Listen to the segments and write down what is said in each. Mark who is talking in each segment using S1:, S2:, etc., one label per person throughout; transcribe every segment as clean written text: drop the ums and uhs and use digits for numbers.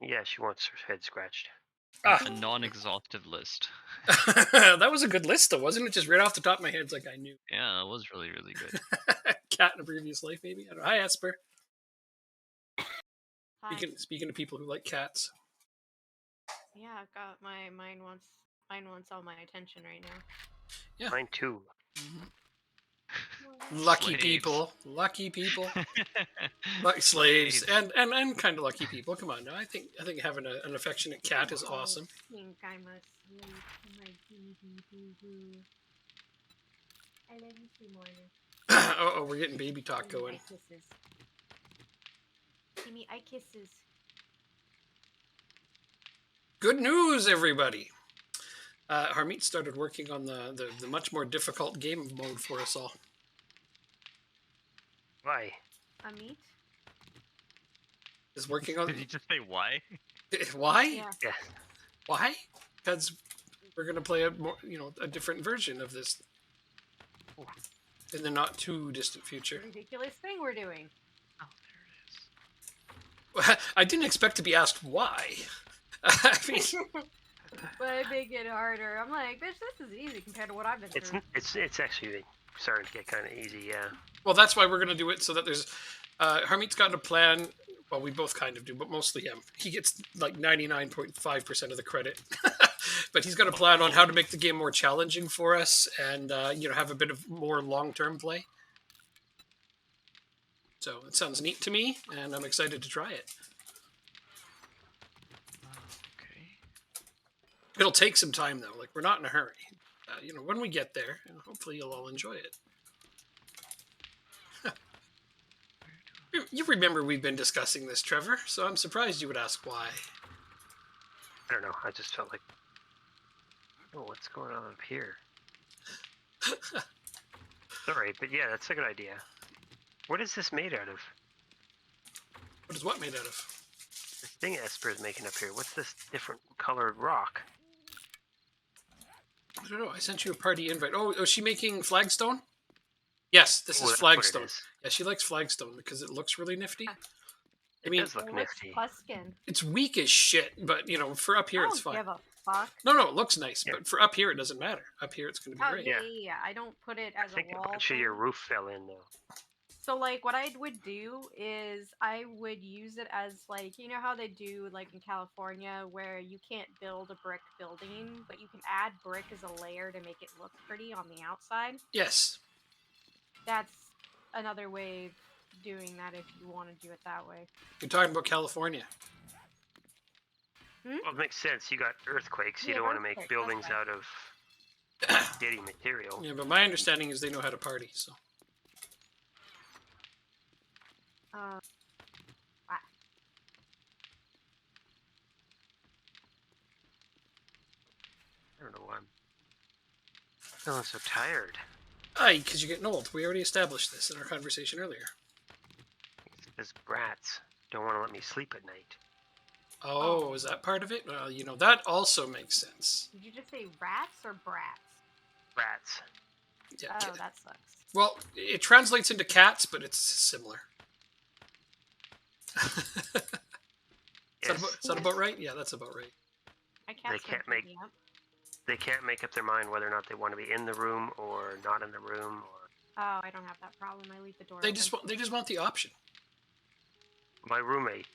S1: Yeah, she wants her head scratched.
S2: Ah,
S3: A non-exhaustive list.
S2: that was a good list, though, wasn't it? Just right off the top of my head, it's like I knew.
S3: Yeah, it was really, really good.
S2: Cat in a previous life, maybe. I don't know. Hi, Esper.
S4: Hi.
S2: Speaking to people who like cats.
S4: Yeah, got my mine wants all my attention right now.
S2: Yeah.
S1: Mine too.
S2: Lucky
S3: Slaves.
S2: people. Lucky people. Like slaves and kind of lucky people. Come on now. I think having an affectionate cat is awesome.
S4: I think I'm asleep. My boo. I love you too, morning.
S2: Oh, we're getting baby talk
S4: Give me
S2: going.
S4: eye kisses. Give me eye kisses.
S2: Good news, everybody. Harmeet started working on the much more difficult game mode for us all.
S1: Why?
S4: Amit?
S2: Is working on
S3: Did you just say why?
S2: why?
S4: Yeah.
S1: Yes.
S2: Why? Because we're gonna play a more, a different version of this in the not too distant future.
S4: Ridiculous thing we're doing.
S3: Oh, there it is.
S2: I didn't expect to be asked why. I mean,
S4: But I make it harder. I'm like, bitch, this is easy compared to what I've been through.
S1: It's actually starting to get kind of easy. Yeah.
S2: well, that's why we're gonna do it so that there's. Harmeet's got a plan. Well, we both kind of do, but mostly him. He gets like 99.5% of the credit. But he's got a plan on how to make the game more challenging for us and have a bit of more long-term play. So it sounds neat to me, and I'm excited to try it.
S3: Okay.
S2: It'll take some time though. Like, we're not in a hurry. When we get there, hopefully you'll all enjoy it. You remember we've been discussing this, Trevor, so I'm surprised you would ask why.
S1: I don't know. I just felt like, oh, what's going on up here? Sorry, but yeah, that's a good idea. What is this made out of?
S2: What is what made out of?
S1: This thing Esper is making up here. What's this different colored rock?
S2: I don't know. I sent you a party invite. Oh, is she making flagstone? Yes, this is
S1: That's what it
S2: flagstone.
S1: is.
S2: Yeah, she likes flagstone because it looks really nifty.
S1: It
S2: mean,
S1: does look
S4: It looks
S1: nifty.
S4: Tuscan.
S2: It's weak as shit, but for up here
S4: I
S2: it's
S4: don't
S2: fine.
S4: give a fuck.
S2: No, it looks nice,
S1: Yeah.
S2: but for up here it doesn't matter. Up here it's going to be
S4: Oh
S2: great.
S4: yeah. I don't put it
S1: I
S4: as
S1: think
S4: a
S1: a
S4: wall
S1: bunch of
S4: thing.
S1: your roof fell in though.
S4: So like what I would do is I would use it as like how they do like in California where you can't build a brick building, but you can add brick as a layer to make it look pretty on the outside.
S2: Yes.
S4: That's another way of doing that if you want to do it that way.
S2: You're talking about California.
S1: Well, it makes sense. You got earthquakes. You
S4: Yeah,
S1: don't want to make
S4: earthquakes,
S1: buildings
S4: that's
S1: out of shitty material.
S2: Yeah, but my understanding is they know how to party, so.
S4: Ah.
S1: I don't know why I'm feeling so tired.
S2: Aye, because you're getting old. We already established this in our conversation earlier.
S1: Because brats don't want to let me sleep at night.
S2: Oh, is that part of it? Well, that also makes sense.
S4: Did you just say rats or brats?
S1: Brats.
S2: Yeah.
S4: Oh, that sucks.
S2: Well, it translates into cats, but it's similar.
S1: Yes.
S2: Is that about right? Yeah, that's about right.
S4: My cat's
S1: can't make- They can't make up their mind whether or not they want to be in the room or not in the room. Or
S4: Oh, I don't have that problem. I leave the door
S2: They
S4: open.
S2: just want the option.
S1: my roommate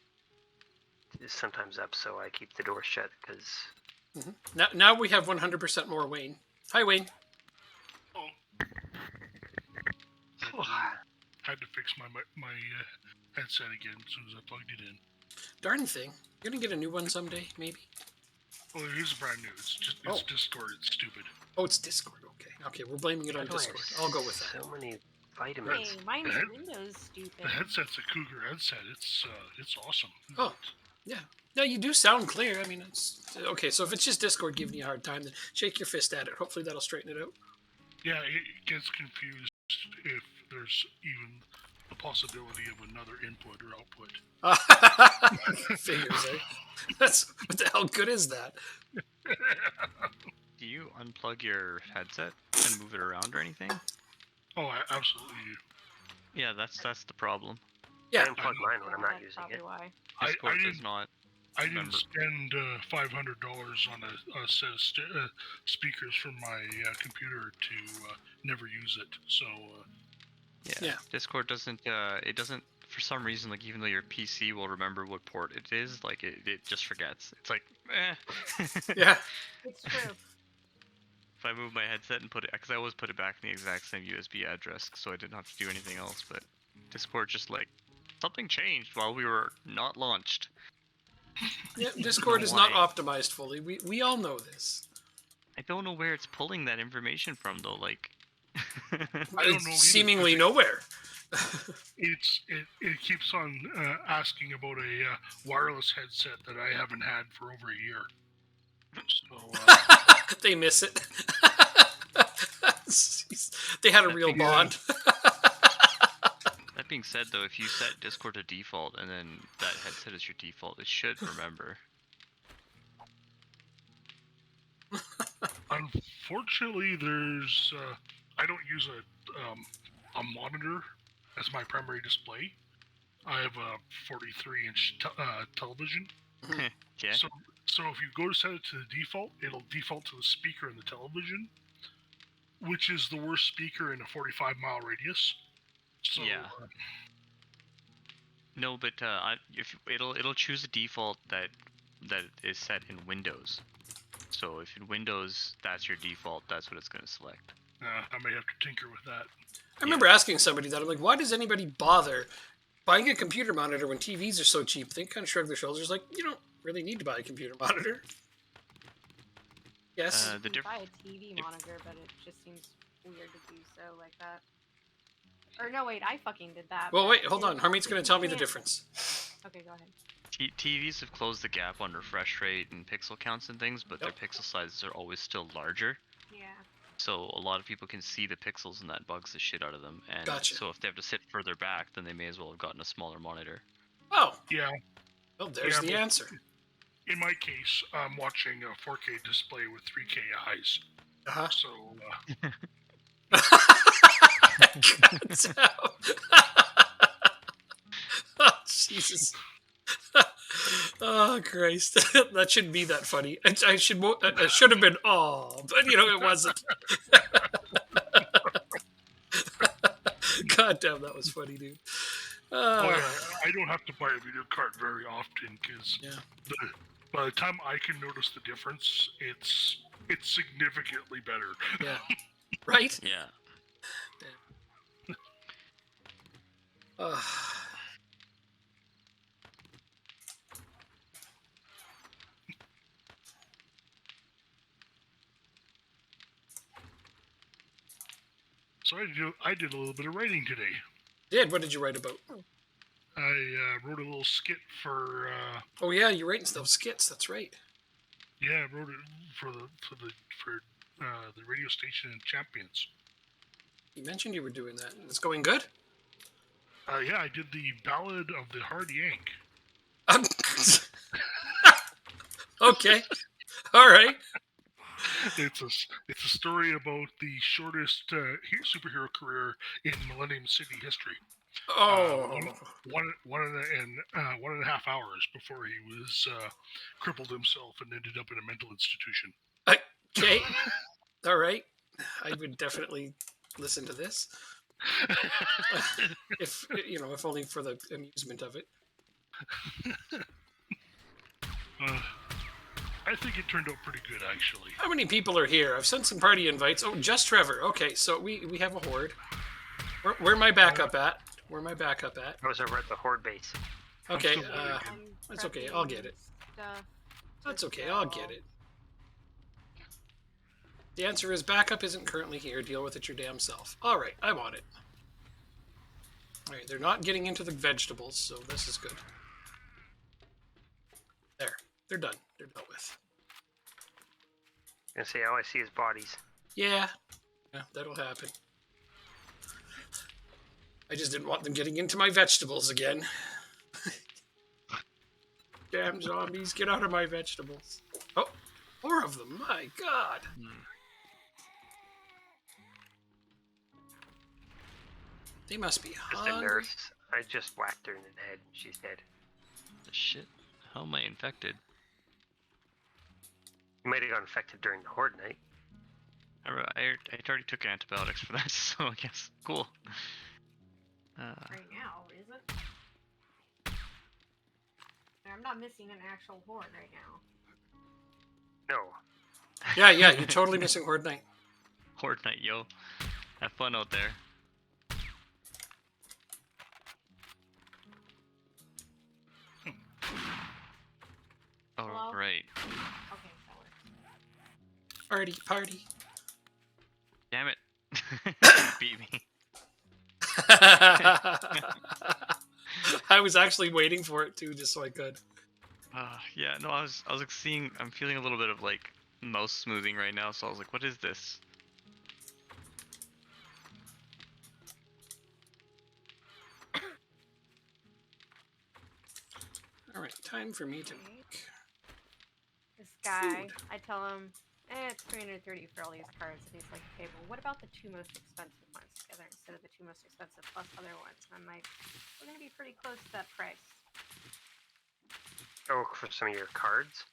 S1: is sometimes up, so I keep the door shut because
S2: Now we have 100% more Wayne. Hi, Wayne.
S5: Had to fix my headset again as soon as I plugged it in.
S2: Darn thing. You're gonna get a new one someday, maybe?
S5: Well, it is brand new. It's Discord. It's stupid.
S2: Oh, it's Discord. Okay, we're blaming it on Discord. I'll go with that.
S1: So many vitamins.
S4: Hey, mine's Windows stupid.
S5: The headset's a Cougar headset. It's awesome.
S2: Oh, yeah. No, you do sound clear. I mean, it's okay. So if it's just Discord giving you a hard time, then shake your fist at it. Hopefully that'll straighten it out.
S5: Yeah, it gets confused if there's even the possibility of another input or output.
S2: Figures, eh? That's what the hell good is that?
S3: Do you unplug your headset and move it around or anything?
S5: Oh, I absolutely do.
S3: Yeah, that's the problem.
S2: Yeah.
S1: I unplug mine when I'm not
S4: That's
S1: using
S4: probably
S1: it.
S4: why.
S3: Discord
S5: I
S3: does not.
S5: I didn't
S3: Remember-
S5: spend $500 on a set of speakers from my computer to never use it. So
S3: Yeah.
S2: Yeah.
S3: Discord doesn't. It doesn't. For some reason, like even though your PC will remember what port it is, like it just forgets. It's like, eh.
S2: Yeah.
S4: It's true.
S3: If I move my headset and put it, because I always put it back in the exact same USB address, so I didn't have to do anything else. But Discord just like something changed while we were not launched.
S2: Yeah. Discord is not
S3: Why?
S2: optimized fully. We all know this.
S3: I don't know where it's pulling that information from though. Like,
S5: I don't know
S2: It's
S5: either,
S2: seemingly
S5: because
S2: nowhere.
S5: it keeps on asking about a wireless headset that I haven't had for over a year. So
S2: They miss it. Jeez. They had a real
S5: Yeah.
S2: bond.
S3: that being said, though, if you set Discord to default and then that headset is your default, it should remember.
S5: unfortunately, there's I don't use a monitor as my primary display. I have a 43-inch television.
S3: Yeah.
S5: So if you go to set it to the default, it'll default to the speaker in the television, which is the worst speaker in a 45-mile radius. So,
S3: Yeah. No, but if it'll choose a default that is set in Windows. So if in Windows that's your default, that's what it's going to select.
S5: I may have to tinker with that.
S2: I remember asking somebody that. I'm like, why does anybody bother buying a computer monitor when TVs are so cheap? They kind of shrug their shoulders, like, you don't really need to buy a computer monitor. Yes.
S3: The
S4: You can buy
S3: diff-
S4: a TV
S3: if-
S4: monitor, but it just seems weird to do so like that. Or no, wait, I fucking did that.
S2: Well,
S4: but
S2: wait, hold
S4: it-
S2: on. Harmeet's going to tell me the
S4: can't-
S2: difference.
S4: Okay, go ahead.
S3: TVs have closed the gap on refresh rate and pixel counts and things, but their pixel sizes are always still larger.
S4: Yeah.
S3: So a lot of people can see the pixels and that bugs the shit out of them. And
S2: Gotcha.
S3: so if they have to sit further back, then they may as well have gotten a smaller monitor.
S2: Oh,
S5: Yeah,
S2: well, there's
S5: Yeah,
S2: the
S5: but-
S2: answer.
S5: in my case, I'm watching a 4K display with 3K eyes.
S2: Uh-huh.
S5: So
S2: Oh, Jesus. Oh, Christ. That shouldn't be that funny. I should have been, oh, but, you know, it wasn't. God damn, that was funny, dude.
S5: yeah, I don't have to buy a video card very often because
S2: Yeah.
S5: by the time I can notice the difference, it's significantly better.
S2: Yeah. Right?
S3: Yeah.
S2: Uh,
S5: So I did a little bit of writing today.
S2: what did you write about?
S5: I wrote a little skit for
S2: Oh, yeah, you're writing stuff skits. That's right.
S5: I wrote it for the radio station in Champions.
S2: You mentioned you were doing that. It's going good?
S5: Yeah, I did the Ballad of the Hard Yank.
S2: Okay. All right.
S5: It's a story about the shortest superhero career in Millennium City history.
S2: Oh.
S5: One and a half hours before he was crippled himself and ended up in a mental institution.
S2: Okay. All right. I would definitely listen to this. If only for the amusement of it.
S5: I think it turned out pretty good, actually.
S2: How many people are here? I've sent some party invites. Oh, just Trevor. Okay, so we have a horde. Where my backup at? Where my backup at?
S1: I was over at the horde base.
S2: Okay,
S5: still waiting.
S4: I'm
S2: That's okay, I'll get it.
S4: prepping stuff
S2: that's
S4: to
S2: okay. I'll
S4: sell.
S2: get it. The answer is backup isn't currently here. Deal with it your damn self. All right, I'm on it. All right, they're not getting into the vegetables, so this is good. There, they're done. They're dealt with.
S1: And see, all I see is bodies.
S2: Yeah, that'll happen. I just didn't want them getting into my vegetables again. Damn zombies, get out of my vegetables. Oh, 4 of them, my God. They must be
S1: Just a
S2: hungry.
S1: nurse. I just whacked her in the head. She's dead.
S3: The shit. How am I infected?
S1: You might have got infected during the Horde night.
S3: I already took antibiotics for that, so I guess cool.
S4: Right now, is it? I'm not missing an actual horde right now.
S1: No.
S2: Yeah, you're totally missing Horde Night.
S3: Horde night, yo. Have fun out there.
S4: Hello?
S3: All right.
S4: Okay, that works.
S2: Party.
S3: Damn it. Beat me.
S2: I was actually waiting for it too, just so I could.
S3: Yeah, no, I was like seeing, I'm feeling a little bit of like mouse smoothing right now, so I was like, what is this?
S2: All right, time for me to make.
S4: This guy,
S2: Food.
S4: I tell him, it's 330 for all these cards, and he's like, okay, well, what about the two most expensive ones together instead of the two most expensive plus other ones? And I'm like, we're gonna be pretty close to that price.
S1: Oh, for some of your cards?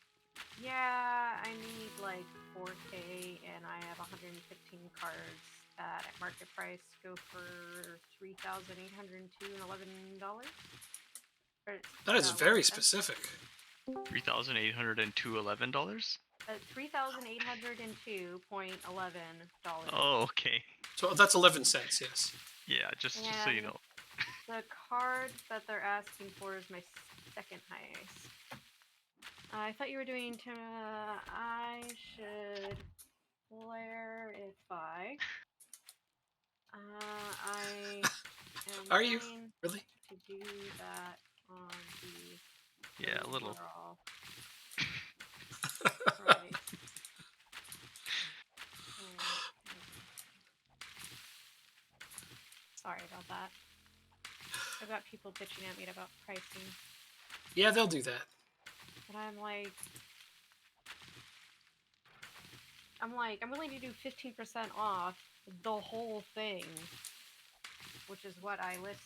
S4: Yeah, I need like 4K, and I have 115 cards that at market price go for $3,802 and $11.
S2: That is very specific.
S3: $3,802.11?
S4: $3,802.11.
S3: Oh, okay.
S2: So that's 11 cents, yes.
S3: Yeah, just so you
S4: And
S3: know.
S4: the card that they're asking for is my second highest. I thought you were doing I should clarify. I am
S2: Are you?
S4: willing
S2: Really?
S4: to do that on the
S3: Yeah, a little.
S4: overall price. Sorry about that. I've got people bitching at me about pricing,
S2: Yeah, they'll do that.
S4: but I'm willing to do 15% off the whole thing, which is what I listed.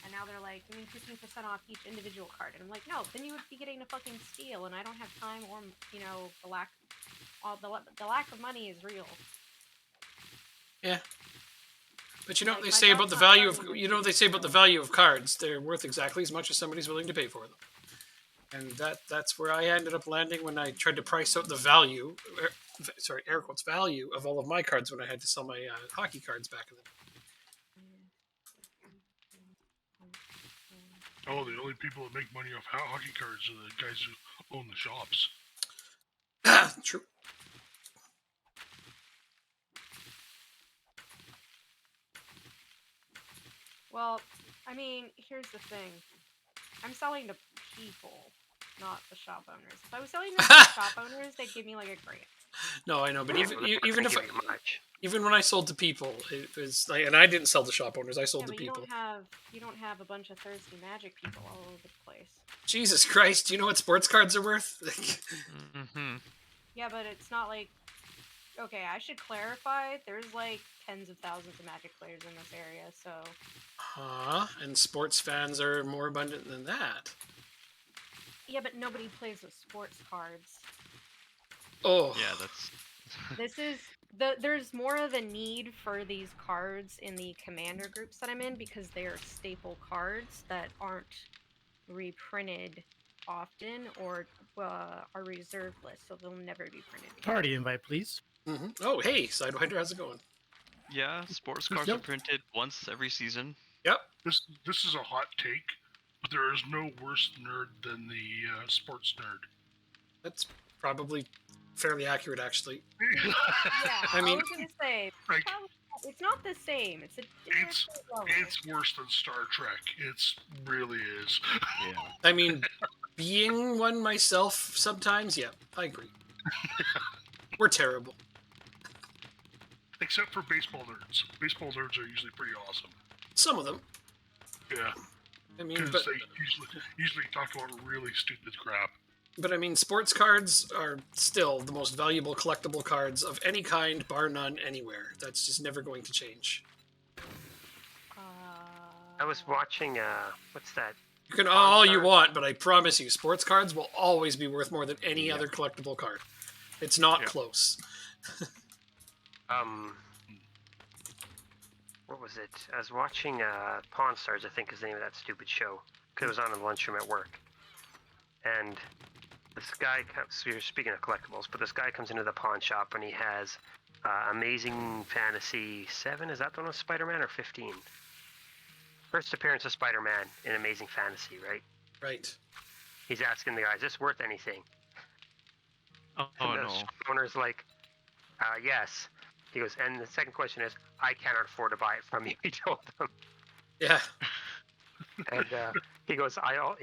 S4: And now they're like, you mean 15% off each individual card? And I'm like, no, then you would be getting a fucking steal, and I don't have time, or the lack of money is real.
S2: Yeah. But you know what they
S4: Like, my
S2: say about
S4: dad's
S2: the
S4: not
S2: value
S4: selling
S2: of
S4: me
S2: you know what they say about the value of cards. They're worth exactly as much as somebody's willing to pay for them. And that's where I ended up landing when I tried to price out the value, air quotes value of all of my cards when I had to sell my hockey cards back in the day.
S5: Oh, the only people that make money off hockey cards are the guys who own the shops.
S2: True.
S4: Well, I mean, here's the thing. I'm selling to people, not the shop owners. If I was selling to the shop owners, they'd give me like a grant.
S2: No, I know, but
S1: Yeah, well, they're not
S2: even
S1: gonna
S2: if
S1: give you much.
S2: even when I sold to people, it was like, and I didn't sell to shop owners. I sold
S4: Yeah,
S2: to
S4: but
S2: people.
S4: you don't have a bunch of thirsty magic people all over the place.
S2: Jesus Christ! Do you know what sports cards are worth?
S3: Mm-hmm.
S4: Yeah, but it's not like. Okay, I should clarify. There's like tens of thousands of Magic players in this area, so.
S2: And sports fans are more abundant than that.
S4: Yeah, but nobody plays with sports cards.
S2: Oh,
S3: Yeah, that's.
S4: There's more of a need for these cards in the commander groups that I'm in because they are staple cards that aren't reprinted often or are reserved list, so they'll never be printed again.
S6: Party invite, please.
S2: Oh, hey, Sidewinder, how's it going?
S3: Yeah, sports cards are printed once every season.
S2: Yep.
S5: This is a hot take, but there is no worse nerd than the sports nerd.
S2: That's probably fairly accurate, actually.
S4: Yeah,
S2: I mean-
S4: was gonna say
S5: Like,
S4: it's not the same. It's a different level.
S5: it's worse than Star Trek. It's really is.
S3: Yeah.
S2: I mean, being one myself sometimes, yeah, I agree. We're terrible.
S5: Except for baseball nerds. Baseball nerds are usually pretty awesome.
S2: Some of them.
S5: Yeah,
S2: I mean,
S5: because
S2: but
S5: they usually talk about really stupid crap.
S2: I mean, sports cards are still the most valuable collectible cards of any kind, bar none, anywhere. That's just never going to change.
S1: I was watching, what's that
S2: You can all you want, but I promise you, sports cards will always be worth more than any other collectible card. It's not close.
S1: What was it? I was watching Pawn Stars, I think is the name of that stupid show, because it was on in the lunchroom at work. And this guy, so you're speaking of collectibles, but this guy comes into the pawn shop and he has Amazing Fantasy 7, is that the one with Spider-Man, or 15? First appearance of Spider-Man in Amazing Fantasy, right?
S2: Right.
S1: He's asking the guy, is this worth anything?
S3: Oh
S1: And the
S3: no.
S1: shop owner's like, yes. He goes, and the second question is, I cannot afford to buy it from you, he told them.
S2: Yeah.
S1: And he goes,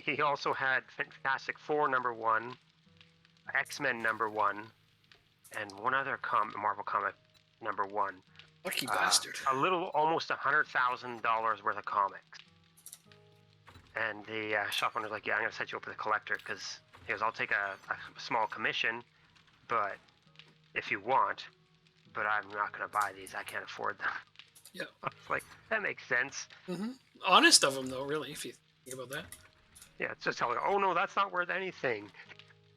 S1: he also had Fantastic Four #1, X-Men #1, and one other Marvel comic #1.
S2: Lucky bastard.
S1: A little, almost $100,000 worth of comics. And the shop owner's like, yeah, I'm going to set you up with a collector, because he goes, I'll take a small commission, but if you want, but I'm not going to buy these. I can't afford them.
S2: Yeah.
S1: It's like, that makes sense.
S2: Mm-hmm. Honest of him, though, really, if you think about that.
S1: Yeah, it's just telling, oh no, that's not worth anything.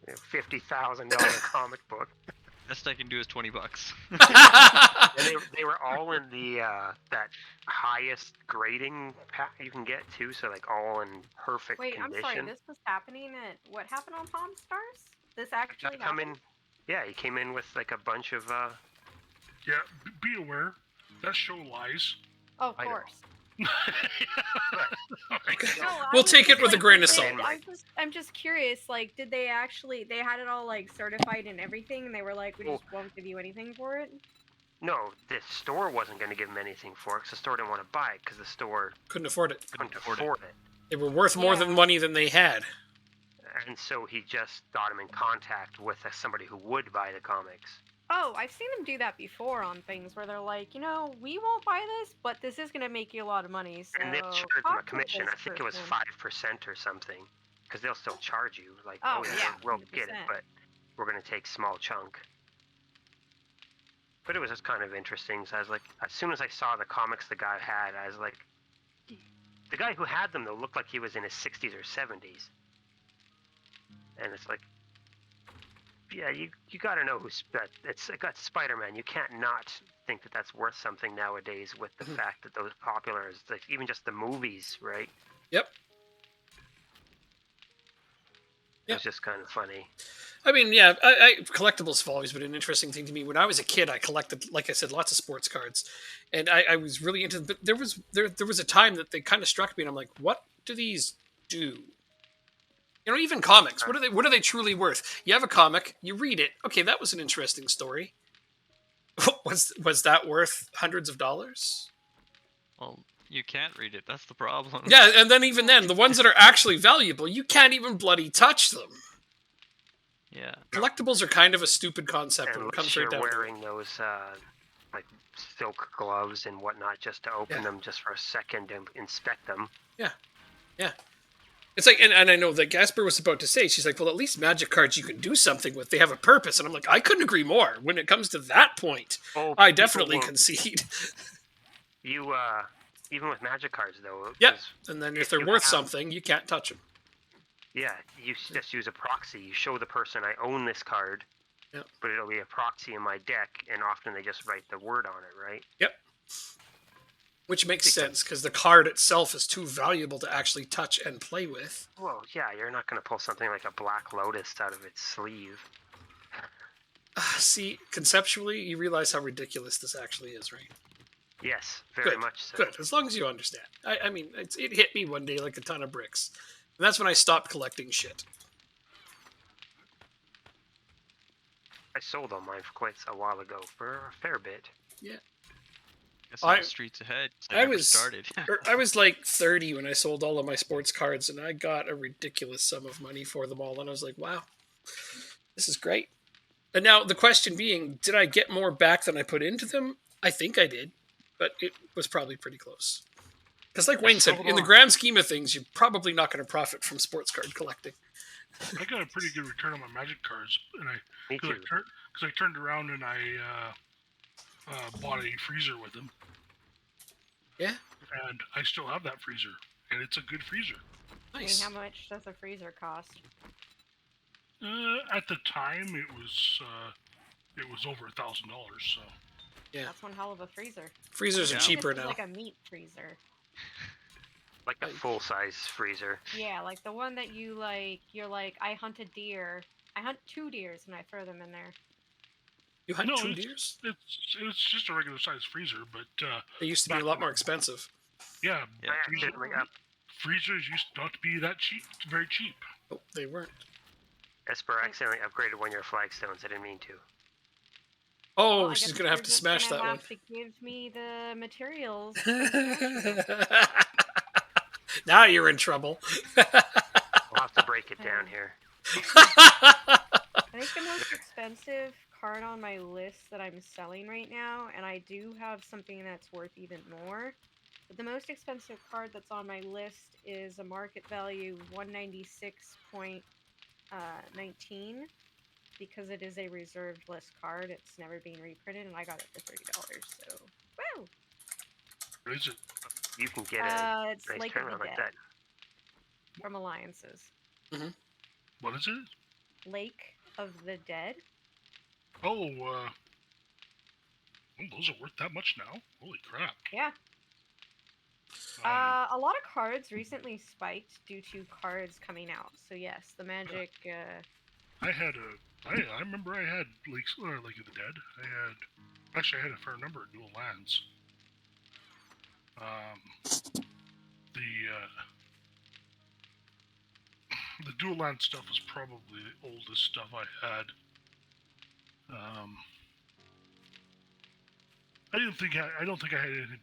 S1: $50,000 comic book.
S3: Best I can do is $20.
S1: And they were all in the that highest grading pack you can get too, so like all in perfect
S4: Wait, I'm
S1: condition.
S4: sorry. This was happening at what happened on Pawn Stars? This actually
S1: Come
S4: happened.
S1: in, yeah, he came in with like a bunch of
S5: Yeah, be aware. That show lies.
S4: Oh, of
S1: I know.
S4: course.
S2: Okay.
S4: No, I
S2: We'll
S4: was
S2: take it
S4: just
S2: with a
S4: like,
S2: grain of
S4: did
S2: salt.
S4: they- I'm just curious. Like, did they actually? They had it all like certified and everything, and they were like, "We just won't give you anything for it."
S1: No, the store wasn't going to give him anything for it because the store didn't want to buy it because the store
S2: Couldn't afford it.
S1: couldn't afford it.
S2: They were worth more than
S4: Yeah.
S2: money than they had.
S1: And so he just got him in contact with somebody who would buy the comics.
S4: Oh, I've seen them do that before on things where they're like, you know, we won't buy this, but this is gonna make you a lot of money. So
S1: And they charged him
S4: talk
S1: a
S4: with
S1: commission.
S4: this
S1: I think it was
S4: person."
S1: 5% or something, because they'll still charge you. Like,
S4: Oh,
S1: yeah,
S4: yeah,
S1: we'll get it,
S4: 100%.
S1: but we're gonna take small chunk. But it was just kind of interesting. So I was like, as soon as I saw the comics the guy had, I was like, the guy who had them though looked like he was in his 60s or 70s. And it's like, yeah, you got to know who's that. It's got Spider-Man. You can't not think that that's worth something nowadays with the fact that those popular, like even just the movies, right?
S2: Yep.
S1: It was just kind of funny.
S2: I mean, yeah, I collectibles have always been an interesting thing to me. When I was a kid, I collected, like I said, lots of sports cards, and I was really into. But there was a time that they kind of struck me, and I'm like, what do these do? You know, even comics. What are they truly worth? You have a comic, you read it. Okay, that was an interesting story. Was that worth hundreds of dollars?
S3: Well, you can't read it. That's the problem.
S2: Yeah, and then even then, the ones that are actually valuable, you can't even bloody touch them.
S3: Yeah.
S2: Collectibles are kind of a stupid concept when it
S1: And
S2: comes
S1: you're
S2: right down to it.
S1: wearing those like silk gloves and whatnot just to open them just for a second and inspect them.
S2: Yeah. It's like, and I know that Gasper was about to say, she's like, well, at least Magic cards you can do something with. They have a purpose. And I'm like, I couldn't agree more. When it comes to that point,
S1: Oh,
S2: I
S1: people
S2: definitely
S1: won't-
S2: concede.
S1: You even with Magic cards though.
S2: Yeah.
S1: 'cause
S2: And then
S1: if
S2: if they're
S1: you
S2: worth
S1: have-
S2: something, you can't touch them.
S1: Yeah, you just use a proxy. You show the person I own this card,
S2: Yeah.
S1: but it'll be a proxy in my deck, and often they just write the word on it, right?
S2: Yep. Which makes sense because the card itself is too valuable to actually touch and play with.
S1: Well, yeah, you're not going to pull something like a Black Lotus out of its sleeve.
S2: See, conceptually, you realize how ridiculous this actually is, right?
S1: Yes, very
S2: Good,
S1: much so.
S2: Good, as long as you understand. I mean, it hit me one day like a ton of bricks. And that's when I stopped collecting shit.
S1: I sold all mine for quite a while ago for a fair bit.
S3: Guess on
S2: I-
S3: the streets ahead.
S2: I
S3: never
S2: was-
S3: started.
S2: I was like 30 when I sold all of my sports cards, and I got a ridiculous sum of money for them all. And I was like, wow, this is great. And now the question being, did I get more back than I put into them? I think I did, but it was probably pretty close. Because like Wayne said,
S5: sold
S2: in the
S5: all-
S2: grand scheme of things, you're probably not going to profit from sports card collecting.
S5: I got a pretty good return on my Magic cards, and
S1: Me too.
S5: because I turned around and I bought a freezer with them.
S2: Yeah.
S5: And I still have that freezer, and it's a good freezer.
S2: Nice.
S4: I mean, how much does a freezer cost?
S5: At the time, it was over $1,000. So
S2: Yeah.
S4: That's one hell of a freezer.
S2: Freezers are
S3: Yeah.
S2: cheaper
S4: This is
S2: now.
S4: like a meat freezer.
S1: Like a
S2: Like-
S1: full-size freezer.
S4: Yeah, like the one that you like. You're like, I hunt a deer. I hunt 2 deers and I throw them in there.
S2: You hunt
S5: No,
S2: 2
S5: it's-
S2: deers?
S5: it's just a regular size freezer, but
S2: They used to be a lot more expensive.
S5: yeah,
S3: Yeah.
S1: I accidentally
S5: freezers used not to be that cheap, very cheap.
S2: Oh, they weren't.
S1: Esper accidentally upgraded one of your flagstones. I didn't mean to.
S2: Oh,
S4: Well, I
S2: she's
S4: guess
S2: gonna have
S4: you're
S2: to
S4: just
S2: smash
S4: gonna
S2: that one.
S4: have to give me the materials.
S2: Now you're in trouble.
S1: I'll have to break it down here.
S4: I think the most expensive card on my list that I'm selling right now, and I do have something that's worth even more. But the most expensive card that's on my list is a market value 196.19 because it is a reserved list card. It's never being reprinted, and I got it for $30. So, woo!
S5: What is it?
S1: You can get a
S4: It's
S1: nice
S4: Lake of the
S1: turnaround like
S4: Dead
S1: that.
S4: from Alliances.
S5: What is it?
S4: Lake of the Dead.
S5: Oh, those are worth that much now. Holy crap!
S4: Yeah.
S5: Um,
S4: A lot of cards recently spiked due to cards coming out. So yes, the Magic.
S5: I remember I had Lake of the Dead. I had a fair number of dual lands. The dual land stuff was probably the oldest stuff I had. I don't think I had anything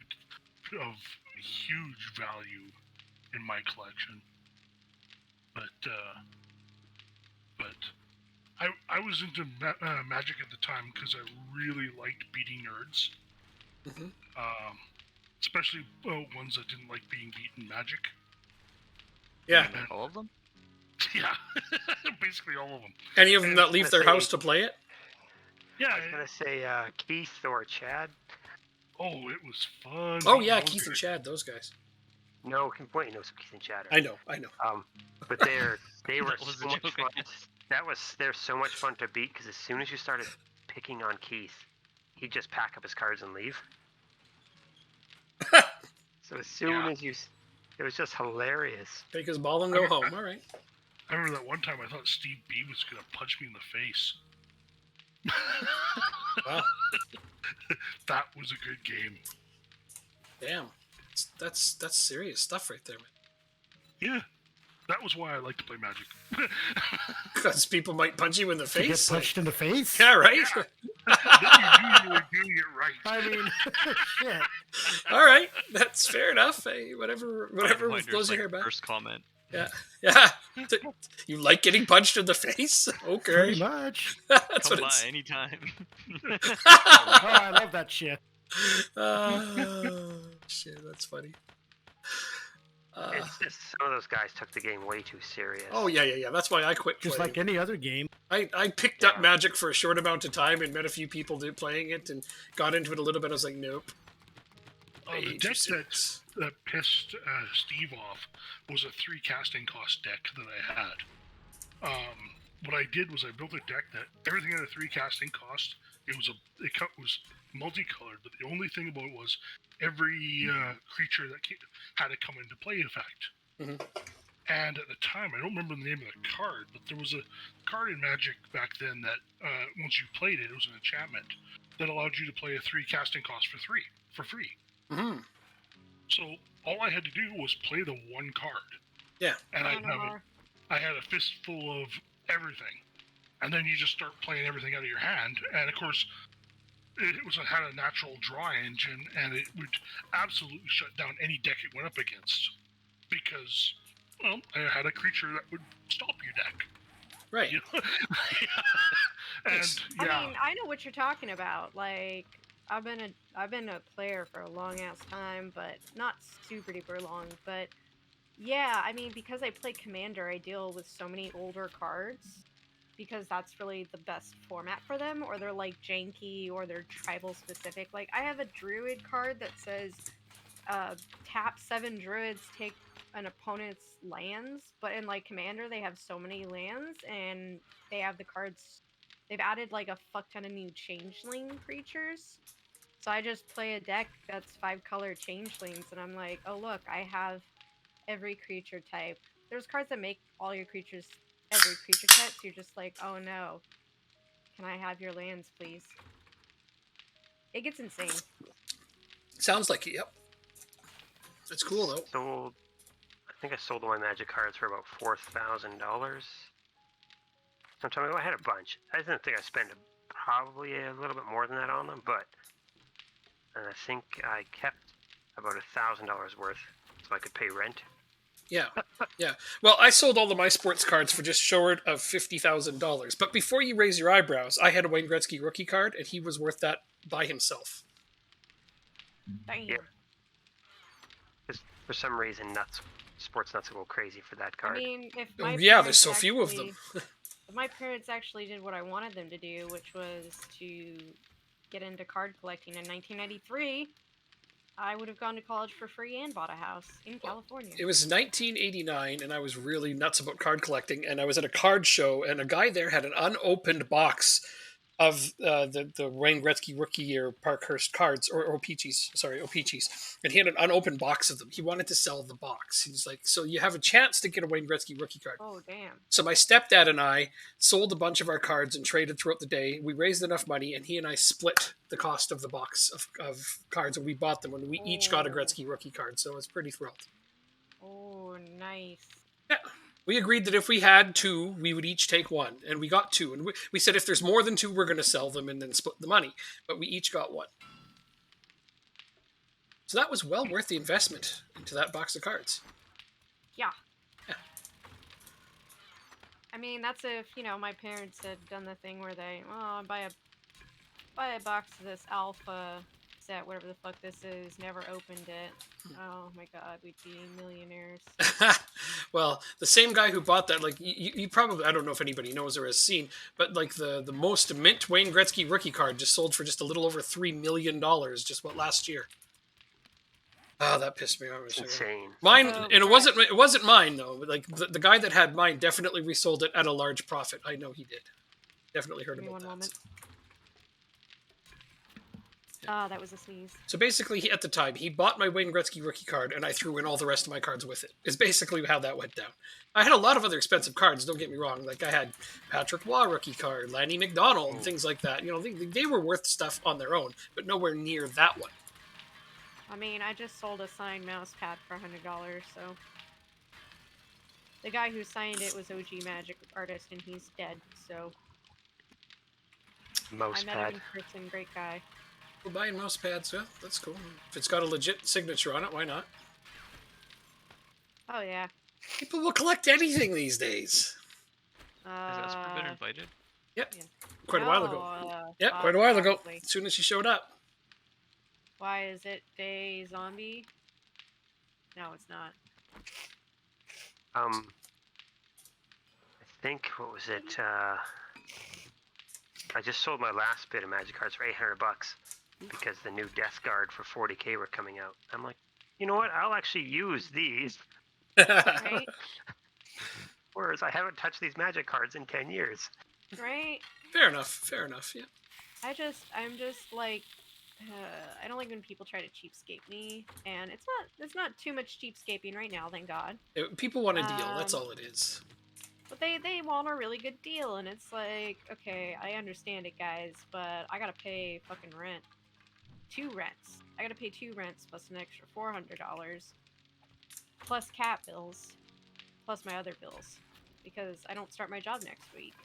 S5: of huge value in my collection, but I was into Magic at the time because I really liked beating nerds,
S2: Mhm.
S5: especially ones that didn't like being beaten Magic.
S2: Yeah.
S3: Like all of them?
S5: Yeah, basically all of them.
S2: Any of them that leave their
S1: Let's
S2: house
S1: see.
S2: to play it?
S5: Yeah.
S1: I was gonna say Keith or Chad.
S5: Oh, it was fun.
S2: Oh yeah,
S5: Those
S2: Keith and
S5: guys-
S2: Chad, those guys.
S1: No, wait, no, so Keith and Chad.
S2: I know.
S1: But they were
S3: That was
S1: so
S3: a
S1: much
S3: joke,
S1: fun.
S3: I guess.
S1: They're so much fun to beat because as soon as you started picking on Keith, he'd just pack up his cards and leave. So as soon
S5: Yeah.
S1: as it was just hilarious.
S2: Take his ball and go home. All right.
S5: I remember that one time I thought Steve B was gonna punch me in the face.
S2: Wow.
S5: That was a good game.
S2: Damn. That's serious stuff right there, man.
S5: Yeah, that was why I like to play Magic.
S2: Because people might punch you in the
S6: To get
S2: face.
S6: punched in the face?
S2: Yeah, right.
S5: Then you were doing it right.
S6: I mean, shit.
S2: All right, that's fair enough. Hey, whatever
S3: Minders,
S2: blows your
S3: like,
S2: hair back.
S3: First comment.
S2: Yeah. You like getting punched in the face? Okay.
S6: Pretty much.
S2: That's
S3: Come
S2: what
S3: by
S2: it's.
S3: anytime.
S6: Oh, I love that shit.
S2: Shit, that's funny.
S1: It's just some of those guys took the game way too serious.
S2: Oh yeah. That's why I quit
S6: Just
S2: playing.
S6: like any other game.
S2: I picked up
S1: Yeah.
S2: Magic for a short amount of time and met a few people playing it and got into it a little bit. I was like, nope.
S5: The
S2: Way too
S5: deck
S2: serious.
S5: that pissed Steve off was a 3 casting cost deck that I had. What I did was I built a deck that everything had a 3 casting cost. It was multicolored, but the only thing about it was every creature that had to come into play effect.
S2: Mhm.
S5: And at the time, I don't remember the name of the card, but there was a card in Magic back then that once you played it, it was an enchantment that allowed you to play a 3 casting cost for free.
S2: Mhm.
S5: So all I had to do was play the one card.
S2: Yeah.
S5: And
S4: Eleanor.
S5: I had a fistful of everything. And then you just start playing everything out of your hand. And of course, it had a natural draw engine, and it would absolutely shut down any deck it went up against. Because, well, I had a creature that would stop your deck.
S2: Right.
S5: You know? And
S2: Nice.
S5: yeah.
S4: I mean, I know what you're talking about. Like, I've been a player for a long ass time, but not super duper long. But yeah, I mean, because I play Commander, I deal with so many older cards because that's really the best format for them, or they're like janky, or they're tribal specific. Like, I have a Druid card that says tap 7 druids, take an opponent's lands, but in like Commander they have so many lands and they have the cards. They've added like a fuck ton of new changeling creatures. So I just play a deck that's 5-color changelings, and I'm like, oh look, I have every creature type. There's cards that make all your creatures every creature type, so you're just like, oh no, can I have your lands, please? It gets insane.
S2: Sounds like it. Yep. That's cool though.
S1: Sold. I think I sold all my Magic cards for about $4,000. Sometime ago, I had a bunch. I didn't think I spent probably a little bit more than that on them, but I think I kept about $1,000 worth so I could pay rent.
S2: Yeah, yeah. Well, I sold all of my sports cards for just short of $50,000. But before you raise your eyebrows, I had a Wayne Gretzky rookie card, and he was worth that by himself.
S4: Damn.
S1: Yeah. Because for some reason, sports nuts go crazy for that
S4: I
S1: card.
S4: mean, if
S2: Oh,
S4: my
S2: yeah, there's
S4: parents
S2: so few of them.
S4: if my parents actually did what I wanted them to do, which was to get into card collecting in 1993, I would have gone to college for free and bought a house in California.
S2: It was 1989, and I was really nuts about card collecting. And I was at a card show, and a guy there had an unopened box of the Wayne Gretzky rookie year Parkhurst cards, or O-Pee-Chees, sorry, O-Pee-Chees. And he had an unopened box of them. He wanted to sell the box. He was like, so you have a chance to get a Wayne Gretzky rookie card.
S4: Oh, damn.
S2: So my stepdad and I sold a bunch of our cards and traded throughout the day. We raised enough money, and he and I split the cost of the box of cards, and we bought them when we each got a Gretzky rookie card. So I was pretty thrilled.
S4: Oh, nice.
S2: Yeah. We agreed that if we had two, we would each take one, and we got two. And we said if there's more than two, we're going to sell them and then split the money. But we each got one. So that was well worth the investment into that box of cards.
S4: Yeah.
S2: Yeah.
S4: I mean, that's if, my parents had done the thing where they, buy a box of this alpha set, whatever the fuck this is, never opened it. Oh my god, we'd be millionaires.
S2: Well, the same guy who bought that, like, you probably, I don't know if anybody knows or has seen, but like the most mint Wayne Gretzky rookie card just sold for just a little over $3 million just last year. Oh, that pissed me off.
S1: It's insane.
S2: Mine,
S4: Oh,
S2: and it wasn't mine though. But like the guy that had mine definitely resold it at a large profit. I know he did. Definitely heard
S4: Give me
S2: about
S4: one
S2: that.
S4: moment. That was a sneeze.
S2: So basically, at the time, he bought my Wayne Gretzky rookie card, and I threw in all the rest of my cards with it. Is basically how that went down. I had a lot of other expensive cards. Don't get me wrong. Like I had Patrick Waugh rookie card, Lanny McDonald, and things like that. They were worth stuff on their own, but nowhere near that one.
S4: I mean, I just sold a signed mouse pad for $100, so... The guy who signed it was OG Magic artist, and he's dead, so...
S1: Mouse
S4: I met
S1: pad.
S4: him in person, great guy.
S2: We're buying mouse pads. Yeah, that's cool. If it's got a legit signature on it, why not?
S4: Oh, yeah.
S2: People will collect anything these days.
S3: Has Esper been invited?
S2: Yep.
S4: Yeah.
S2: Quite a while ago.
S4: No,
S2: Yep, quite a while ago.
S4: probably.
S2: As soon as she showed up.
S4: Why is it day zombie? No, it's not.
S1: I think, what was it? I just sold my last bit of Magic cards for $800 because the new Death Guard for 40k were coming out. I'm like, you know what? I'll actually use these.
S4: Right?
S1: Whereas I haven't touched these Magic cards in 10 years.
S4: Right?
S2: Fair enough, yeah.
S4: I'm just like, I don't like when people try to cheapskate me, and it's not too much cheapskating right now, thank God.
S2: People want a deal, that's all it is.
S4: But they want a really good deal, and it's like, okay, I understand it, guys, but I gotta pay fucking rent. 2 rents. I gotta pay 2 rents plus an extra $400, plus cat bills, plus my other bills, because I don't start my job next week.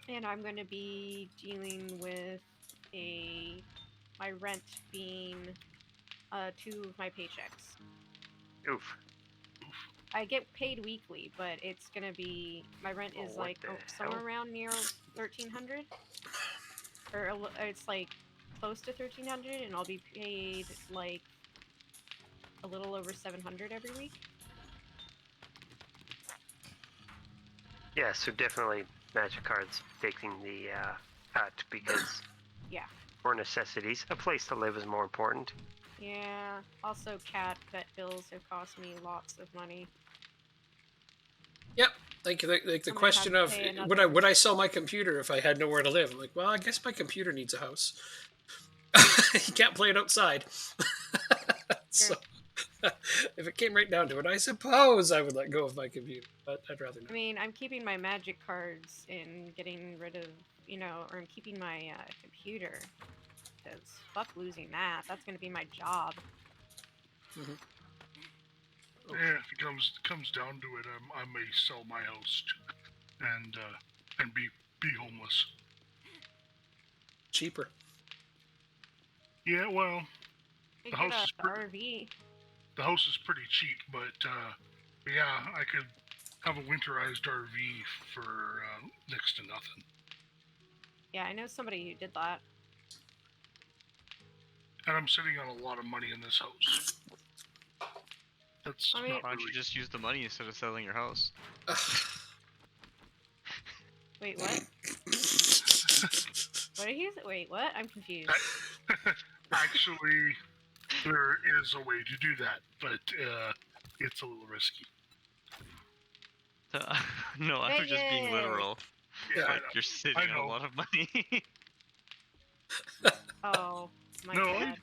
S4: And I'm going to be dealing with my rent being 2 of my paychecks.
S1: Oof.
S4: I get paid weekly, but it's gonna be, my rent is
S1: what
S4: like
S1: the
S4: somewhere
S1: hell?
S4: around near 1,300, or it's like close to 1,300, and I'll be paid like a little over 700 every week.
S1: Yeah, so definitely Magic cards taking the cut because
S4: Yeah.
S1: for necessities. A place to live is more important.
S4: Yeah. Also, vet bills have cost me lots of money.
S2: Yep. Like the
S4: I'm gonna
S2: question
S4: have
S2: of
S4: to pay
S2: would I
S4: another-
S2: sell my computer if I had nowhere to live? I'm like, well, I guess my computer needs a house. You can't play it outside. So if it came right down to it, I suppose I would let go of my computer, but I'd rather
S4: I
S2: not.
S4: mean, I'm keeping my magic cards and getting rid of, or I'm keeping my computer. Because fuck losing that. That's going to be my job.
S5: Yeah, if it comes down to it, I may sell my house and be homeless.
S2: Cheaper.
S5: Yeah, well,
S4: You
S5: The
S4: get
S5: house is
S4: a
S5: pretty-
S4: RV.
S5: the house is pretty cheap, but yeah, I could have a winterized RV for next to nothing.
S4: Yeah, I know somebody who did that.
S5: And I'm sitting on a lot of money in this house. That's
S4: I mean-
S5: not
S3: Why don't you
S5: really...
S3: just use the money instead of selling your house?
S4: Wait, what? What did he say? Wait, what? I'm confused.
S5: Actually, there is a way to do that, but it's a little risky.
S3: No, I was just being
S4: Vegas!
S3: literal.
S5: Yeah, I
S3: But
S5: know.
S3: you're sitting
S5: I
S3: on a
S5: know.
S3: lot of money.
S4: Oh, my
S5: No.
S4: bad.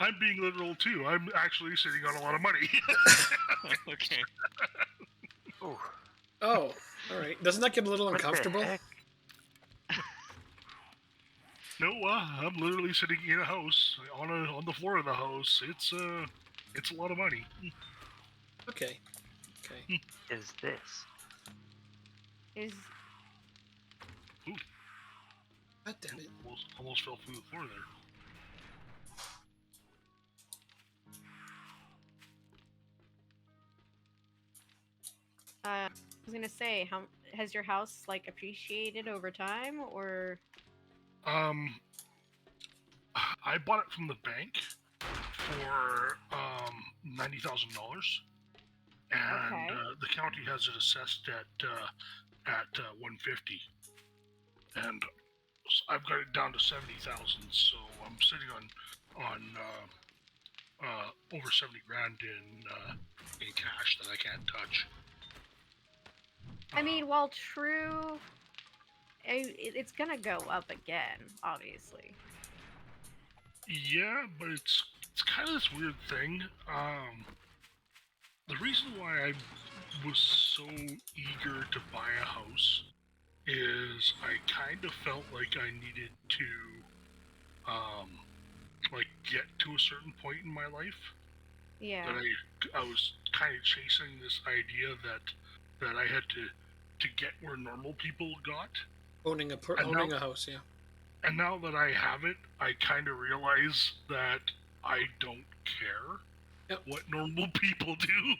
S5: I'm being literal too. I'm actually sitting on a lot of money.
S3: Okay.
S1: Ooh,
S2: Oh, all right. Doesn't that get a little
S1: what the
S2: uncomfortable?
S1: heck?
S5: No, I'm literally sitting in a house on the floor of the house. It's a lot of money.
S2: Okay. Okay.
S1: Is this?
S4: Is
S2: God damn it.
S5: Almost fell through the floor there.
S4: I was gonna say, how has your house like appreciated over time, or
S5: I bought it from the bank for $90,000, and
S4: Okay.
S5: the county has it assessed at 150, and I've got it down to 70,000. So I'm sitting on over 70 grand in cash that I can't touch.
S4: I mean, while true, it's gonna go up again, obviously.
S5: Yeah, but it's kind of this weird thing. The reason why I was so eager to buy a house is I kind of felt like I needed to, get to a certain point in my life
S4: Yeah.
S5: that I was kind of chasing this idea that I had to get where normal people got.
S2: Owning a
S5: And
S2: owning
S5: now-
S2: a house, yeah.
S5: And now that I have it, I kind of realize that I don't care
S2: Yep.
S5: what normal people do.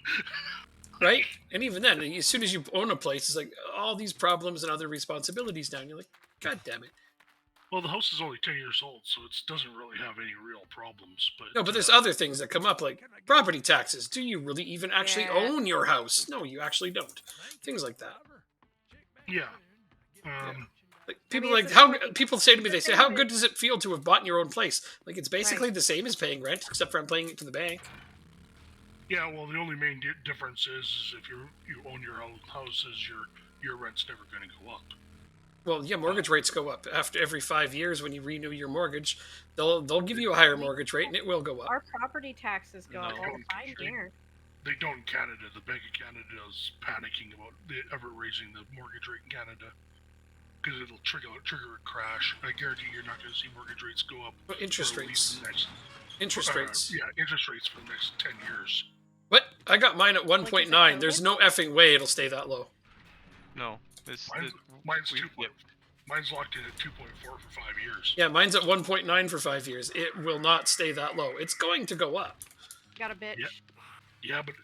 S2: Right? And even then, as soon as you own a place, it's like all these problems and other responsibilities now. And you're like, God damn it.
S5: Well, the house is only 10 years old, so it doesn't really have any real problems. But
S2: No, but there's other things that come up, like property taxes. Do you really even actually
S4: Yeah.
S2: own your house? No, you actually don't. Things like that.
S5: yeah.
S2: Like people
S4: mean,
S2: like
S4: it's
S2: how
S4: the same-
S2: people say to me, they
S4: it's the
S2: say,
S4: same
S2: "How
S4: with-
S2: good does it feel to have bought your own place?" Like it's basically
S4: Right.
S2: the same as paying rent, except for I'm paying it to the bank.
S5: Yeah, well, the only main difference is if you own your own houses, your rent's never going to go up.
S2: Well, yeah, mortgage rates go up after every 5 years when you renew your mortgage. They'll give you a higher mortgage rate, and it will go up.
S4: Our property taxes go up
S3: No.
S4: all the time here.
S5: They don't in Canada. The Bank of Canada is panicking about ever raising the mortgage rate in Canada because it'll trigger a crash. I guarantee you're not going to see mortgage rates go up.
S2: But interest
S5: for at least
S2: rates.
S5: the next,
S2: Interest rates.
S5: Yeah, interest rates for the next 10 years.
S2: What? I got mine at 1.9. There's no effing way it'll stay that low.
S3: No, this.
S5: Mine's
S3: we-
S5: 2.
S3: yep.
S5: Mine's locked in at 2.4 for 5 years.
S2: Yeah, mine's at 1.9 for 5 years. It will not stay that low. It's going to go up.
S4: Got a bitch.
S5: Yeah. Yeah, but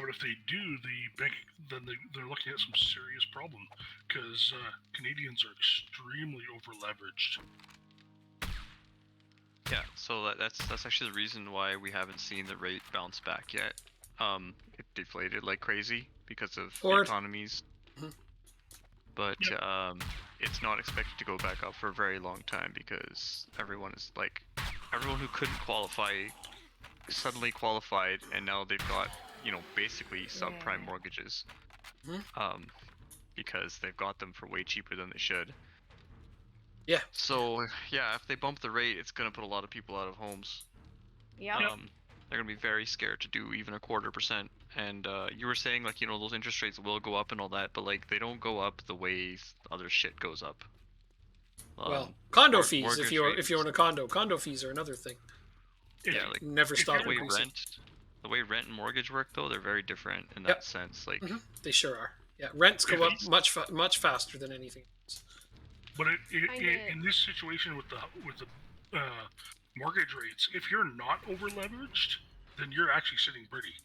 S5: if they do, the bank then they're looking at some serious problem because Canadians are extremely over leveraged.
S3: Yeah, so that's actually the reason why we haven't seen the rate bounce back yet. It deflated like crazy because of the
S2: Or-
S3: economies.
S2: Mhm.
S3: But it's not expected to go back up for a very long time because everyone who couldn't qualify suddenly qualified, and now they've got, basically subprime
S4: Yeah.
S3: mortgages.
S2: Mhm.
S3: Because they've got them for way cheaper than they should.
S2: Yeah.
S3: So yeah, if they bump the rate, it's gonna put a lot of people out of homes.
S4: Yep.
S3: They're gonna be very scared to do even a 1/4%. And you were saying like those interest rates will go up and all that, but like they don't go up the way other shit goes up.
S2: Well, condo
S3: mor-
S2: fees if
S3: mortgage
S2: you own
S3: rates-
S2: a condo fees are another thing.
S3: yeah, like
S2: Never stop
S3: the way
S2: increasing.
S3: the way rent and mortgage work though, they're very different in
S2: Yep.
S3: that sense. Like
S2: Mhm. They sure are. Yeah, rents go
S5: Yeah,
S2: up much faster than anything else.
S5: But
S4: Kinda-
S5: in this situation with the mortgage rates, if you're not over leveraged, then you're actually sitting pretty.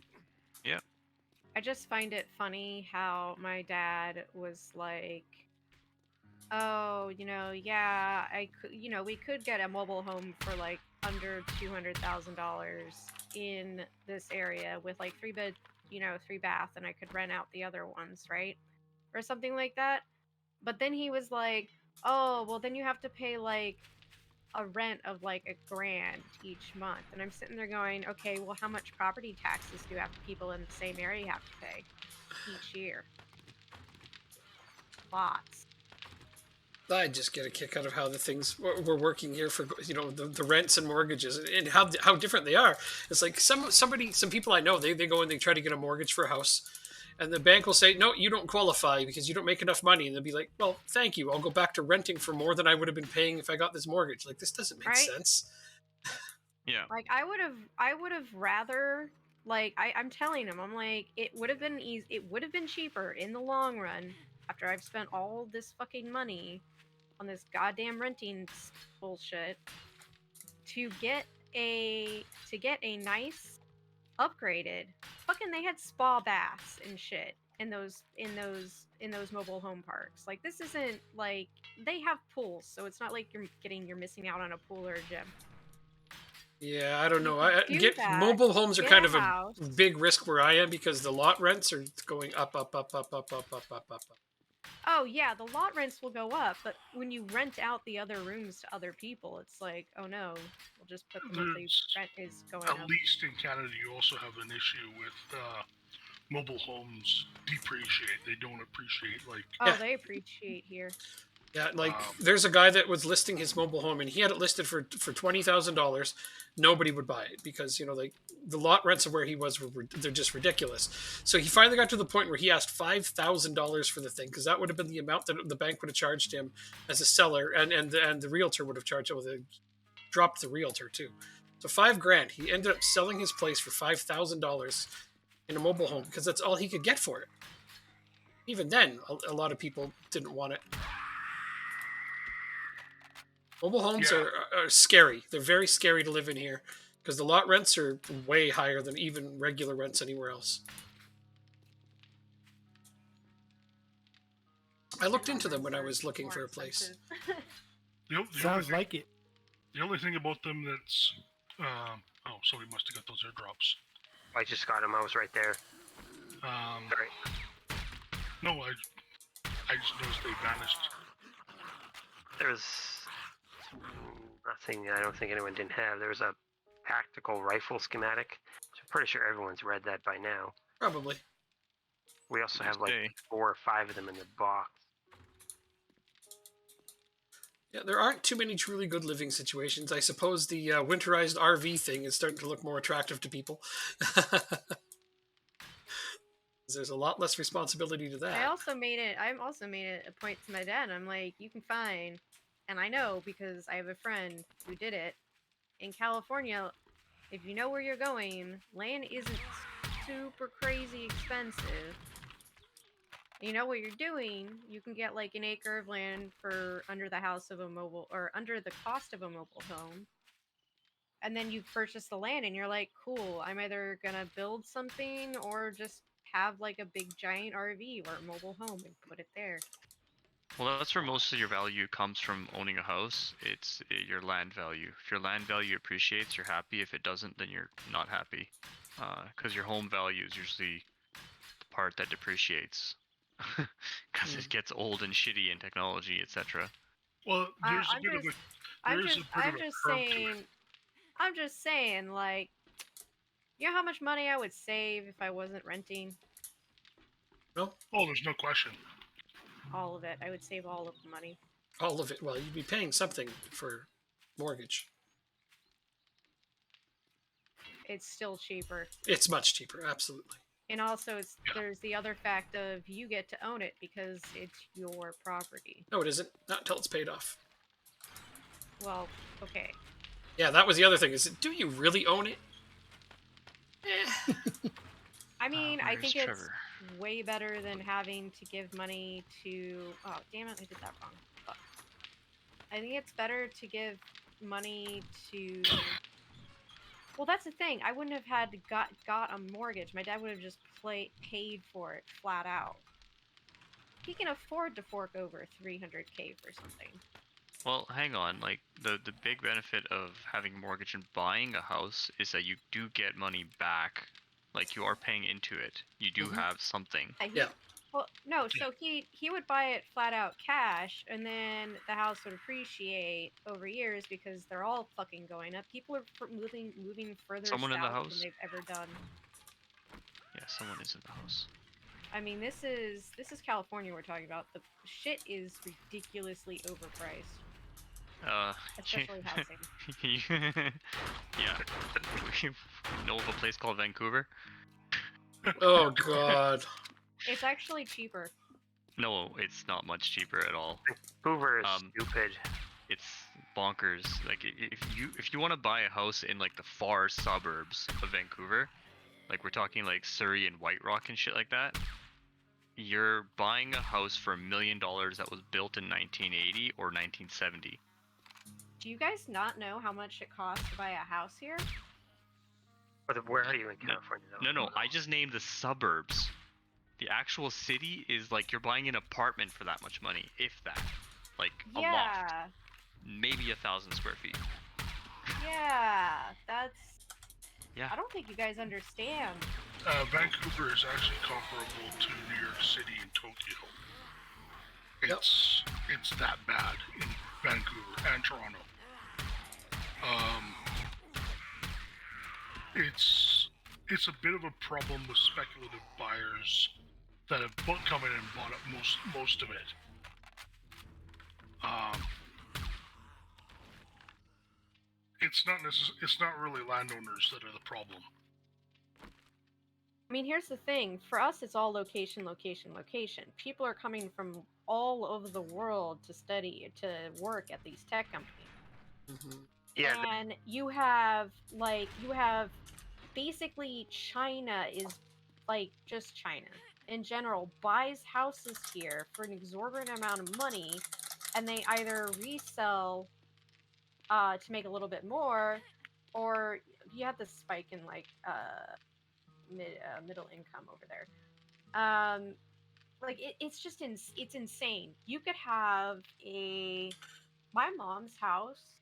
S4: I just find it funny how my dad was like, "Oh, yeah, I could, we could get a mobile home for like under $200,000 in this area with like 3 bed, 3 bath, and I could rent out the other ones, right, or something like that." But then he was like, "Oh, well, then you have to pay like a rent of like $1,000 each month." And I'm sitting there going, "Okay, well, how much property taxes do people in the same area have to pay each year?" Lots.
S2: I just get a kick out of how the things we're working here for, the rents and mortgages and how different they are. It's like some people I know, they go and they try to get a mortgage for a house, and the bank will say, no, you don't qualify because you don't make enough money, and they'll be like, well, thank you, I'll go back to renting for more than I would have been paying if I got this mortgage. Like, this doesn't make
S4: Right?
S2: sense.
S3: yeah,
S4: Like I would have rather, like, I'm telling him, I'm like, it would have been easy, it would have been cheaper in the long run after I've spent all this fucking money on this goddamn renting bullshit to get a nice upgraded, fucking, they had spa baths and shit in those mobile home parks. Like, this isn't like, they have pools, so it's not like you're missing out on a pool or a gym.
S2: Yeah, I don't know.
S4: do that,
S2: Mobile homes are
S4: get
S2: kind
S4: a
S2: of a
S4: house.
S2: big risk where I am because the lot rents are going up, up, up, up, up, up, up, up, up.
S4: Oh yeah, the lot rents will go up, but when you rent out the other rooms to other people, it's like, oh no, we'll just put the monthly rent is going
S5: At
S4: up.
S5: least in Canada, you also have an issue with mobile homes depreciate. They don't appreciate like.
S4: Oh,
S2: Yeah.
S4: they appreciate here.
S2: Yeah, like
S5: Wow.
S2: there's a guy that was listing his mobile home, and he had it listed for $20,000. Nobody would buy it because like the lot rents of where he was they're just ridiculous. So he finally got to the point where he asked $5,000 for the thing because that would have been the amount that the bank would have charged him as a seller, and the realtor would have charged. Oh, they dropped the realtor too. So $5,000. He ended up selling his place for $5,000 in a mobile home because that's all he could get for it. Even then, a lot of people didn't want it. Mobile homes
S5: Yeah.
S2: are scary. They're very scary to live in here because the lot rents are way higher than even regular rents anywhere else. I looked into them when I was looking for a place.
S5: The
S6: Sounds like it.
S5: The only thing about them that's oh, somebody must have got those airdrops.
S1: I just got him. I was right there. Sorry.
S5: No, I just noticed they vanished.
S1: There was nothing I don't think anyone didn't have. There was a tactical rifle schematic. So I'm pretty sure everyone's read that by now.
S2: Probably.
S1: We also have like
S3: Okay.
S1: 4 or 5 of them in the box.
S2: Yeah, there aren't too many truly good living situations. I suppose the winterized RV thing is starting to look more attractive to people. There's a lot less responsibility to that.
S4: I'm also made it a point to my dad. I'm like, you can find, and I know because I have a friend who did it in California. If you know where you're going, land isn't super crazy expensive. You know what you're doing, you can get like an acre of land for under the cost of a mobile home. And then you purchase the land and you're like, cool, I'm either gonna build something or just have like a big giant RV or a mobile home and put it there.
S3: Well, that's where most of your value comes from owning a house. It's your land value. If your land value appreciates, you're happy. If it doesn't, then you're not happy. Because your home value is usually the part that depreciates. because it gets old and shitty in technology, etc.
S5: Well, there's a
S4: I'm
S5: bit of
S4: just,
S5: a there is a bit
S4: I'm
S5: of a
S4: just
S5: curve to
S4: saying,
S5: it.
S4: I'm just saying, like, you know how much money I would save if I wasn't renting?
S2: No,
S5: Oh, there's no question.
S4: All of it. I would save all of the money.
S2: all of it. Well, you'd be paying something for mortgage.
S4: It's still cheaper.
S2: It's much cheaper, absolutely.
S4: And also, it's
S5: Yeah.
S4: there's the other fact of you get to own it because it's your property.
S2: No, it isn't. Not until it's paid off.
S4: Well, okay.
S2: Yeah, that was the other thing. Is do you really own it? Eh.
S4: I mean, I
S3: Where's
S4: think it's
S3: Trevor?
S4: way better than having to give money to. Oh, damn it! I did that wrong. Fuck. I think it's better to give money to. Well, that's the thing. I wouldn't have had to got a mortgage. My dad would have just paid for it flat out. He can afford to fork over $300K for something.
S3: Well, hang on. Like the big benefit of having a mortgage and buying a house is that you do get money back. Like you are paying into it. You do
S2: Mhm.
S3: have something.
S2: Yeah.
S4: Well, no. So he would buy it flat out cash, and then the house would appreciate over years because they're all fucking going up. People are moving further
S3: Someone in the
S4: south
S3: house?
S4: than they've ever done.
S3: Yeah, someone is in the house.
S4: I mean, this is California we're talking about. The shit is ridiculously overpriced, especially housing.
S3: Yeah. You know of a place called Vancouver?
S2: Oh God.
S4: It's actually cheaper.
S3: No, it's not much cheaper at all.
S1: Hoover is
S3: Um,
S1: stupid.
S3: It's bonkers. Like if you want to buy a house in like the far suburbs of Vancouver, like we're talking like Surrey and White Rock and shit like that, you're buying a house for $1 million that was built in 1980 or 1970.
S4: Do you guys not know how much it costs to buy a house here?
S1: Where are you in
S3: No,
S1: California, though?
S3: No, I just named the suburbs. The actual city is like you're buying an apartment for that much money, if that. Like a loft,
S4: Yeah,
S3: maybe 1,000 square feet.
S4: yeah. That's.
S3: Yeah.
S4: I don't think you guys understand.
S5: Vancouver is actually comparable to New York City and Tokyo.
S2: Yep.
S5: It's that bad in Vancouver and Toronto. It's a bit of a problem with speculative buyers that have come in and bought up most of it. It's not really landowners that are the problem.
S4: I mean, here's the thing. For us, it's all location, location, location. People are coming from all over the world to study, to work at these tech companies.
S2: Mhm.
S1: Yeah,
S4: And you have basically China is like just China in general buys houses here for an exorbitant amount of money, and they either resell to make a little bit more, or you have this spike in like middle income over there. Like it's just it's insane. You could have my mom's house.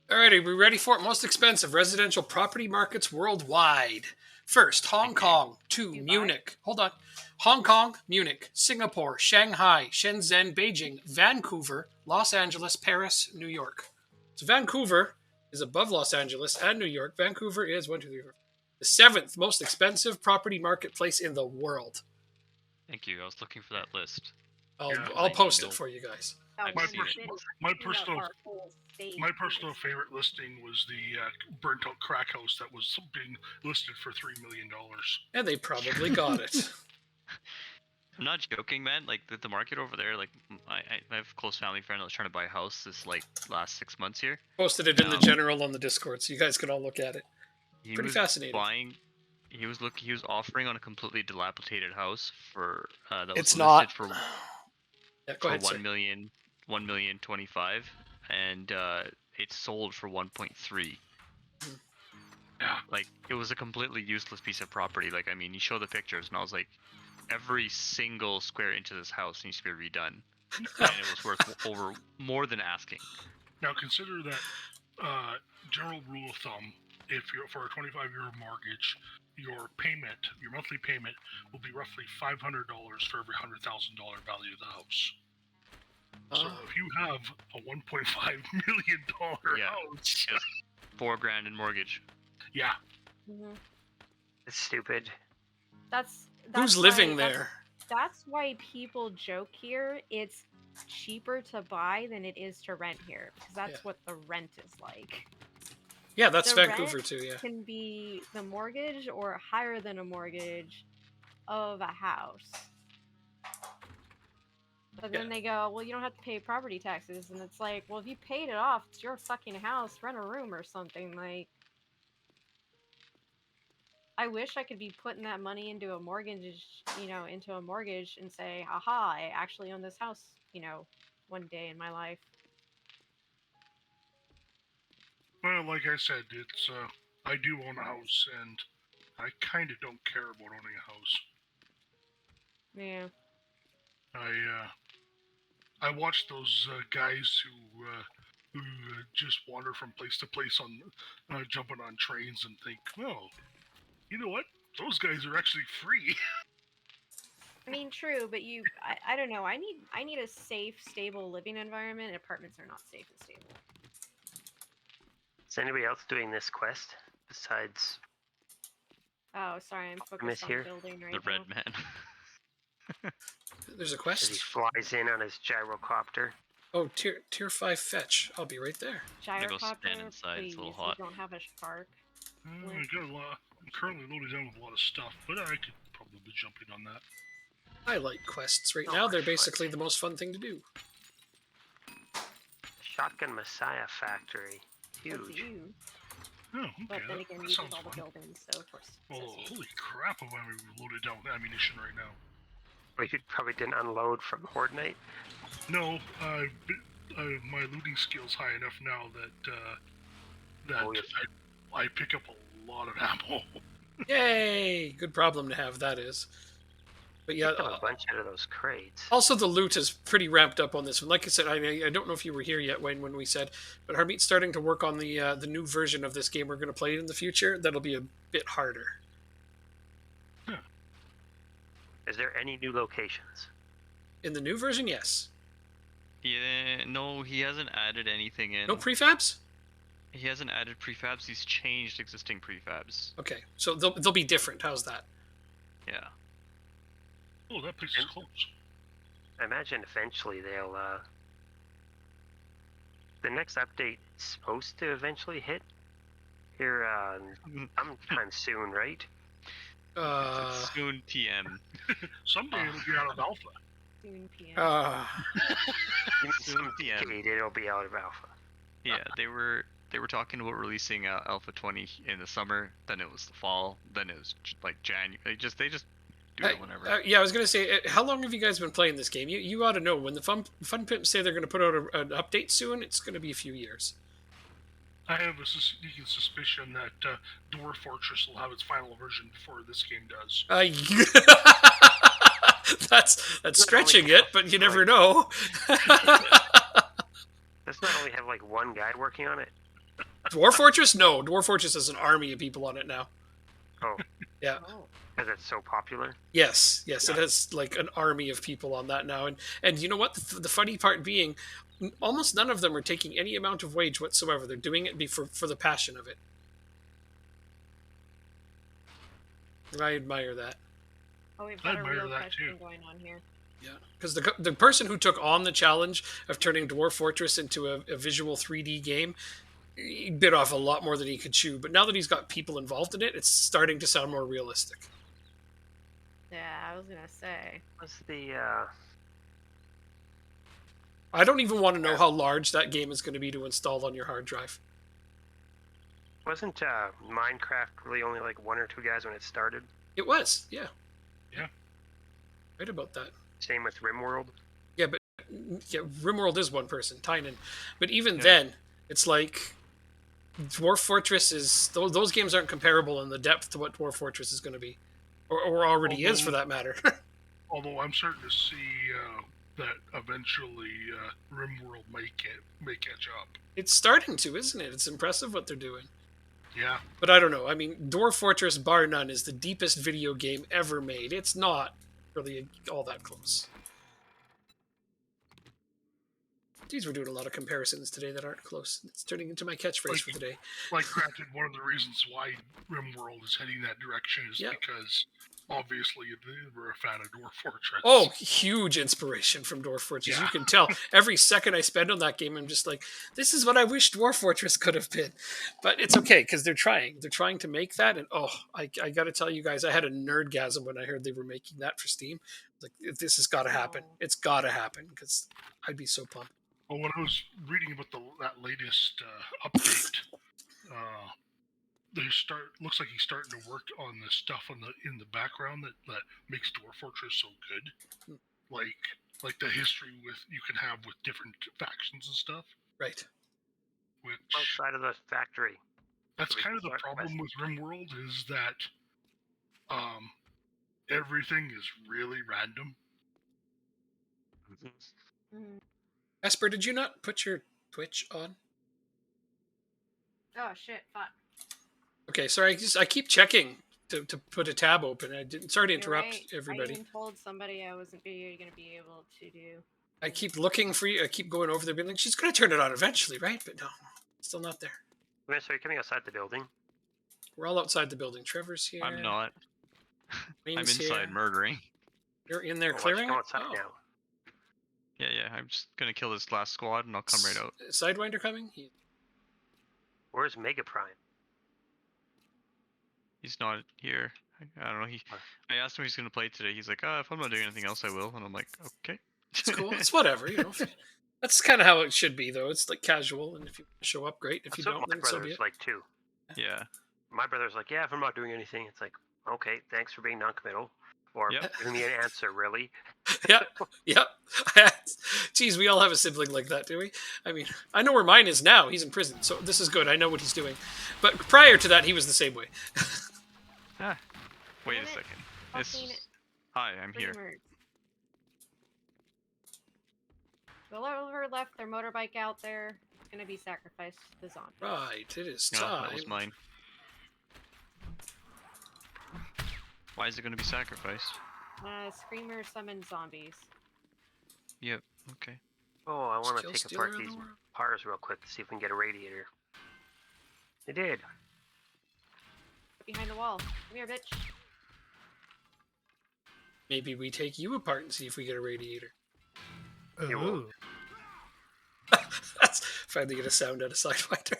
S2: Alrighty, we ready for it? Most expensive residential property markets worldwide. First, Hong Kong. 2,
S4: Dubai.
S2: Munich. Hold on. Hong Kong, Munich, Singapore, Shanghai, Shenzhen, Beijing, Vancouver, Los Angeles, Paris, New York. So Vancouver is above Los Angeles and New York. Vancouver is 1, 2, 3, 4. The 7th most expensive property marketplace in the world.
S3: Thank you. I was looking for that list.
S2: I'll
S5: Yeah.
S2: post it for you guys.
S4: That
S3: I've
S4: one
S3: seen it.
S4: city,
S5: My
S4: you know,
S5: personal
S4: our whole state
S5: My personal
S4: is-
S5: favorite listing was the burnt out crack house that was being listed for $3 million.
S2: And they probably got it.
S3: I'm not joking, man. Like the market over there, like I have a close family friend that was trying to buy a house this like last 6 months here.
S2: Posted it in the
S3: Um,
S2: general on the Discord, so you guys can all look at it.
S3: He
S2: Pretty
S3: was
S2: fascinating.
S3: buying. He was offering on a completely dilapidated house for that was
S2: It's
S3: listed
S2: not.
S3: for
S2: Yeah, go ahead.
S3: for
S2: Sir.
S3: 1,025,000, and it sold for 1.3.
S5: Yeah.
S3: Like it was a completely useless piece of property. Like I mean, you show the pictures, and I was like, every single square inch of this house needs to be redone, and it was worth over more than asking.
S5: Now consider that general rule of thumb if you're for a 25-year mortgage, your monthly payment will be roughly $500 for every $100,000 value of the house. So
S2: Oh.
S5: if you have a $1.5 million
S3: Yeah.
S5: house,
S3: Just $4,000 in mortgage.
S5: yeah,
S4: Mhm.
S1: It's stupid.
S4: That's
S2: Who's
S4: why-
S2: living
S4: that's-
S2: there?
S4: That's why people joke here. It's cheaper to buy than it is to rent here because that's
S2: Yeah.
S4: what the rent is like.
S2: Yeah, that's
S4: The
S2: Vancouver
S4: rent
S2: too. Yeah.
S4: Can be the mortgage or higher than a mortgage of a house. But then they go, well, you don't have to pay property taxes, and it's like, well, if you paid it off, it's your fucking house. Rent a room or something. Like, I wish I could be putting that money into a mortgage, into a mortgage and say, aha, I actually own this house, one day in my life.
S5: well, like I said, it's I do own a house, and I kind of don't care about owning a house.
S4: Yeah.
S5: I watch those guys who just wander from place to place on jumping on trains and think, well, you know what? Those guys are actually free.
S4: I mean, true, but I don't know. I need a safe, stable living environment. And apartments are not safe and stable.
S1: Is anybody else doing this quest besides?
S4: Oh, sorry, I'm
S1: Miss
S4: focused on
S1: here?
S4: building right
S3: The
S4: now.
S3: red man.
S2: There's a
S1: As he
S2: quest.
S1: flies in on his gyrocopter.
S2: Oh, tier 5 fetch. I'll be right there.
S3: gonna go
S4: Gyrocopter,
S3: stand inside,
S4: please.
S3: it's a little
S4: We
S3: hot.
S4: don't have a shark.
S5: I got a lot. I'm currently loaded down with a lot of stuff, but I could probably jump in on that.
S2: I like quests right
S1: Oh,
S2: now. They're
S1: fuck.
S2: basically the most fun thing to do.
S1: Shotgun Messiah Factory.
S4: That's
S1: Huge.
S4: you.
S5: Oh, okay.
S4: But then again,
S5: that
S4: you did
S5: sounds
S4: all the
S5: fun.
S4: buildings, so of course. it
S5: Oh,
S4: says you.
S5: holy crap! Am I loaded down with ammunition right now?
S1: Well, you probably didn't unload from Horde Night.
S5: No, my looting skill's high enough now that
S1: Oh, yes.
S5: I pick up a lot of ammo.
S2: Yay! Good problem to have, that is. But yeah,
S1: Picked up a bunch out of those crates.
S2: also the loot is pretty ramped up on this one. Like I said, I don't know if you were here yet, Wayne, when we said, but Harmeet's starting to work on the new version of this game we're going to play in the future. That'll be a bit harder.
S1: Is there any new locations?
S2: In the new version, yes.
S3: Yeah, no, he hasn't added anything in.
S2: No prefabs?
S3: He hasn't added prefabs. He's changed existing prefabs.
S2: Okay, so they'll be different. How's that?
S3: Yeah.
S5: Oh, that place is
S1: And-
S5: close.
S1: I imagine eventually they'll. The next update is supposed to eventually hit here sometime soon, right?
S3: It's soon TM.
S5: Someday it'll be out of alpha.
S4: Soon PM.
S1: You mean
S3: Soon
S1: some
S3: PM.
S1: decade it'll be out of alpha.
S3: Yeah, they were talking about releasing Alpha 20 in the summer. Then it was the fall. Then it was like January. They just do it whenever.
S2: Yeah, I was gonna say, how long have you guys been playing this game? You ought to know. When the Fun Pimps say they're gonna put out an update soon, it's gonna be a few years.
S5: I have a sneaking suspicion that Dwarf Fortress will have its final version before this game does.
S2: That's stretching it, but you never know.
S1: Does not only have like one guy working on it.
S2: Dwarf Fortress? No, Dwarf Fortress has an army of people on it now.
S1: Oh,
S2: Yeah.
S4: Oh.
S1: because it's so popular.
S2: Yes, it has like an army of people on that now, and you know what? The funny part being, almost none of them are taking any amount of wage whatsoever. They're doing it for the passion of it. I admire that.
S4: Oh, we've
S5: I
S4: got a
S5: admire
S4: real
S5: that,
S4: question
S5: too.
S4: going on here.
S2: Yeah, because the person who took on the challenge of turning Dwarf Fortress into a visual 3D game, he bit off a lot more than he could chew. But now that he's got people involved in it, it's starting to sound more realistic.
S4: Yeah, I was gonna say.
S1: What's the
S2: I don't even want to know how large that game is going to be to install on your hard drive.
S1: wasn't Minecraft really only like one or two guys when it started?
S2: It was, yeah.
S5: Yeah.
S2: Right about that.
S1: Same with RimWorld.
S2: Yeah, RimWorld is one person, Tynan. But even
S3: Yeah.
S2: then, it's like Dwarf Fortress is those games aren't comparable in the depth to what Dwarf Fortress is going to be, or already is for that matter.
S5: Although I'm starting to see that eventually RimWorld may catch up.
S2: It's starting to, isn't it? It's impressive what they're doing.
S5: Yeah.
S2: But I don't know. I mean, Dwarf Fortress, bar none, is the deepest video game ever made. It's not really all that close. Geez, we're doing a lot of comparisons today that aren't close. It's turning into my catchphrase for the day.
S5: Like, granted, one of the reasons why RimWorld is heading that direction is
S2: Yeah.
S5: because obviously they were a fan of Dwarf Fortress.
S2: Oh, huge inspiration from Dwarf Fortress. You
S5: Yeah.
S2: can tell. Every second I spend on that game, I'm just like, this is what I wish Dwarf Fortress could have been. But it's okay, because they're trying. They're trying to make that. And I got to tell you guys, I had a nerdgasm when I heard they were making that for Steam. Like, this has got to happen.
S4: Oh.
S2: It's got to happen, because I'd be so pumped.
S5: Well, when I was reading about that latest update, looks like he's starting to work on the stuff in the background that makes Dwarf Fortress so good, like the history you can have with different factions and stuff.
S2: Right.
S5: Which
S1: Outside of the factory.
S5: that's
S1: we
S5: kind of
S1: can
S5: the
S1: start
S5: problem with RimWorld is that everything is really random.
S4: Mhm.
S2: Esper, did you not put your Twitch on?
S4: Oh shit! Fuck.
S2: Okay, sorry. I keep checking to put a tab open. I didn't. Sorry to
S4: You're
S2: interrupt
S4: right.
S2: everybody.
S4: I even told somebody I wasn't going to be able to do.
S2: I keep looking for you. I keep going over there, being like, she's going to turn it on eventually, right? But no, still not there.
S1: So you're coming outside the building?
S2: We're all outside the building. Trevor's here.
S3: I'm not. I'm
S2: Wayne's
S3: inside
S2: here.
S3: murdering.
S2: You're in there
S1: Why don't you
S2: clearing.
S1: come outside
S2: Oh.
S1: now?
S3: Yeah, I'm just gonna kill this last squad and I'll come right out.
S2: Sidewinder coming?
S1: Where's Mega Prime?
S3: He's not here. I don't know. I asked him if he's gonna play today. He's like, if I'm not doing anything else, I will. And I'm like, okay.
S2: It's cool. It's whatever, you know. That's kind of how it should be, though. It's like casual, and if you show up, great. If
S1: That's
S2: you
S1: what
S2: don't,
S1: my
S2: then so be
S1: brother's
S2: it.
S1: like too.
S3: Yeah.
S1: My brother's like, yeah, if I'm not doing anything, it's like, okay, thanks for being non-committal. Or
S3: Yep.
S1: giving me an answer, really.
S2: Yep. Geez, we all have a sibling like that, do we? I mean, I know where mine is now. He's in prison, so this is good. I know what he's doing. But prior to that, he was the same way.
S3: Wait a
S4: Damn it.
S3: second.
S4: Fucking
S3: Hi, I'm here.
S4: Dreamers. Whoever left their motorbike out there is going to be sacrificed to the zombie.
S2: Right, it is
S3: No,
S2: time.
S3: that was mine. Why is it gonna be sacrificed?
S4: Screamer summoned zombies.
S3: Yep. Okay.
S1: Oh, I want to
S2: Skill
S1: take
S2: stealer
S1: apart
S2: of the
S1: these
S2: world.
S1: parts real quick to see if we can get a radiator. They did.
S4: Behind the wall. Come here, bitch.
S2: Maybe we take you apart and see if we get a radiator.
S1: You will.
S6: Ooh.
S2: That's finally get a sound out of Sidewinder.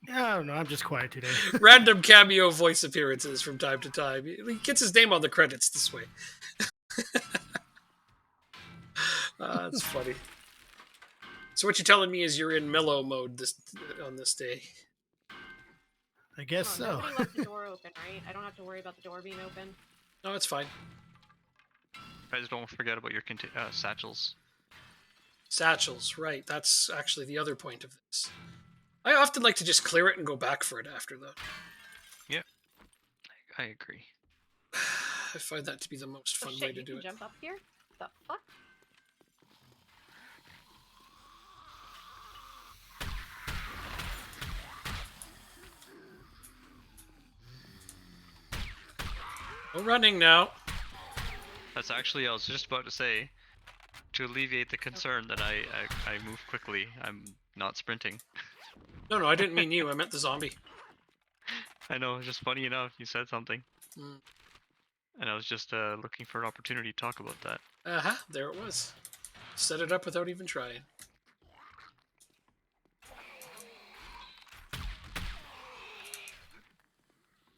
S6: Yeah, I don't know. I'm just quiet today.
S2: Random cameo voice appearances from time to time. He gets his name on the credits this way. That's funny. So what you're telling me is you're in mellow mode on this day.
S6: I guess
S4: Oh,
S6: so.
S4: nobody left the door open, right? I don't have to worry about the door being open.
S2: No, it's fine.
S3: Guys, don't forget about your satchels.
S2: Satchels, right. That's actually the other point of this. I often like to just clear it and go back for it after, though.
S3: I agree.
S2: I find that to be the most
S4: Oh
S2: fun
S4: shit,
S2: way to
S4: you
S2: do
S4: can
S2: it.
S4: jump up here? The fuck?
S2: No running now.
S3: That's actually, I was just about to say, to alleviate the concern that I move quickly, I'm not sprinting.
S2: No, I didn't mean you. I meant the zombie.
S3: I know, it's just funny enough, you said something.
S2: Mm.
S3: And I was just looking for an opportunity to talk about that.
S2: Uh-huh, there it was. Set it up without even trying.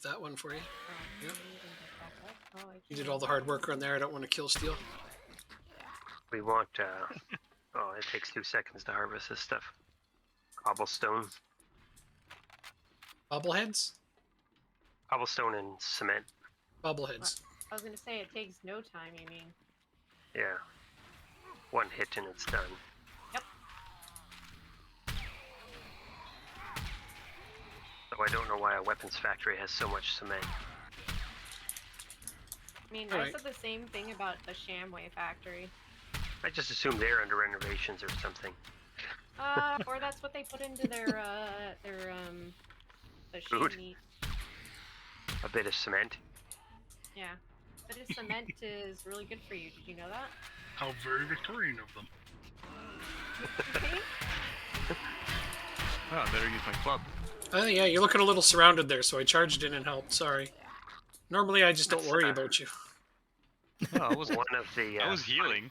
S2: That one for you. Yep.
S4: Oh, I
S2: You did
S4: can't.
S2: all the hard work on there. I don't want to kill steal.
S1: We want, oh, it takes 2 seconds to harvest this stuff. Cobblestone.
S2: Bobbleheads?
S1: Cobblestone and cement.
S2: Bobbleheads.
S4: I was gonna say it takes no time, you mean.
S1: Yeah. One hit and it's done.
S4: Yep.
S1: So I don't know why a weapons factory has so much cement.
S4: I mean,
S2: Alright.
S4: I said the same thing about the Shamway factory.
S1: I just assume they're under renovations or something.
S4: Or that's what they put into their
S1: Food?
S4: sashimi.
S1: A bit of cement.
S4: Yeah. But his cement is really good for you. Did you know that?
S5: How very Victorian of them.
S4: Okay.
S3: Oh, I better use my club.
S2: Oh yeah, you're looking a little surrounded there, so I charged in and helped. Sorry. Normally, I just don't
S1: That's
S2: worry
S1: about
S2: about you.
S3: No, I was
S1: One of the.
S3: I was healing.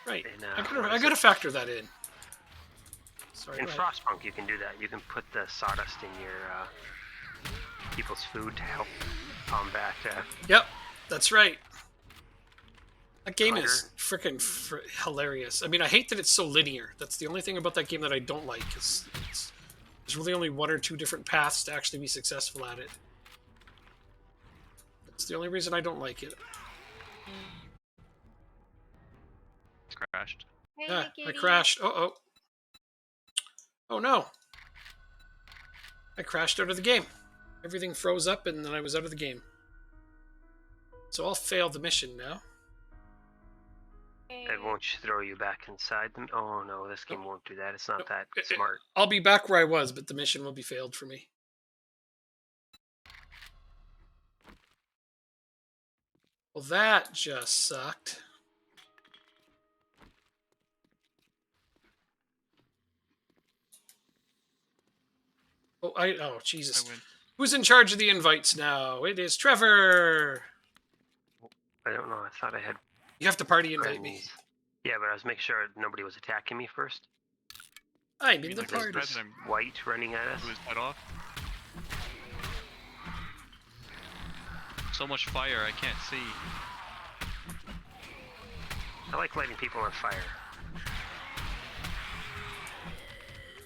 S2: Right.
S1: In,
S2: I gotta factor that in. Sorry.
S1: In
S2: go ahead.
S1: Frostpunk, you can do that. You can put the sawdust in your people's food to help combat.
S2: Yep, that's right. That game
S1: Hunger.
S2: is freaking hilarious. I mean, I hate that it's so linear. That's the only thing about that game that I don't like. There's really only one or two different paths to actually be successful at it. That's the only reason I don't like it.
S3: It's crashed.
S4: Hey,
S2: Ah, I
S4: kitty.
S2: crashed. Uh-oh. Oh no. I crashed out of the game. Everything froze up and then I was out of the game. So I'll fail the mission now.
S4: Hey.
S1: It won't throw you back inside them. Oh no, this game won't do that. It's not that smart.
S2: I'll be back where I was, but the mission will be failed for me. Well, that just sucked. Oh, Jesus.
S3: I win.
S2: Who's in charge of the invites now? It is Trevor.
S1: I don't know. I thought I had.
S2: You have to party invite me.
S1: friends. Yeah, but I was making sure nobody was attacking me first.
S2: I'm
S3: You
S2: in the
S3: like this
S2: party.
S3: president
S1: White running at us.
S3: blew his head off. So much fire, I can't see.
S1: I like lighting people on fire.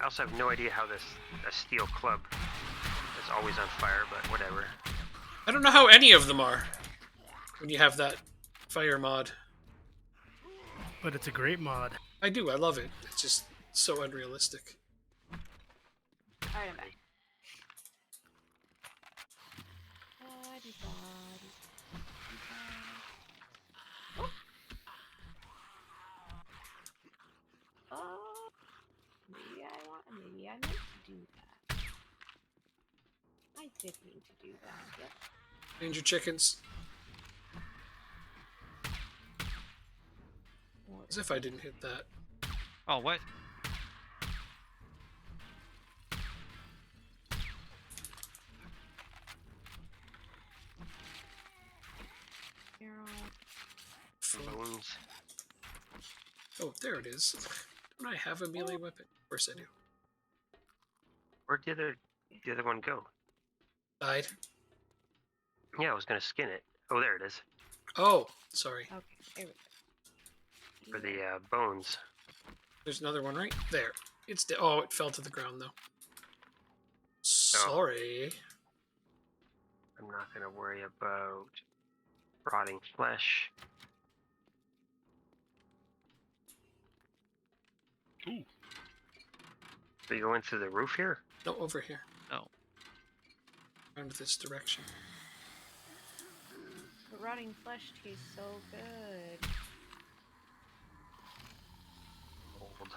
S1: I also have no idea how a steel club is always on fire, but whatever.
S2: I don't know how any of them are when you have that fire mod.
S6: But it's a great mod.
S2: I do. I love it. It's just so unrealistic.
S4: Alright, I'm back. Oh. Oh, maybe I meant to do that. I did mean to do that, yep.
S2: Ranger chickens. As if I didn't hit that.
S3: Oh, what?
S1: Bones.
S2: Oh, there it is. Don't I have a melee weapon? Of course I do.
S1: Where'd the other one go?
S2: Died.
S1: Yeah, I was gonna skin it. Oh, there it is.
S2: Oh, sorry.
S4: Okay, there we go.
S1: For the bones.
S2: There's another one right there. It's oh, it fell to the ground though. Sorry.
S1: I'm not gonna worry about rotting flesh.
S5: Ooh,
S1: So you go into the roof here?
S2: No, over here.
S3: No.
S2: Around this direction.
S4: The rotting flesh tastes so good.
S1: Old.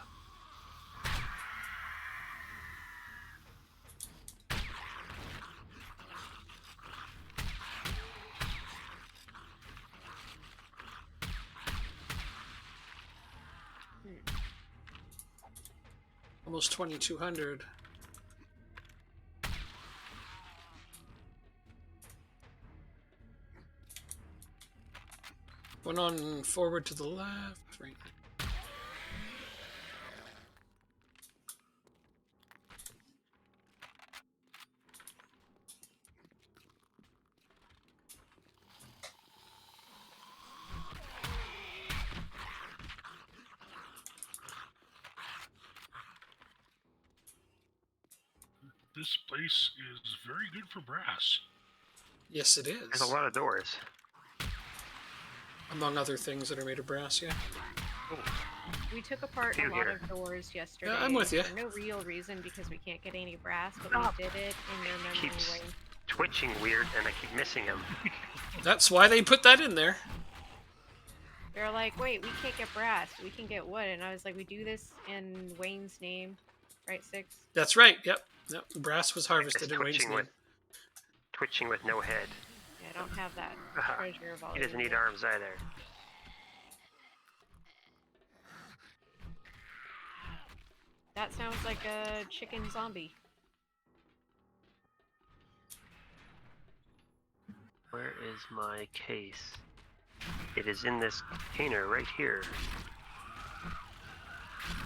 S2: Almost 2,200. One on forward to the left. Right.
S5: this place is very good for brass.
S2: Yes, it
S1: There's
S2: is.
S1: a lot of doors.
S2: Among other things that are made of brass, yeah.
S4: We took apart a
S1: Few
S4: lot
S1: here.
S4: of doors yesterday.
S2: I'm with ya.
S4: For no real reason because we can't get any brass, but
S1: Stop.
S4: we did it in your memory
S1: Keeps-
S4: way.
S1: Twitching weird, and I keep missing him.
S2: That's why they put that in there.
S4: They're like, wait, we can't get brass. We can get wood. And I was like, we do this in Wayne's name, right? 6.
S2: That's right. Yep. Yep. Brass was
S1: It's
S2: harvested in Wayne's
S1: twitching
S2: name.
S1: with twitching with no head.
S4: Yeah, I don't have that treasure of all.
S1: He doesn't need arms either.
S4: That sounds like a chicken zombie.
S1: Where is my case? It is in this container right here.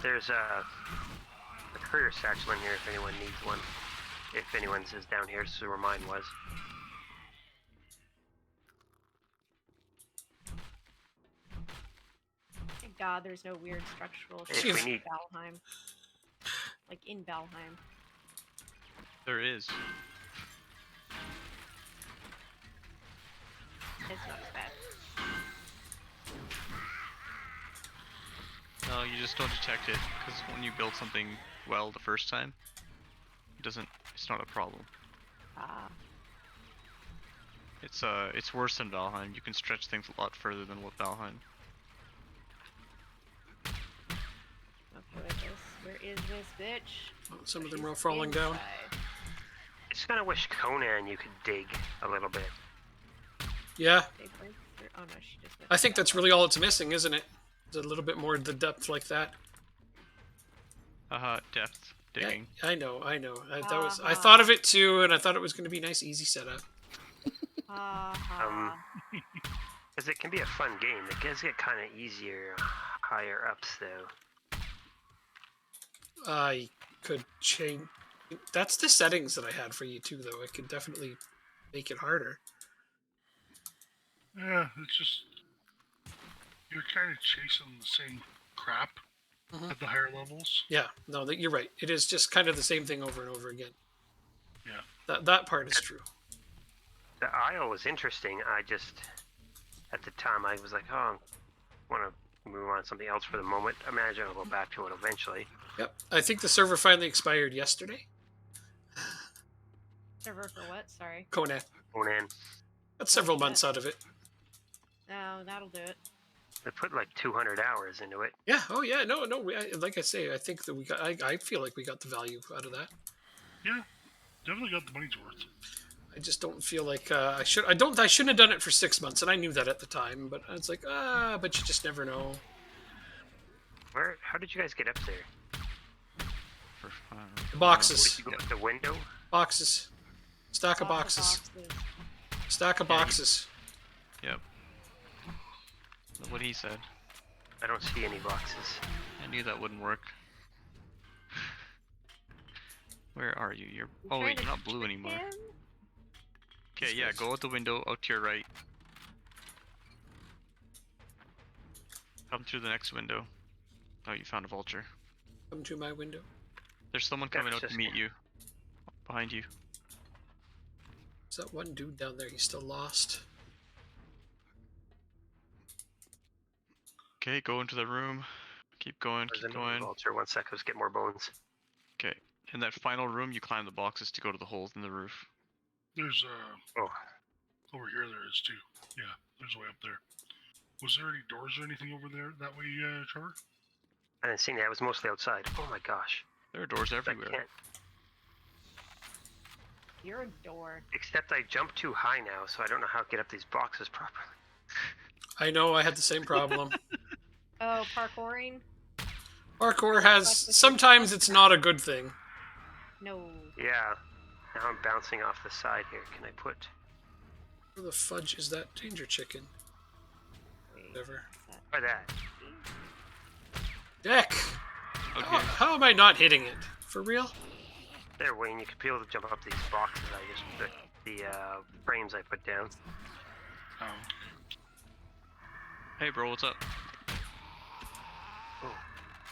S1: There's a courier satchel in here if anyone needs one. If anyone's is down here, this is where mine was.
S4: Thank God there's no weird structural
S1: If
S4: shit
S1: we
S4: in
S1: need-
S4: Valheim. Like in Valheim.
S3: There is.
S4: It's not as bad.
S3: No, you just don't detect it because when you build something well the first time, it doesn't. It's not a problem.
S4: Ah.
S3: It's worse than Valheim. You can stretch things a lot further than what Valheim.
S4: Okay, where is this bitch?
S2: Oh, some of
S4: She's
S2: them are all falling down.
S4: inside.
S1: I just kind of wish Conan you could dig a little bit.
S2: Yeah.
S4: They break through- Oh no, she just.
S2: I think that's really all it's missing, isn't it? It's a little bit more the depth like that.
S3: Depth
S2: Yeah,
S3: digging.
S2: I know. I
S4: Uh-huh.
S2: thought of it too, and I thought it was going to be a nice, easy setup.
S1: Because it can be a fun game. It does get kind of easier higher ups though.
S2: I could change. That's the settings that I had for you too, though. I could definitely make it harder.
S5: Yeah, it's just you're kind of chasing the same crap
S2: Mhm.
S5: at the higher levels.
S2: Yeah, no, you're right. It is just kind of the same thing over and over again.
S5: Yeah.
S2: That part is true.
S1: The Isle was interesting. I just, at the time, I was like, oh, I want to move on to something else for the moment. I imagine I'll go back to it eventually.
S2: Yep. I think the server finally expired yesterday.
S4: Server for what? Sorry.
S2: Conan.
S1: Conan,
S2: That's several months out of it.
S4: No, that'll do it.
S1: they put like 200 hours into it.
S2: Yeah. Oh yeah. No. Like I say, I think that we got. I feel like we got the value out of that.
S5: Yeah, definitely got the money's worth.
S2: I just don't feel like I should. I shouldn't have done it for 6 months, and I knew that at the time. But I was like, but you just never know.
S1: How did you guys get up there?
S3: For fun.
S2: The boxes.
S1: Did you go out the window?
S2: Boxes. Stack of
S4: Lots
S2: boxes.
S4: boxes.
S2: Stack of
S3: Yeah, you-
S2: boxes.
S3: Yep. What he said.
S1: I don't see any boxes.
S3: I knew that wouldn't work. Where are you? You're.
S4: You
S3: Oh
S4: trying
S3: wait,
S4: to
S3: you're not blue
S4: trick
S3: anymore.
S4: him?
S3: Okay, yeah, go out the window, out to your right. Come through the next window. Oh, you found a vulture.
S2: Come to my window.
S3: There's someone coming out to
S1: Gotcha.
S3: meet you. Behind you.
S2: Is that one dude down there? He's still lost.
S3: Okay, go into the room. Keep going,
S1: There's
S3: keep
S1: another
S3: going.
S1: vulture. 1 sec, let's get more bones.
S3: Okay. In that final room, you climb the boxes to go to the holes in the roof.
S5: There's
S1: Oh,
S5: over here. There is too. Yeah, there's a way up there. Was there any doors or anything over there that way, Trevor?
S1: I didn't see that. It was mostly outside. Oh my gosh.
S3: There are doors
S1: I
S3: everywhere.
S1: can't.
S4: You're a door.
S1: Except I jumped too high now, so I don't know how to get up these boxes properly.
S2: I know. I had the same problem.
S4: Oh, parkouring?
S2: Parkour has. Sometimes it's not a good thing.
S4: No.
S1: Yeah. Now I'm bouncing off the side here. Can I put...
S2: Where the fudge is that danger chicken?
S4: Wait,
S2: Whatever.
S4: what's that?
S1: Try that.
S2: Deck!
S3: Okay.
S2: How am I not hitting it? For real?
S1: There, Wayne, you could be able to jump up these boxes. I just... The frames I put down.
S3: Hey, bro, what's up?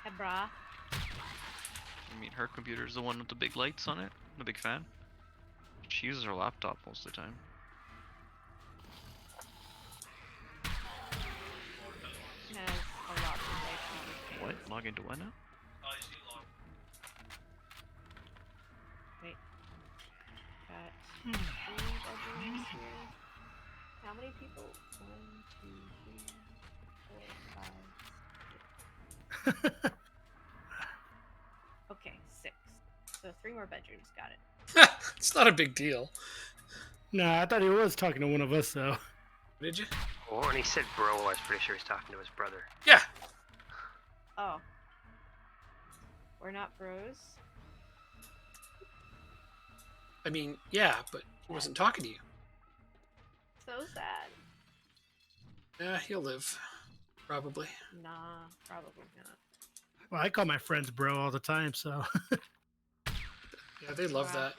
S4: Hey, brah.
S3: I mean, her computer's the one with the big lights on it, the big fan. She uses her laptop most of the time.
S4: Has a lot of life.
S3: What? Log into what now?
S4: Wait. Got 3 bedrooms here. How many people? 1, 2, 3, 4, Okay, 6. So 3 more bedrooms. Got it.
S2: It's not a big deal.
S6: Nah, I thought he was talking to one of us, though.
S2: Did you?
S1: Oh, and he said bro. I was pretty sure he's talking to his brother.
S2: Yeah.
S4: Oh. We're not bros?
S2: I mean, yeah, but he wasn't talking to you.
S4: So sad.
S2: Yeah, he'll live. Probably.
S4: Nah, probably not.
S6: Well, I call my friends bro all the time, so.
S2: Yeah, they love
S4: Wow.
S2: that.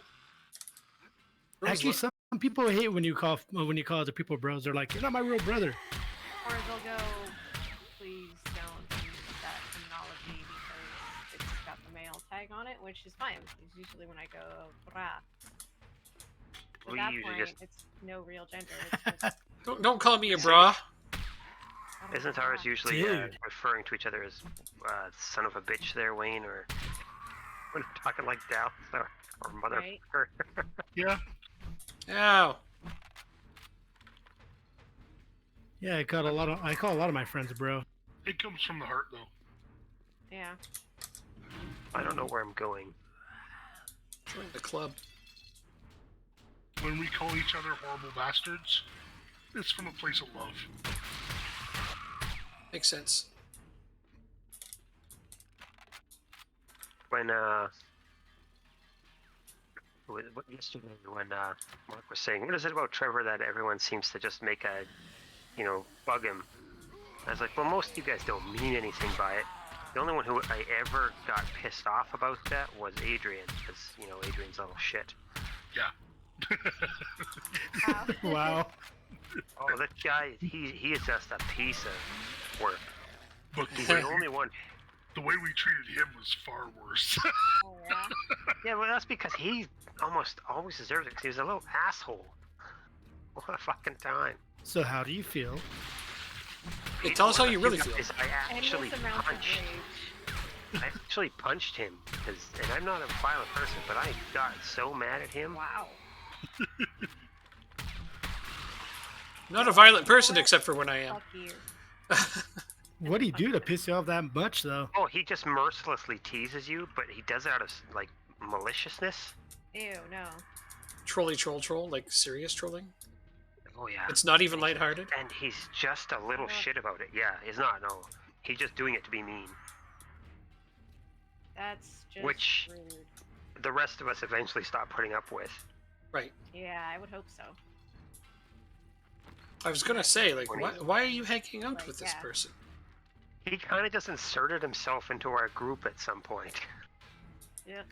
S2: Bros
S6: Actually,
S2: lo-
S6: some people hate when you call other people bros. They're like, "You're not my real brother."
S4: Or they'll go, please don't use that terminology because it's got the male tag on it, which is fine. It's usually when I go, brah. At
S1: We
S4: that
S1: usually
S4: point,
S1: just-
S4: it's no real gender. It's just,
S2: don't call me a bra.
S4: I don't
S1: Isn't
S4: know
S1: ours
S4: why.
S1: usually
S6: Dude.
S1: referring to each other as son of a bitch there, Wayne, or when we're talking like Dallas or motherfucker?
S4: Right.
S5: Yeah,
S2: Ow.
S6: Yeah, I call a lot of my friends bro.
S5: it comes from the heart, though.
S4: Yeah.
S1: I don't know where I'm going.
S2: Join the club.
S5: When we call each other horrible bastards, it's from a place of love.
S2: Makes sense.
S1: When yesterday when Mark was saying, what is it about Trevor that everyone seems to just make a, bug him? I was like, well, most of you guys don't mean anything by it. The only one who I ever got pissed off about that was Adrian, because Adrian's a little shit.
S5: Yeah.
S4: Wow.
S6: Wow.
S1: Oh, that guy, he is just a piece of work.
S5: But
S1: He's
S5: the way,
S1: the only one.
S5: the way we treated him was far worse.
S4: Oh, yeah.
S1: Yeah, well, that's because he almost always deserves it. 'Cause he was a little asshole. What a fucking time.
S6: So how do you feel?
S2: Hey, tell us how you really feel.
S1: Is I actually
S4: Endless amounts of
S1: punched.
S4: rage.
S1: I actually punched him and I'm not a violent person, but I got so mad at him.
S4: Wow.
S2: Not a violent person except for when I am.
S4: Fuck you.
S6: What do you do to piss you off that much, though?
S1: Oh, he just mercilessly teases you, but he does it out of like maliciousness.
S4: Ew, no.
S2: Trolly troll, like serious trolling.
S1: Oh yeah.
S2: It's not even lighthearted.
S1: And he's just a little shit about it. Yeah, he's not. No, he's just doing it to be mean.
S4: That's just
S1: Which-
S4: rude.
S1: The rest of us eventually stopped putting up with.
S2: Right.
S4: Yeah, I would hope so.
S2: I was gonna say, like,
S1: When
S2: why are you hanging out
S4: Like,
S2: with this
S4: yeah.
S2: person?
S1: He kind of just inserted himself into our group at some point.
S4: Yuck.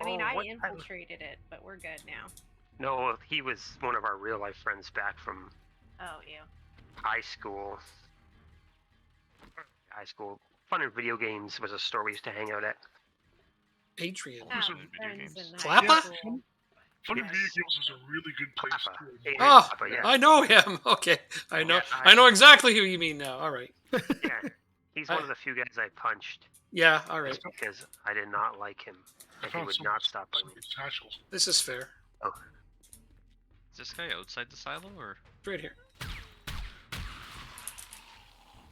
S4: I mean,
S1: Oh,
S4: I
S1: what-
S4: infiltrated it, but we're good now.
S1: No, he was one of our real life friends back from
S4: Oh, ew.
S1: high school. High school. Fun and Video Games was a store we used to hang out at.
S2: Adrian.
S5: Who's
S4: Ah,
S5: in
S3: video
S4: friends
S3: games?
S4: in
S2: Klappa?
S4: high school.
S5: Funny
S1: Yes.
S5: Video Games is a really good place
S1: Papa.
S5: to.
S1: Adrian
S2: Oh,
S1: Papa, yeah.
S2: I know him. Okay, I know.
S1: Yeah,
S2: I know exactly who you mean now. All right.
S1: Yeah. He's one of the few guys I punched
S2: Yeah. All right.
S1: just because I did not like him. And he
S5: found
S1: would
S5: some-
S1: not stop by
S5: some
S1: me.
S5: satchels.
S2: This is fair.
S3: Is this guy outside the silo or?
S2: Right here.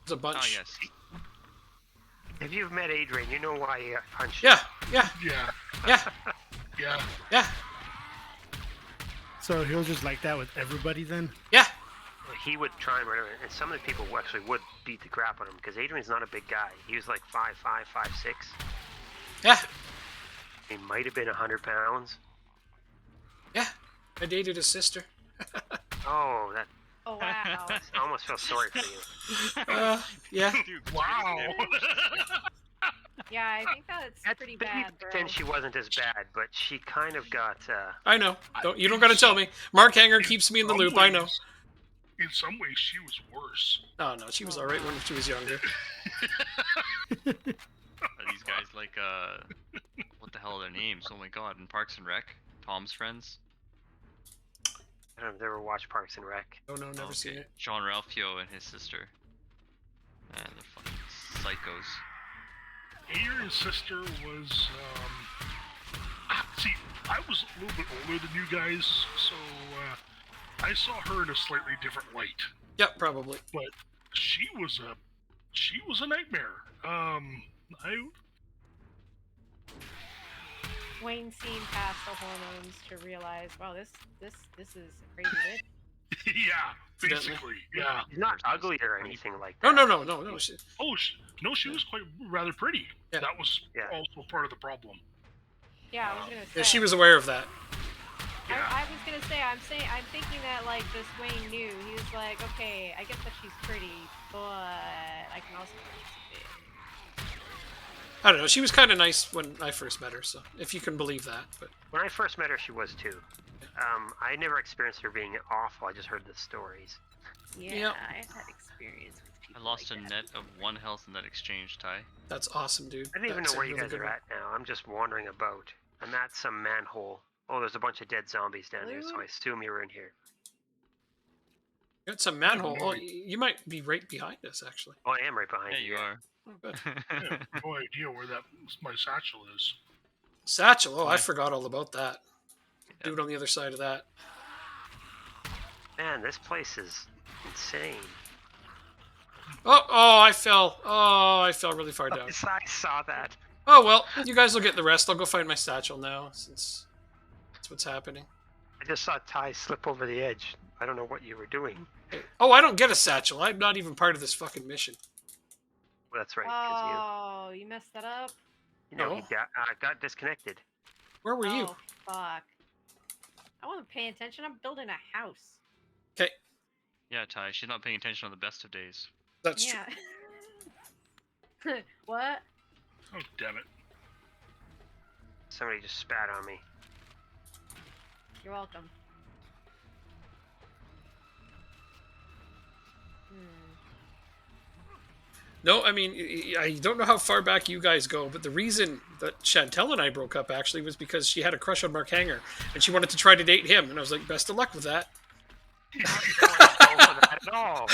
S2: There's a bunch.
S3: Oh yes.
S1: If you've met Adrian, you know why he punched
S2: Yeah. Yeah.
S5: Yeah,
S2: Yeah.
S5: yeah.
S2: Yeah.
S6: So he'll just like that with everybody then?
S2: Yeah.
S1: He would try and whatever, and some of the people actually would beat the crap out of him because Adrian's not a big guy. He was like 5'5", 5'6".
S2: Yeah.
S1: He might have been 100 pounds.
S2: Yeah. I dated his sister.
S1: Oh, that
S4: Oh, wow.
S1: I almost feel sorry for you.
S2: Yeah.
S3: Dude,
S5: Wow.
S4: Yeah, I think that's
S1: That's
S4: pretty
S1: maybe
S4: bad, bro.
S1: pretend she wasn't as bad, but she kind of got.
S2: I know. You don't gotta tell me. Mark Hanger keeps me in the
S5: Some
S2: loop. I know.
S5: ways- In some ways, she was worse.
S2: Oh no, she was all right when she was younger.
S3: Are these guys like what the hell are their names? Oh my god, in Parks and Rec, Tom's friends,
S1: I don't know if they ever watched Parks and Rec.
S2: Oh no, never
S3: Okay.
S2: seen it.
S3: John Ralphio and his sister. Man, they're fucking psychos.
S5: Adrian's sister was, see, I was a little bit older than you guys, so I saw her in a slightly different light.
S2: Yep, probably.
S5: But she was a she was a nightmare. I
S4: Wayne seen past the hormones to realize, wow, this is a crazy bitch.
S5: yeah,
S2: Evidently.
S5: basically, yeah.
S1: She's not ugly or anything like
S2: No,
S1: that.
S2: no.
S5: Oh, no, she was quite rather pretty.
S2: Yeah.
S5: That was
S1: Yeah.
S5: also part of the problem.
S4: Yeah, I was gonna say.
S2: Yeah, she was aware of that.
S4: I was gonna say, I'm thinking that like this Wayne knew. He was like, okay, I get that she's pretty, but I can also tell she's a bitch.
S2: I don't know. She was kind of nice when I first met her, so if you can believe that. But
S1: When I first met her, she was too. I never experienced her being awful. I just heard the stories.
S4: Yeah,
S2: Yep.
S4: I've had experience with
S3: I
S4: people.
S3: lost
S4: like
S3: a
S4: that.
S3: net of 1 health in that exchange, Ty.
S2: that's awesome, dude.
S1: I don't even
S2: That's
S1: know
S2: a
S1: where you
S2: really
S1: guys
S2: good
S1: are
S2: one.
S1: at now. I'm just wandering about. I'm at some manhole. Oh, there's a bunch of dead zombies down there, so I
S4: Blue?
S1: assume you were in here.
S2: Got some manhole. Oh,
S5: Right.
S2: you might be right behind us, actually.
S1: Oh, I am right behind
S3: Yeah,
S1: you.
S3: you are.
S2: Oh, good.
S5: I have no idea where that my satchel is.
S2: Satchel. Oh, I
S3: Yeah.
S2: forgot all about that. Dude on the other side of that.
S1: Man, this place is insane.
S2: Oh, I fell. Oh, I fell really far down.
S1: I saw that.
S2: Oh, well, you guys will get the rest. I'll go find my satchel now, since that's what's happening.
S1: I just saw Ty slip over the edge. I don't know what you were doing.
S2: Oh, I don't get a satchel. I'm not even part of this fucking mission.
S1: Well, that's right, because
S4: Oh, you messed that up.
S1: you know,
S2: No.
S1: he got disconnected.
S2: Where were you?
S4: Oh, fuck. I wasn't paying attention. I'm building a house.
S2: Okay,
S3: Yeah, Ty, she's not paying attention on the best of days.
S2: that's true.
S4: Yeah. What?
S5: Oh, damn it.
S1: Somebody just spat on me.
S4: You're welcome. Hmm.
S2: No, I mean, I don't know how far back you guys go, but the reason that Chantel and I broke up actually was because she had a crush on Mark Hanger, and she wanted to try to date him, and I was like, best of luck with that.
S1: I don't want to go for that at all.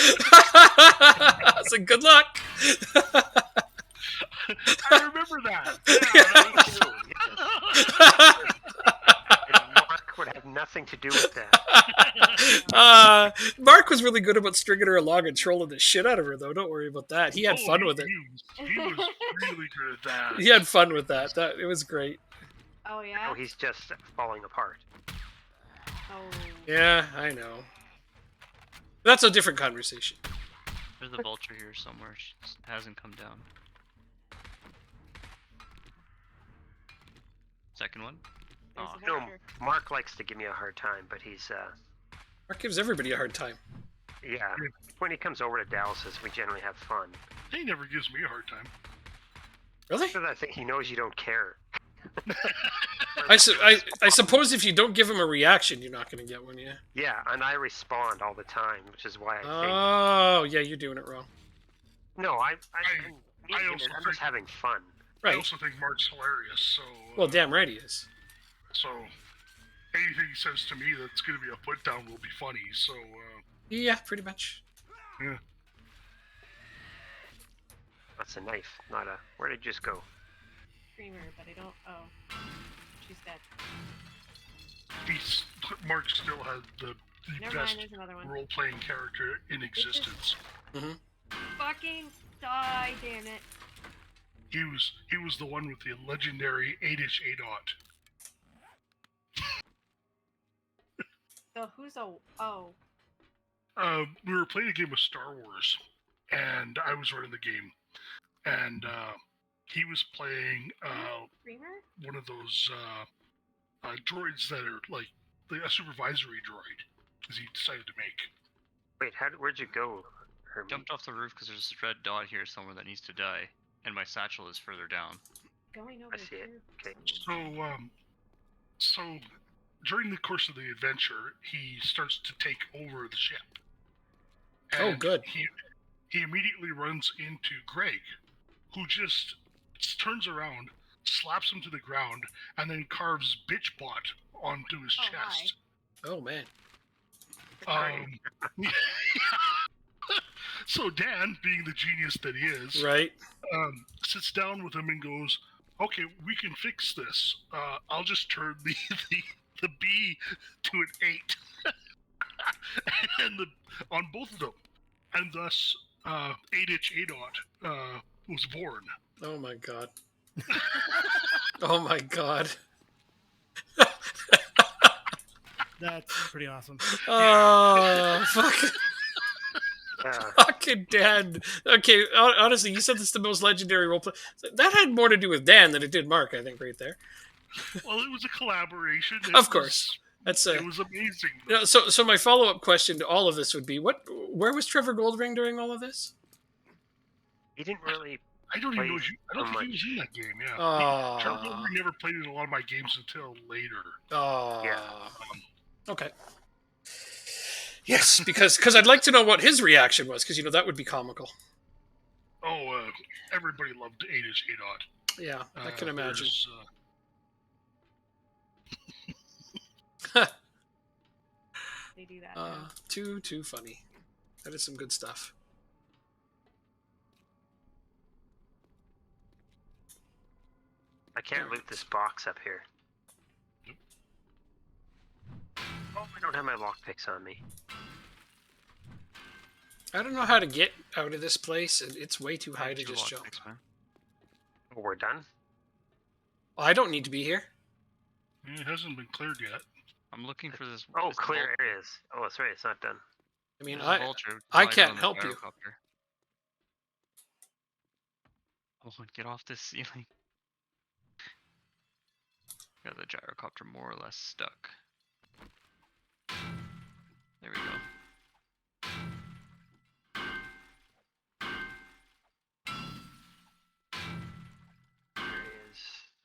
S2: I said, good luck.
S5: I remember that.
S1: Me too, yes. And Mark would have nothing to do with that.
S2: Mark was really good about stringing her along and trolling the shit out of her, though. Don't worry about that. He had fun with it.
S5: He was really good at that.
S2: He had fun with that. It was great.
S4: Oh yeah.
S1: Oh, he's just falling apart.
S4: Oh.
S2: Yeah, I know. That's a different conversation.
S3: There's a vulture here somewhere. She just hasn't come down. Second one?
S4: There's
S3: Aw.
S4: a
S1: You know,
S4: vulture.
S1: Mark likes to give me a hard time, but he's
S2: Mark gives everybody a hard time.
S1: yeah. When he comes over to Dallas's, we generally have fun.
S5: He never gives me a hard time.
S2: Really?
S1: Because I think he knows you don't care.
S2: I suppose if you don't give him a reaction, you're not going to get one, yeah?
S1: Yeah, and I respond all the time, which is why I think.
S2: Oh, yeah, you're doing it wrong.
S1: No, I'm
S5: also
S1: I'm just having fun.
S5: I
S2: Right.
S5: also think Mark's hilarious, so...
S2: Well, damn right he is.
S5: So, anything he says to me that's going to be a put down will be funny, so...
S2: Yeah, pretty much.
S5: yeah.
S1: That's a knife, not a. Where did it just go?
S4: Screamer, but I don't. Oh, she's dead.
S5: Mark still has the
S4: Never
S5: best
S4: mind. There's another one.
S5: role-playing character in existence.
S4: Fucking die, damn it.
S5: He was the one with the legendary 8-ish ADOT.
S4: So who's a? Oh.
S5: We were playing a game of Star Wars, and I was running the game, and he was playing
S4: Screamer?
S5: one of those droids that are like a supervisory droid, because he decided to make.
S1: Wait, where'd you go, Hermie?
S3: Jumped off the roof because there's a red dot here somewhere that needs to die, and my satchel is further down.
S4: Going over
S1: see it.
S4: here.
S1: Okay.
S5: So during the course of the adventure, he starts to take over the ship.
S2: Oh,
S5: And
S2: good.
S5: He immediately runs into Greg, who just turns around, slaps him to the ground, and then carves BitchBot onto his
S4: Oh, hi.
S5: chest.
S2: Oh, man.
S1: Fine.
S5: So Dan, being the genius that he is,
S2: Right?
S5: sits down with him and goes, "Okay, we can fix this. I'll just turn the B to an 8, and on both of them, and thus 8-inch ADOT was born.
S2: Oh my god. Oh my god.
S6: That's pretty awesome.
S2: Oh, fuck.
S1: Yeah.
S2: Fucking Dan. Okay, honestly, you said this is the most legendary roleplay. That had more to do with Dan than it did Mark, I think, right there.
S5: Well, it was a collaboration.
S2: Of course. That's
S5: It was amazing.
S2: no, so my follow-up question to all of this would be, where was Trevor Goldring during all of this?
S1: He didn't really.
S5: I don't even know.
S1: Plays
S5: I don't
S1: so
S5: think he was in
S1: much.
S5: that game. Yeah.
S2: Oh.
S5: Trevor Goldberg never played in a lot of my games until later.
S2: Oh.
S1: Yeah.
S2: Okay. Yes, because I'd like to know what his reaction was, because that would be comical.
S5: Oh, everybody loved 8-inch ADOT.
S2: Yeah, I can imagine.
S4: They do that. now.
S2: Too funny. That is some good stuff.
S1: I can't loot this box up here. Oh, I don't have my lockpicks on me.
S2: I don't know how to get out of this place, and it's way too high to
S3: Two
S2: just
S3: lockpicks,
S2: jump.
S3: man.
S1: Oh, we're done?
S2: I don't need to be here.
S5: It hasn't been cleared yet.
S3: I'm looking for this.
S1: Oh,
S3: this
S1: clear
S3: vul-
S1: areas. Oh, that's right. It's not done.
S2: I mean,
S3: there's a vulture
S2: I
S3: gliding
S2: can't
S3: on the
S2: help you.
S3: gyrocopter. Oh, get off this ceiling. Got the gyrocopter more or less stuck. There we go.
S1: There is.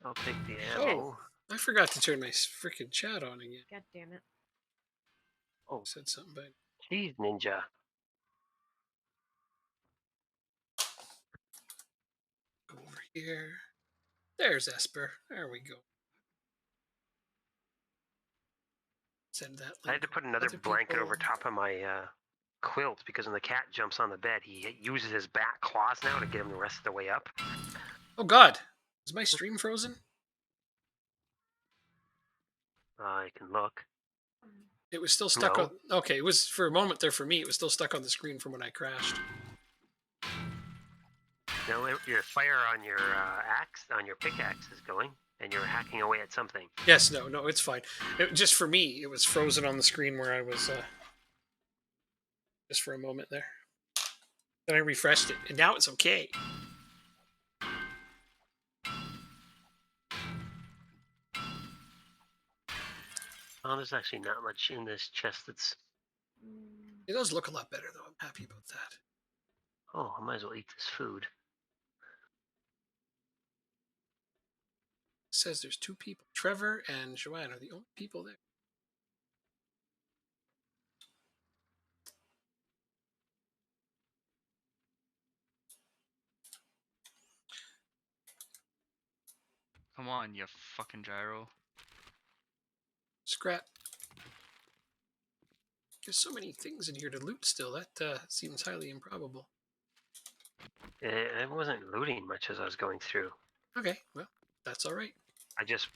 S1: I'll take the ammo.
S2: I forgot to turn my freaking chat on again.
S4: God damn it.
S1: Oh,
S2: Said something about
S1: geez, ninja.
S2: go over here. There's Esper. There we go. Send that.
S1: I had to put another
S2: other
S1: blanket over
S2: people.
S1: top of my quilt because when the cat jumps on the bed, he uses his back claws now to get him the rest of the way up.
S2: Oh God, is my stream frozen?
S1: I can look.
S2: It was still stuck
S1: No.
S2: on. Okay, it was for a moment there for me. It was still stuck on the screen from when I crashed.
S1: No, your fire on your axe, on your pickaxe is going, and you're hacking away at something.
S2: Yes, no, it's fine. Just for me, it was frozen on the screen where I was. Just for a moment there. Then I refreshed it, and now it's okay.
S1: Oh, there's actually not much in this chest that's...
S4: Mm,
S2: It does look a lot better, though. I'm happy about that.
S1: Oh, I might as well eat this food.
S2: It says there's two people. Trevor and Joanne are the only people there.
S3: Come on, you fucking gyro.
S2: Scrap. There's so many things in here to loot still. That seems highly improbable.
S1: I wasn't looting much as I was going through.
S2: Okay, well, that's all right.
S1: I just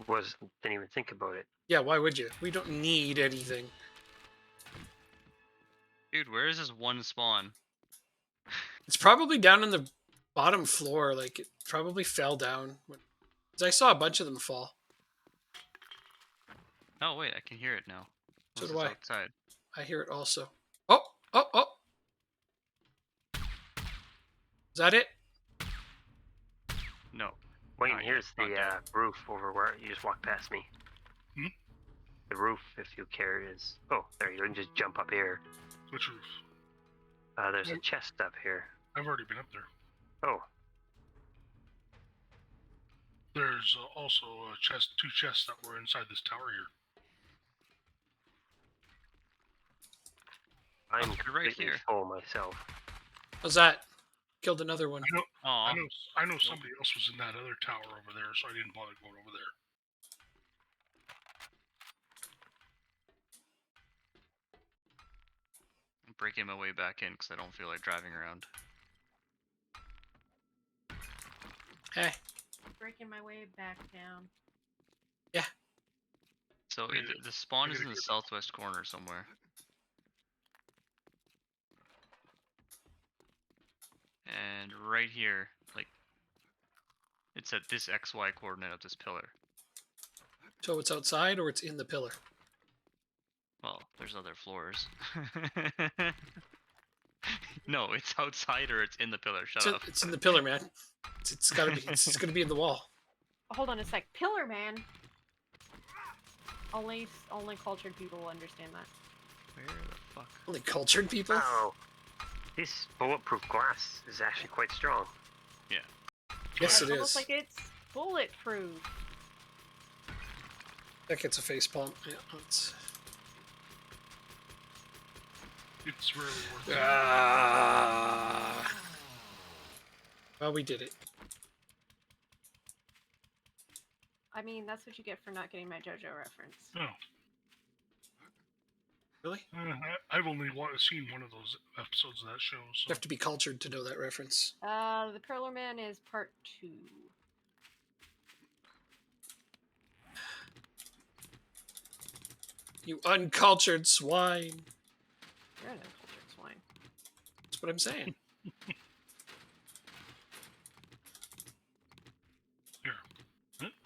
S1: didn't even think about it.
S2: Yeah, why would you? We don't need anything.
S3: Dude, where is this one spawn?
S2: It's probably down in the bottom floor. Like, it probably fell down. 'Cause I saw a bunch of them fall.
S3: Oh wait, I can hear it now.
S2: So
S3: Unless
S2: do
S3: it's
S2: I.
S3: Outside.
S2: I hear it also. Oh! Is that it?
S3: No.
S1: Wait,
S3: Not yet,
S1: here's
S3: not
S1: the
S3: yet.
S1: roof over where you just walked past me.
S5: Hmm?
S1: The roof, if you care, is... Oh, there you go. You can just jump up here.
S5: Which roof?
S1: There's a
S5: Yep.
S1: chest up here.
S5: I've already been up there.
S1: Oh,
S5: There's also two chests that were inside this tower here.
S1: I'm
S3: You're right
S1: completely
S3: here.
S1: full myself.
S2: How's that? Killed another one.
S3: Aw.
S5: I know somebody else was in that other tower over there, so I didn't bother going over there.
S3: I'm breaking my way back in because I don't feel like driving around.
S2: Hey,
S4: breaking my way back down.
S3: So
S5: Yeah,
S3: the spawn
S5: I
S3: is
S5: gotta
S3: in the
S5: get-
S3: southwest corner somewhere. and right here, like, it's at this XY coordinate of this pillar.
S2: So it's outside or it's in the pillar?
S3: Well, there's other floors. No, it's outside or it's in the pillar. Shut up.
S2: It's in the pillar, man. It's gotta be. It's gonna be in the wall.
S4: Hold on a sec. Pillar man. Only cultured people will understand that.
S3: Where the fuck?
S2: Only cultured people.
S1: Oh, this bulletproof glass is actually quite strong.
S2: Yes,
S4: It's
S2: it
S4: almost
S2: is.
S4: like it's bulletproof.
S2: That gets a face palm. Yeah, it's...
S5: It's really worth it.
S2: Ah. Well, we did it.
S4: I mean, that's what you get for not getting my JoJo reference.
S5: No,
S2: Really?
S5: I've only seen one of those episodes of that show.
S2: You
S5: So
S2: have to be cultured to know that reference.
S4: The Pillar Man is part 2.
S2: You uncultured swine.
S4: You're an uncultured swine.
S2: That's what I'm saying.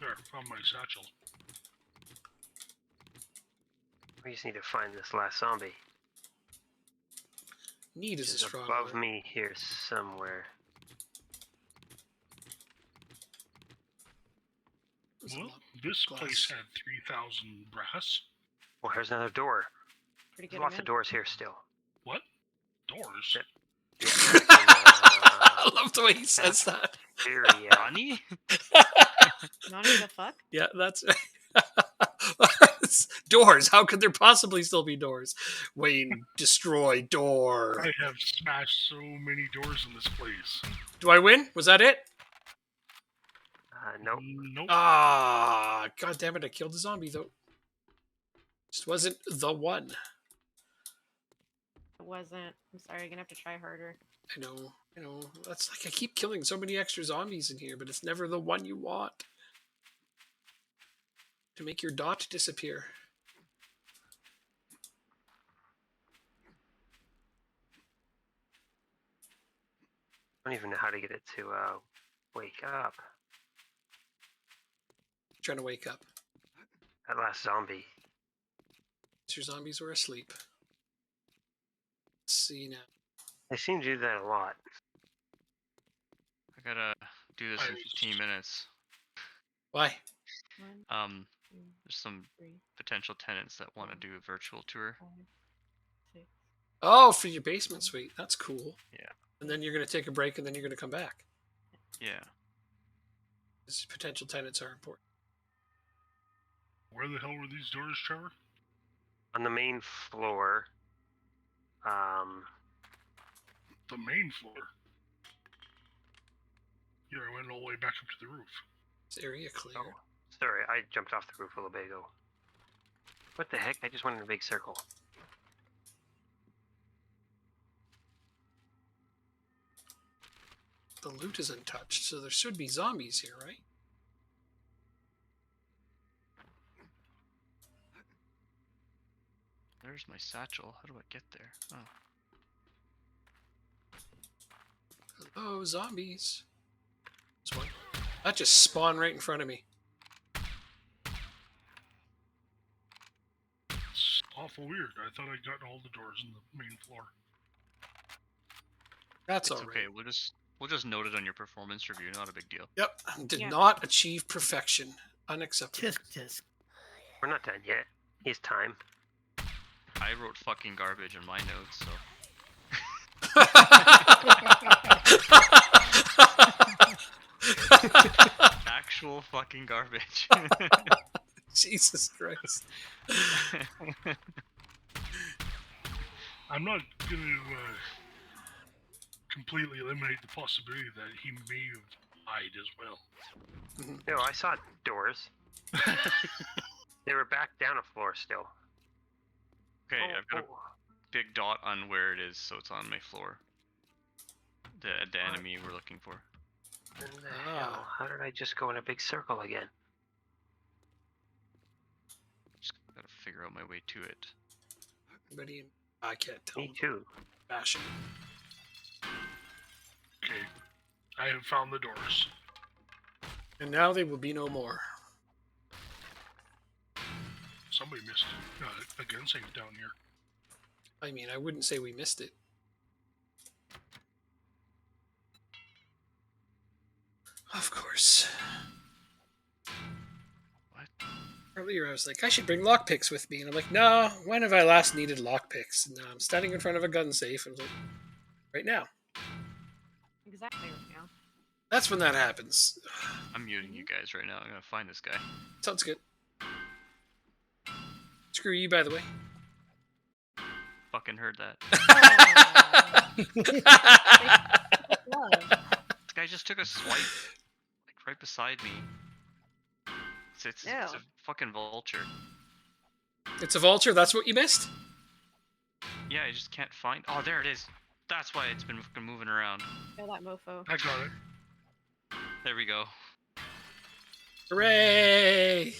S5: there, found my satchel.
S1: We just need to find this last zombie.
S2: Need is a
S1: It's
S2: strong
S1: above
S2: word.
S1: me here somewhere.
S2: There's a
S5: Well,
S2: lot.
S5: this
S2: glass.
S5: place had 3,000 brass.
S1: Well, here's another door.
S4: Pretty
S1: There's
S4: good.
S1: lots
S4: man.
S1: of doors here still.
S5: What? Doors?
S1: Yeah.
S2: I love the way he says that.
S1: Very,
S3: Nani?
S4: Nani the fuck?
S2: Yeah, that's doors. How could there possibly still be doors? Wayne, destroy door.
S5: I have smashed so many doors in this place.
S2: Do I win? Was that it?
S1: nope.
S5: Nope.
S2: Ah, god damn it! I killed the zombie though. Just wasn't the one.
S4: It wasn't. I'm sorry, you're gonna have to try harder.
S2: I know. That's like I keep killing so many extra zombies in here, but it's never the one you want. To make your dot disappear.
S1: I don't even know how to get it to wake up.
S2: Trying to wake up.
S1: That last zombie.
S2: Your zombies were asleep. Let's see now.
S1: They seem to do that a lot.
S3: I gotta do this in 15 minutes.
S2: Why?
S4: 1, 2,
S3: There's some
S4: 3,
S3: potential tenants that want to do a virtual tour.
S4: 5, 6.
S2: Oh, for your basement suite. That's cool.
S3: Yeah.
S2: And then you're gonna take a break, and then you're gonna come back.
S3: Yeah.
S2: Because potential tenants are important.
S5: Where the hell were these doors, Trevor?
S1: On the main floor.
S5: The main floor. Yeah, I went all the way back up to the roof.
S2: Is area clear?
S1: Oh, sorry, I jumped off the roof a little bit ago. What the heck? I just went in a big circle.
S2: The loot is untouched, so there should be zombies here, right?
S3: There's my satchel. How do I get there? Oh.
S2: Hello, zombies. There's one. That just spawned right in front of me.
S5: It's awful weird. I thought I'd gotten all the doors in the main floor.
S2: That's
S3: It's
S2: all right.
S3: okay. We'll just note it on your performance review. Not a big deal.
S2: Yep. Did
S4: Yeah.
S2: not achieve perfection. Unacceptable.
S6: Tisk tisk.
S1: We're not done yet. He's time.
S3: I wrote fucking garbage in my notes, so actual fucking garbage.
S2: Jesus Christ.
S5: I'm not going to completely eliminate the possibility that he may have died as well.
S1: No, I saw doors. They were back down a floor still.
S3: Okay,
S1: Oh,
S3: I've got a big dot on where it is, so it's on my floor. The enemy we're looking for.
S1: What the hell? How did I just go in a big circle again?
S3: Just gotta figure out my way to it.
S2: Anybody? I can't tell.
S1: Me too.
S2: Fashion.
S5: Okay, I have found the doors.
S2: And now they will be no more.
S5: Somebody missed a gun safe down here.
S2: I mean, I wouldn't say we missed it. Of course.
S3: What?
S2: Earlier I was like, I should bring lockpicks with me. And I'm like, no, when have I last needed lockpicks? And now I'm standing in front of a gun safe and I'm like, right now.
S4: Exactly right now.
S2: That's when that happens.
S3: I'm muting you guys right now. I'm gonna find this guy.
S2: Sounds good. Screw you, by the way.
S3: Fucking heard that.
S4: Love.
S3: This guy just took a swipe, like right beside me. It's a
S4: Ew.
S3: fucking vulture.
S2: It's a vulture, that's what you missed?
S3: Yeah, I just can't find. Oh, there it is. That's why it's been fucking moving around.
S4: Kill that mofo.
S5: I got it.
S3: There we go.
S2: Hooray!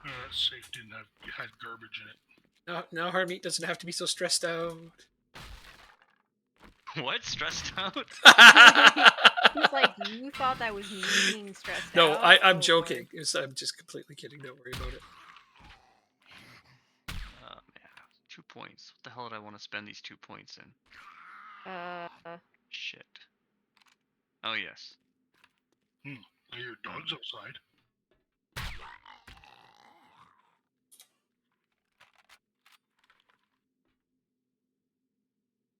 S5: That safe didn't have had garbage in it.
S2: Now Harmeet doesn't have to be so stressed out.
S3: What? Stressed out?
S4: He's like, you thought that was me being stressed
S2: No,
S4: out?
S2: I'm
S4: Oh,
S2: joking. I'm just completely kidding. Don't worry about it.
S3: Man, 2 points. What the hell did I want to spend these 2 points in?
S4: Lord.
S3: Shit. Oh yes.
S5: I hear dogs outside.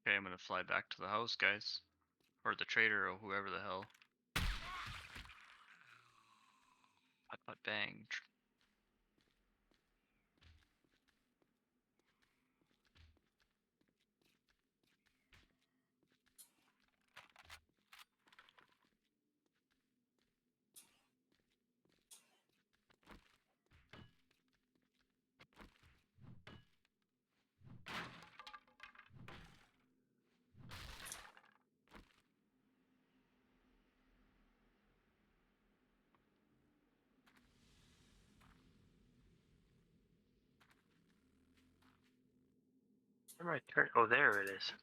S3: Okay, I'm gonna fly back to the house, guys. Or the trader, or whoever the hell. But bang.
S1: Where am I turn? Oh, there it is.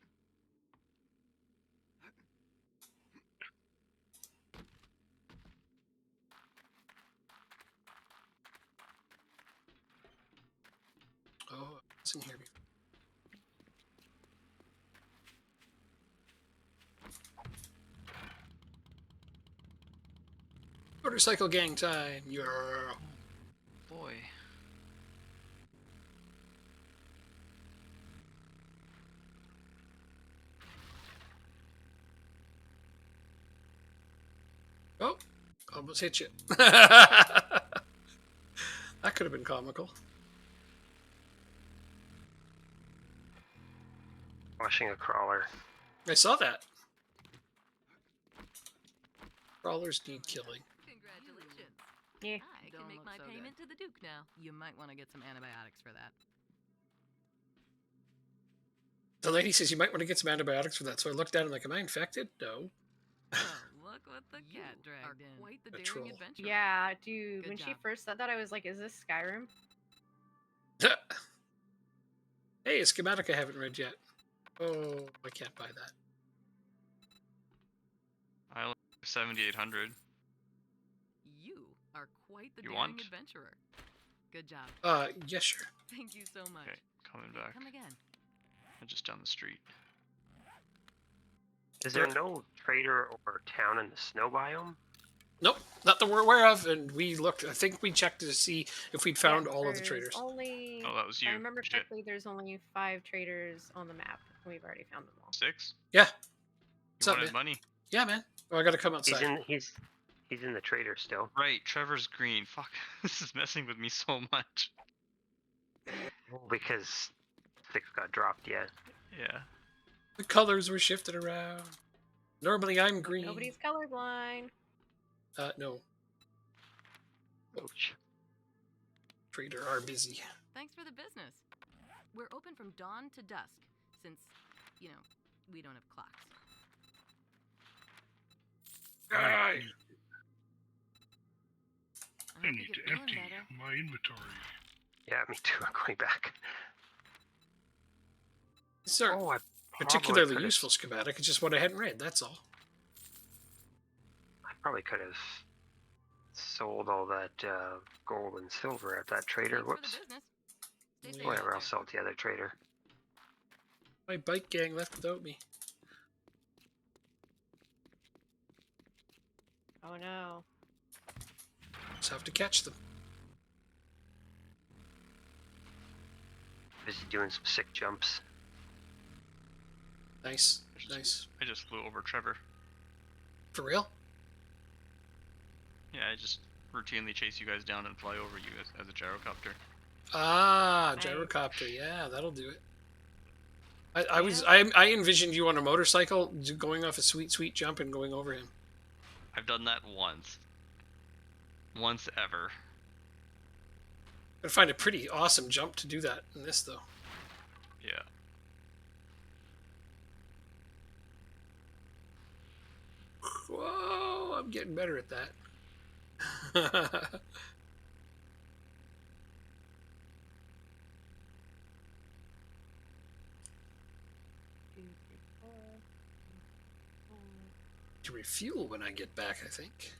S2: Oh, it's in here. Motorcycle gang time. Yeah.
S3: Boy.
S2: Oh, almost hit you. That could have been comical.
S1: Washing a crawler.
S2: I saw that. Crawlers need killing.
S7: Congratulations.
S4: Yeah.
S7: I can make my payment to the Duke now. You might want to get some antibiotics for that.
S2: The lady says you might want to get some antibiotics for that. So I looked at him like, am I infected? No.
S7: Oh, look what the cat dragged in. Quite the
S2: A
S7: daring
S2: troll.
S7: adventurer.
S4: Yeah, dude.
S7: Good
S4: When she
S7: job.
S4: first said that, I was like, is this Skyrim?
S2: Hey, a schematic I haven't read yet. Oh, I can't buy that.
S3: I only have 7,800.
S7: You are quite the
S3: You
S7: daring
S3: want?
S7: adventurer. Good job.
S2: Yes, sure.
S7: Thank you so much.
S3: Okay, coming back.
S7: Come again.
S3: I'm just down the street.
S1: Is there no trader or town in the snow biome?
S2: Nope, not that we're aware of. And we looked, I think we checked to see if we'd found
S4: Yeah,
S2: all of the
S4: there's
S2: traders.
S4: Only,
S3: Oh, that was
S4: if
S3: you.
S4: I remember
S3: Shit.
S4: correctly, there's only 5 traders on the map. And we've already found them all.
S3: 6?
S2: Yeah.
S3: You
S2: What's up,
S3: wanted
S2: man?
S3: money?
S2: Yeah, man. Oh, I gotta come
S1: He's
S2: outside.
S1: he's in the trader still.
S3: Right, Trevor's green. Fuck, this is messing with me so much.
S1: Because 6 got dropped yet.
S3: Yeah.
S2: The colors were shifted around. Normally I'm green.
S4: Nobody's colorblind.
S2: No.
S1: Ouch.
S2: Trader are busy.
S7: Thanks for the business. We're open from dawn to dusk, since, you know, we don't have clocks.
S2: Aye.
S5: I
S7: hope
S5: need
S7: you
S5: to
S7: get feeling
S5: empty
S7: better.
S5: my inventory.
S1: Yeah, me too. I'm going back.
S2: These are
S1: Oh, I
S2: particularly
S1: could've-
S2: useful schematic. It's just what I hadn't read, that's all.
S1: Probably could have sold all that gold and silver at that trader.
S7: Thanks for the
S1: Whoops.
S7: business. Stay safe
S1: Whatever,
S7: out
S1: I'll
S7: there.
S1: sell it to the other trader.
S2: My bike gang left without me.
S4: Oh no.
S2: Just have to catch them.
S1: Busy doing some sick jumps.
S2: Nice, nice.
S3: I just flew over Trevor.
S2: For real?
S3: Yeah, I just routinely chase you guys down and fly over you as a gyrocopter.
S2: Ah,
S4: Nice.
S2: gyrocopter. Yeah, that'll do it. I envisioned you on a motorcycle going off a sweet jump and going over him.
S3: I've done that once. Once ever.
S2: I'd find a pretty awesome jump to do that in this though.
S3: Yeah.
S2: Whoa, I'm getting better at that. To refuel when I get back, I think.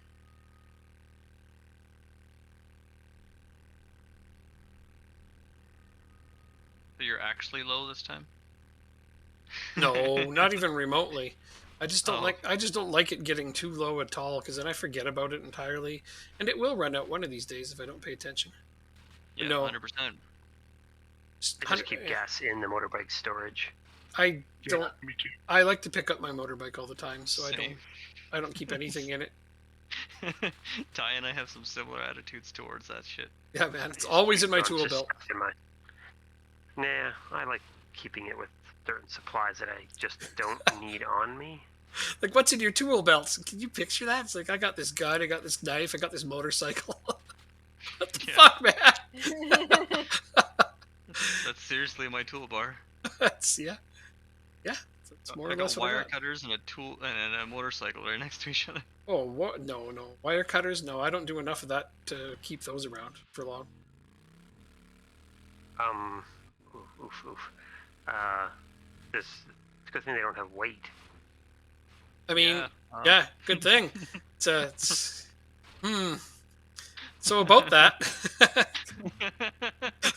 S3: So you're actually low this time?
S2: No, not even remotely. I just don't
S3: Oh.
S2: like it getting too low at all because then I forget about it entirely, and it will run out one of these days if I don't pay attention.
S3: Yeah,
S2: No.
S3: 100%.
S1: I just keep gas in the motorbike storage.
S2: I
S5: Yeah,
S2: don't.
S5: me too.
S2: I like to pick up my motorbike all the time, so
S3: Same.
S2: I don't keep anything in it.
S3: Ty and I have some similar attitudes towards that shit.
S2: Yeah, man, it's always in my
S1: So it's
S2: tool
S1: just
S2: belt.
S1: stuff in my... Nah, I like keeping it with certain supplies that I just don't need on me.
S2: Like, what's in your tool belts? Can you picture that? It's like I got this gun, I got this knife, I got this motorcycle. What the
S3: Yeah.
S2: fuck, man?
S3: That's seriously my toolbar.
S2: That's yeah. It's more
S3: I
S2: or
S3: got
S2: less what I
S3: wire
S2: got.
S3: cutters and a tool and a motorcycle right next to each other.
S2: Oh, what? No. Wire cutters? No, I don't do enough of that to keep those around for long.
S1: Oof. It's a good thing they don't have weight.
S2: I mean, yeah, good thing. It's So about that,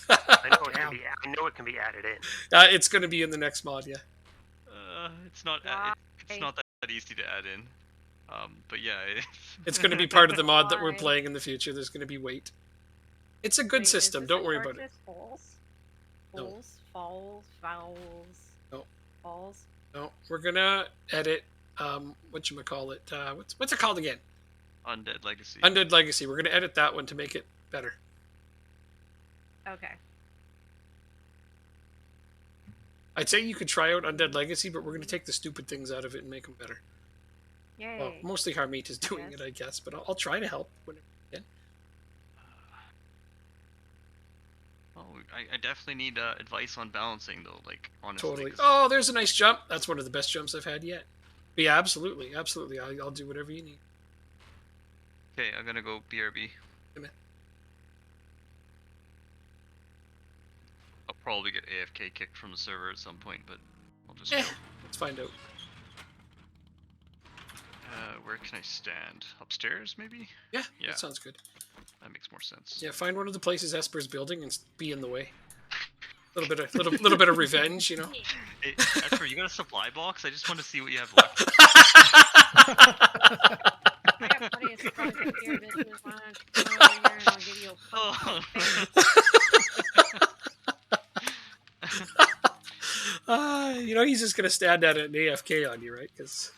S1: I know it can be added in.
S2: it's going to be in the next mod. Yeah.
S3: It's not
S4: Why?
S3: it's not that easy to add in. But yeah,
S2: It's going to be part of the mod that we're
S4: Why?
S2: playing in the future. There's going to be weight. It's a good
S4: Wait, is
S2: system.
S4: this
S2: Don't
S4: in
S2: worry about it.
S4: purchase Falls?
S2: No.
S4: Falls, fowls.
S2: No.
S4: Falls.
S2: No, we're gonna edit. Whatchamacallit? What's it called again?
S3: Undead Legacy.
S2: Undead Legacy. We're gonna edit that one to make it better.
S4: Okay.
S2: I'd say you could try out Undead Legacy, but we're gonna take the stupid things out of it and make them better.
S4: Yay.
S2: Well, mostly Harmeet is doing
S4: Yes.
S2: it, I guess, but I'll try to help whenever I can.
S3: Oh, I definitely need advice on balancing though. Like honestly.
S2: Totally.
S3: 'cause-
S2: Oh, there's a nice jump. That's one of the best jumps I've had yet. But yeah, absolutely. I'll do whatever you need.
S3: Okay, I'm gonna go BRB.
S2: Come in.
S3: I'll probably get AFK kicked from the server at some point, but I'll just
S2: Eh,
S3: go.
S2: let's find out.
S3: Where can I stand? Upstairs, maybe?
S2: Yeah,
S3: Yeah.
S2: that sounds good.
S3: That makes more sense.
S2: Yeah, find one of the places Esper's building and be in the way. A little bit of revenge, you know.
S3: Hey, Esper, you got a supply box? I just want to see what you have left.
S4: I got plenty of supplies up here, bitches. Why don't you come over here and I'll give you a
S3: Oh.
S2: You know, he's just gonna stand at it and AFK on you, right? Because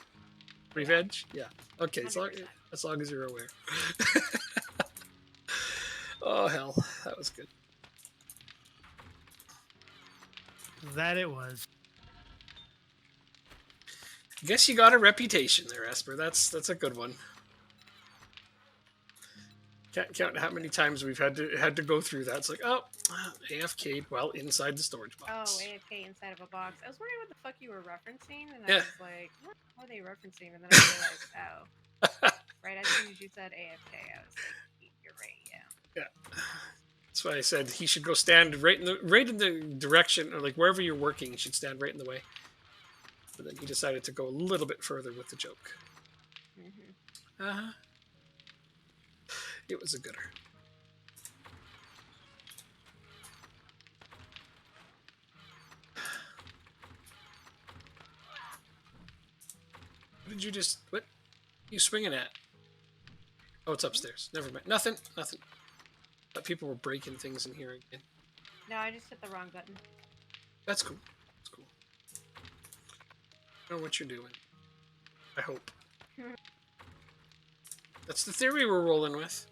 S2: revenge. Yeah. Okay. As long
S4: 100%.
S2: as you're aware. Oh hell, that was good.
S6: That it was.
S2: I guess you got a reputation there, Esper. That's a good one. Can't count how many times we've had to go through that. It's like, oh, AFK'd while inside the storage
S4: Oh,
S2: box.
S4: AFK inside of a box. I was wondering what the fuck you were referencing, and
S2: Yeah.
S4: I was like, what are they referencing? And then I realized, oh. Right as soon as you said AFK, I was like, you're right, yeah.
S2: That's why I said he should go stand right in the direction, or like wherever you're working, he should stand right in the way. But then he decided to go a little bit further with the joke. Uh-huh. It was a gooder. What did you just... What? You swinging at? Oh, it's upstairs. Never mind. Nothing. Nothing. Thought people were breaking things in here again.
S4: No, I just hit the wrong button.
S2: That's cool. That's cool. I know what you're doing. I hope. That's the theory we're rolling with.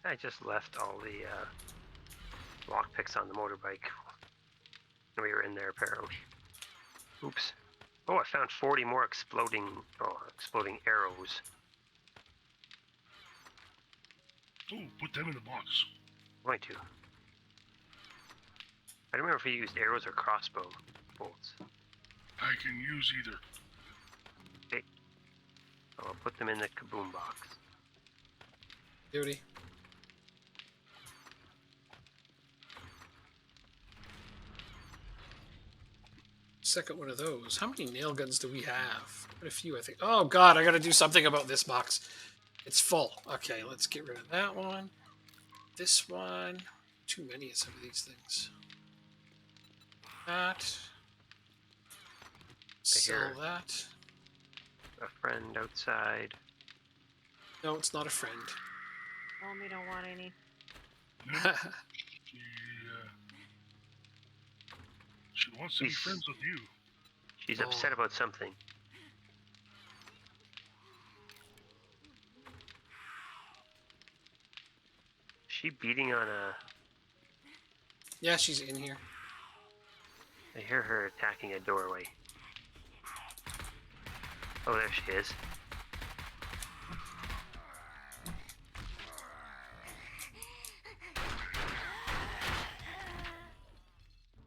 S1: I just left all the lockpicks on the motorbike. We were in there apparently. Oops. Oh, I found 40 more exploding arrows.
S5: Oh, put them in the box.
S1: I'm going to. I don't remember if he used arrows or crossbow bolts.
S5: I can use either.
S1: Okay. I'll put them in the kaboom box.
S2: Beauty. Second one of those. How many nail guns do we have? Quite a few, I think. Oh god, I gotta do something about this box. It's full. Okay, let's get rid of that one. This one. Too many of some of these things. That. Sell that.
S1: A friend outside.
S2: No, it's not a friend.
S4: Homie don't want any.
S5: Yeah. She wants to be
S1: He's-
S5: friends with you.
S1: She's upset about something. Is she beating on a...
S2: Yeah, she's in here.
S1: I hear her attacking a doorway. Oh, there she is.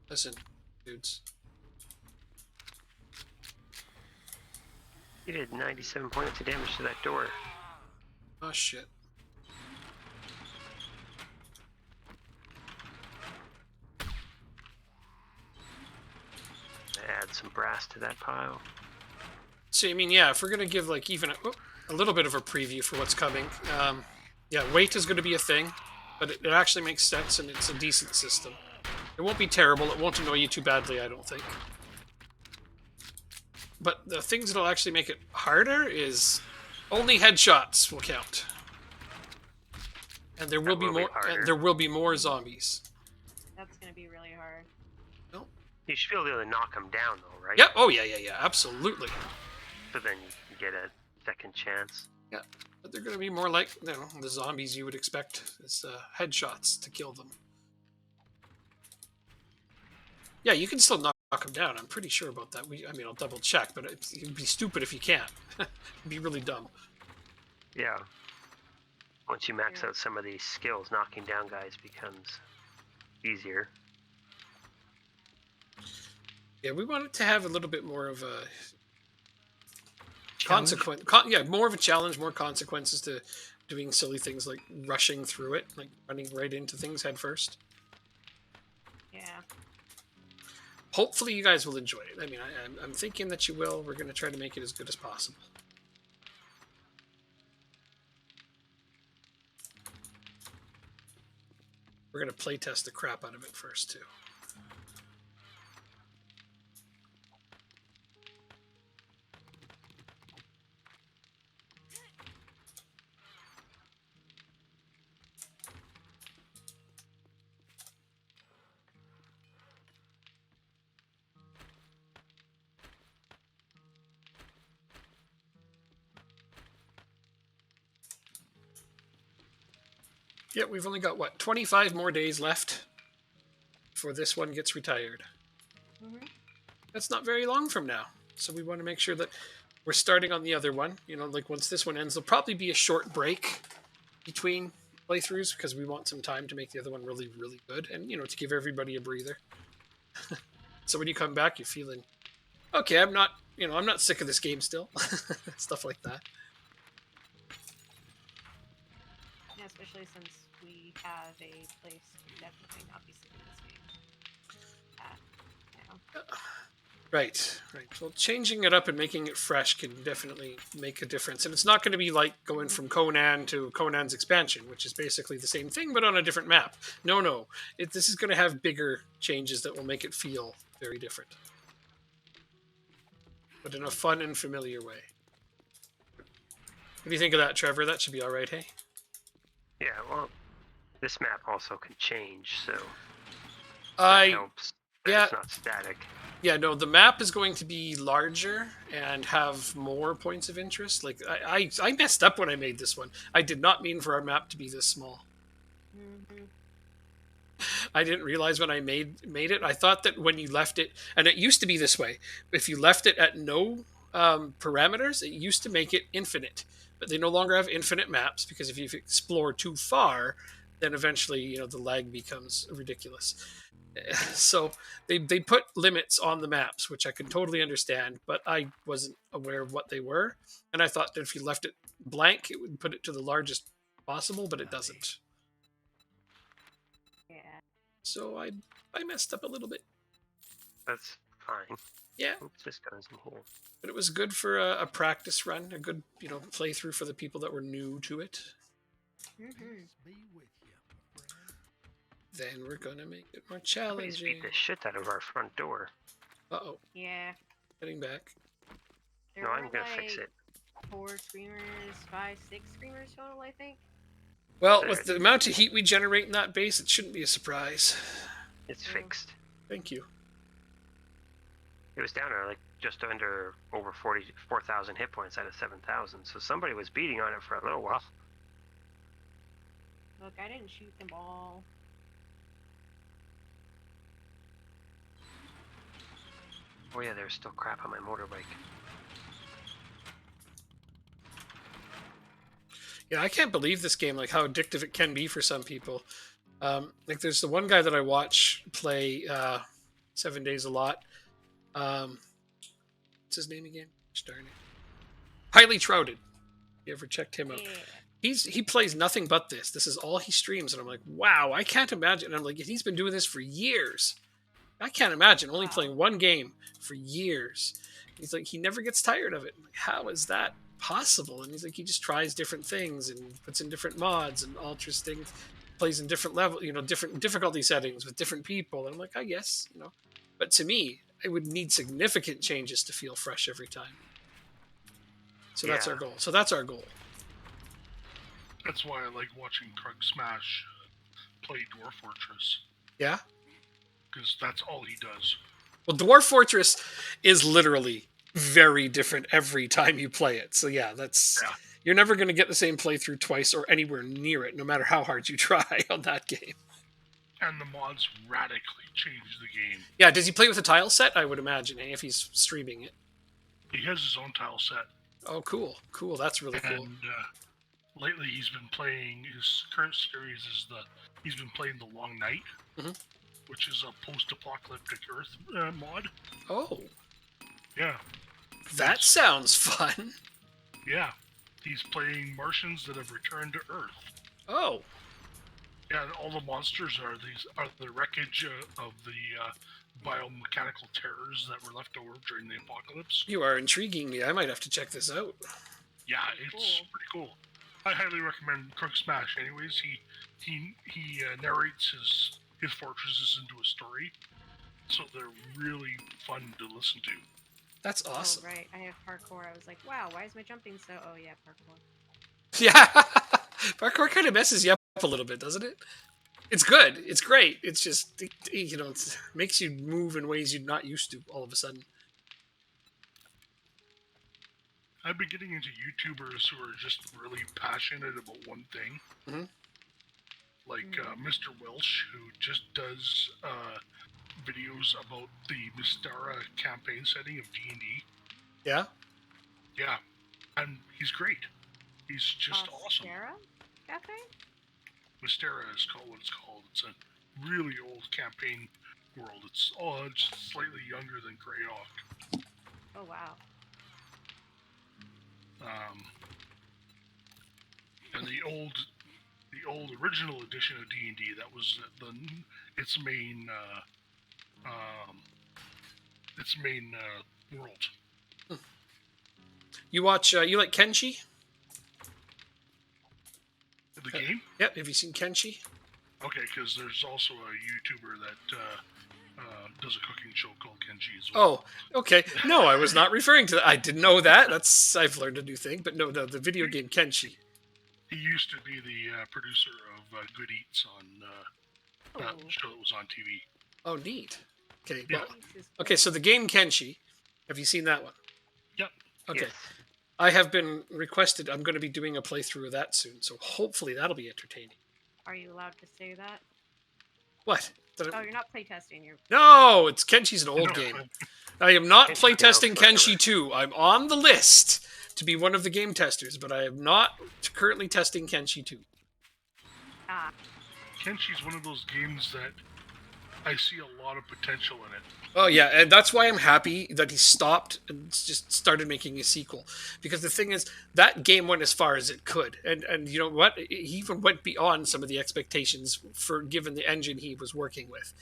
S2: Listen, dudes.
S1: You did 97 points of damage to that door.
S2: Oh shit.
S1: Add some brass to that pile.
S2: So, I mean, yeah, if we're going to give, like, even a little bit of a preview for what's coming, yeah, weight is going to be a thing, but it actually makes sense, and it's a decent system. It won't be terrible. It won't annoy you too badly, I don't think. But the things that'll actually make it harder is only headshots will count. And there will be more. And there will be more zombies.
S4: That's gonna be really hard.
S1: You should be able to knock them down, though, right?
S2: Yep. Oh yeah, yeah, yeah. Absolutely.
S1: So then you can get a second chance.
S2: Yeah. But they're going to be more like, you know, the zombies you would expect. It's headshots to kill them. Yeah, you can still knock them down. I'm pretty sure about that. I mean, I'll double check, but it'd be stupid if you can't. It'd be really dumb.
S1: Yeah. Once you max out some of these skills, knocking down guys becomes easier.
S2: Yeah, we wanted to have a little bit more of a
S6: Challenge?
S2: yeah, more of a challenge, more consequences to doing silly things like rushing through it, like running right into things head first.
S4: Yeah.
S2: Hopefully you guys will enjoy it. I mean, I'm thinking that you will. We're going to try to make it as good as possible. We're going to play test the crap out of it first, too. Yeah, we've only got, what, 25 more days left before this one gets retired.
S4: Mm-hmm.
S2: That's not very long from now. So we want to make sure that we're starting on the other one. You know, like once this one ends, there'll probably be a short break between playthroughs because we want some time to make the other one really, really good and, you know, to give everybody a breather. So when you come back, you're feeling, okay, I'm not I'm not sick of this game still. Stuff like that.
S4: Yeah, especially since we have a place to definitely not be sick of this game.
S2: Right. Well, changing it up and making it fresh can definitely make a difference. And it's not going to be like going from Conan to Conan's expansion, which is basically the same thing, but on a different map. No. This is going to have bigger changes that will make it feel very different. But in a fun and familiar way. What do you think of that, Trevor? That should be all right, hey?
S1: Yeah, well, this map also can change, so that helps.
S2: Yeah.
S1: It's not static.
S2: Yeah, no, the map is going to be larger and have more points of interest. Like, I messed up when I made this one. I did not mean for our map to be this small.
S4: Mm-hmm.
S2: I didn't realize when I made it. I thought that when you left it, and it used to be this way, if you left it at no parameters, it used to make it infinite. But they no longer have infinite maps because if you explore too far, then eventually, the lag becomes ridiculous. So they put limits on the maps, which I can totally understand, but I wasn't aware of what they were. And I thought that if you left it blank, it would put it to the largest possible, but it doesn't.
S4: Yeah.
S2: So I messed up a little bit.
S1: That's fine.
S2: Yeah.
S1: Oops, this goes in here.
S2: But it was good for a practice run, a good, playthrough for the people that were new to it.
S4: Mm-hmm.
S2: Then we're gonna make it more
S1: Please
S2: challenging.
S1: beat the shit out of our front door.
S2: Uh-oh,
S4: Yeah.
S2: heading back.
S4: There
S1: No,
S4: were
S1: I'm gonna fix
S4: like
S1: it.
S4: 4 screamers, 5, 6 screamers total, I think.
S2: Well, with the amount of heat we generate in that base, it shouldn't be a surprise.
S1: It's
S4: Yeah.
S1: fixed.
S2: Thank you.
S1: It was down to like just under over 4,000 hit points out of 7,000. So somebody was beating on it for a little while.
S4: Look, I didn't shoot them all.
S1: Oh yeah, there's still crap on my motorbike.
S2: Yeah, I can't believe this game, like how addictive it can be for some people. Like there's the one guy that I watch play 7 Days a Lot. What's his name again? Darn it. Highly Trouted. You ever checked him out?
S4: Yeah.
S2: He plays nothing but this. This is all he streams, and I'm like, wow, I can't imagine. And I'm like, he's been doing this for years. I can't imagine only
S4: Wow.
S2: playing one game for years. He's like, he never gets tired of it. I'm like, how is that possible? And he's like, he just tries different things and puts in different mods and alters things, plays in different level, different difficulty settings with different people. And I'm like, I guess, But to me, it would need significant changes to feel fresh every time. So that's
S1: Yeah.
S2: our goal. So that's our goal.
S5: That's why I like watching Krug Smash play Dwarf Fortress,
S2: Yeah.
S5: because that's all he does.
S2: Well, Dwarf Fortress is literally very different every time you play it. So yeah,
S5: Yeah.
S2: you're never going to get the same playthrough twice or anywhere near it, no matter how hard you try on that game.
S5: And the mods radically change the game.
S2: Yeah, does he play with a tile set? I would imagine, if he's streaming it.
S5: He has his own tile set.
S2: Oh, cool. That's really cool.
S5: And lately he's been playing, his current series is he's been playing The Long Night,
S2: Mhm.
S5: which is a post-apocalyptic Earth mod.
S2: Oh,
S5: Yeah,
S2: that sounds fun.
S5: yeah. He's playing Martians that have returned to Earth.
S2: Oh,
S5: Yeah, and all the monsters are the wreckage of the biomechanical terrors that were left over during the apocalypse.
S2: you are intriguing me. I might have to check this out.
S5: Yeah, it's
S4: Cool.
S5: pretty cool. I highly recommend Krug Smash. Anyways, he narrates his fortresses into a story, so they're really fun to listen to.
S2: That's awesome.
S4: Oh, right. I have parkour. I was like, wow, why is my jumping so... Oh, yeah, parkour.
S2: Yeah. Parkour kind of messes you up a little bit, doesn't it? It's good. It's great. It's just, it makes you move in ways you're not used to all of a sudden.
S5: I've been getting into YouTubers who are just really passionate about one thing.
S2: Mhm.
S5: Like Mr. Welsh, who just does videos about the Mystara campaign setting of D&D.
S2: Yeah?
S5: Yeah, and he's great. He's just awesome.
S4: Sarah Cafe?
S5: Mystara is what it's called. It's a really old campaign world. It's just slightly younger than Greyhawk.
S4: Oh wow.
S5: And the old original edition of D&D, that was its main world.
S2: You watch? You like Kenshi?
S5: The game?
S2: Yep. Have you seen Kenshi?
S5: Okay, because there's also a YouTuber that does a cooking show called Kenji as well.
S2: Oh, okay. No, I was not referring to that. I didn't know that. I've learned a new thing. But no, the video game Kenshi.
S5: He used to be the producer of Good Eats on that show that was on TV.
S2: Oh, neat. Okay.
S5: Yeah.
S2: Well, okay. So the game Kenshi. Have you seen that one?
S5: Yep.
S2: Okay.
S1: Yes.
S2: I have been requested. I'm going to be doing a playthrough of that soon. So hopefully that'll be entertaining.
S4: Are you allowed to say that?
S2: What?
S4: Oh, you're not playtesting. You're
S2: No, it's Kenshi's an old
S5: No,
S2: game. I am not
S1: Kenshi's
S2: playtesting
S1: been out
S2: Kenshi 2. I'm on the list to be one of the game testers, but I am not currently testing Kenshi 2.
S5: Kenshi's one of those games that I see a lot of potential in it.
S2: Oh yeah, and that's why I'm happy that he stopped and just started making a sequel. Because the thing is, that game went as far as it could, and you know what? He even went beyond some of the expectations for given the engine he was working with.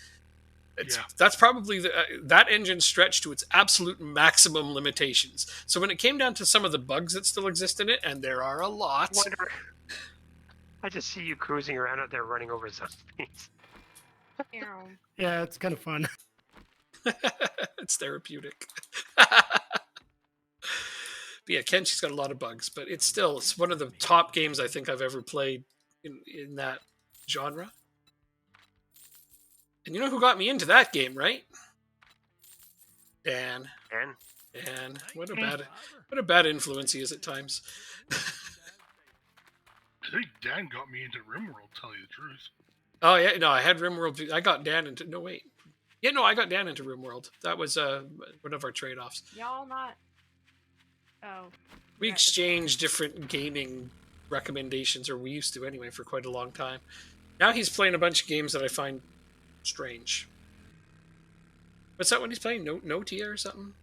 S2: That's probably that engine stretched to its absolute maximum limitations. So when it came down to some of the bugs that still exist in it, and there are a lot.
S1: I just see you cruising around out there running over zombies.
S4: you know.
S6: Yeah, it's kind of fun.
S2: It's therapeutic. But yeah, Kenshi's got a lot of bugs, but it's one of the top games I think I've ever played in that genre. And you know who got me into that game, right? Dan.
S1: And
S2: What a bad influence he is at times.
S5: I think Dan got me into RimWorld, tell you the truth.
S2: Oh yeah, no, I had RimWorld. I got Dan into I got Dan into RimWorld. That was one of our trade-offs.
S4: Y'all not. Oh.
S2: We
S4: yeah,
S2: exchanged different gaming recommendations, or we used to anyway, for quite a long time. Now he's playing a bunch of games that I find strange. What's that one he's playing? Notia or something?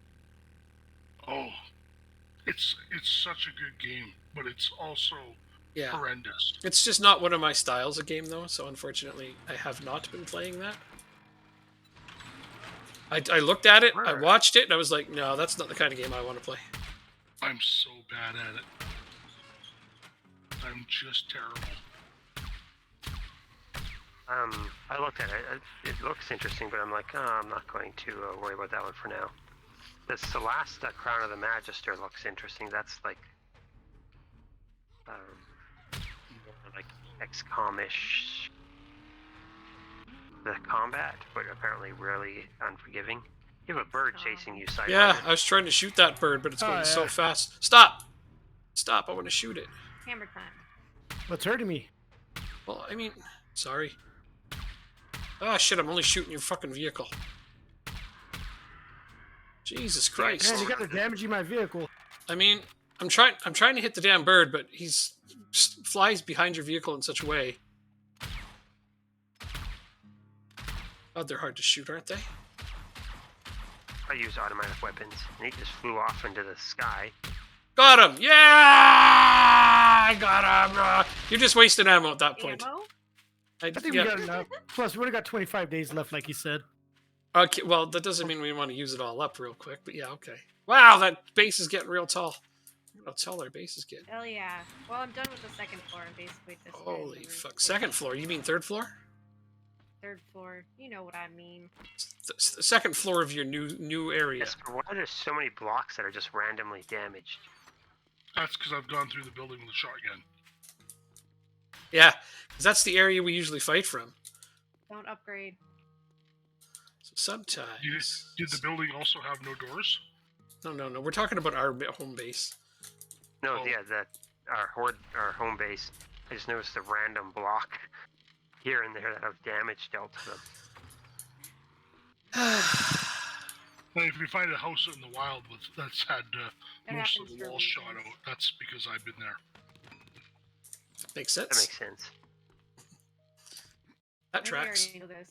S5: Oh, it's such a good game, but it's also horrendous.
S2: It's just not one of my styles of game, though, so unfortunately I have not been playing that. I looked at it, I watched it, and I was like, no, that's not the kind of game I want to play.
S5: I'm so bad at it. I'm just terrible.
S1: I looked at it. It looks interesting, but I'm like, oh, I'm not going to worry about that one for now. The last Crown of the Magister looks interesting. That's like XCOM-ish. The combat, but apparently really unforgiving. You have a bird chasing you sideways.
S2: Yeah, I was trying to shoot that bird, but it's going so fast. Stop! I want to shoot it.
S4: Hammer time.
S6: What's hurting me?
S2: Well, I mean, sorry. Ah, shit, I'm only shooting your fucking vehicle. Jesus Christ.
S6: Man, you guys are damaging my vehicle.
S2: I mean, I'm trying to hit the damn bird, but he's flies behind your vehicle in such a way. Oh, they're hard to shoot, aren't they?
S1: I use automatic weapons, and he just flew off into the sky.
S2: Got him! Yeah! I got him! You're just wasting ammo at that point.
S4: Ammo?
S6: I think we got enough. Plus, we only got 25 days left, like you said.
S2: Okay, well, that doesn't mean we want to use it all up real quick, but yeah, okay. Wow, that base is getting real tall. How tall our base is getting.
S4: Hell yeah. Well, I'm done with the second floor. I'm basically just.
S2: Holy fuck. Second floor? You mean third floor?
S4: Third floor. You know what I mean.
S2: The second floor of your new area.
S1: Yes, why are there so many blocks that are just randomly damaged?
S5: That's because I've gone through the building with a shotgun.
S2: Yeah, because that's the area we usually fight from.
S4: Don't upgrade.
S2: So sometimes.
S5: Did the building also have no doors?
S2: No. We're talking about our home base.
S1: No, yeah, our home base. I just noticed a random block here and there that have damage dealt to them.
S5: Well, if you find a house in the wild that's had most of the walls shot out, that's because I've been there.
S2: Makes sense.
S1: That makes sense.
S2: That tracks.
S4: I already knew this.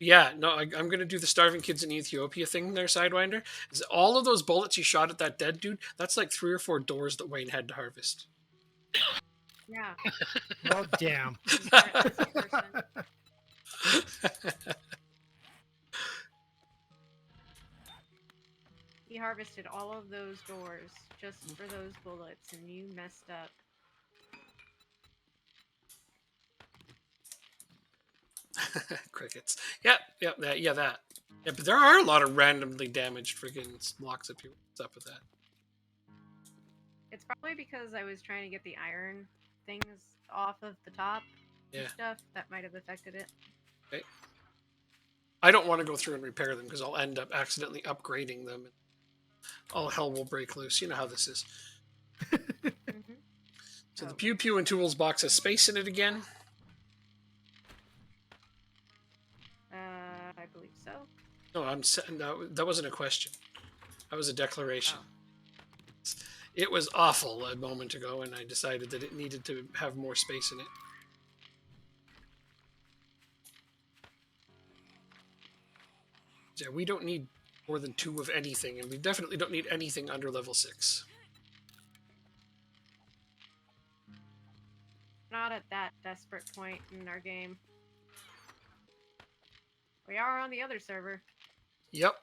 S2: Yeah, no, I'm gonna do the starving kids in Ethiopia thing there, Sidewinder. Is all of those bullets you shot at that dead dude? That's like 3 or 4 doors that Wayne had to harvest.
S4: Yeah.
S6: Well, damn.
S4: He's a busy person. He harvested all of those doors just for those bullets, and you messed up.
S2: Crickets. Yep, that. Yeah, but there are a lot of randomly damaged friggin' blocks up here. What's up with that?
S4: It's probably because I was trying to get the iron things off of the top
S2: Yeah.
S4: and stuff. That might have affected it.
S2: Okay. I don't want to go through and repair them because I'll end up accidentally upgrading them. All hell will break loose. You know how this is.
S4: Mm-hmm.
S2: So the Pew Pew and Tools box has space in it again.
S4: I believe so.
S2: No, that wasn't a question. That was a declaration. It was awful a moment ago, and I decided that it needed to have more space in it. Yeah, we don't need more than 2 of anything, and we definitely don't need anything under level 6.
S4: Not at that desperate point in our game. We are on the other server.
S2: Yep.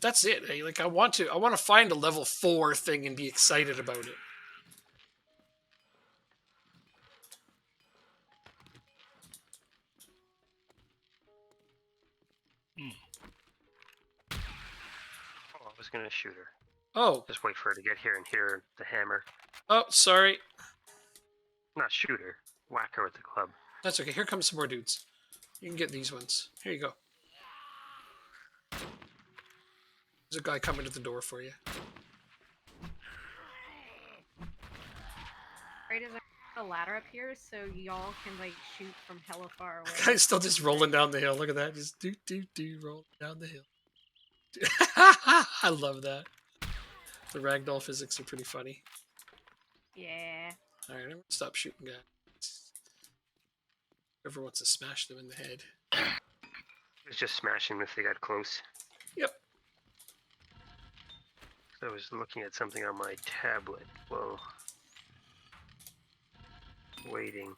S2: That's it. Like I want to find a level 4 thing and be excited about it.
S1: Oh, I was gonna shoot her.
S2: Oh,
S1: Just wait for her to get here and hear the hammer.
S2: oh, sorry.
S1: Not shoot her. Whack her with the club.
S2: That's okay. Here comes some more dudes. You can get these ones. Here you go. There's a guy coming to the door for you.
S4: Right as I put a ladder up here so y'all can like shoot from hella far away.
S2: Guy's still just rolling down the hill. Look at that. Just do rolling down the hill. I love that. The ragdoll physics are pretty funny.
S4: Yeah.
S2: Alright, I'm gonna stop shooting guys. Whoever wants to smash them in the head.
S1: It was just smashing them if they got close.
S2: Yep.
S1: I was looking at something on my tablet. Whoa. Waiting.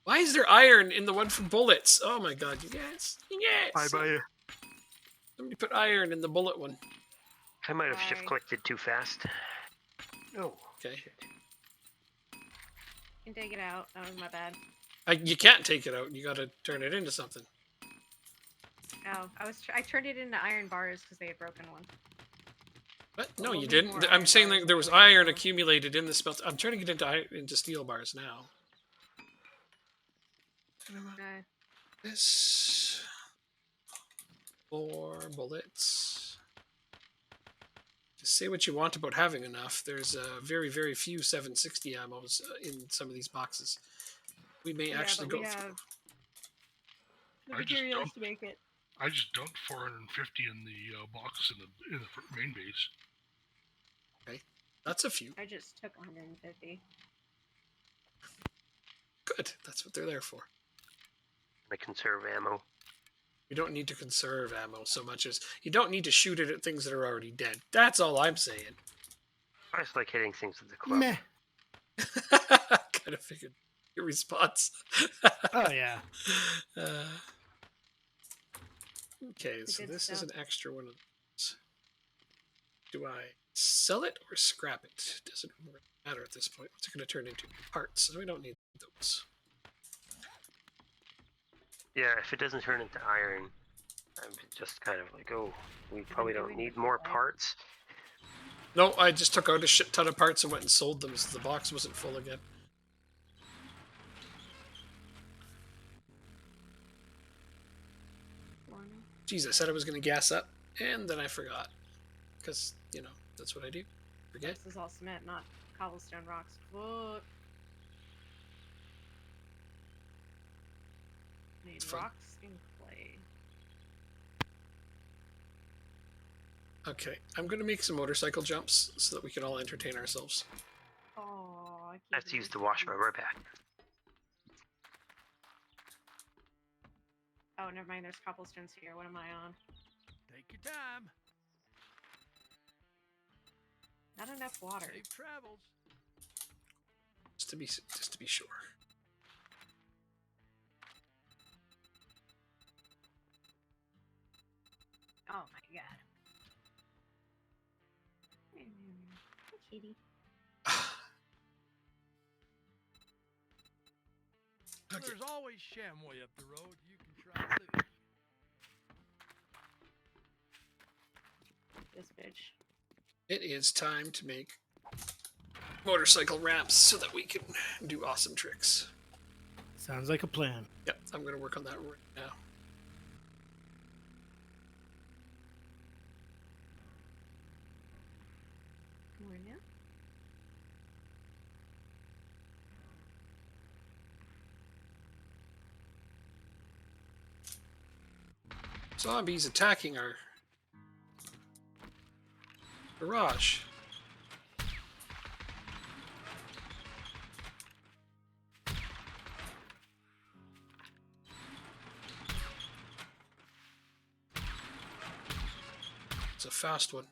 S2: Why is there iron in the one for bullets? Oh my god, you guys. Yes!
S1: Bye.
S2: Somebody put iron in the bullet one.
S1: I might have shift
S4: Bye.
S1: clicked it too fast. Oh.
S2: Okay.
S4: Can take it out. That was my bad.
S2: You can't take it out. You gotta turn it into something.
S4: Oh, I turned it into iron bars because they had broken one.
S2: What? No,
S4: We'll
S2: you
S4: need
S2: didn't.
S4: more
S2: I'm
S4: iron
S2: saying
S4: bars
S2: that there was
S4: than we
S2: iron
S4: do.
S2: accumulated in the smelt. I'm turning it into steel bars now.
S4: Okay.
S2: This 4 bullets. Just say what you want about having enough. There's very, very few 760 ammos in some of these boxes. We may
S4: Yeah,
S2: actually
S4: but
S2: go
S4: we
S2: through.
S4: have the
S5: I just
S4: materials
S5: dumped-
S4: to make it.
S5: I just dumped 450 in the box in the main base.
S2: That's a few.
S4: I just took 150.
S2: Good. That's what they're there for.
S1: I conserve ammo.
S2: You don't need to conserve ammo so much as you don't need to shoot it at things that are already dead. That's all I'm saying.
S1: I just like hitting things with the club.
S6: Meh.
S2: Kind of figured your response.
S6: Oh yeah.
S2: Okay,
S4: The
S2: so
S4: good
S2: this is
S4: stuff.
S2: an extra one of those. Do I sell it or scrap it? Doesn't really matter at this point. What's it going to turn into? Parts. So we don't need those.
S1: Yeah, if it doesn't turn into iron, I'm just kind of like, oh, we probably
S4: do
S1: don't
S4: we
S1: need
S4: need
S1: more
S4: that?
S1: parts.
S2: No, I just took out a shit ton of parts and went and sold them so the box wasn't full again.
S4: One.
S2: Jeez, I said I was going to gas up, and then I forgot. Because, you know, that's what I do. Forget.
S4: This is all cement, not cobblestone rocks. Whoa. Need
S2: It's fun.
S4: rocks and clay.
S2: Okay, I'm going to make some motorcycle jumps so that we can all entertain ourselves.
S4: Oh, I
S1: I have to use to wash my rubber back.
S4: Oh, never mind. There's cobblestones here. What am I on?
S8: Take your time.
S4: Not enough water.
S8: Safe travels.
S2: Just to be sure.
S4: Oh my god. Hi, kitty.
S2: Okay.
S8: There's always Shamway up the road. You can try too.
S4: This bitch.
S2: It is time to make motorcycle ramps so that we can do awesome tricks.
S6: Sounds like a plan.
S2: Yep, I'm going to work on that right now.
S4: More now?
S2: Zombies attacking our garage. It's a fast one.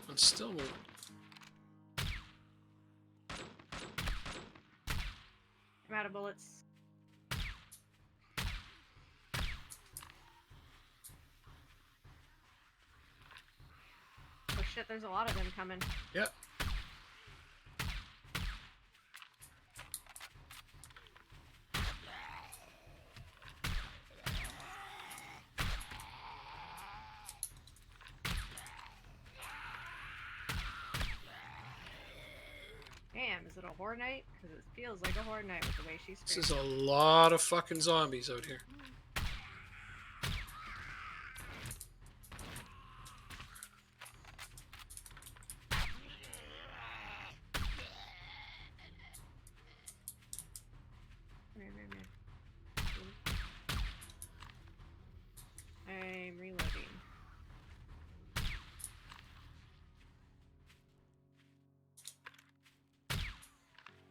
S2: And still moving.
S4: I'm out of bullets. Oh shit, there's a lot of them coming.
S2: Yep.
S4: Damn, is it a horde night? Because it feels like a horde night with the way she
S2: This
S4: screams.
S2: is a lot of fucking zombies out here.
S4: I'm reloading.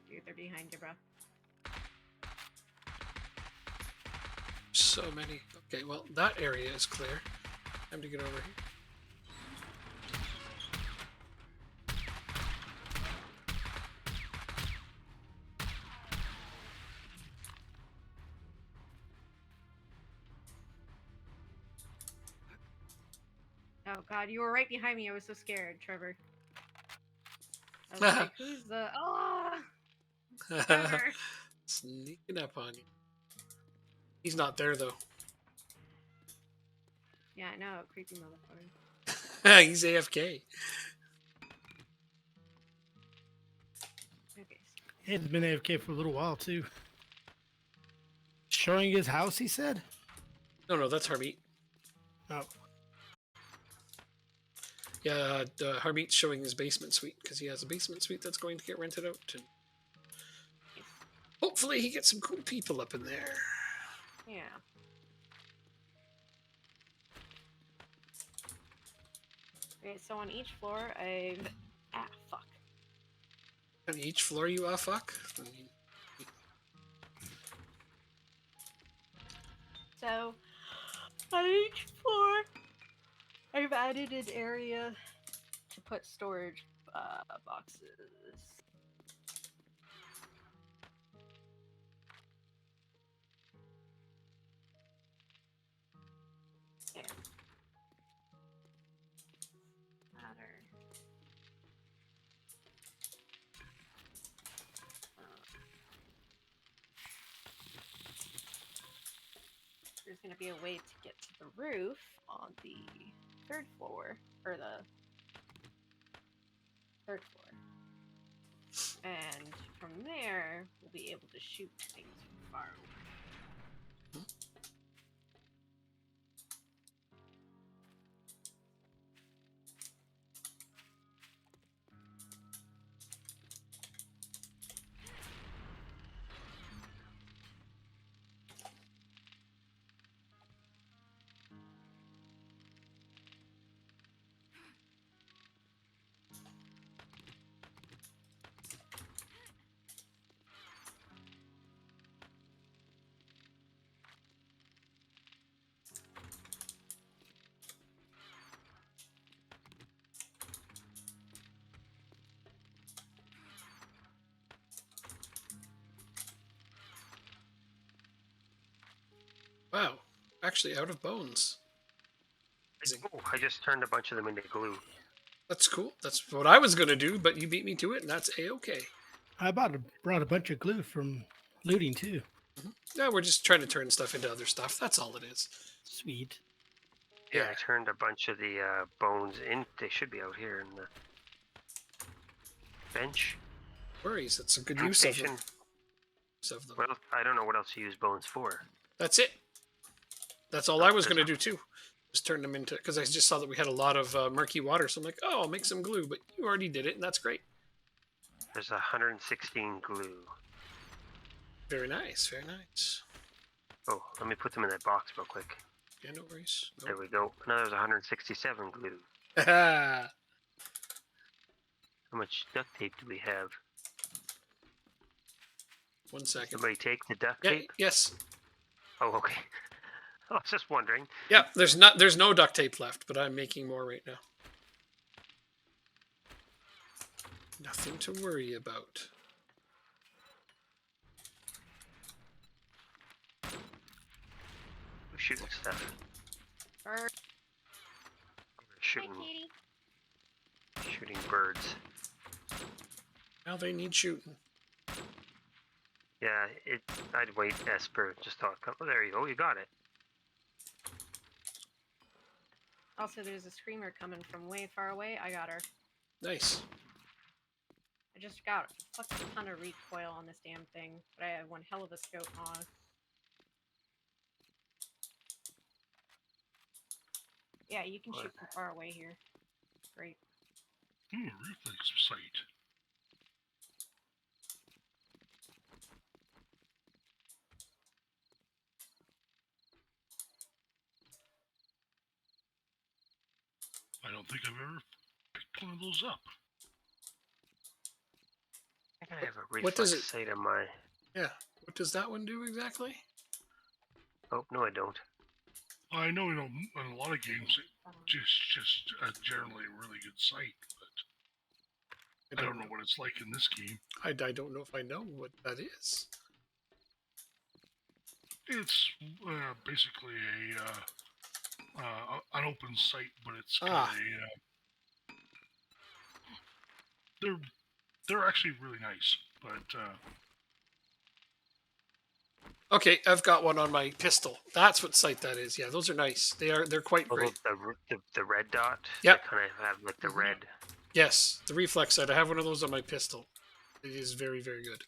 S4: Dude, they're behind you, bro.
S2: So many. Okay, well, that area is clear. Time to get over here.
S4: Oh god, you were right behind me. I was so scared, Trevor. I was like, who's the... Oh! Trevor!
S2: Sneaking up on you. He's not there, though.
S4: Yeah, I know, creepy motherfucker.
S2: He's AFK.
S4: Okay.
S6: He's been AFK for a little while too. Showing his house, he said.
S2: No, that's Harmeet.
S6: Oh,
S2: Yeah, Harmeet's showing his basement suite because he has a basement suite that's going to get rented out. And hopefully he gets some cool people up in there.
S4: Yeah. Okay, so on each floor, I've... Ah, fuck.
S2: On each floor, you fuck. I mean,
S4: So, on each floor, I've added an area to put storage boxes. Yeah. Ladder. There's going to be a way to get to the roof on the third floor, or the third floor. And from there, we'll be able to shoot things from far away.
S2: Wow. Actually, out of bones.
S1: Oh, I just turned a bunch of them into glue.
S2: That's cool. That's what I was gonna do, but you beat me to it, and that's a-okay.
S6: I brought a bunch of glue from looting too.
S2: Yeah, we're just trying to turn stuff into other stuff. That's all it is.
S6: Sweet.
S1: Yeah,
S2: Yeah.
S1: I turned a bunch of the bones in. They should be out here in the bench.
S2: Worries. That's a good
S1: Food
S2: use of
S1: station.
S2: them. Use of them.
S1: Well, I don't know what else you use bones for.
S2: That's it. That's all
S1: Oh,
S2: I was
S1: there's
S2: gonna do too. Just turn them into, because I just saw that we had a lot of murky water, so I'm like, oh, I'll make some glue. But you already did it, and that's great.
S1: There's 116 glue.
S2: Very nice. Very nice.
S1: Oh, let me put them in that box real quick.
S2: Yeah, no worries.
S1: There we go. Now there's 167 glue.
S2: Nope.
S1: How much duct tape do we have?
S2: 1 second.
S1: Somebody take the duct
S2: Yeah.
S1: tape?
S2: Yes.
S1: Oh, okay. I was just wondering.
S2: Yeah. There's no duct tape left, but I'm making more right now. Nothing to worry about.
S1: We're shooting stuff.
S4: Bird.
S1: We're shooting birds.
S2: Now they need shooting.
S1: Yeah, I'd wait, Esper. Just thought, oh, there you go. You got it.
S4: Also, there's a screamer coming from way far away. I got her.
S2: Nice.
S4: I just got a fucking ton of recoil on this damn thing, but I have one hell of a scope on. Yeah, you can shoot from far away here. Great.
S5: Reflex sight. I don't think I've ever picked one of those up.
S1: I think I have a reflex
S2: What does it-
S1: sight on my.
S2: Yeah. What does that one do exactly?
S1: Oh no, I don't.
S5: I know in a lot of games it just generally a really good sight, but I don't know what it's like in this game.
S2: I don't know if I know what that is.
S5: It's basically an open site, but it's got
S2: Ah.
S5: they're actually really nice, but
S2: Okay, I've got one on my pistol. That's what sight that is. Yeah, those are nice. They're quite
S1: Oh,
S2: great.
S1: the red dot.
S2: Yep.
S1: They kind of have like the red.
S2: Yes, the reflex sight. I have one of those on my pistol. It is very, very good.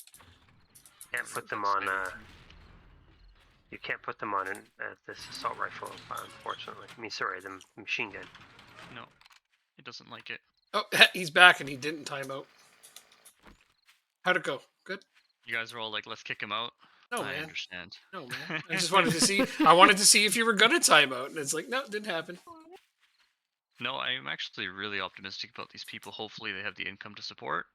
S1: Can't put them on. You can't put them on this assault rifle, unfortunately. I mean, sorry, the machine gun.
S3: No, it doesn't like it.
S2: Oh, he's back and he didn't time out. How'd it go? Good?
S3: You guys are all like, let's kick him out.
S2: No,
S3: I
S2: man.
S3: understand.
S2: No, man. I just wanted to see. I wanted to see if you were gonna time out, and it's like, no, it didn't happen.
S3: No, I'm actually really optimistic about these people. Hopefully, they have the income to support.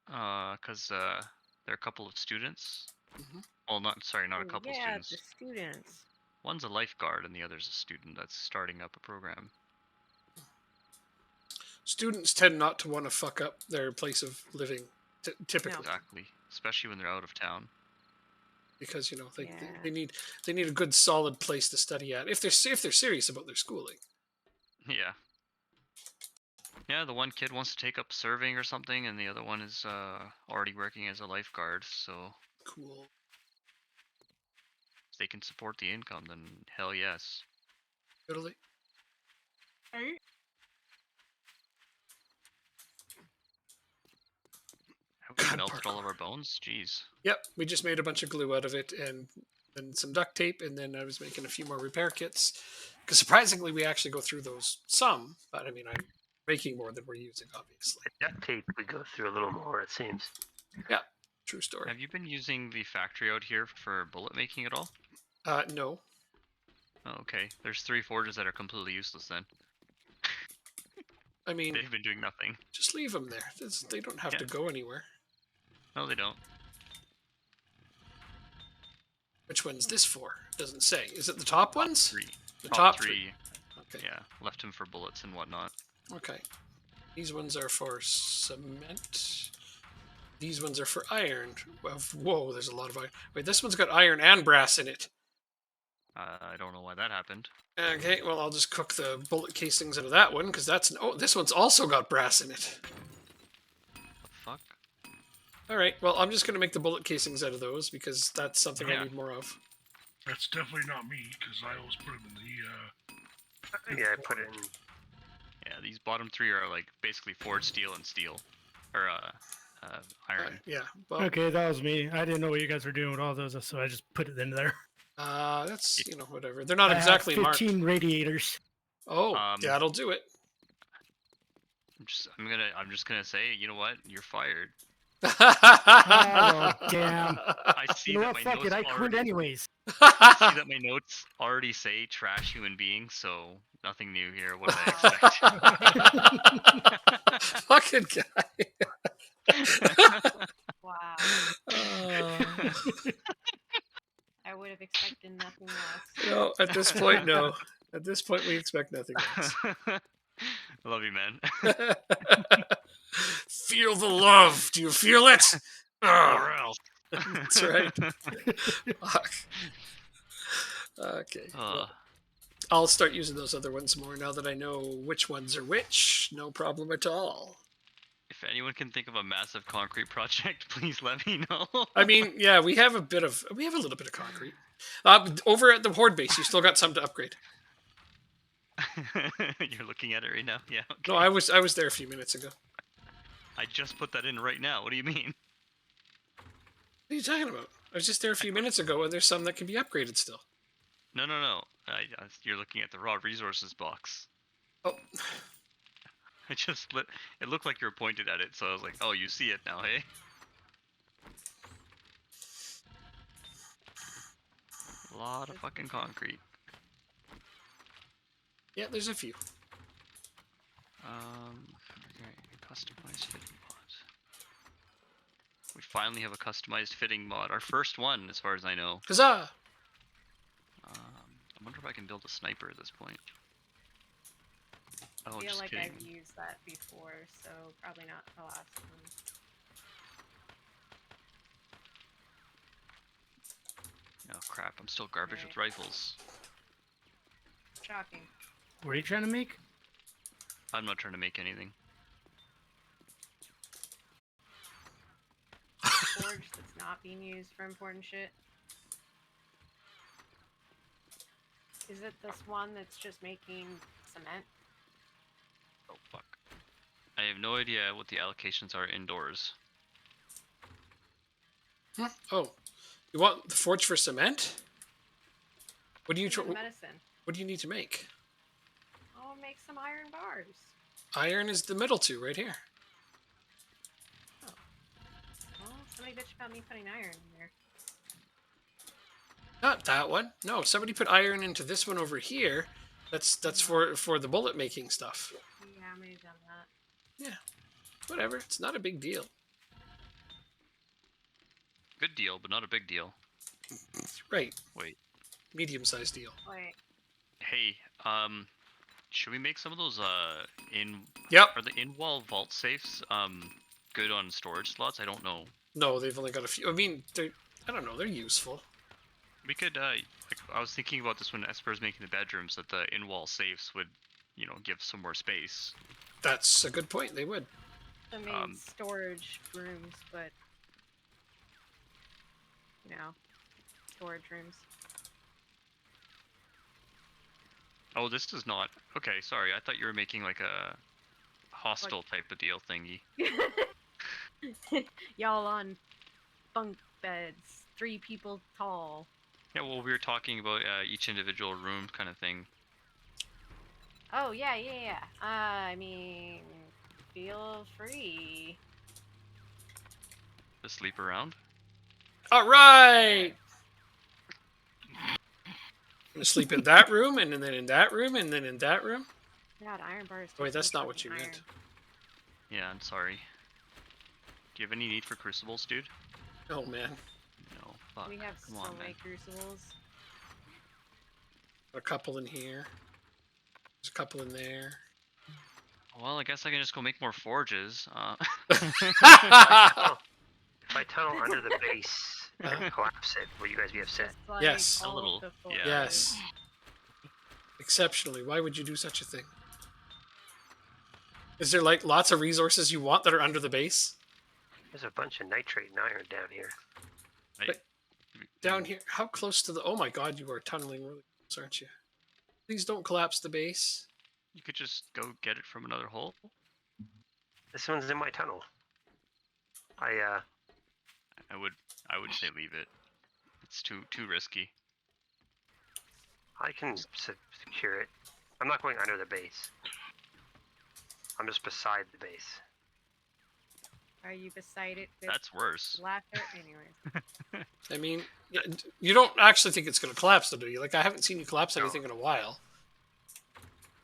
S3: Because they're a couple of students.
S2: Mhm.
S3: Well, not a couple of
S4: yeah,
S3: students.
S4: the students.
S3: One's a lifeguard, and the other's a student that's starting up a program.
S2: Students tend not to want to fuck up their place of living, typically,
S3: Exactly, especially when they're out of town.
S2: because they,
S4: Yeah.
S2: they need a good solid place to study at if they're serious about their schooling.
S3: Yeah. Yeah, the one kid wants to take up serving or something, and the other one is already working as a lifeguard. So
S2: Cool.
S3: if they can support the income, then hell yes.
S2: Totally.
S3: Have we
S2: God,
S3: melted all of
S2: parkour.
S3: our bones? Jeez.
S2: Yep, we just made a bunch of glue out of it and some duct tape, and then I was making a few more repair kits. Because surprisingly, we actually go through those some, but I mean, I'm making more than we're using, obviously.
S1: The duct tape we go through a little more, it seems.
S2: True story.
S3: Have you been using the factory out here for bullet making at all?
S2: No.
S3: Oh, okay. There's 3 forges that are completely useless then.
S2: I mean,
S3: They've been doing nothing.
S2: just leave them there. They don't have to
S3: Yeah.
S2: go anywhere.
S3: No, they don't.
S2: Which one's this for? Doesn't say. Is it the top ones?
S3: 3.
S2: The
S3: Top
S2: top
S3: 3.
S2: Okay.
S3: Yeah, left him for bullets and whatnot.
S2: Okay. These ones are for cement. These ones are for iron. Well, whoa, there's a lot of iron. Wait, this one's got iron and brass in it.
S3: I don't know why that happened.
S2: Okay, well, I'll just cook the bullet casings out of that one, because that's... Oh, this one's also got brass in it.
S3: The fuck?
S2: Alright, well, I'm just going to make the bullet casings out of those, because that's something I
S3: Yeah.
S2: need more of.
S5: That's definitely not me, because I always put them in the,
S1: Yeah, I put it in.
S3: Yeah, these bottom 3 are like basically forged steel and steel, or iron.
S2: Yeah, well,
S6: Okay, that was me. I didn't know what you guys were doing with all those, so I just put it in there.
S2: that's, whatever. They're not
S6: I have
S2: exactly
S6: 15
S2: marked.
S6: radiators.
S2: Oh,
S3: Um,
S2: that'll do it.
S3: I'm just gonna say, you know what? You're fired.
S6: Oh, damn.
S3: I see
S6: You know
S3: that
S6: what?
S3: my
S6: Fuck it.
S3: notes
S6: I quit
S3: already.
S6: anyways.
S3: I see that my notes already say trash human being, so nothing new here. What did I expect?
S2: Fucking guy.
S4: Wow.
S2: Uh,
S4: I would have expected nothing less.
S2: no, at this point, no. At this point, we expect nothing else.
S3: I love you, man.
S2: Feel the love. Do you feel it? Oh,
S3: Or else.
S2: that's right. Fuck. Okay. well, I'll start using those other ones more now that I know which ones are which. No problem at all.
S3: If anyone can think of a massive concrete project, please let me know.
S2: I mean, yeah, we have a little bit of concrete. Over at the Horde base, you still got some to upgrade.
S3: You're looking at it right now? Yeah. Okay.
S2: No, I was there a few minutes ago.
S3: I just put that in right now. What do you mean?
S2: What are you talking about? I was just there a few minutes ago, and there's some that can be upgraded still.
S3: No. You're looking at the raw resources box.
S2: Oh,
S3: It looked like you were pointed at it, so I was like, oh, you see it now, hey? A lot of fucking concrete.
S2: yeah, there's a few.
S3: Okay, customized fitting mod. We finally have a customized fitting mod. Our first one, as far as I know.
S2: Huzzah!
S3: I wonder if I can build a sniper at this point.
S4: I
S3: Oh,
S4: feel
S3: just
S4: like
S3: kidding.
S4: I've used that before, so probably not the last one.
S3: Oh crap, I'm still garbage with rifles.
S4: Shocking.
S6: What are you trying to make?
S3: I'm not trying to make anything.
S4: Forge that's not being used for important shit. Is it this one that's just making cement?
S3: Oh fuck. I have no idea what the allocations are indoors.
S2: Huh? Oh, you want the forge for cement? What do you
S4: Use the medicine.
S2: What do you need to make?
S4: I'll make some iron bars.
S2: Iron is the middle two right here.
S4: Well, somebody bitch about me putting iron in there.
S2: Not that one. No, somebody put iron into this one over here. That's for the bullet making stuff.
S4: Yeah, I may have done that.
S2: Yeah, whatever. It's not a big deal.
S3: Good deal, but not a big deal.
S2: Right.
S3: Wait.
S2: Medium-sized deal.
S4: Wait.
S3: Hey, should we make some of those
S2: Yep.
S3: are the in-wall vault safes good on storage slots? I don't know.
S2: No, they've only got a few. I mean, I don't know. They're useful.
S3: We could like I was thinking about this when Esper's making the bedrooms, that the in-wall safes would, give some more space.
S2: That's a good point. They would.
S4: I mean, storage rooms, but storage rooms.
S3: Oh, this does not. Okay, sorry. I thought you were making like a hostel type of deal thingy.
S4: Y'all on bunk beds, 3 people tall.
S3: Yeah, well, we were talking about each individual room kind of thing.
S4: Oh yeah. I mean, feel free.
S3: To sleep around.
S2: All right. I'm gonna sleep in that room, and then in that room, and then in that room.
S4: God, iron bars.
S2: Oh, wait,
S4: take
S2: that's
S4: so
S2: not
S4: much
S2: what you
S4: iron.
S2: meant.
S3: Yeah, I'm sorry. Do you have any need for crucibles, dude?
S2: Oh man,
S3: No. Fuck.
S4: We have
S3: Come
S4: so
S3: on,
S4: many
S3: man.
S4: crucibles.
S2: a couple in here. There's a couple in there.
S3: Well, I guess I can just go make more forges.
S1: If I tunnel under the base, if I collapse it, will you guys be upset?
S4: Just like
S2: Yes.
S3: A
S4: all of
S3: little,
S4: the
S3: yeah.
S2: Yes. Exceptionally. Why would you do such a thing? Is there like lots of resources you want that are under the base?
S1: There's a bunch of nitrate and iron down here.
S3: Right?
S2: But down here, how close to the... Oh my god, you are tunneling really close, aren't you? Please don't collapse the base.
S3: You could just go get it from another hole.
S1: This one's in my tunnel.
S3: I would say leave it. It's too risky.
S1: I can secure it. I'm not going under the base. I'm just beside the base.
S4: Are you beside it? With
S3: That's worse.
S4: laughter? Anyways.
S2: I mean, you don't actually think it's going to collapse, though, do you? Like, I haven't seen you collapse
S1: No.
S2: anything in a while.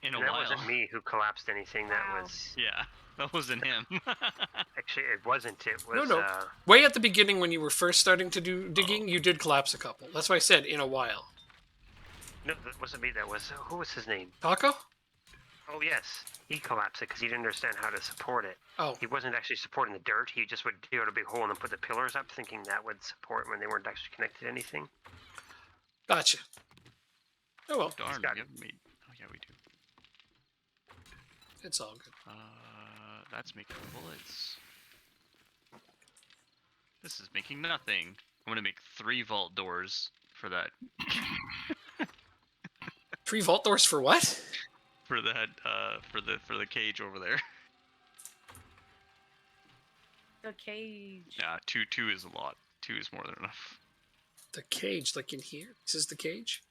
S3: In a
S1: that
S3: while.
S1: wasn't me who collapsed anything.
S4: Wow.
S1: That was
S3: Yeah, that wasn't him.
S1: actually it wasn't. It was
S2: No. Way at the beginning when you were first starting to do digging, you did collapse a couple. That's why I said in a while.
S1: no, that wasn't me. That was who was his name?
S2: Taco?
S1: Oh yes, he collapsed it because he didn't understand how to support it.
S2: Oh,
S1: He wasn't actually supporting the dirt. He just would dig out a big hole and then put the pillars up, thinking that would support when they weren't actually connected to anything.
S2: gotcha. Oh well,
S3: Darn,
S1: got
S3: we haven't made. Oh yeah, we do.
S2: it's all good.
S3: That's making bullets. This is making nothing. I'm gonna make 3 vault doors for that.
S2: 3 vault doors for what?
S3: For that. For the cage over there.
S4: The cage.
S3: Yeah, two is a lot. 2 is more than enough.
S2: The cage, like in here. This is the cage.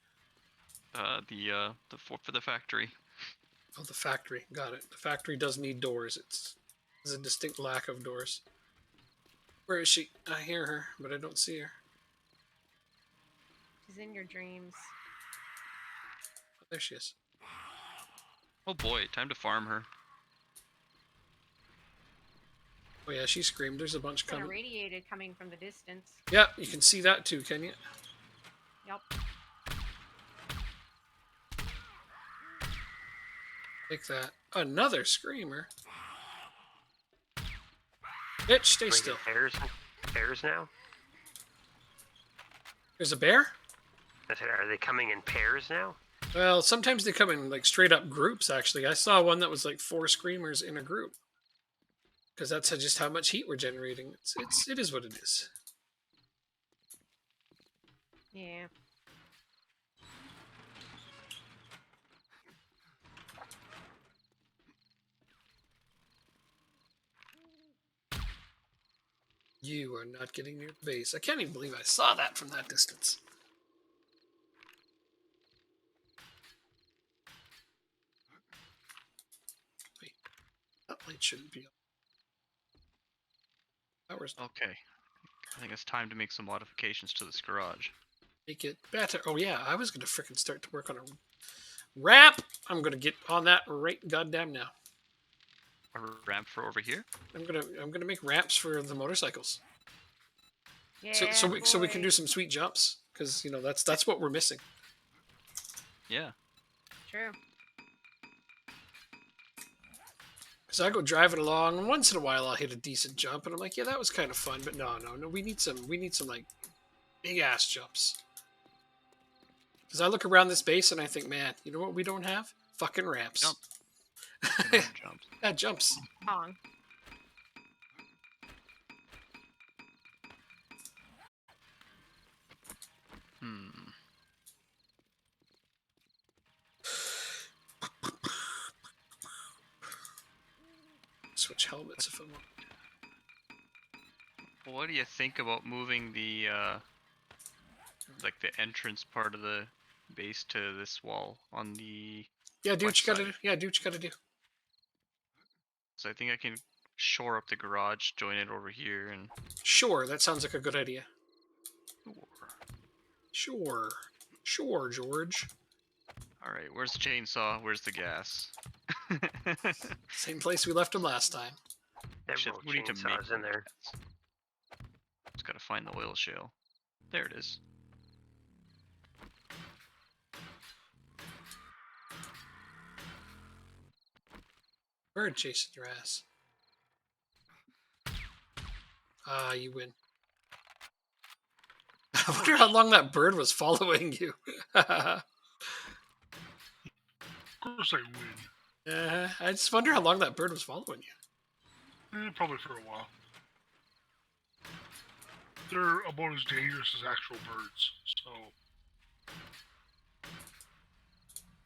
S3: For the factory.
S2: Oh, the factory. Got it. The factory does need doors. There's a distinct lack of doors. Where is she? I hear her, but I don't see her.
S4: She's in your dreams.
S2: Oh, there she is.
S3: Oh boy, time to farm her.
S2: Oh yeah, she screamed. There's a bunch
S4: Kind of
S2: coming.
S4: radiated coming from the distance.
S2: Yeah, you can see that too, can you?
S4: Yep.
S2: Take that. Another screamer. Bitch, stay
S1: Bring
S2: still.
S1: Pairs now.
S2: There's a bear?
S1: I said, are they coming in pairs now?
S2: Well, sometimes they come in like straight up groups, actually. I saw one that was like 4 screamers in a group. Because that's just how much heat we're generating. It is what it is.
S4: Yeah.
S2: You are not getting near the base. I can't even believe I saw that from that distance. Wait, that light shouldn't be up. Powers
S3: Okay. I think it's time to make some modifications to this garage.
S2: make it better. Oh yeah, I was gonna frickin' start to work on a ramp. I'm gonna get on that right goddamn now.
S3: A ramp for over here?
S2: I'm gonna make ramps for the motorcycles.
S4: Yeah.
S2: So we can
S4: boy.
S2: do some sweet jumps because you know that's what we're missing.
S3: Yeah.
S4: True.
S2: Because I go driving along, and once in a while I'll hit a decent jump, and I'm like, yeah, that was kind of fun. But no, we need some like big ass jumps. Because I look around this base and I think, man, you know what we don't have? Fucking ramps.
S3: Jump. Jumps.
S2: Yeah, jumps.
S4: Pong.
S3: Hmm.
S2: Switch helmets if I want.
S3: Well, what do you think about moving the like the entrance part of the base to this wall on the?
S2: Yeah, do what
S3: West
S2: you gotta
S3: side.
S2: do. Yeah, do what you gotta do.
S3: So I think I can shore up the garage, join it over here, and
S2: Sure, that sounds like a good idea. Sure, George.
S3: All right. Where's the chainsaw? Where's the gas?
S2: Same place we left him last time.
S3: Shit,
S1: Several
S3: we need to make
S1: chainsaws in there.
S3: Just gotta find the oil shale. There it is.
S2: Bird chasing your ass. Ah, you win. I wonder how long that bird was following you.
S5: Of course I win.
S2: I just wonder how long that bird was following you.
S5: Probably for a while. They're about as dangerous as actual birds, so...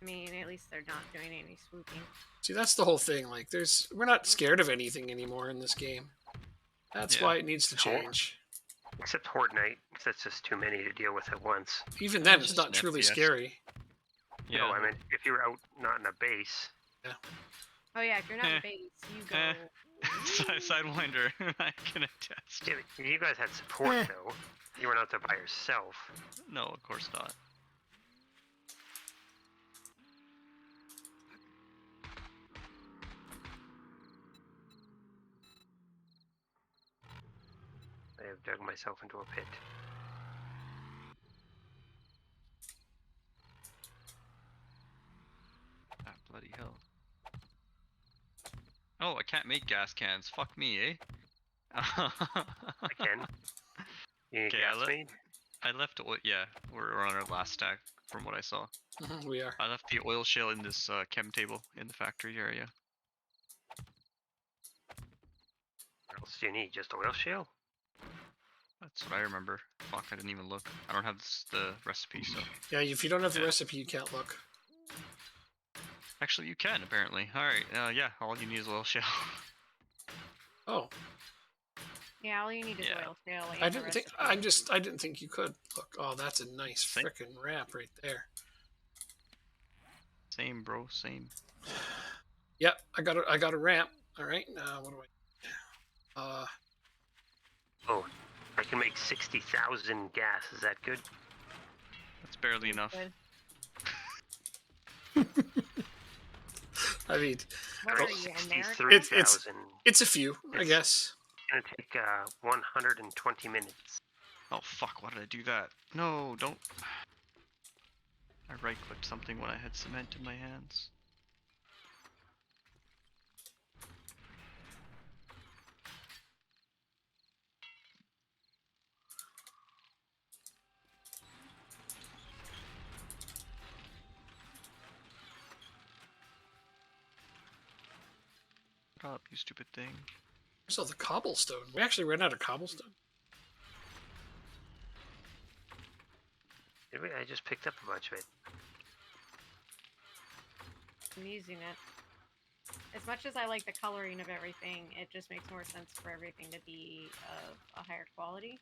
S4: I mean, at least they're not doing any swooping.
S2: See, that's the whole thing. Like, we're not scared of anything anymore in this game. That's
S3: Yeah.
S2: why it needs to change.
S1: Except Horde Night, 'cause that's just too many to deal with at once.
S2: Even then,
S3: It's
S2: it's
S3: just
S2: not
S3: an
S2: truly
S3: FPS.
S2: scary.
S3: Yeah.
S1: No, I mean, if you're out not in a base,
S4: Oh yeah, if you're not
S3: Eh.
S4: in base, you go.
S3: Eh. Sidewinder, I can attest.
S1: yeah, you guys had support though. You weren't out there by yourself.
S3: No, of course not.
S1: I have dug myself into a pit.
S3: Ah, bloody hell. Oh, I can't make gas cans. Fuck me, eh?
S1: I can. You need
S3: Okay,
S1: gas made?
S3: I left oil. Yeah, we're on our last stack from what I saw.
S2: We are.
S3: I left the oil shale in this chem table in the factory area.
S1: What else do you need? Just oil shale?
S3: That's what I remember. Fuck, I didn't even look. I don't have the recipe, so.
S2: Yeah, if you don't have the
S3: Yeah.
S2: recipe, you can't look.
S3: Actually, you can, apparently. Alright, yeah, all you need is oil shale.
S2: Oh,
S4: Yeah, all you need is
S3: Yeah.
S4: oil shale.
S2: I
S4: and the
S2: didn't think.
S4: recipe.
S2: I didn't think you could look. Oh, that's a nice
S3: Same.
S2: frickin' ramp right there.
S3: Same, bro, same.
S2: Yep, I got a ramp. All right, now what do I?
S1: Oh, I can make 60,000 gas. Is that good?
S3: That's barely enough.
S4: Good.
S2: I mean,
S4: What
S2: Oh,
S4: are you in there?
S2: It's-
S1: 63,000.
S2: it's a few, I
S1: It's-
S2: guess.
S1: It's gonna take 120 minutes.
S3: Oh fuck, why did I do that? No, don't. I right clicked something when I had cement in my hands. Shut up, you stupid thing.
S2: Where's all the cobblestone? We actually ran out of cobblestone.
S1: Did we? I just picked up a bunch of it.
S4: I'm using it. As much as I like the coloring of everything, it just makes more sense for everything to be of a higher quality.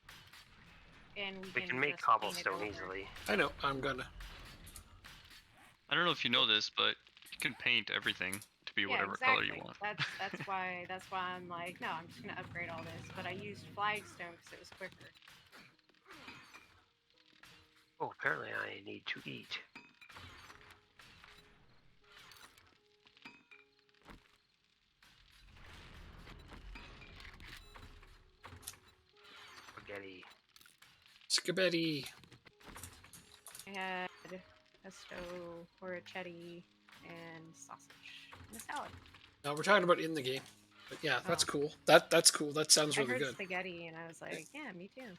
S4: And
S1: We can make
S4: just paint it
S1: cobblestone
S4: over.
S1: easily.
S2: I know. I'm gonna.
S3: I don't know if you know this, but you can paint everything to be whatever color you want.
S4: That's why I'm like, no, I'm just gonna upgrade all this. But I used flagstone because it was quicker.
S1: Oh, apparently I need to eat. Spaghetti.
S2: Scabetti.
S4: I had pesto, porchetti, and sausage and a salad.
S2: No, we're talking about in the game. But yeah, that's
S4: Oh.
S2: cool. That's cool. That sounds
S4: I
S2: really
S4: heard
S2: good.
S4: spaghetti, and I was like, yeah, me too.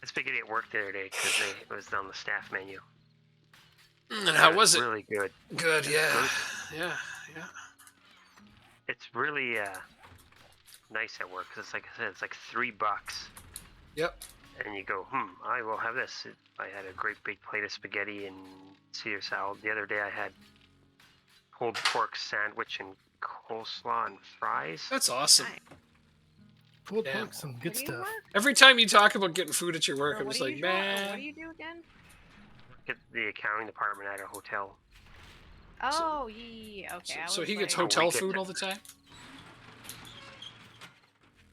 S1: I spaghetti at work the other day because it was on the staff menu.
S2: And how was it?
S1: Really good.
S2: Good.
S1: It's
S2: Yeah.
S1: good.
S2: Yeah. Yeah.
S1: It's really nice at work because it's like I said, it's like $3,
S2: Yep.
S1: and you go, I will have this. I had a great big plate of spaghetti and Caesar salad. The other day I had pulled pork sandwich and coleslaw and fries.
S2: That's awesome.
S4: Nice.
S6: Pulled
S2: Yeah.
S6: pork, some
S4: Where
S6: good
S4: do you
S6: stuff.
S4: work?
S2: Every time you talk about getting food at your work,
S4: Or
S2: I'm
S4: what
S2: just
S4: do
S2: like,
S4: you do- or
S2: man.
S4: What do you do again?
S1: At the accounting department at a hotel.
S4: Oh, yeah. Okay. I
S2: So
S4: was
S2: he gets
S4: like,
S2: hotel
S1: we get
S2: food
S1: to-
S2: all the time?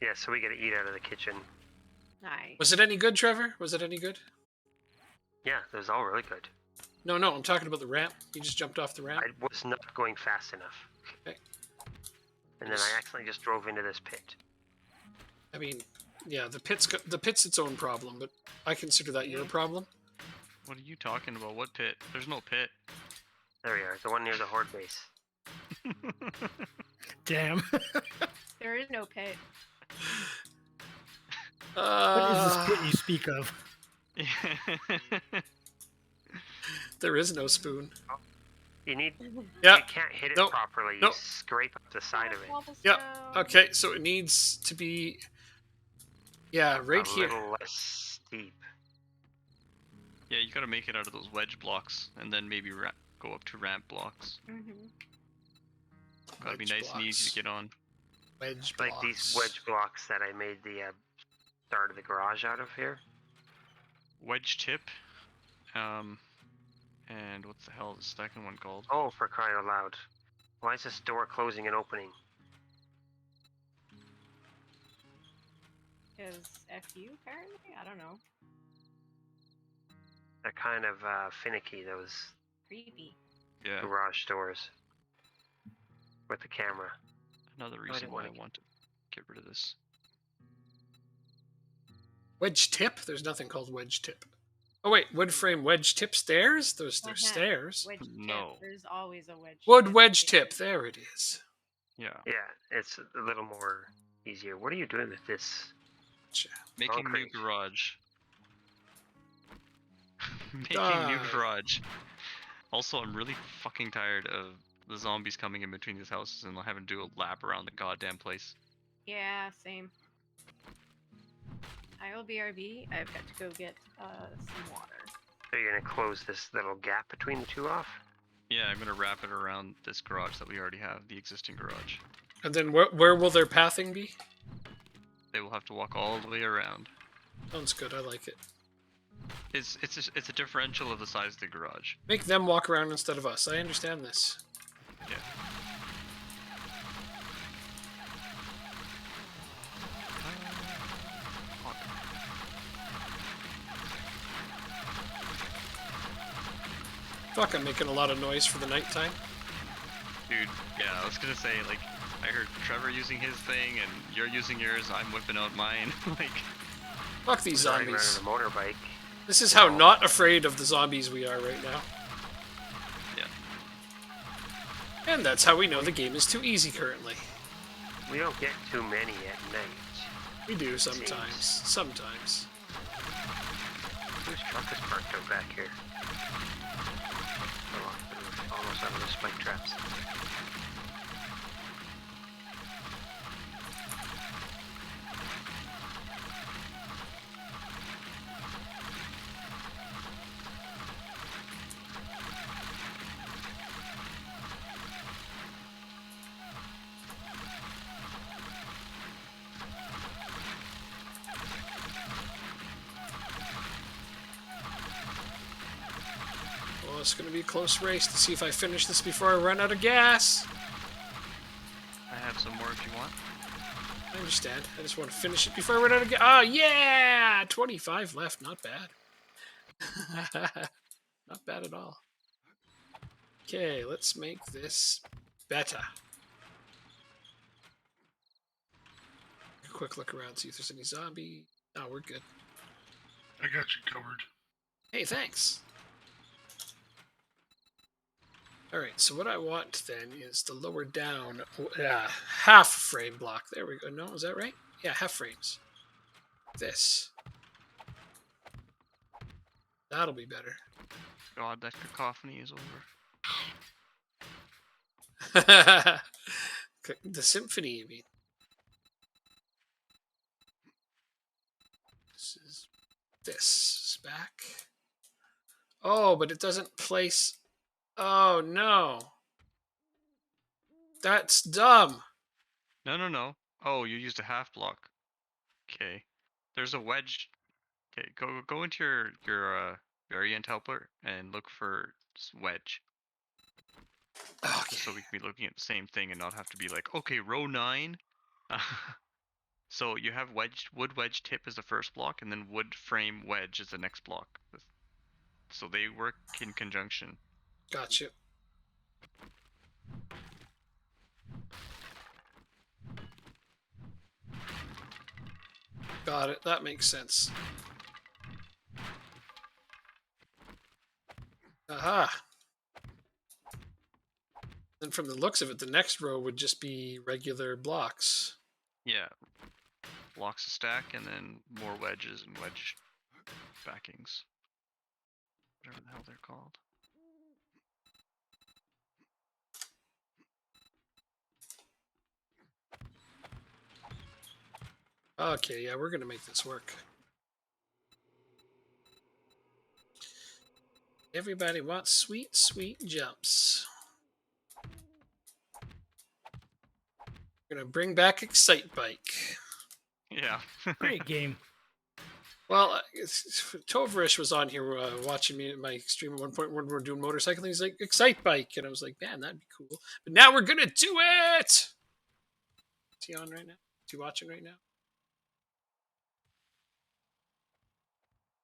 S1: Yeah, so we get to eat out of the kitchen.
S4: Nice.
S2: Was it any good, Trevor? Was it any good?
S1: Yeah, it was all really good.
S2: No, I'm talking about the ramp. You just jumped off the ramp.
S1: I was not going fast enough.
S2: Okay.
S1: And then I accidentally just drove into this pit.
S2: I mean, yeah, the pit's its own problem, but I consider that your problem.
S3: What are you talking about? What pit? There's no pit.
S1: There we are, the one near the horde base.
S6: Damn.
S4: There is no pit.
S6: What is this pit you speak of?
S2: There is no spoon.
S1: You need.
S2: Yeah.
S1: You can't hit it
S2: Nope.
S1: properly. You
S2: Nope.
S1: scrape up the side of it.
S2: Yeah.
S4: Cobblestone.
S2: Okay, so it needs to be. Yeah, right
S1: a
S2: here.
S1: little less steep.
S3: Yeah, you gotta make it out of those wedge blocks, and then maybe go up to ramp blocks.
S4: Mhm.
S3: Gotta be
S2: Wedge
S3: nice and easy
S2: blocks.
S3: to get on.
S2: Wedge
S1: Like
S2: blocks.
S1: these wedge blocks that I made the start of the garage out of here.
S3: Wedge tip. And what's the hell is the second one called?
S1: Oh, for crying out loud! Why is this door closing and opening?
S4: Is FU apparently? I don't know.
S1: They're kind of finicky, those
S4: Creepy.
S3: Yeah,
S1: garage doors. With the camera.
S3: another reason
S1: didn't
S3: why I
S1: wanna
S3: want to get rid of this.
S2: Wedge tip? There's nothing called wedge tip. Oh wait, wood frame wedge tip stairs? There's stairs.
S4: Wedge
S3: No.
S4: tip. There's always a wedge.
S2: Wood
S4: tip.
S2: wedge tip. There it is.
S3: Yeah,
S1: Yeah, it's a little more easier. What are you doing with this?
S3: making new
S1: Concrete.
S3: garage. Making new
S2: Die.
S3: garage. Also, I'm really fucking tired of the zombies coming in between these houses and having to do a lap around the goddamn place.
S4: Yeah, same. I will BRB. I've got to go get some water.
S1: So you're gonna close this little gap between the two off?
S3: Yeah, I'm gonna wrap it around this garage that we already have, the existing garage.
S2: And then where will their pathing be?
S3: They will have to walk all the way around.
S2: Sounds good. I like it.
S3: It's a differential of the size of the garage.
S2: Make them walk around instead of us. I understand this.
S3: Yeah.
S2: Fuck, I'm making a lot of noise for the nighttime.
S3: Dude, yeah, I was gonna say, like, I heard Trevor using his thing and you're using yours, I'm whipping out mine. Like,
S2: Fuck these
S1: Riding around
S2: zombies.
S1: on a motorbike.
S2: This is how not afraid of the zombies we are right now.
S3: yeah.
S2: And that's how we know the game is too easy currently.
S1: We don't get too many at night.
S2: We do sometimes. Sometimes.
S1: Whose truck is parked out back here? Oh, we're almost out of the spike traps.
S2: Well, it's gonna be a close race to see if I finish this before I run out of gas.
S3: I have some more if you want.
S2: I understand. I just want to finish it before I run out of gas. Oh, yeah! 25 left. Not bad. Not bad at all. Okay, let's make this better. A quick look around, see if there's any zombie. Oh, we're good.
S5: I got you covered.
S2: Hey, thanks. Alright, so what I want then is the lower down half frame block. There we go. No, is that right? Yeah, half frames. This. That'll be better.
S3: God, that cacophony is over.
S2: The symphony, you mean? This is back. Oh, but it doesn't place. Oh no. That's dumb.
S3: No, no, no. Oh, you used a half block. Okay. There's a wedge. Okay, go into your variant helper and look for wedge.
S2: Okay.
S3: Just so we can be looking at the same thing and not have to be like, okay, row 9. So you have wood wedge tip as the first block, and then wood frame wedge is the next block. So they work in conjunction.
S2: Gotcha. Got it. That makes sense. Aha. And from the looks of it, the next row would just be regular blocks.
S3: Yeah. Blocks a stack, and then more wedges and wedge backings. Whatever the hell they're called.
S2: Okay, yeah, we're gonna make this work. Everybody wants sweet, sweet jumps. We're gonna bring back Excite Bike.
S3: Yeah.
S6: Great game.
S2: Well, Tovarish was on here watching me at my stream at one point when we were doing motorcycling. He's like, Excite Bike. And I was like, man, that'd be cool. But now we're going to do it. Is he on right now? Is he watching right now?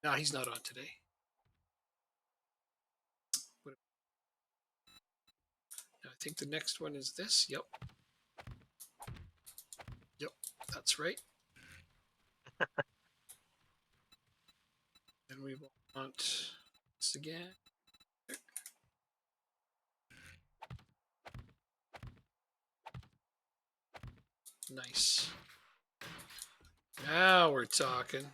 S2: No, he's not on today. I think the next one is this. Yep. Yep, that's right. And we want this again. Nice. Now we're talking.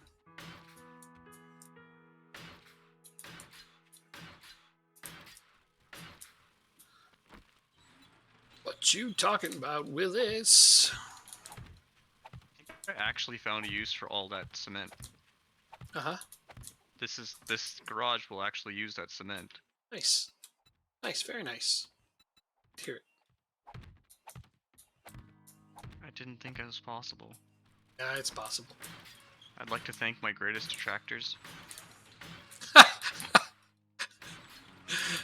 S2: What you talking about, Willis?
S3: I actually found a use for all that cement.
S2: Uh-huh.
S3: This garage will actually use that cement.
S2: Nice. Nice, very nice. Hear it.
S3: I didn't think it was possible.
S2: Yeah, it's possible.
S3: I'd like to thank my greatest detractors.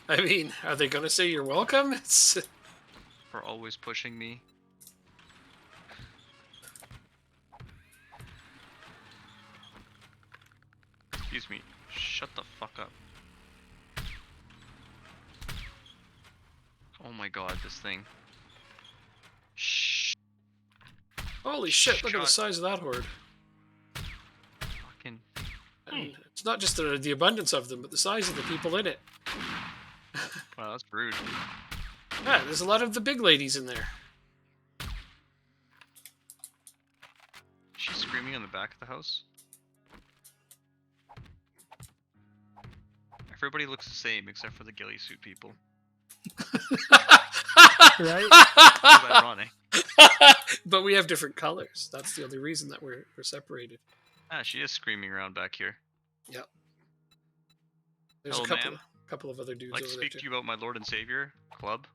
S2: I mean, are they gonna say you're welcome? It's...
S3: For always pushing me. Excuse me. Shut the fuck up. Oh my god, this thing. Shh.
S2: Holy shit, look at the
S3: Shut-
S2: size of that horde.
S3: Fucking.
S2: And it's not just the abundance of them, but the size of the people in it.
S3: Wow, that's rude.
S2: Yeah, there's a lot of the big ladies in there.
S3: She's screaming on the back of the house. Everybody looks the same except for the ghillie suit people.
S6: Right?
S3: It's ironic.
S2: But we have different colors. That's the only reason that we're separated.
S3: Ah, she is screaming around back here.
S2: Yep. There's
S3: Hello,
S2: a
S3: ma'am.
S2: couple of other dudes
S3: I'd like to
S2: over there
S3: speak to you about my Lord and Savior club.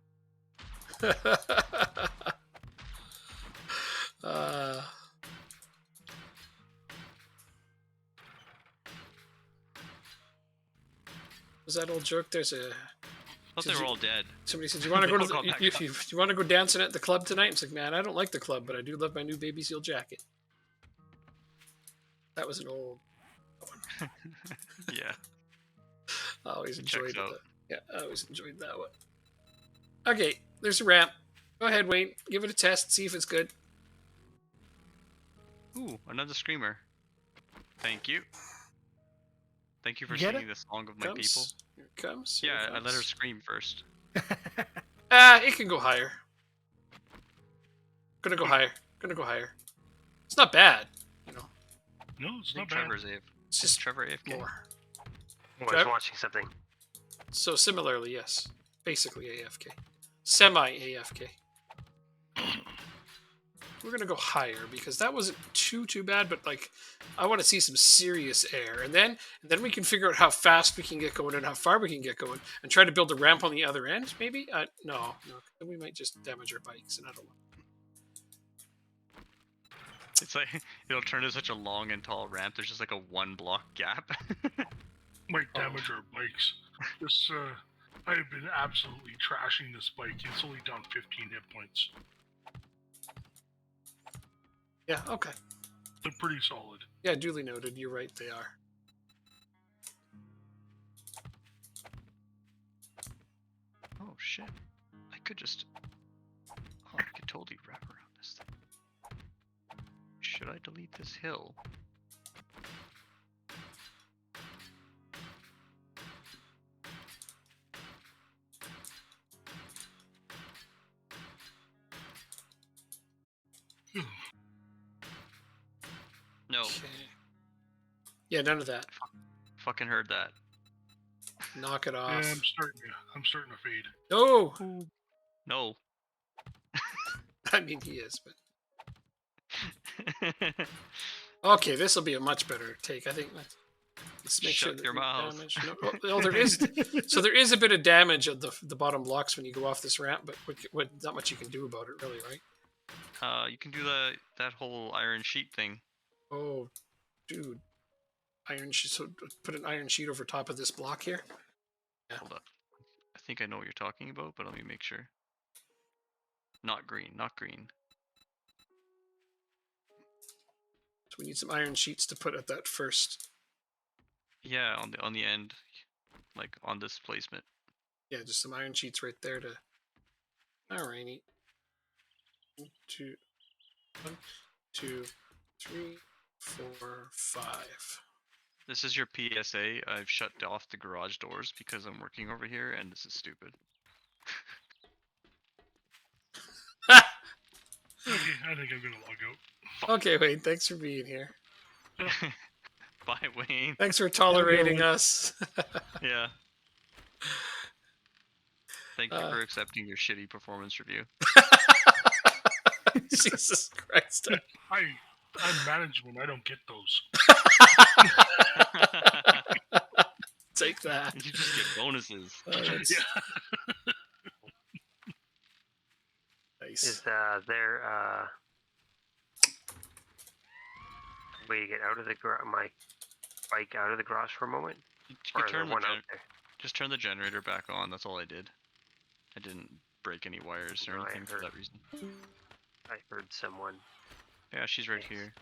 S2: too. uh, was that old joke? There's a
S3: I thought
S2: Did
S3: they were
S2: you-
S3: all dead.
S2: somebody said, "You want to
S3: They
S2: go to
S3: all got
S2: the,
S3: back
S2: you want to go dancing at the club tonight?" It's like, man, I don't like the club, but I do love my new baby seal jacket. That was an old.
S3: Yeah.
S2: I always
S3: It checks
S2: enjoyed
S3: out.
S2: that. Yeah, I always enjoyed that one. Okay, there's a ramp. Go ahead, Wayne. Give it a test. See if it's good.
S3: Ooh, another screamer. Thank you. Thank you for
S6: Get
S3: singing
S6: it?
S3: the song of my people.
S2: Comes. Here it comes. Here
S3: Yeah,
S2: it
S3: I let her
S2: comes.
S3: scream first.
S2: It can go higher. Gonna go higher. Gonna go higher. It's not bad, you know.
S5: No, it's
S3: I think
S5: not bad.
S3: Trevor's AFK.
S2: It's just
S3: Trevor AFK.
S2: more.
S1: I was
S2: Trev-
S1: watching something.
S2: So similarly, yes. Basically AFK. Semi-AFK. We're gonna go higher because that wasn't too bad, but like I want to see some serious air, and then we can figure out how fast we can get going and how far we can get going, and try to build a ramp on the other end. Maybe no, then we might just damage our bikes, and I don't want.
S3: It's like it'll turn to such a long and tall ramp. There's just like a 1 block gap.
S5: Might damage our bikes. This, I have been absolutely trashing this bike. It's only down 15 hit points.
S2: Yeah, okay.
S5: They're pretty solid.
S2: Yeah, duly noted. You're right. They are.
S3: Oh shit. I could just. Oh, I could totally wrap around this thing. Should I delete this hill? No.
S2: Okay. Yeah, none of that.
S3: Fucking heard that.
S2: Knock it
S5: Yeah,
S2: off.
S5: I'm starting to fade.
S2: No!
S3: No.
S2: I mean, he is, but... Okay, this will be a much better take. I think let's make sure
S3: Shut
S2: that
S3: your
S2: no
S3: mouth.
S2: damage. No, there is so there is a bit of damage at the bottom blocks when you go off this ramp, but not much you can do about it, really, right?
S3: You can do that whole iron sheet thing.
S2: Oh, dude, iron sheet. So put an iron sheet over top of this block here. Yeah.
S3: Hold up. I think I know what you're talking about, but let me make sure. Not green, not green.
S2: So we need some iron sheets to put at that first.
S3: Yeah, on the end, like on this placement.
S2: Yeah, just some iron sheets right there to. Alrighty. 1, 2, 3, 4, 5.
S3: This is your PSA. I've shut off the garage doors because I'm working over here, and this is stupid.
S5: Okay, I think I'm gonna log out.
S2: Okay, Wayne, thanks for being here.
S3: Bye, Wayne.
S2: Thanks for tolerating us.
S3: Yeah. Thank you
S2: Uh,
S3: for accepting your shitty performance review.
S2: Jesus Christ.
S5: I'm management. I don't get those.
S2: Take that.
S3: You just get bonuses.
S2: That's
S5: Yeah.
S2: nice.
S1: Is there way to get out of the my bike out of the garage for a moment?
S3: You
S1: Or
S3: could
S1: is there
S3: turn the
S1: one out there?
S3: just turn the generator back on. That's all I did. I didn't break any wires or
S1: No, I
S3: anything for
S1: heard-
S3: that reason.
S1: I heard someone.
S3: Yeah, she's right
S1: Nice.
S3: here.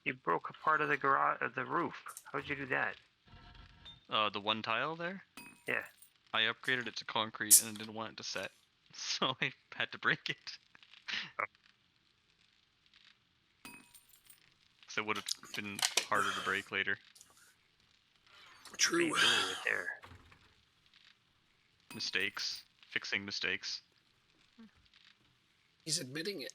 S1: You broke a part of the garage, the roof. How'd you do that?
S3: The one tile there?
S1: Yeah.
S3: I upgraded it to concrete and didn't want it to set, so I had to break it. So it would have been harder to break later.
S1: What are
S2: True.
S1: you doing it there?
S3: Mistakes. Fixing mistakes.
S2: He's admitting it.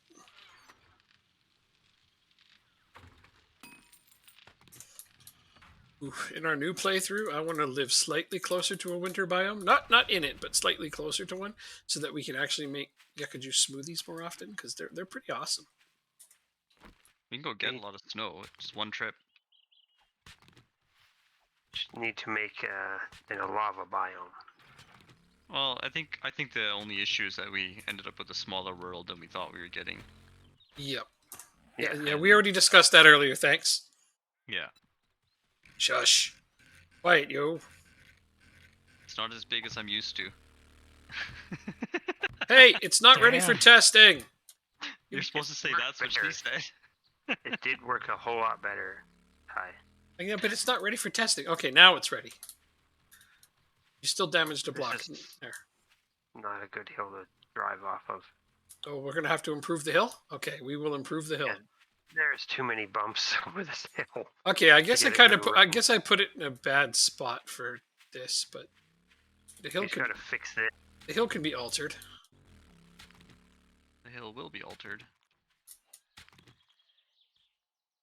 S2: Oof. In our new playthrough, I want to live slightly closer to a winter biome. Not in it, but slightly closer to one, so that we can actually make Yucca Juice smoothies more often, because they're pretty awesome.
S3: We can go get a
S1: Hey.
S3: lot of snow. Just one trip.
S1: Need to make in a lava biome.
S3: Well, I think the only issue is that we ended up with a smaller world than we thought we were getting.
S2: Yep.
S1: Yeah.
S2: Yeah, we already discussed that earlier, thanks.
S3: Yeah.
S2: Shush. Quiet, yo.
S3: It's not as big as I'm used to.
S2: Hey, it's not ready for
S6: Damn.
S2: testing.
S3: You're supposed to say
S1: worked
S3: that's what
S1: better.
S3: she said.
S1: It did work a whole lot better. Hi.
S2: Yeah, but it's not ready for testing. Okay, now it's ready. You still damaged a
S1: This
S2: block.
S1: is-
S2: There.
S1: Not a good hill to drive off of.
S2: Oh, we're gonna have to improve the hill? Okay, we will improve the hill.
S1: Yeah. There's too many bumps over this hill.
S2: Okay, I guess I
S1: get it
S2: kind of
S1: good
S2: I
S1: working.
S2: guess I put it in a bad spot for this, but the hill
S1: You just
S2: can
S1: gotta fix it.
S2: the hill can be altered.
S3: The hill will be altered.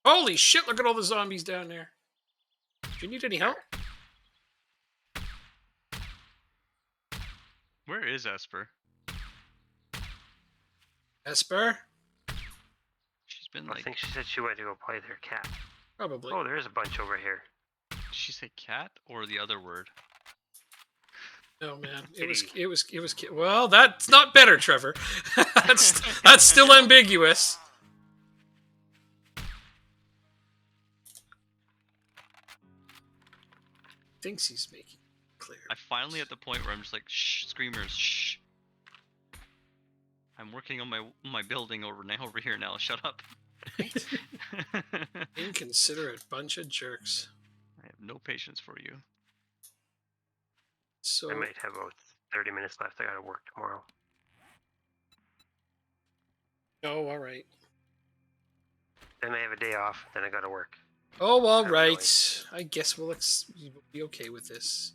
S2: Holy shit, look at all the zombies down there. Do you need any help?
S3: Where is Esper?
S2: Esper?
S3: She's been
S1: I
S3: like.
S1: think she said she went to go play with her cat.
S2: Probably.
S1: Oh, there is a bunch over here.
S3: Did she say cat or the other word?
S2: No, man.
S1: Kitty.
S2: Well, that's not better, Trevor. that's still ambiguous. Thinks he's making it clear.
S3: I'm finally at the point where I'm just like, shh, screamers, shh. I'm working on my building over here now. Shut up. I
S2: Inconsiderate bunch of jerks.
S3: have no patience for you.
S2: So
S1: I might have about 30 minutes left. I gotta work tomorrow.
S2: oh, all right.
S1: Then I have a day off. Then I gotta work.
S2: Oh, all
S1: Kinda
S2: right. I guess we'll be okay with this.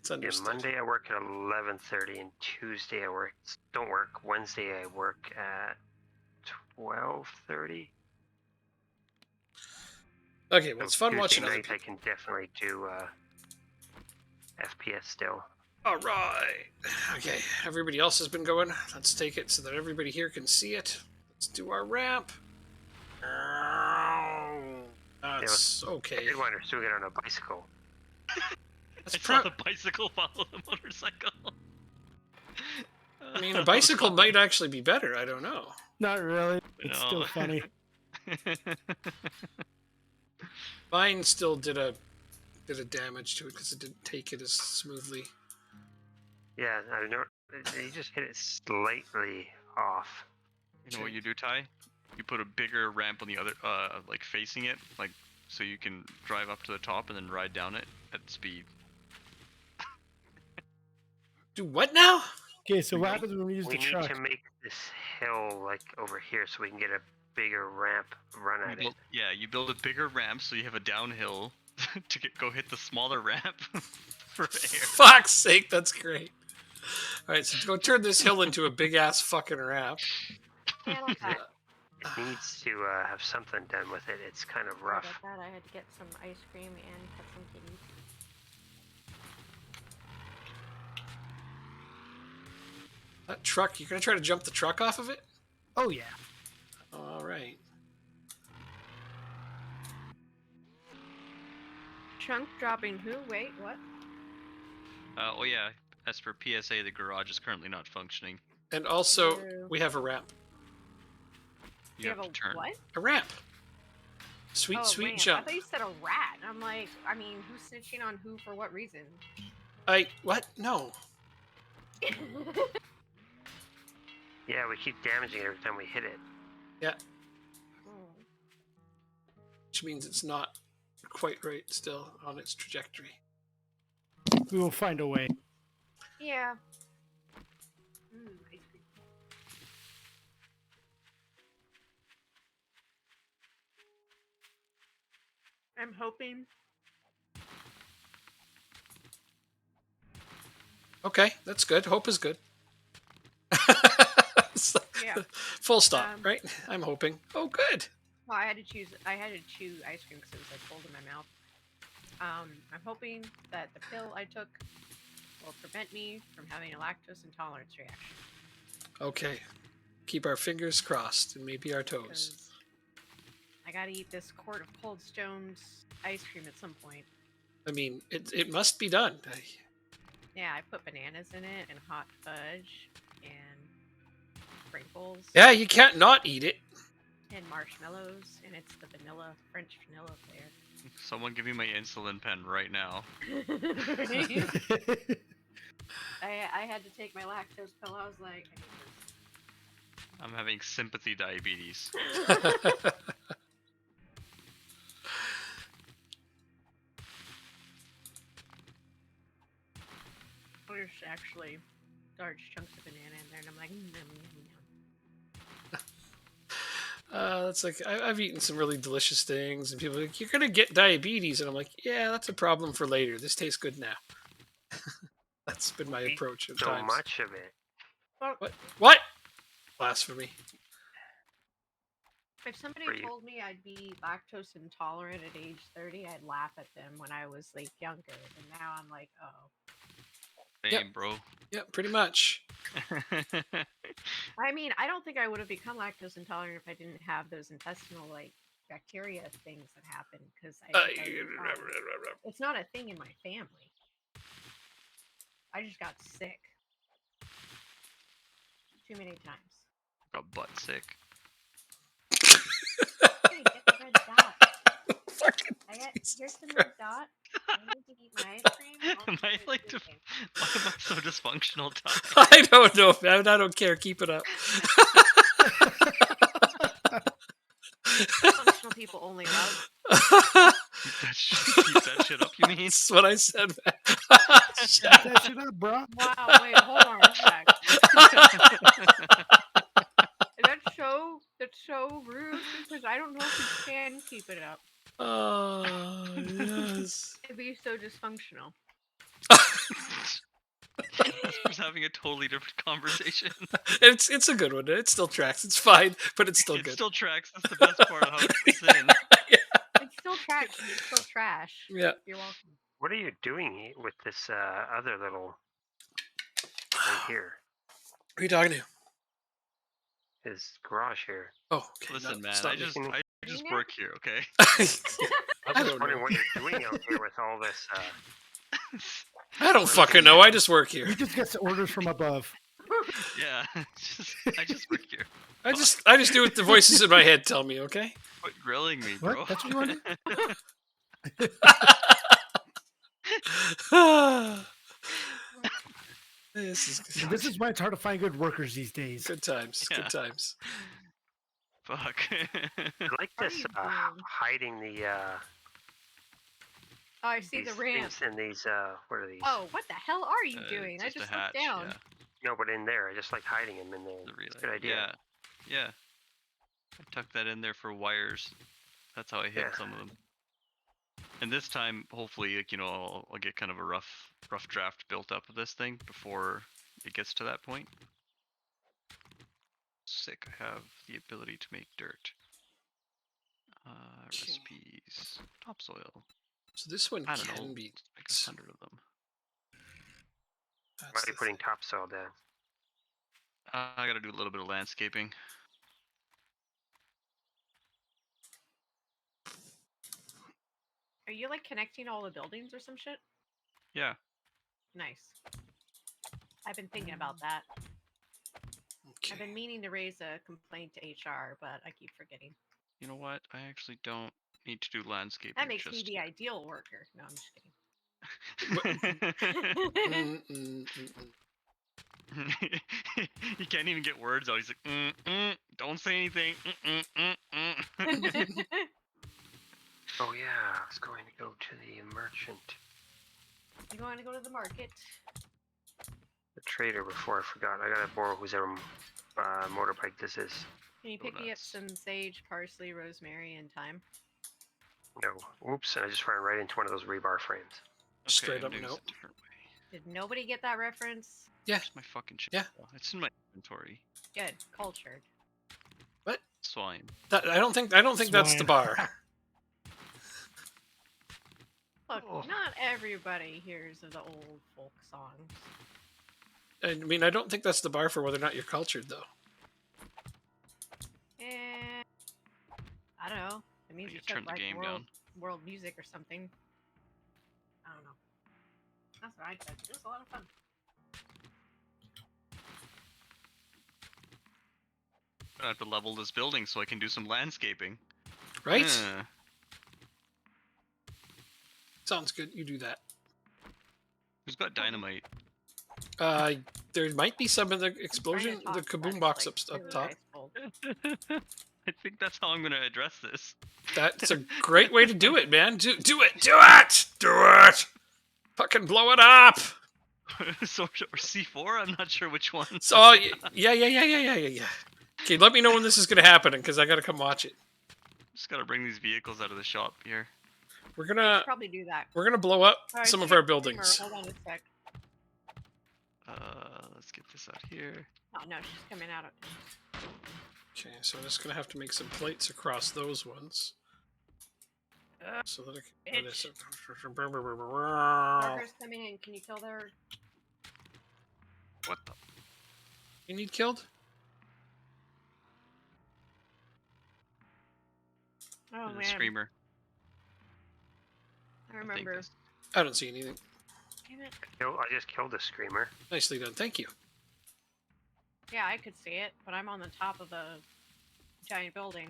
S2: It's
S1: Yeah,
S2: understood.
S1: Monday I work at 11:30, and Tuesday I don't work. Wednesday I work at 12:30.
S2: Okay, well,
S1: So
S2: it's fun
S1: Tuesday
S2: watching other
S1: night, I
S2: people.
S1: can definitely do FPS still.
S2: All right. Okay, everybody else has been going. Let's take it so that everybody here can see it. Let's do our ramp. That's
S1: I
S2: okay.
S1: did want to swing it on a bicycle.
S2: That's
S3: I saw
S2: pro-
S3: the bicycle follow the motorcycle.
S2: I mean, a bicycle might actually be better. I don't know.
S6: Not really. It's
S3: No.
S6: still funny.
S2: Mine still did a damage to it because it didn't take it as smoothly.
S1: Yeah, I know. You just hit it slightly off.
S3: You know what you do, Ty? You put a bigger ramp on the other, like facing it, like so you can drive up to the top and then ride down it at speed.
S2: Do what now?
S6: Okay, so what happens when we use
S1: We
S6: the
S1: need
S6: truck?
S1: to make this hill like over here so we can get a bigger ramp run
S3: You
S1: at
S3: build,
S1: it.
S3: yeah, you build a bigger ramp so you have a downhill to go hit the smaller ramp for air.
S2: Fuck's sake, that's great. All right, so go turn this hill into a big ass fucking ramp.
S4: Yeah, I like that.
S1: It needs to have something done with it. It's kind of
S4: Sorry
S1: rough.
S4: about that. I had to get some ice cream and pet some kitties.
S2: That truck, you're gonna try to jump the truck off of it?
S6: Oh yeah.
S2: All right.
S4: Chunk dropping who? Wait, what?
S3: Oh yeah, as for PSA, the garage is currently not functioning.
S2: And also,
S4: No.
S2: we have a ramp.
S3: You have
S4: a
S3: to turn.
S4: what?
S2: A ramp. Sweet,
S4: Oh,
S2: sweet
S4: ramp. I
S2: jump.
S4: thought you said a rat. I'm like, I mean, who's snitching on who for what reason?
S2: What? No.
S1: Yeah, we keep damaging it every time we hit it.
S4: Oh.
S2: Which means it's not quite right still on its trajectory.
S6: We will find a way.
S4: Yeah. Ice cream. I'm hoping.
S2: Okay, that's good. Hope is good. It's like
S4: Yeah.
S2: full stop,
S4: Um,
S2: right? I'm hoping. Oh, good.
S4: Well, I had to choose. I had to chew ice cream because it was like cold in my mouth. I'm hoping that the pill I took will prevent me from having a lactose intolerance reaction.
S2: Okay. Keep our fingers crossed and maybe our toes.
S4: 'Cause I gotta eat this quart of Cold Stone's ice cream at some point.
S2: I mean, it must be done.
S4: Yeah, I put bananas in it and hot fudge and sprinkles
S2: Yeah, you can't not eat it.
S4: and marshmallows, and it's the vanilla French vanilla flavor.
S3: Someone give me my insulin pen right now.
S4: I had to take my lactose pill. I was like, I need
S3: I'm having sympathy diabetes.
S4: this. There's actually large chunks of banana in there, and I'm like, nom, nom, nom.
S2: That's like I've eaten some really delicious things, and people are like, "You're gonna get diabetes," and I'm like, "Yeah, that's a problem for later. This tastes good now." That's been my
S1: Eat
S2: approach at
S1: so
S2: times.
S1: much of it.
S2: What? Blasphemy.
S4: If somebody
S1: For you.
S4: told me I'd be lactose intolerant at age 30, I'd laugh at them when I was like younger. And now I'm like, oh.
S3: Same, bro.
S2: Yeah, pretty much.
S4: I mean, I don't think I would have become lactose intolerant if I didn't have those intestinal like bacteria things that happen because it's not a thing in my family. I just got sick too many times.
S3: Got butt sick.
S4: Hey, get the red dot.
S2: Fucking
S4: Here's the red dot. I need to eat my ice cream.
S3: Am I like why am I so dysfunctional, Ty?
S2: I don't know, man. I don't care. Keep it up.
S4: Functional people only love.
S3: Keep that shit up, you mean?
S2: That's what I said, man.
S6: Keep that shit up, bro.
S4: Wow, wait, hold on a sec. That's so rude because I don't know if you can keep it up.
S2: Oh, yes.
S4: It'd be so dysfunctional.
S3: We're having a totally different conversation.
S2: It's a good one. It still tracks. It's fine, but it's still
S3: It
S2: good.
S3: still tracks. That's the best part of how it fits in.
S4: It's still trash. It's still trash.
S2: Yeah.
S4: You're welcome.
S1: What are you doing with this other little thing here?
S2: Who are you talking to?
S1: His garage here.
S2: Oh, okay.
S3: Listen,
S2: no, it's
S3: man,
S2: not me.
S3: I just
S4: Nina?
S3: work here, okay?
S1: I
S2: I
S1: was just
S2: don't
S1: wondering
S2: know.
S1: what you're doing out here with all this.
S2: I don't fucking know. I just work
S6: He
S2: here.
S6: just gets orders from above.
S3: Yeah, I just work here.
S2: I just do what the voices in my head tell me. Okay.
S3: Quit grilling me,
S6: What?
S3: bro.
S6: That's what you want to do? This is why it's hard to find good workers these days.
S2: good times.
S3: Yeah.
S2: Good times.
S3: Fuck.
S1: I like
S4: What are
S1: this
S4: you doing?
S1: hiding the.
S4: Oh, I see
S1: these
S4: the ramp.
S1: things in these. What are these?
S4: Oh, what the hell are you doing? I
S3: Just a
S4: just
S3: hatch,
S4: looked down.
S3: yeah.
S1: No, but in there, I just like hiding them in there.
S3: The relay.
S1: It's a good idea.
S3: Yeah. I tucked that in there for wires. That's how I hid
S1: Yeah.
S3: some of them. And this time, hopefully, like, I'll get kind of a rough draft built up of this thing before it gets to that point. Sick. I have the ability to make dirt. Recipes. Topsoil.
S2: So this one
S3: I don't
S2: can
S3: know.
S2: be.
S3: Like 100 of them.
S2: That's
S1: Why are
S2: the
S1: you putting
S2: thing.
S1: topsoil down?
S3: I gotta do a little bit of landscaping.
S4: Are you like connecting all the buildings or some shit?
S3: Yeah.
S4: Nice. I've been thinking about that. I've
S2: Okay.
S4: been meaning to raise a complaint to HR, but I keep forgetting.
S3: You know what? I actually don't need to do landscaping.
S4: That makes me
S3: just
S4: the ideal worker. No, I'm just kidding.
S3: He can't even get words out. He's like, don't say anything.
S1: Oh yeah, I was going to go to the merchant,
S4: You going to go to the market?
S1: the trader before I forgot. I gotta borrow whoever motorbike this is.
S4: Can you
S3: Oh,
S4: pick me up
S3: that's-
S4: some sage, parsley, rosemary, and thyme?
S1: No, oops, and I just ran right into one of those rebar frames.
S2: Straight
S3: I'm
S2: up
S3: doing this
S2: no.
S3: a different way.
S4: Did nobody get that reference?
S2: Yeah.
S3: Where's my fucking shit?
S2: Yeah.
S3: It's in my inventory.
S4: Good, cultured.
S3: Swine.
S2: That, I don't think that's the
S6: Swine.
S2: bar.
S4: Look,
S1: Oh.
S4: not everybody hears of the old folk songs.
S2: I mean, I don't think that's the bar for whether or not you're cultured, though.
S4: Eh, I don't know. It means
S3: You
S4: you took
S3: turned the
S4: like
S3: game
S4: world music or something. I don't know. That's what I took. It was a lot of fun.
S3: I have to level this building so I can do some landscaping.
S2: Right?
S3: Uh,
S2: Sounds good. You do that.
S3: who's got dynamite?
S2: There might be some in the
S4: I'm trying to
S2: explosion, the
S4: talk, but
S2: kaboom
S4: it's,
S2: box
S4: like,
S2: up
S4: really
S2: top.
S4: ice cold.
S3: I think that's how I'm gonna address this.
S2: That's a great way to do it, man. Do it! Do it! Do it! Fucking blow it up!
S3: So, or C4? I'm not sure which one.
S2: So, yeah. Okay, let me know when this is gonna happen, because I gotta come watch it.
S3: Just gotta bring these vehicles out of the shop here.
S2: We're gonna
S4: Probably do that.
S2: blow up
S4: Alright,
S2: some of
S4: see
S2: our
S4: you,
S2: buildings.
S4: Hold on a sec.
S3: Let's get this out here.
S4: Oh no, she's coming out of.
S2: Okay, so I'm just gonna have to make some plates across those ones. So that I can.
S4: bitch.
S2: Oh.
S4: Marker's coming in. Can you kill their?
S3: What the?
S2: You need killed?
S4: Oh
S3: The
S4: man,
S3: screamer.
S4: I
S3: I think
S4: remember.
S3: this-
S2: I don't see anything.
S4: Damn it.
S1: I just killed a screamer.
S2: Nicely done. Thank you.
S4: Yeah, I could see it, but I'm on the top of a giant building.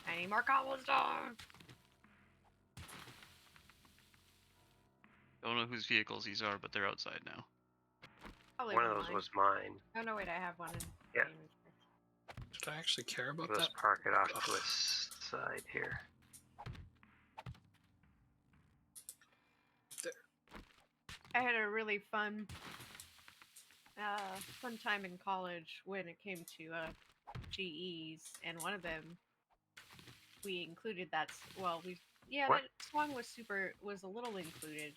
S4: I need more cobblestone.
S3: Don't know whose vehicles these are, but they're outside now.
S4: Probably
S1: One of
S4: one
S1: those
S4: mine.
S1: was mine.
S4: Oh no, wait, I have one. In
S1: Yeah.
S4: inventory.
S2: Did I actually care about
S1: Let's
S2: that?
S1: park it off to
S2: Ugh.
S1: its side here.
S4: I had a really fun time in college when it came to GEs, and one of them we included that.
S1: What?
S4: That song was a little included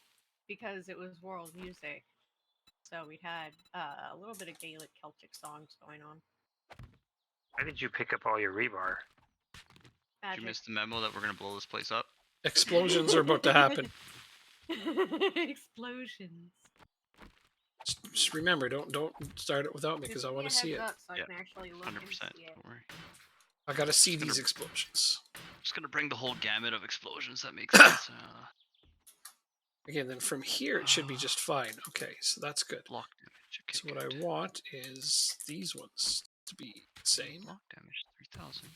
S4: because it was world music. So we had a little bit of Gaelic Celtic songs going on.
S1: Why did you pick up all your rebar?
S3: Did
S4: Magic.
S3: you miss the memo that we're gonna blow this place up?
S2: Explosions are about to happen.
S4: Explosions.
S2: Just remember, don't start it without me because I want to see it.
S4: So I
S3: Yeah,
S4: can actually look
S3: 100%.
S4: and see it.
S3: Don't worry.
S2: I gotta see these explosions.
S3: Just gonna bring the whole gamut of explosions. That makes sense.
S2: Again, then from here it should be just fine. Okay, so that's good.
S3: Block damage. Okay,
S2: So what I
S3: good.
S2: want is these ones to be the same.
S3: Block damage 3,000.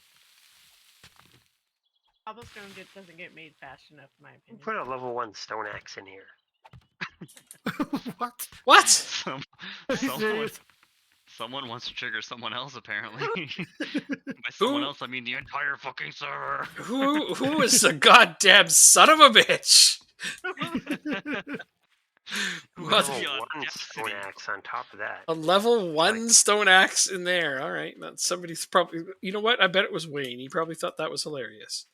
S9: Cobblestone doesn't get made fast enough, in my opinion.
S1: Put a level 1 stone axe in here.
S6: What?
S2: What?
S3: Someone,
S6: Serious?
S3: someone wants to trigger someone else apparently. By someone else, I mean the entire fucking server.
S2: Who is the goddamn son of a bitch?
S3: Must
S1: Level
S3: be on
S1: 1 stone
S3: Destiny.
S1: axe on top of that.
S2: A level 1 stone axe in there. All right, that's somebody's probably. You know what? I bet it was Wayne. He probably thought that was hilarious.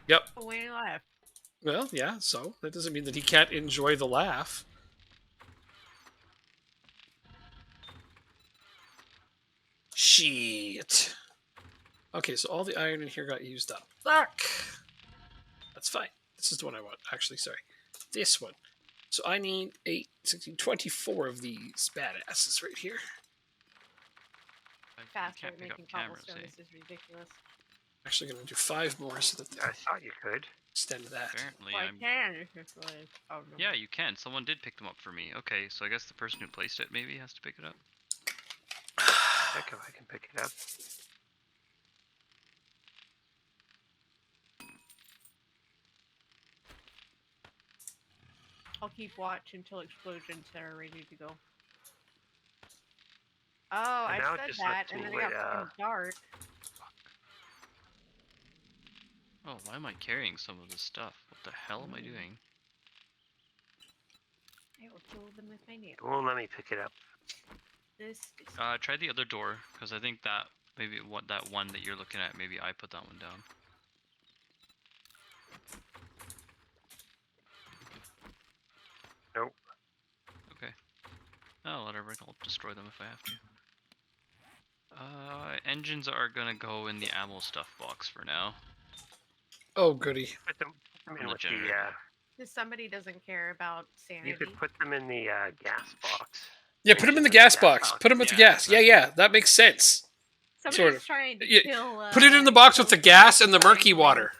S2: Yep.
S9: Wayne left.
S2: Well, yeah. So that doesn't mean that he can't enjoy the laugh. Shit. Okay, so all the iron in here got used up. Fuck. That's fine. This is the one I want. Actually, sorry. This one. So I need 8, 16, 24 of these badasses right here.
S3: You
S4: Faster
S3: can't
S4: at
S3: pick up
S4: making
S3: cameras,
S4: cobblestone.
S3: eh?
S4: This is ridiculous.
S2: Actually, going to do 5 more so that they
S1: I thought you could.
S2: extend that.
S3: Apparently,
S9: Well, I
S3: I'm.
S9: can. It's just like, oh, no.
S3: Yeah, you can. Someone did pick them up for me. Okay, so I guess the person who placed it maybe has to pick it up.
S1: Check if I can pick it up.
S9: I'll keep watch until explosions are ready to go. Oh, I
S1: now it
S9: said
S1: just
S9: that,
S1: lets
S9: and
S1: me
S9: then it got
S1: wait,
S9: fucking dark.
S3: Oh, why am I carrying some of this stuff? What the hell am I doing?
S4: I will kill them with my nails.
S1: It won't let me pick it up.
S4: This is
S3: Try the other door, because I think that maybe that one that you're looking at, maybe I put that one down.
S1: Nope.
S3: Okay. Oh, whatever. I'll destroy them if I have to. Engines are gonna go in the ammo stuff box for now.
S2: Oh, goody.
S1: Put them in
S3: the
S1: with the,
S3: generator.
S4: Because somebody doesn't care about sanity.
S1: you could put them in the gas box.
S2: Yeah, put them in the
S1: Engines
S2: gas
S1: gas
S2: box.
S1: box.
S2: Put them with the
S3: Yeah,
S2: gas. Yeah, that makes sense.
S4: Somebody's
S2: sort of.
S4: trying to
S2: Yeah,
S4: kill.
S2: Put it in the box with the gas and the murky water.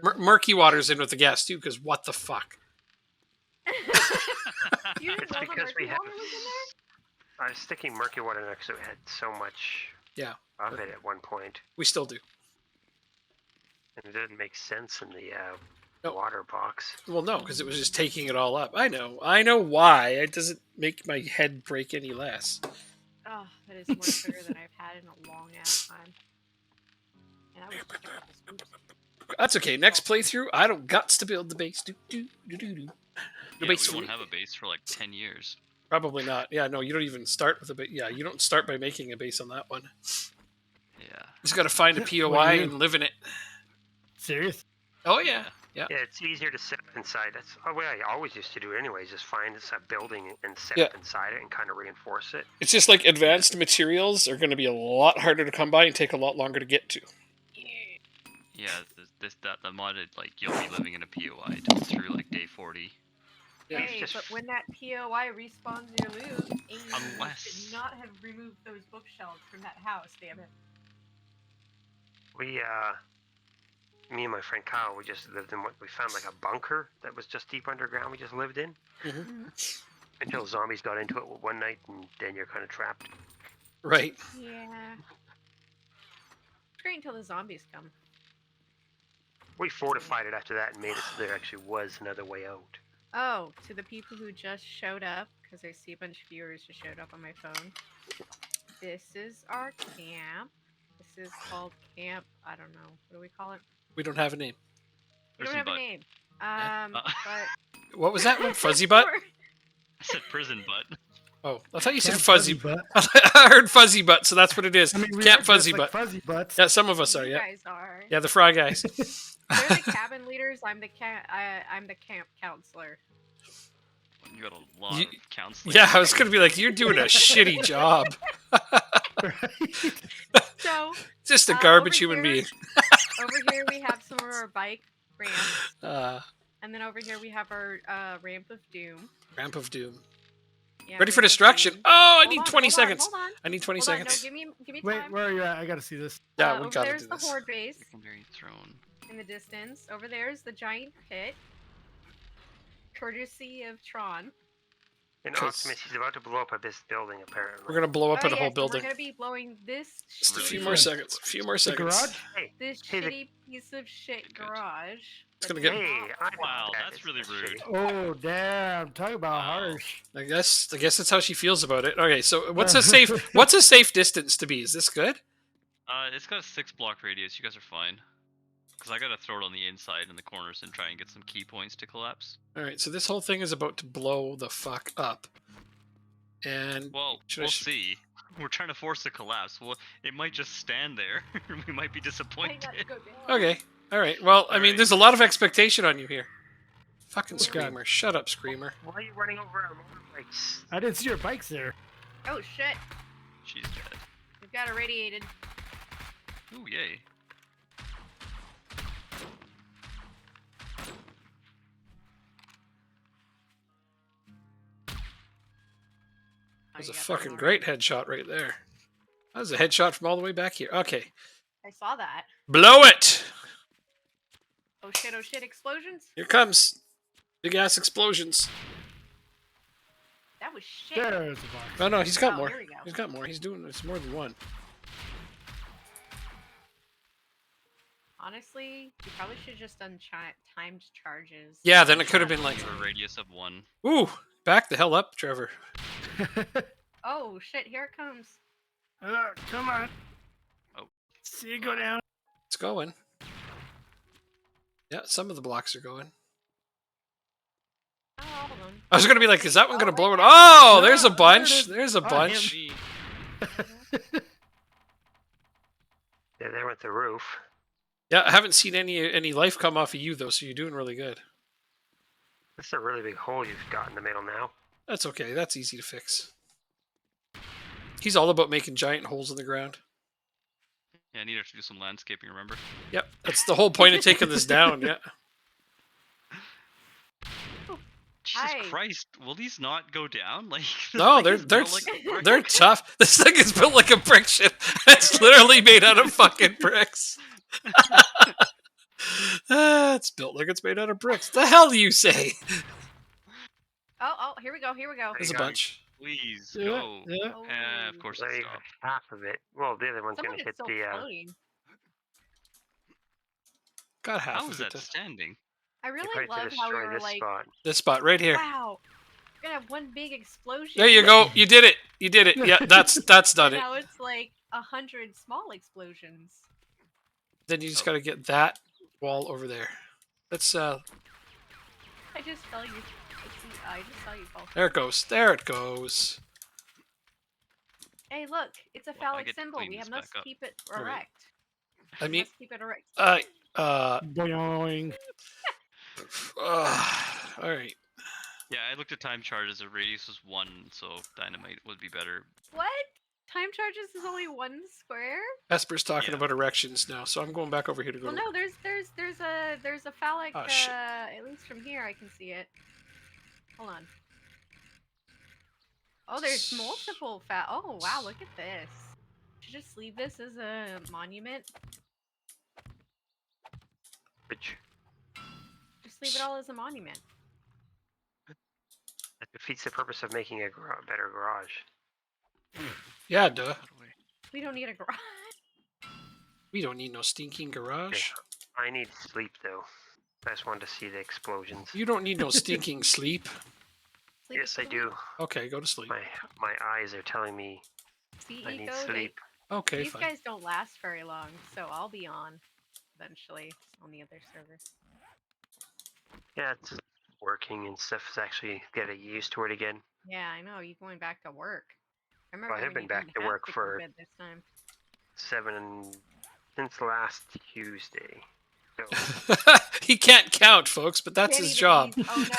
S4: Mur-
S2: Murky water's in with the gas too, because what the fuck?
S4: You didn't
S1: It's
S4: know the
S1: because we
S4: murky
S1: have.
S4: water was in there?
S1: I was sticking murky water next to it. Had so much
S2: Yeah.
S1: of it at one point,
S2: We still do.
S1: and it didn't make sense in the
S2: No.
S1: water box.
S2: Well, no, because it was just taking it all up. I know why. It doesn't make my head break any less.
S4: Oh, that is more sugar than I've had in a long ass time. And I was just a couple scoops.
S2: That's okay. Next playthrough, I don't guts to build the base. Do. The
S3: Yeah,
S2: base
S3: we
S2: for
S3: won't have a base for like 10 years.
S2: Probably not. Yeah, no, you don't even start with a base. Yeah, you don't start by making a base on that one.
S3: Yeah.
S2: Just got to find a
S6: What do
S2: POI
S6: you-
S2: and live in it.
S6: Serious?
S2: Oh yeah.
S1: Yeah, it's easier to set up inside. That's the way I always used to do it anyways, just find a building and set
S2: Yeah.
S1: up inside it and kind of reinforce it.
S2: It's just like advanced materials are going to be a lot harder to come by and take a lot longer to get to.
S3: Yeah, the modded, like, you'll be living in a POI through like day 40.
S2: Yeah.
S1: It's
S4: Hey,
S1: just
S4: but when that POI respawns your loot, you
S3: Unless-
S4: should not have removed those bookshelves from that house, damn it.
S1: We, me and my friend Kyle, we just lived in what we found like a bunker that was just deep underground. We just lived in until zombies got into it one night, and then you're kind of trapped.
S2: Right.
S4: Yeah. It's great until the zombies come.
S1: We fortified it after that and made it so there actually was another way out.
S4: Oh, to the people who just showed up, because I see a bunch of viewers just showed up on my phone. This is our camp. This is called Camp, I don't know, what do we call it?
S2: We don't have a name.
S4: We
S3: Prison
S4: don't have
S3: butt.
S4: a name.
S3: Yeah.
S4: But
S2: What was that one? Fuzzy butt?
S3: I said prison butt.
S2: Oh, I thought you said
S6: Camp
S2: fuzzy.
S6: Butt.
S2: I heard fuzzy butt, so that's what it is.
S6: I mean, we
S2: Camp
S6: are
S2: fuzzy
S6: dressed like
S2: butt.
S6: Fuzzy butts.
S2: Yeah, some of us are.
S4: you
S2: Yeah,
S4: guys are.
S2: yeah, the fry guys.
S4: They're the cabin leaders. I'm the I'm the camp counselor.
S3: You got a lot
S2: You-
S3: of counseling.
S2: Yeah, I was gonna be like, you're doing a shitty job.
S6: Right?
S4: So
S2: Just a
S4: over
S2: garbage human
S4: here-
S2: being.
S4: over here we have some of our bike ramps, and then over here we have our ramp of doom.
S2: Ramp of Doom.
S4: Yeah,
S2: Ready for
S4: ramp of
S2: destruction.
S4: doom.
S2: Oh, I
S4: Hold
S2: need
S4: on,
S2: 20
S4: hold on,
S2: seconds.
S4: Hold on.
S2: I need 20
S4: Hold on,
S2: seconds.
S4: no, give me
S6: Wait,
S4: time.
S6: where are you at? I gotta see this.
S2: Yeah, we
S4: over
S2: gotta
S4: there's
S2: do
S4: the
S2: this.
S4: horde base
S3: Secondary throne.
S4: in the distance. Over there is the giant pit, courtesy of Tron.
S1: And
S2: 'Cause-
S1: Optimus, he's about to blow up this building, apparently.
S2: We're gonna blow up
S4: Oh,
S2: in a whole
S4: yes, and
S2: building.
S4: We're gonna be blowing this
S2: Just a
S3: Really
S2: few
S3: fun.
S2: more seconds. A few more
S6: The
S2: seconds.
S6: garage?
S1: Hey,
S4: this
S1: Hey, the-
S4: shitty piece of shit
S3: Good.
S4: garage.
S2: It's
S4: that
S2: gonna
S4: does
S2: get-
S1: hey,
S4: not
S1: I
S3: Wow,
S1: that
S3: that's
S1: is
S3: really rude.
S1: shitty.
S6: Oh, damn. Talk about
S3: Wow.
S6: harsh.
S2: I guess that's how she feels about it. Okay, so what's a safe distance to be? Is this good?
S3: It's got a 6-block radius. You guys are fine. Because I gotta throw it on the inside in the corners and try and get some key points to collapse.
S2: All right, so this whole thing is about to blow the fuck up. And
S3: Well,
S2: Should I
S3: we'll
S2: sh-
S3: see. We're trying to force a collapse. Well, it might just stand there. We might be
S4: Might
S3: disappointed.
S4: not go down.
S2: okay, all right. Well, I mean,
S3: Alright.
S2: there's a lot of expectation on you here. Fucking
S6: Oh, God.
S2: Screamer, shut up, Screamer.
S1: Why are you running over our motorbikes?
S6: I didn't see your bikes there.
S4: Oh shit!
S3: She's dead.
S4: We've got irradiated.
S3: Ooh, yay.
S2: That was
S4: Oh,
S2: a
S4: you got
S2: fucking
S4: one
S2: great
S4: already.
S2: headshot right there. That was a headshot from all the way back here. Okay,
S4: I saw that.
S2: blow it.
S4: Oh shit! Explosions.
S2: Here comes big ass explosions.
S4: That was shit.
S6: There's the box.
S2: No, no, he's got
S4: Oh,
S2: more.
S4: here we go.
S2: He's got more. He's doing it's more than one.
S4: Honestly, you probably should have just done timed charges.
S2: Yeah, then it could have been like,
S3: A radius of 1.
S2: ooh, back the hell up, Trevor.
S4: Oh shit! Here it comes.
S6: Come on.
S3: Oh.
S6: See you go down.
S2: It's going. Yeah, some of the blocks are going.
S4: Not all of them.
S2: I was gonna be like, is that one gonna
S4: Oh,
S2: blow it?
S4: wait.
S2: Oh,
S6: No,
S2: there's a
S6: there it
S2: bunch.
S6: is.
S2: There's a
S6: Oh,
S2: bunch.
S3: Me.
S1: Yeah, there went the roof.
S2: Yeah, I haven't seen any life come off of you though, so you're doing really good.
S1: That's a really big hole you've got in the middle now.
S2: That's okay. That's easy to fix. He's all about making giant holes in the ground.
S3: Yeah, I need her to do some landscaping, remember?
S2: Yep, that's the whole point of taking this down. Yeah.
S3: Jesus
S4: Hi.
S3: Christ, will these not go down? Like
S2: No,
S3: this
S2: they're
S3: thing is built like a brick.
S2: they're tough. This thing is built like a brick shit. It's literally made out of fucking bricks. It's built like it's made out of bricks. The hell do you say?
S4: Oh, here we go. Here we go.
S2: There's a
S1: Yeah.
S2: bunch.
S3: Please
S6: Yeah,
S3: go.
S6: yeah.
S4: Oh,
S3: Of course
S1: Not
S3: it
S1: even
S3: stopped.
S1: half of it. Well, the other one's
S4: Some of
S1: gonna
S4: it's
S1: hit
S4: still
S1: the.
S4: floating.
S2: Got half
S3: How
S2: of
S3: is
S2: it.
S3: that
S2: done.
S3: standing?
S4: I
S1: You
S4: really
S1: probably
S4: love
S1: to
S4: how we
S1: destroy
S4: were
S1: this
S4: like,
S1: spot.
S2: This spot right here.
S4: wow, we're gonna have one big explosion.
S2: There you go. You did it. You did it. Yeah, that's done
S4: And
S2: it.
S4: now it's like 100 small explosions.
S2: Then you just got to get that wall over there. Let's
S4: I just saw you. I just saw you fall.
S2: there it goes. There it goes.
S4: Hey, look, it's a
S3: Well, I
S4: phallic
S3: get to
S4: symbol.
S3: clean
S4: We
S3: this
S4: must
S3: back up.
S4: keep it
S2: Alright.
S4: erect.
S2: I
S4: We
S2: mean,
S4: must keep it erect.
S6: Boing.
S2: all right.
S3: Yeah, I looked at time charges. The radius was 1, so dynamite would be better.
S4: What? Time charges is only 1 square?
S2: Esper's talking
S3: Yeah.
S2: about erections now, so I'm going back over here to go.
S4: Well,
S2: to-
S4: no, there's a phallic.
S2: Oh, shit.
S4: At least from here, I can see it. Hold on. Oh, there's multiple Oh, wow! Look at this. Should just leave this as a monument.
S1: Which
S4: Just leave it all as a monument.
S1: that defeats the purpose of making a better garage.
S2: Yeah, duh.
S4: We don't need a garage.
S2: We don't need no stinking garage.
S1: I need sleep though. I just wanted to see the explosions.
S2: You don't need no stinking sleep.
S4: Sleep
S1: Yes, I
S4: eco?
S1: do.
S2: Okay, go to sleep.
S1: My eyes are telling me
S4: See,
S1: I need
S4: eco, they-
S1: sleep.
S2: Okay,
S4: These
S2: fine.
S4: guys don't last very long, so I'll be on eventually on the other server.
S1: Yeah, it's working and stuff is actually getting used to it again.
S4: Yeah, I know. You going back to work? I remember.
S1: I have
S4: when
S1: been
S4: you
S1: back
S4: didn't
S1: to
S4: have
S1: work
S4: go
S1: for-
S4: bed this time.
S1: Since last Tuesday. So
S2: He can't count, folks, but that's
S4: Can't
S2: his
S4: even
S2: job.
S4: use- Oh no!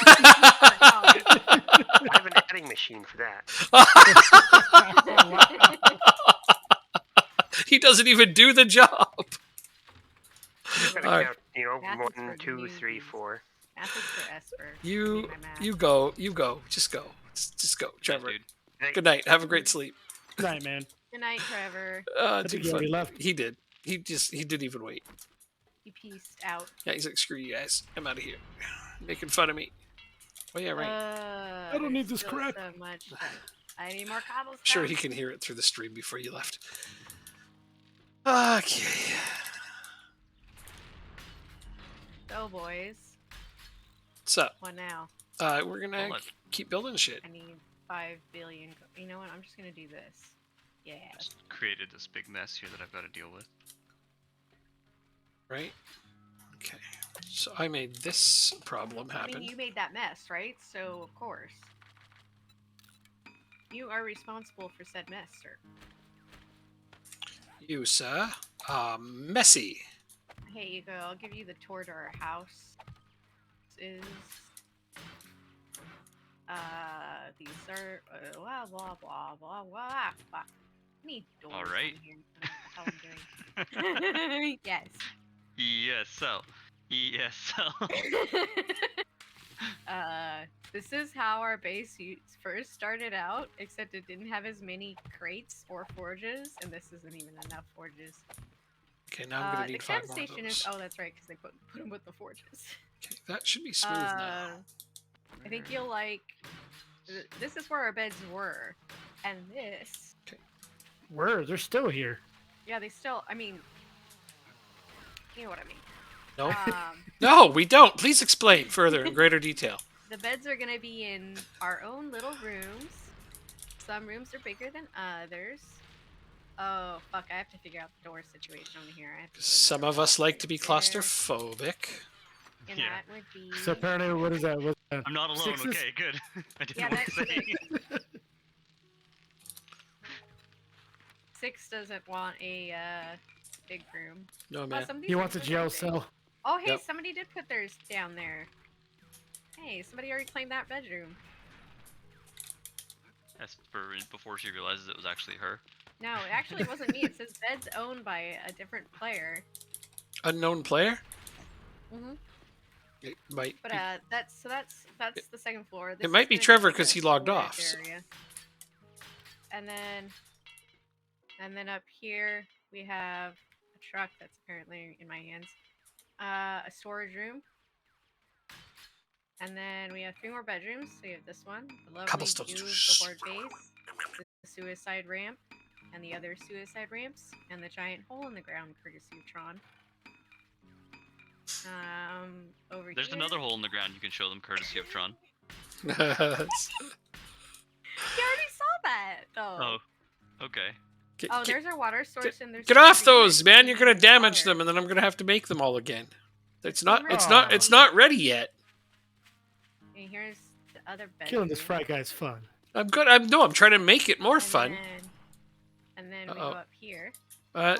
S1: I have an adding machine for that.
S2: He doesn't even do the job.
S1: Just gotta
S2: Alright.
S1: count,
S4: Math is for
S1: 1, 2, 3,
S4: newbies.
S1: 4.
S4: Math is for Esper.
S2: You
S4: My math.
S2: you go. Just go. Just go, Trevor.
S3: dude.
S2: Good night. Have a great sleep.
S6: Good night, man.
S4: Good night, Trevor.
S6: I
S2: Too
S6: think he already
S2: fun.
S6: left.
S2: He did. He didn't even wait.
S4: He pieced out.
S2: Yeah, he's like, screw you guys. I'm out of here. Making fun of me. Oh yeah, right.
S6: I don't need
S4: there's
S6: this
S4: still
S6: crap.
S4: So much that I need more cobblestone.
S2: Sure, he can hear it through the stream before you left. Okay.
S4: So, boys.
S2: So,
S4: What now?
S2: we're gonna
S3: Hold on.
S2: keep building shit.
S4: I need 5 billion. You know what? I'm just gonna do this. Yeah.
S3: Just created this big mess here that I've got to deal with.
S2: Right? Okay. So I made this problem
S4: I
S2: happen.
S4: mean, you made that mess, right? So, of course. You are responsible for said mess, sir.
S2: You, sir, are messy.
S4: Here you go. I'll give you the tour to our house. This is. These are. Blah, blah, blah, blah, blah, blah. I need doors.
S3: All right.
S4: on here. I don't know what the hell I'm doing. Yes.
S3: ESL. ESL.
S4: This is how our base first started out, except it didn't have as many crates or forges, and this isn't even enough forges.
S2: Okay, now I'm gonna
S4: The
S2: need
S4: camp
S2: 5 more of
S4: station
S2: those.
S4: is. Oh, that's right, because they put them with the forges.
S2: Okay, that should be smooth now.
S4: I think you'll like. This is where our beds were, and this.
S6: Where? They're still here.
S4: Yeah, they still. I mean, you know what I mean.
S2: No,
S4: Um,
S2: no, we don't. Please explain further in greater detail.
S4: the beds are gonna be in our own little rooms. Some rooms are bigger than others. Oh fuck! I have to figure out the door situation on here. I have to put
S2: Some
S4: another
S2: of us like to be
S4: there,
S2: claustrophobic.
S4: And
S3: Yeah.
S4: that would be.
S6: So apparently, what is that? What's that?
S3: I'm not alone.
S6: Sixes?
S3: Okay, good. I didn't
S4: Yeah,
S3: know what to
S4: that's-
S3: say.
S4: 6 doesn't want a big room.
S2: No
S4: Oh,
S2: man.
S4: some of these
S6: He wants a
S4: rooms are
S6: jail
S4: big.
S6: cell.
S4: Oh, hey,
S2: Yep.
S4: somebody did put theirs down there. Hey, somebody already claimed that bedroom.
S3: That's before she realizes it was actually her.
S4: No, it actually wasn't me. It says bed's owned by a different player.
S2: Unknown player.
S4: Mhm.
S2: It might.
S4: But
S2: be.
S4: that's the second floor. This
S2: might
S4: is
S2: be
S4: gonna
S2: Trevor
S4: like
S2: 'cause
S4: a
S2: he logged
S4: storage
S2: off, so-
S4: area. And then up here we have a truck that's apparently in my hands. A storage room. And then we have 3 more bedrooms. So we have this one, the lovely
S2: Cobblestones.
S4: view of the Horde base, the suicide ramp, and the other suicide ramps, and the giant hole in the ground courtesy of Tron. Over
S3: There's
S4: here.
S3: another hole in the ground you can show them courtesy of Tron.
S4: You already saw that, though.
S3: Oh, okay.
S4: Oh, there's our water source, and there's.
S2: Get
S4: some
S2: off
S4: big
S2: those, man! You're gonna
S4: water.
S2: damage them, and then I'm gonna have to make them all again. It's not. It's
S6: Aw.
S2: not. It's not ready yet.
S4: And here's the other bedroom.
S6: Killing this fry guy's fun.
S2: I'm good. I'm trying to make it more
S4: And
S2: fun.
S4: then we go
S2: Uh-oh.
S4: up here.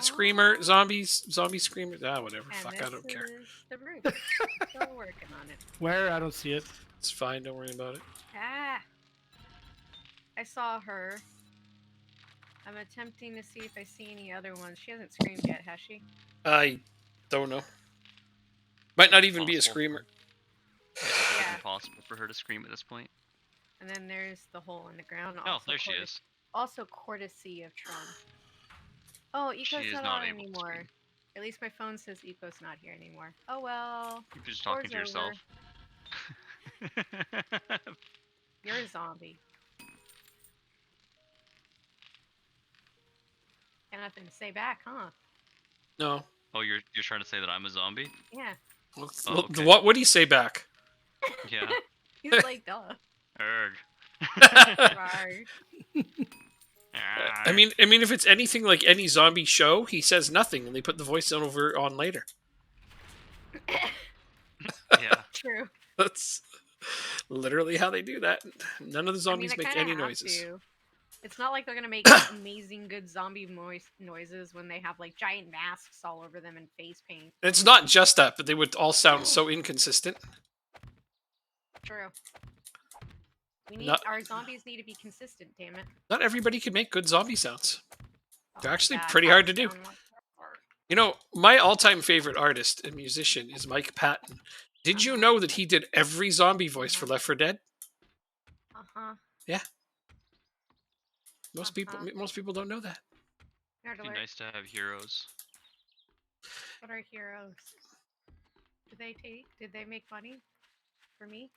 S2: Screamer, zombies, zombie screamer. Whatever.
S4: And
S2: Fuck,
S4: this
S2: I don't care.
S4: is the roof. Still working on it.
S6: Where? I don't see it.
S2: It's fine. Don't worry about it.
S4: Ah! I saw her. I'm attempting to see if I see any other ones. She hasn't screamed yet, has she?
S2: I don't know. Might not even be a
S3: Possible.
S2: screamer.
S3: It's
S4: Yeah.
S3: impossible for her to scream at this point.
S4: And then there's the hole in the ground.
S3: Oh,
S4: also
S3: there she
S4: courte-
S3: is.
S4: Also courtesy of Tron. Oh, Eco's
S3: She is
S4: not
S3: not
S4: on
S3: able to
S4: anymore.
S3: scream.
S4: At least my phone says Eco's not here anymore. Oh well.
S3: You're just talking to
S4: War's
S3: yourself.
S4: You're a zombie. Got nothing to say back, huh?
S2: No.
S3: Oh, you're trying to say that I'm a zombie?
S4: Yeah.
S3: Oh,
S2: Well,
S3: okay.
S2: What do you say back?
S3: Yeah.
S4: He's like, duh.
S3: Erg.
S4: Right.
S2: I mean, if it's anything like any zombie show, he says nothing, and they put the voice over on later.
S3: Yeah.
S4: True.
S2: That's literally how they do that. None of the zombies
S4: I mean,
S2: make
S4: they
S2: any
S4: kinda have
S2: noises.
S4: to. It's not like they're gonna make amazing good zombie noises when they have like giant masks all over them and face paint.
S2: It's not just that, but they would all sound so inconsistent.
S4: True. We need
S2: Not-
S4: our zombies need to be consistent. Damn it.
S2: Not everybody can make good zombie sounds. They're
S4: my
S2: actually
S4: God,
S2: pretty
S4: I
S2: hard to do.
S4: sound like that.
S2: You know, my all-time favorite artist and musician is Mike Patton. Did you know that he did every zombie voice for Left 4 Dead?
S4: Uh-huh.
S2: Yeah. Most
S4: Uh-huh.
S2: people don't know that.
S4: Nerd
S3: It'd be
S4: alert.
S3: nice to have heroes.
S4: What are heroes? Did they make money for me?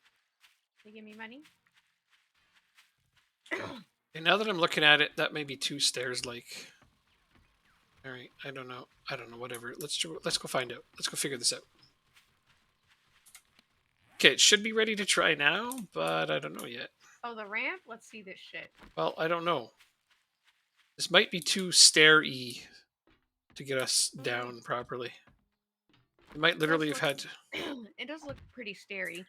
S4: They give me money?
S2: And now that I'm looking at it, that may be 2 stairs. Like, all right, I don't know. Whatever. Let's go find out. Let's go figure this out. Okay, it should be ready to try now, but I don't know yet.
S4: Oh, the ramp? Let's see this shit.
S2: Well, I don't know. This might be too stair-y to get us down properly. We might literally have had to...
S4: It does look pretty stary.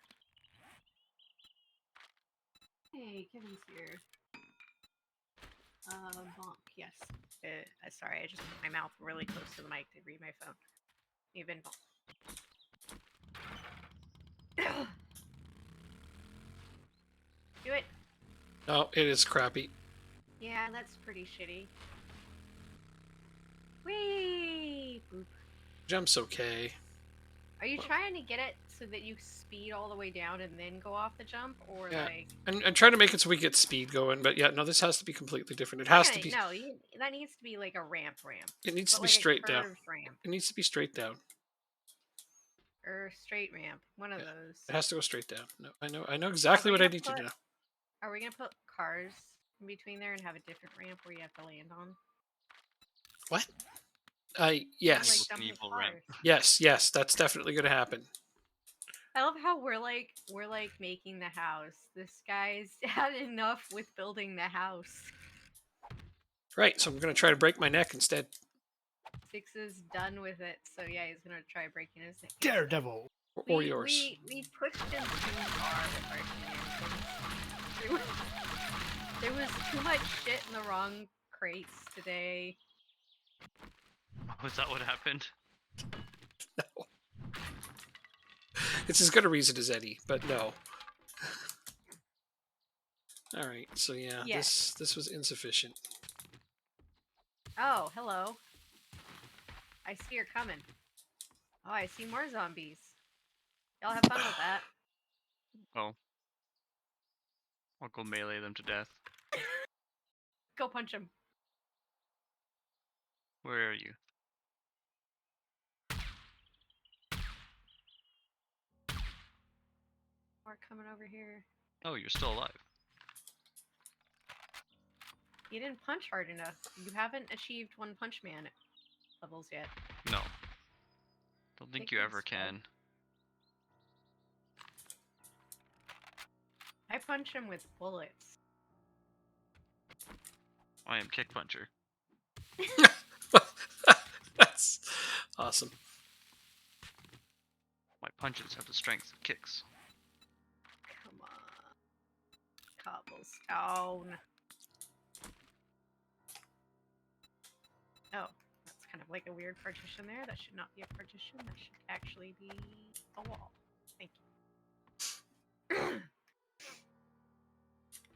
S4: Hey, Kevin's here. Bonk, yes. Sorry, I just put my mouth really close to the mic to read my phone. Even bonk. Do it.
S2: No, it is crappy.
S4: Yeah, that's pretty shitty. Whee! Boop.
S2: Jump's okay.
S4: Are you trying to get it so that you speed all the way down and then go off the jump, or
S2: Yeah.
S4: like?
S2: I'm trying to make it so we get speed going, but yeah, no, this has to be completely different. It has to be.
S4: No, that needs to be like a ramp.
S2: It needs
S4: but
S2: to be
S4: like a
S2: straight down.
S4: curved ramp
S2: It needs to be straight down.
S4: or straight ramp. One of
S2: Yeah,
S4: those.
S2: It has to go straight down. No, I know exactly what I
S4: gonna
S2: need to
S4: put-
S2: do.
S4: Are we gonna put cars in between there and have a different ramp where you have to land on?
S2: What?
S4: Like
S2: Yes,
S4: jump
S3: An
S4: with
S3: evil ramp.
S4: cars.
S2: yes, that's definitely going to happen.
S4: I love how we're like making the house. This guy's had enough with building the house.
S2: Right, so I'm going to try to break my neck instead.
S4: Six is done with it, so yeah, he's gonna try breaking his neck.
S6: Daredevil.
S2: Or yours.
S4: We pushed him too far with our shenanigans. There was too much shit in the wrong crates today.
S3: Was that what happened?
S2: It's as good a reason as any, but no. All right, so yeah,
S4: Yes.
S2: this was insufficient.
S4: Oh, hello. I see you're coming. Oh, I see more zombies. Y'all have fun with that.
S3: Oh. I'll go melee them to death.
S4: Go punch him.
S3: Where are you?
S4: More coming over here.
S3: Oh, you're still alive.
S4: You didn't punch hard enough. You haven't achieved One Punch Man levels yet.
S3: No. Don't think you ever can.
S4: I punch him with bullets.
S3: I am Kick Puncher.
S2: That's awesome.
S3: My punches have the strength of kicks.
S4: Come on. Cobblestone. Oh, that's kind of like a weird partition there. That should not be a partition. That should actually be a wall. Thank you.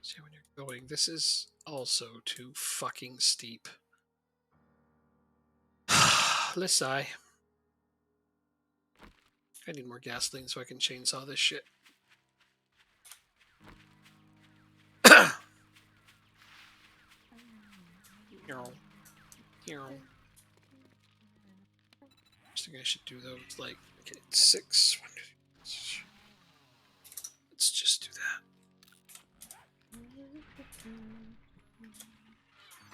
S2: See, when you're going, this is also too fucking steep. Let's sigh. I need more gasoline so I can chainsaw this shit. I think I should do those like, okay, 6. Let's just do that.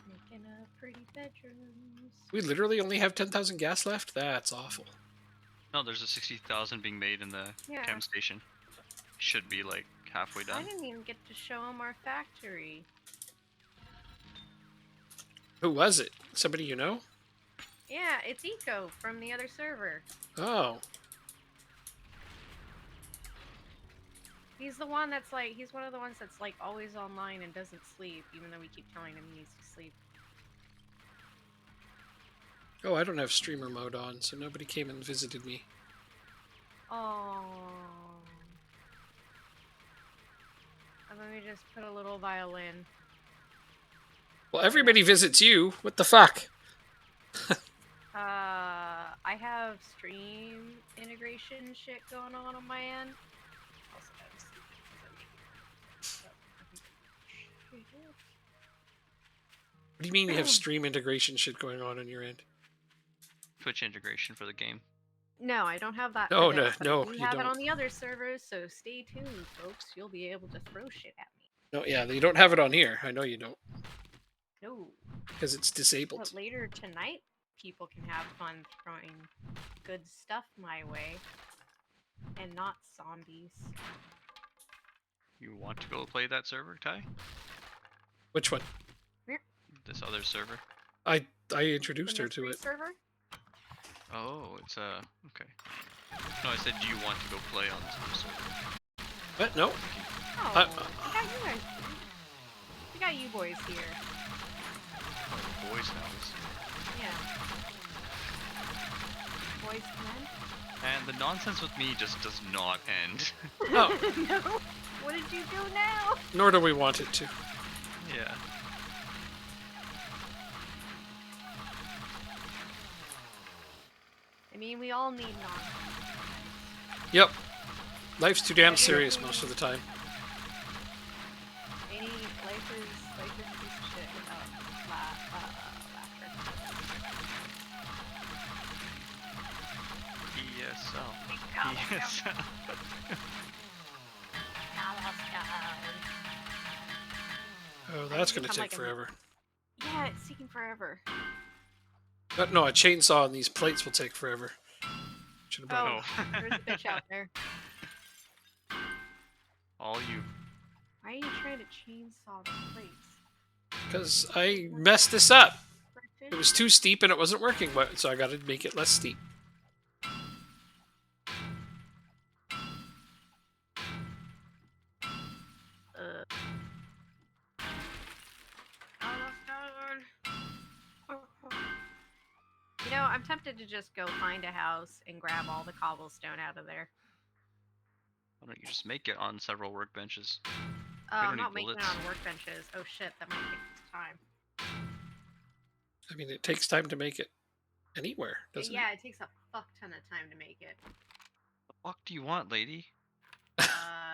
S4: Making up pretty bedrooms.
S2: We literally only have 10,000 gas left? That's awful.
S3: No, there's a 60,000 being made in the
S4: Yeah.
S3: chem station. Should be like halfway
S4: I
S3: done.
S4: didn't even get to show him our factory.
S2: Who was it? Somebody you know?
S4: Yeah, it's Eco from the other server.
S2: Oh.
S4: He's the one that's like, he's one of the ones that's like always online and doesn't sleep, even though we keep telling him he needs to sleep.
S2: Oh, I don't have streamer mode on, so nobody came and visited me.
S4: Oh. And let me just put a little violin.
S2: Well, everybody visits you. What the fuck?
S4: I have stream integration shit going on my end. Also have
S2: What do you mean you have stream integration shit going on your end?
S3: Twitch integration for the game.
S4: No, I don't have that.
S2: No,
S4: for this,
S2: no,
S4: but I do
S2: you
S4: have it
S2: don't.
S4: on the other servers, so stay tuned, folks. You'll be able to throw shit at me.
S2: No, yeah, you don't have it on here. I know you don't,
S4: No,
S2: because it's disabled.
S4: but later tonight, people can have fun throwing good stuff my way, and not zombies.
S3: You want to go play that server, Ty?
S2: Which one?
S3: This other server?
S2: I introduced
S4: The
S2: her to
S4: mystery
S2: it.
S4: server?
S3: Oh, it's okay. No, I said, do you want to go play on some server?
S2: What? No.
S4: Oh,
S2: I-
S4: we got you guys. We got you boys here.
S3: Oh, boys house.
S4: Yeah. Boys men?
S3: And the nonsense with me just does not end.
S2: No.
S4: No. What did you do now?
S2: Nor do we want it to.
S3: Yeah.
S4: I mean, we all need non.
S2: Yep. Life's too damn serious most of the time.
S4: Any life is a piece of shit without laughter.
S3: ESL. ESL.
S2: Oh, that's
S4: think
S2: gonna
S4: I'm
S2: take
S4: like a-
S2: forever.
S4: Yeah, it's taking forever.
S2: But no, a chainsaw on these plates will take forever. Should have brought
S4: Oh, there's a bitch out there.
S3: All you.
S4: Why are you trying to chainsaw the plates?
S2: because I messed this up.
S4: Breakfast?
S2: It was too steep and it wasn't working, so I got to make it less steep.
S4: You know, I'm tempted to just go find a house and grab all the cobblestone out of there.
S3: Why don't you just make it on several workbenches?
S4: I'm
S3: don't
S4: not
S3: need
S4: making it
S3: bullets.
S4: on workbenches. Oh shit, that might take time.
S2: I mean, it takes time to make it anywhere, doesn't
S4: Yeah, it takes a fuck ton of time to make it.
S3: The fuck do you want, lady?
S2: it?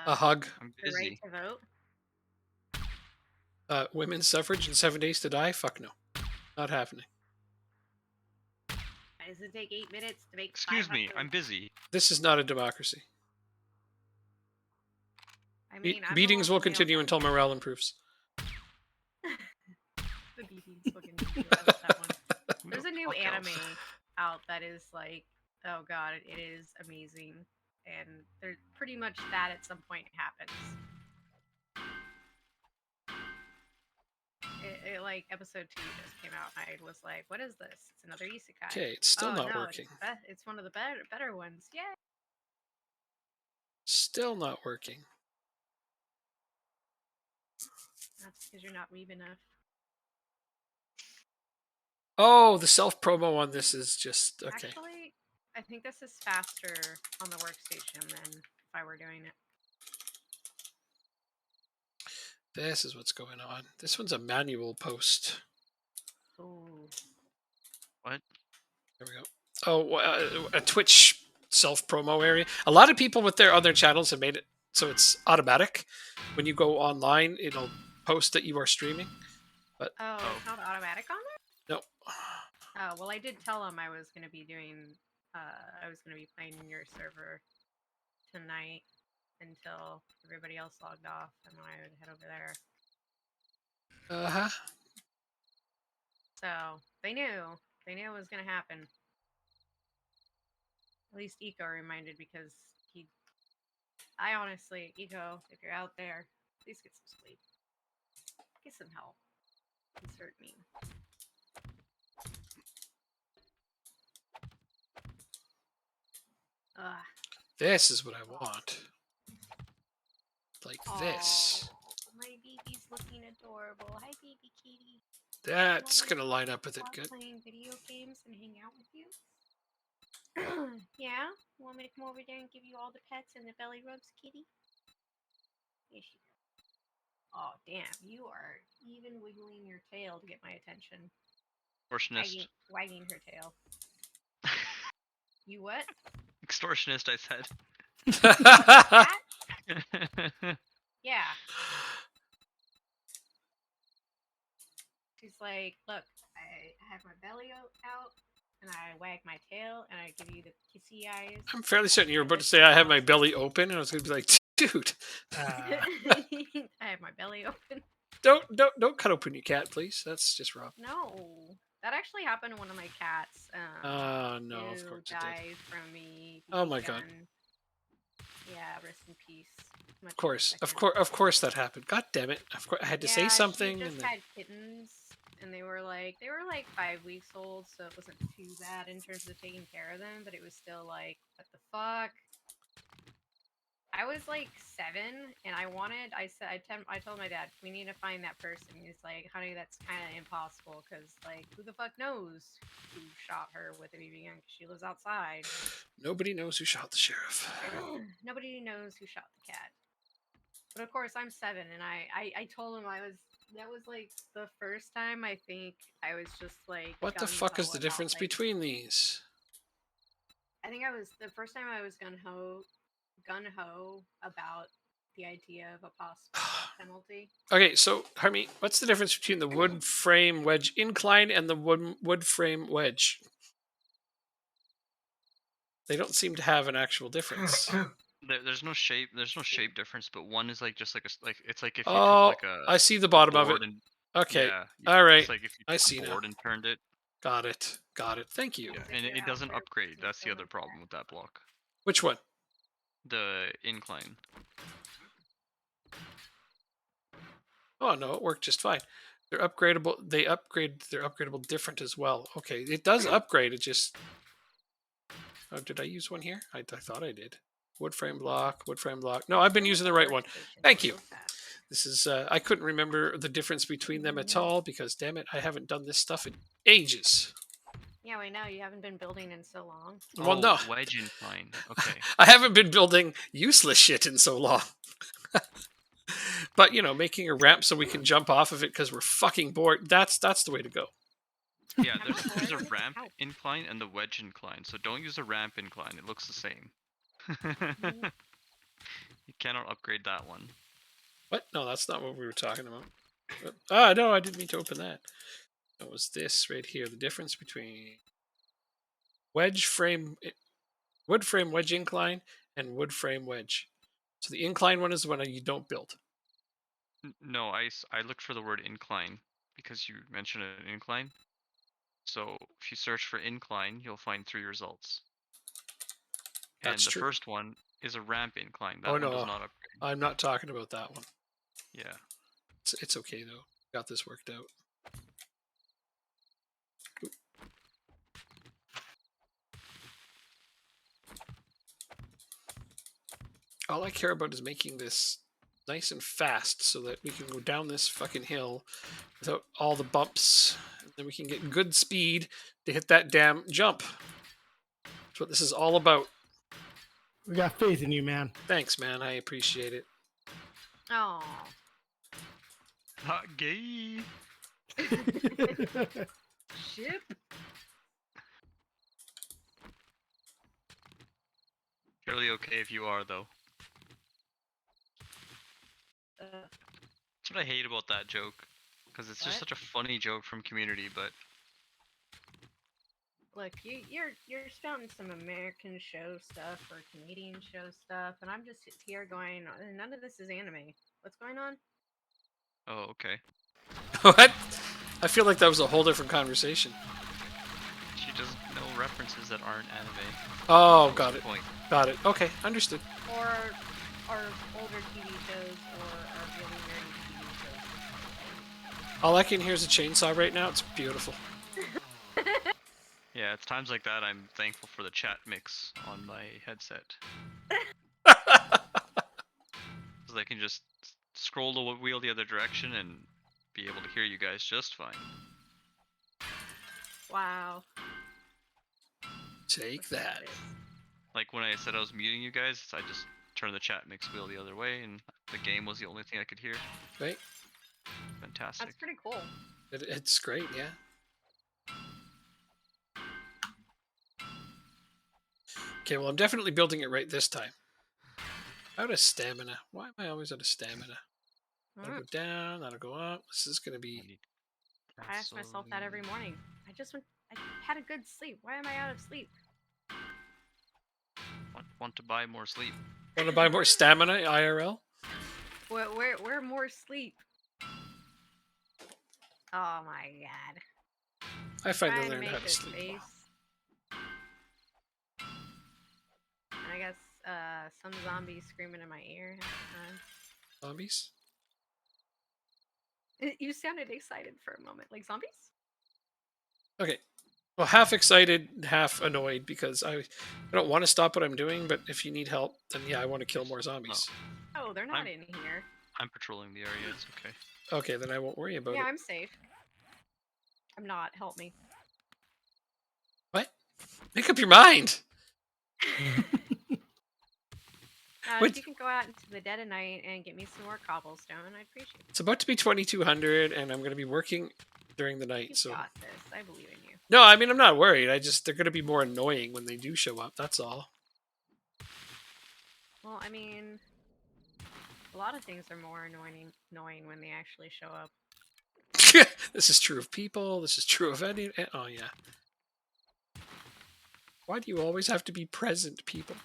S2: A hug.
S3: I'm
S4: The
S3: busy.
S4: right to vote.
S2: Women's suffrage in 7 days to die? Fuck no. Not happening.
S4: Why does it take 8 minutes to make
S3: Excuse me,
S4: 500?
S3: I'm busy.
S2: This is not a democracy.
S4: I mean, I'm
S2: Meetings
S4: all
S2: will
S4: for male
S2: continue until morale improves.
S4: The BB's fucking that one.
S3: Who
S4: There's
S3: the
S4: a new
S3: fuck else?
S4: anime out that is like, oh god, it is amazing, and there's pretty much that at some point happens. It like episode 2 just came out, and I was like, what is this? It's another isekai.
S2: Okay, it's still
S4: Oh,
S2: not
S4: no,
S2: working.
S4: It's one of the better ones. Yay!
S2: Still not working.
S4: That's because you're not weeb enough.
S2: Oh, the self-promo on this is just... Okay.
S4: Actually, I think this is faster on the workstation than if I were doing it.
S2: This is what's going on. This one's a manual post.
S4: Ooh.
S3: What?
S2: There we go. Oh, a Twitch self-promo area. A lot of people with their other channels have made it so it's automatic. When you go online, it'll post that you are streaming.
S4: Oh, it's not automatic on there?
S2: No.
S4: Oh, well, I did tell him I was going to be doing, I was going to be playing in your server tonight until everybody else logged off, and then I would head over there.
S2: Uh-huh.
S4: So, they knew it was going to happen. At least Eco reminded, because I honestly, Eco, if you're out there, please get some sleep. Get some help. Insert me. Ugh.
S2: This is what I want. Like this.
S4: Aw, my baby's looking adorable. Hi, baby kitty.
S2: That's gonna line up with it
S4: Stop
S2: good.
S4: playing video games and hang out with you. Yeah? Want me to come over there and give you all the pets and the belly rubs, kitty? Yes, you Oh damn, you are even wiggling your tail to get my attention.
S3: Extortionist.
S4: Wagging her tail. You what?
S3: Extortionist, I said.
S4: Cat? Yeah. She's like, look, I have my belly out, and I wag my tail, and I give you the kissy eyes.
S2: I'm fairly certain you were about to say I have my belly open, and I was going to be like, dude,
S4: I have my belly open.
S2: don't cut open your cat, please. That's just wrong.
S4: No, that actually happened to one of my cats.
S2: Oh no, of
S4: who
S2: course it
S4: died
S2: did.
S4: from me.
S2: Oh my God.
S4: Yeah, rest in peace. Much
S2: Of course that happened. God damn it! Of course I had to say something.
S4: She
S2: And
S4: just
S2: then...
S4: had kittens, and they were like 5 weeks old, so it wasn't too bad in terms of taking care of them. But it was still like, what the fuck? I was like 7, and I told my dad, we need to find that person. He's like, honey, that's kind of impossible, because like, who the fuck knows who shot her with a BB gun? 'Cause she lives outside.
S2: Nobody knows who shot the sheriff.
S4: Nobody knows who shot the cat. But of course, I'm 7, and I told him that was like the first time I think I was just like.
S2: What the fuck is the difference between these?
S4: I think the first time I was gun ho about the idea of a possible penalty.
S2: Okay, so Harmeet, what's the difference between the wood frame wedge incline and the wood frame wedge? They don't seem to have an actual difference.
S3: There's no shape. There's no shape difference, but one is like just like it's like if you
S2: Oh,
S3: took like a.
S2: I see the bottom of it.
S3: board and
S2: Okay,
S3: yeah,
S2: all right.
S3: It's like if you
S2: I
S3: took
S2: see
S3: a
S2: now.
S3: board and turned it.
S2: Got it. Thank you.
S3: Yeah, and it doesn't upgrade. That's the other problem with that block.
S2: Which one?
S3: The incline.
S2: Oh no, it worked just fine. They're upgradable. They're upgradable different as well. Okay, it does upgrade. It just. Oh, did I use one here? I thought I did. Wood frame block. No, I've been using the right one. Thank you. This is. I couldn't remember the difference between them at all because, damn it, I haven't done this stuff in ages.
S4: Yeah, I know you haven't been building in so long.
S2: Well, no.
S3: Wedge incline. Okay.
S2: I haven't been building useless shit in so long. But making a ramp so we can jump off of it because we're fucking bored. That's the way to go.
S3: Yeah, there's a ramp incline and the wedge incline. So don't use a ramp incline. It looks the same. You cannot upgrade that one.
S2: What? No, that's not what we were talking about. No, I didn't mean to open that. It was this right here. The difference between wood frame wedge incline and wood frame wedge. So the incline one is the one you don't build.
S3: No, I looked for the word incline because you mentioned an incline. So if you search for incline, you'll find 3 results.
S2: That's
S3: and the
S2: true.
S3: first one is a ramp incline. That one does not upgrade.
S2: I'm not talking about that one.
S3: Yeah.
S2: It's okay though. Got this worked out. All I care about is making this nice and fast so that we can go down this fucking hill without all the bumps. And then we can get good speed to hit that damn jump. That's what this is all about.
S6: We got faith in you, man.
S2: Thanks, man. I appreciate it.
S4: Oh.
S3: Not gay.
S4: Ship.
S3: Surely okay if you are though. That's what I hate about that joke, because it's just
S4: What?
S3: such a funny joke from Community, but
S4: Look, you're spouting some American show stuff or Canadian show stuff, and I'm just here going, none of this is anime. What's going on?
S3: oh okay.
S2: What? I feel like that was a whole different conversation.
S3: She doesn't know references that aren't anime.
S2: Oh, got it.
S3: Point.
S2: Got it. Okay, understood.
S4: Or older TV shows or really nerdy TV shows.
S2: All I can hear is a chainsaw right now. It's beautiful.
S3: Yeah, it's times like that I'm thankful for the chat mix on my headset. So I can just scroll the wheel the other direction and be able to hear you guys just fine.
S4: Wow.
S2: Take that.
S3: Like when I said I was muting you guys, I just turn the chat mix wheel the other way, and the game was the only thing I could hear.
S2: Right?
S3: Fantastic.
S4: That's pretty cool.
S2: It's great, yeah. Okay, well, I'm definitely building it right this time. Out of stamina. Why am I always out of stamina? That'll go down, that'll go up. This is going to
S3: I
S2: be...
S3: need
S4: I ask myself that every morning. I had a good sleep. Why am I out of sleep?
S3: Want to buy more sleep.
S2: Want to buy more stamina, IRL?
S4: Where more sleep? Oh my god.
S2: I find to
S4: Trying to
S2: learn
S4: make
S2: how to
S4: this
S2: sleep.
S4: face. And I guess some zombies screaming in my ear half the time.
S2: Zombies?
S4: You sounded excited for a moment, like zombies?
S2: Okay. Well, half excited, half annoyed because I don't want to stop what I'm doing, but if you need help, then yeah, I want to kill more zombies.
S4: Oh, they're not
S3: I'm-
S4: in here.
S3: I'm patrolling the area. It's okay.
S2: Okay, then I won't worry about
S4: Yeah,
S2: it.
S4: I'm safe. I'm not. Help me.
S2: What? Make up your mind! What?
S4: If you can go out into the dead of night and get me some more cobblestone, I'd appreciate it.
S2: It's about to be 2200, and I'm going to be working during the night,
S4: You
S2: so...
S4: got this. I believe in you.
S2: No, I mean, I'm not worried. They're going to be more annoying when they do show up, that's all.
S4: Well, I mean, a lot of things are more annoying when they actually show up.
S2: This is true of people, this is true of any... Oh, yeah. Why do you always have to be present, people?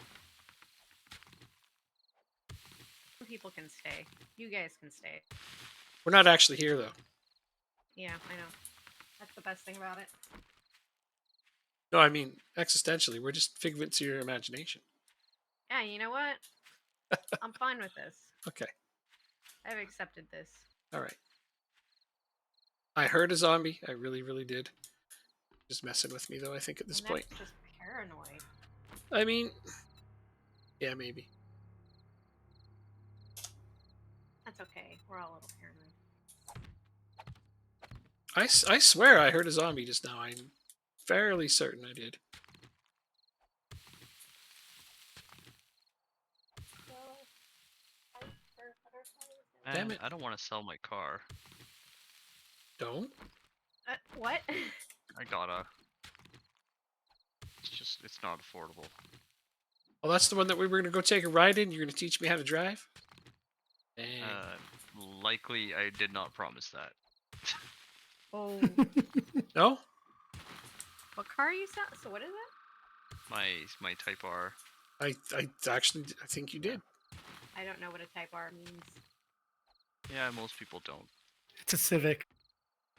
S4: Some people can stay. You guys can stay.
S2: We're not actually here, though.
S4: Yeah, I know. That's the best thing about it.
S2: No, I mean, existentially, we're just figments of your imagination.
S4: Yeah, you know what? I'm fine with this.
S2: Okay,
S4: I've accepted this.
S2: alright. I heard a zombie. I really, really did. Just messing with me, though, I think, at this
S4: And
S2: point.
S4: that's just paranoid.
S2: I mean... Yeah, maybe.
S4: That's okay. We're all a little paranoid.
S2: I swear I heard a zombie just now. I'm fairly certain I did. Damn
S3: Man,
S2: it.
S3: I don't want to sell my car.
S2: Don't?
S4: What?
S3: I gotta. It's not affordable.
S2: Well, that's the one that we were going to go take a ride in? You're going to teach me how to drive? Dang.
S3: Likely, I did not promise that.
S4: Oh.
S2: No?
S4: What car are you selling? So what is it?
S3: My Type R.
S2: I think you did.
S4: I don't know what a Type R means.
S3: Yeah, most people don't.
S6: It's a Civic.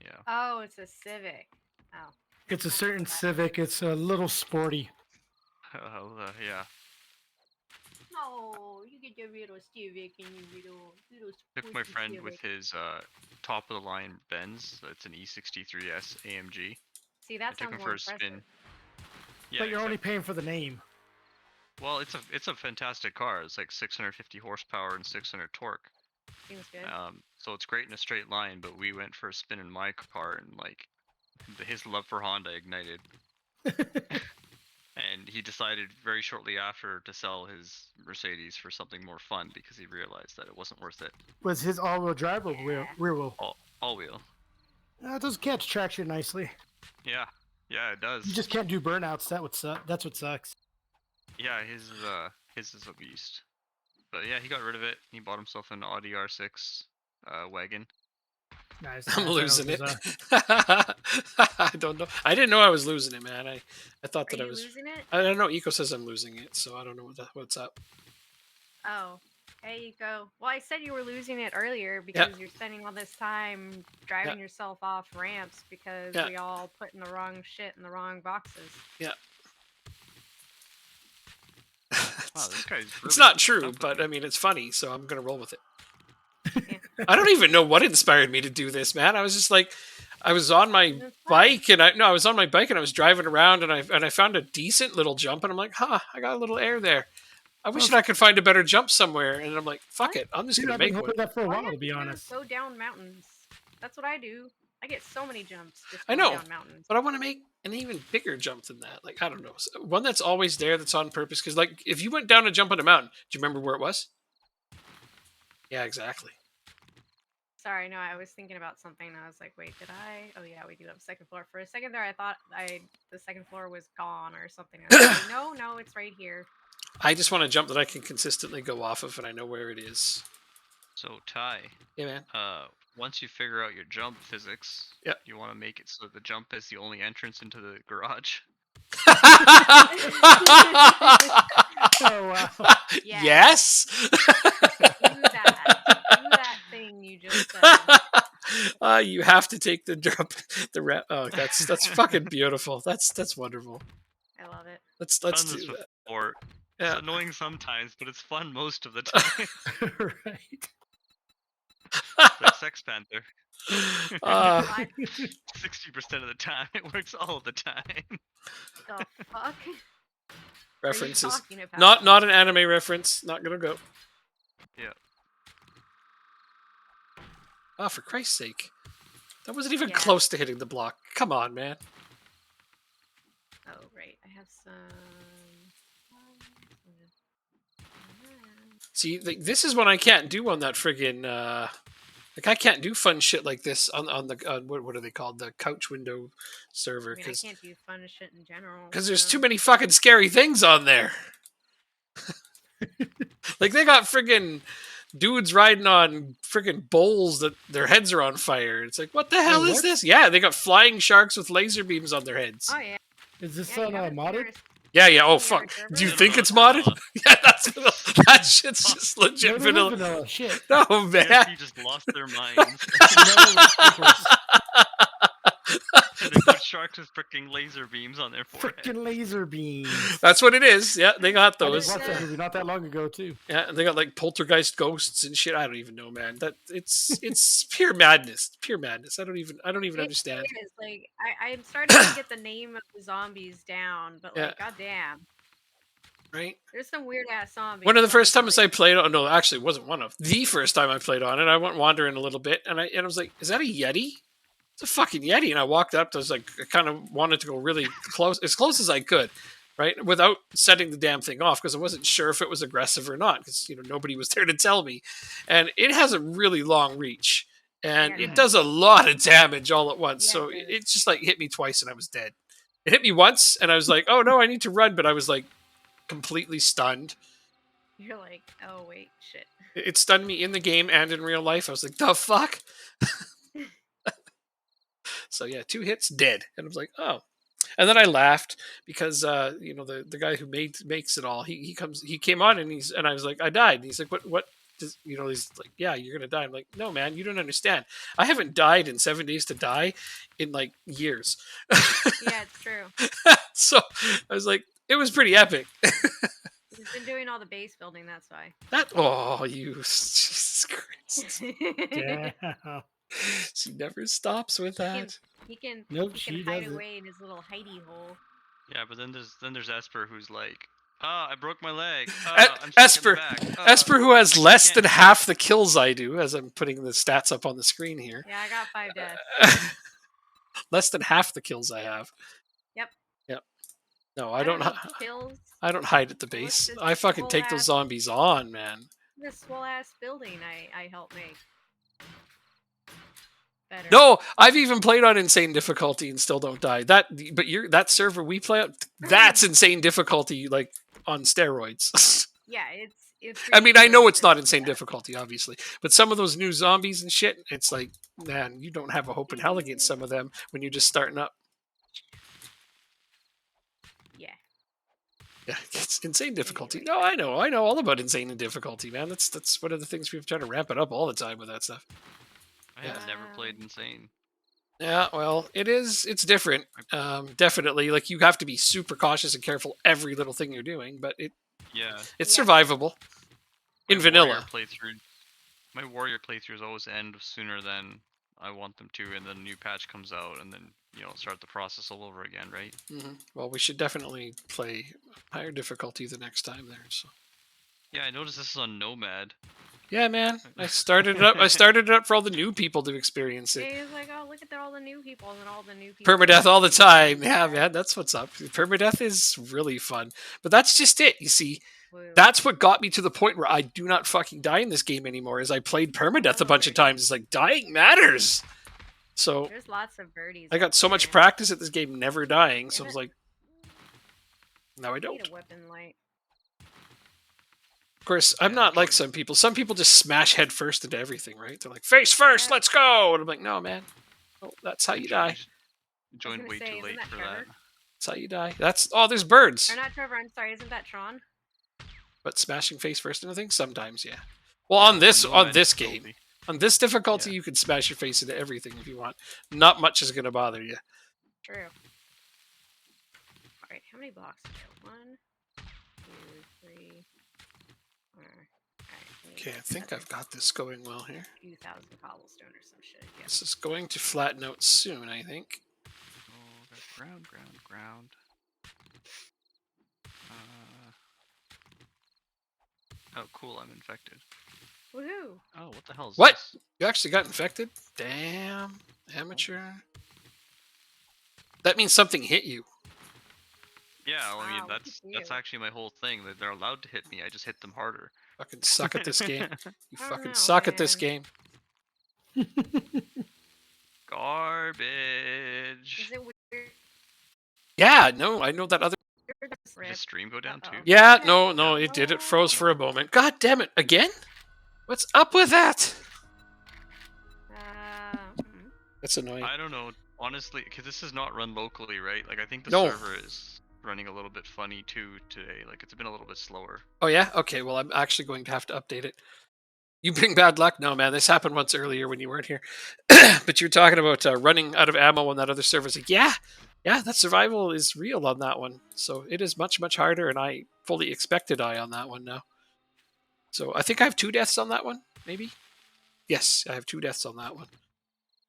S3: Yeah.
S4: Oh, it's a Civic. Oh.
S6: It's a certain Civic. It's a little sporty.
S3: Yeah.
S4: No, you get your little Civic and your little
S3: Took my
S4: sporty
S3: friend
S4: Civic.
S3: with his top of the line Benz. It's an E63S AMG.
S4: See,
S3: I
S4: that
S3: took
S4: sounds
S3: him
S4: more
S3: for a
S4: impressive.
S3: spin. Yeah,
S6: But you're only
S3: exactly.
S6: paying for the name.
S3: Well, it's a fantastic car. It's like 650 horsepower and 600 torque.
S4: Seems good.
S3: So it's great in a straight line. But we went for a spin in my car, and like his love for Honda ignited. And he decided very shortly after to sell his Mercedes for something more fun because he realized that it wasn't worth it.
S6: Was his all-wheel drive or rear wheel?
S3: All wheel.
S6: It does catch traction nicely.
S3: Yeah, it does.
S6: You just can't do burnouts. That would suck. That's what sucks.
S3: Yeah, his is a beast. But yeah, he got rid of it. He bought himself an Audi R6 wagon.
S6: Nice.
S2: I'm
S6: nice.
S2: losing it.
S6: That
S2: I don't know. I didn't know I was losing it, man. I thought
S4: Are
S2: that I
S4: you
S2: was...
S4: losing it?
S2: I don't know. Eco says I'm losing it, so I don't know what's up.
S4: Oh, there you go. Well, I said you were losing it earlier because you're spending all this time driving yourself off ramps because we all put in the wrong shit in the wrong boxes.
S2: Yeah.
S3: Wow, this guy's
S2: It's
S3: really
S2: not true,
S3: up with
S2: but
S3: me.
S2: I mean, it's funny, so I'm gonna roll with it.
S4: Yeah.
S2: I don't even know what inspired me to do this, man. I was just like, I was on my
S4: That's fine.
S2: bike, and I was on my bike, and I was driving around, and I found a decent little jump, and I'm like, I got a little air there. I wish I could find a better jump somewhere, and I'm like, fuck it, I'm just
S6: Dude,
S2: gonna
S6: I've been
S2: make one.
S6: hoping that for a
S4: All you
S6: while,
S4: have
S6: to be
S4: do is
S6: honest.
S4: Go down mountains. That's what I do. I get so many jumps just
S2: I
S4: going
S2: know,
S4: down mountains.
S2: but I want to make an even bigger jump than that. Like, I don't know, one that's always there, that's on purpose. Because, like, if you went down a jump on a mountain, do you remember where it was? Yeah, exactly.
S4: Sorry, no, I was thinking about something and I was like, wait, did I? Oh yeah, we do have a second floor. For a second there, I thought the second floor was gone or something. I was like, no, it's right here.
S2: I just want a jump that I can consistently go off of, and I know where it is.
S3: So Ty,
S2: Yeah, man.
S3: once you figure out your jump physics,
S2: Yeah.
S3: you want to make it so the jump is the only entrance into the garage.
S6: Oh wow.
S4: Yeah.
S2: Yes.
S4: Do that thing you just said.
S2: You have to take the drop. Oh, that's fucking beautiful. That's wonderful.
S4: I love it.
S2: Let's
S3: Done
S2: do
S3: this
S2: that.
S3: before.
S2: Yeah.
S3: It's annoying sometimes, but it's fun most of the time.
S6: Right.
S3: Like Sex Panther.
S2: Uh,
S3: 60% of the time, it works all the time.
S4: The fuck?
S2: references.
S4: What are you talking about?
S2: Not an anime reference. Not gonna go.
S3: Yeah.
S2: Oh, for Christ's sake. That wasn't even
S4: Yeah.
S2: close to hitting the block. Come on, man.
S4: Oh right, I have some.
S2: See, like, this is what I can't do on that friggin' like I can't do fun shit like this on what are they called, the couch window server,
S4: I mean, I
S2: because
S4: can't do fun shit in general.
S2: there's
S4: so-
S2: too many fucking scary things on there. Like they got friggin' dudes riding on friggin' bowls that their heads are on fire. It's like, what the hell is
S6: what?
S2: this? Yeah, they got flying sharks with laser beams on their heads.
S4: Oh yeah.
S6: Is this
S4: Yeah,
S6: on
S4: you haven't seen
S6: modded?
S4: our-
S2: Yeah. Oh
S4: Your
S2: fuck.
S4: server?
S2: Do you
S3: No,
S2: think
S3: no,
S2: it's
S3: it's
S2: modded?
S3: vanilla.
S2: Yeah, that's vanilla. That shit's just legit
S6: No, it is
S2: vanilla.
S6: vanilla. Shit.
S2: No man.
S3: He just lost their minds.
S6: No, it's
S3: And they put sharks with freaking laser beams on their forehead.
S6: freaking laser beams.
S2: That's what it is. Yeah, they got
S6: I
S2: those.
S6: just watched that movie not that long ago too.
S2: Yeah, they got like poltergeist ghosts and shit. I don't even know, man. That it's pure madness. Pure madness. I don't even
S4: It
S2: understand.
S4: is, like I'm starting to get the name of the zombies down, but like, goddamn,
S2: Right?
S4: there's some weird ass zombies.
S2: One of the first
S4: like-
S2: times I played on, no, actually it wasn't one of the first time I played on it. I went wandering a little bit and I was like, is that a Yeti? It's a fucking Yeti. And I walked up, I was like, I kind of wanted to go really close as I could, right? Without setting the damn thing off, because I wasn't sure if it was aggressive or not, because nobody was there to tell me. And it has a really long reach. And
S4: Yeah.
S2: it does a lot of damage all at once.
S4: Yeah,
S2: So
S4: it
S2: it just like hit me twice and I was dead. It hit me once and I was like, oh no, I need to run, but I was like completely stunned.
S4: You're like, oh wait, shit.
S2: It stunned me in the game and in real life. I was like, the fuck? So yeah, 2 hits, dead. And I was like, oh. And then I laughed because the guy who makes it all, he came on and I was like, I died. And he's like, what does, he's like, yeah, you're gonna die. I'm like, no man, you don't understand. I haven't died in 7 days to die in like years.
S4: Yeah, it's true.
S2: So I was like, it was pretty epic.
S4: He's been doing all the base building, that's why.
S2: You Jesus Christ.
S6: Damn.
S2: She never stops with that.
S4: He can
S6: Nope,
S4: he
S6: she
S4: can hide
S6: doesn't.
S4: away in his little hidey hole.
S3: Yeah, but then there's Esper who's like, I broke my leg. I'm
S2: Esper,
S3: stuck in the back.
S2: Esper, who has less than
S3: can't-
S2: half the kills I do, as I'm putting the stats up on the screen here.
S4: Yeah, I got 5 deaths.
S2: Less than half the kills I have.
S4: Yep.
S2: No, I don't.
S4: need kills.
S2: I don't hide at the
S4: What's
S2: base.
S4: this
S2: I fucking take those
S4: whole
S2: zombies on, man.
S4: This swole ass building I helped make. Better.
S2: No, I've even played on insane difficulty and still don't die. But that server we play on, that's insane difficulty, like on steroids.
S4: Yeah, it's.
S2: I mean, I know
S4: ridiculous.
S2: it's not insane difficulty, obviously, but some of those new zombies and shit, it's like, man, you don't have a hope in hell against some of them when you're just starting up.
S4: Yeah.
S2: Yeah, it's insane difficulty. No, I know all about insane and difficulty, man. That's one of the things we've tried to ramp it up all the time with that stuff.
S3: I have never played Insane.
S2: Yeah, well, it's different. Definitely, like you have to be super cautious and careful every little thing you're doing, but it's
S3: Yeah.
S2: survivable in
S3: My
S2: vanilla.
S3: My warrior playthroughs always end sooner than I want them to, and then a new patch comes out, and then start the process all over again, right?
S2: Well, we should definitely play higher difficulty the next time there. So
S3: Yeah, I noticed this is on Nomad.
S2: Yeah, man. I started it up. I started it up for all the new people to experience it.
S4: Yeah, he's like, oh, look at all the new people, and then all the new people.
S2: Permadeath all the time. Yeah,
S4: Yeah.
S2: man. That's what's up. Permadeath is really fun. But that's just it. You see,
S4: Woo.
S2: that's what got me to the point where I do not fucking die in this game anymore. Is I played permadeath a bunch of times. It's like dying matters. So
S4: There's lots of birdies.
S2: I got
S4: out
S2: so much
S4: there.
S2: practice at this game never dying. So I was like, now I
S4: I
S2: don't.
S4: need a weapon light.
S2: Of course, I'm
S3: Yeah,
S2: not like
S3: join-
S2: some people. Some people just smash head first into everything, right? They're like, face first,
S4: Yeah.
S2: let's go. And I'm like, no, man. No, that's how you die.
S3: Joined
S4: gonna
S3: way
S4: say,
S3: too
S4: isn't
S3: late
S4: that
S3: for
S4: Trevor?
S3: that.
S2: That's how you die. That's there's birds.
S4: Or not Trevor, I'm sorry, isn't that Tron?
S2: But smashing face first into things sometimes, yeah. Well, on this
S3: No
S2: on
S3: man
S2: this
S3: told
S2: game,
S3: me.
S2: on this difficulty,
S3: Yeah.
S2: you can smash your face into everything if you want. Not much is gonna bother you.
S4: True. Alright, how many blocks is there? 1, 2, 3, 4. Alright.
S2: Okay, I think I've got this going well here.
S4: 2,000 cobblestone or some shit. Yeah.
S2: This is going to flatten out soon, I think.
S3: Oh, got ground. Oh, cool. I'm infected.
S4: Woohoo!
S3: Oh, what the hell is
S2: What?
S3: this?
S2: You actually got infected? Damn, amateur. That means something hit you.
S3: Yeah, well, I mean
S4: Wow, look
S3: that's
S4: at you.
S3: actually my whole thing. That they're allowed to hit me. I just hit them harder.
S2: Fucking suck at this game. You
S4: I don't
S2: fucking
S4: know,
S2: suck at this
S4: man.
S2: game.
S3: Garbage.
S4: Is it weird?
S2: Yeah, no, I know that other.
S3: Did the stream go down too?
S4: Uh-oh.
S2: Yeah, no, it did. It froze for a moment. God damn it! Again? What's up with that? That's annoying.
S3: I don't know, honestly, because this is not run locally, right? Like, I think the
S2: No.
S3: server is running a little bit funny too today. Like, it's been a little bit slower.
S2: Oh yeah? Okay, well I'm actually going to have to update it. You bring bad luck? No, man. This happened once earlier when you weren't here. But you're talking about running out of ammo on that other server. It's like, yeah, that survival is real on that one. So it is much, much harder, and I fully expect to die on that one now. So I think I have 2 deaths on that one, maybe? Yes, I have 2 deaths on that one.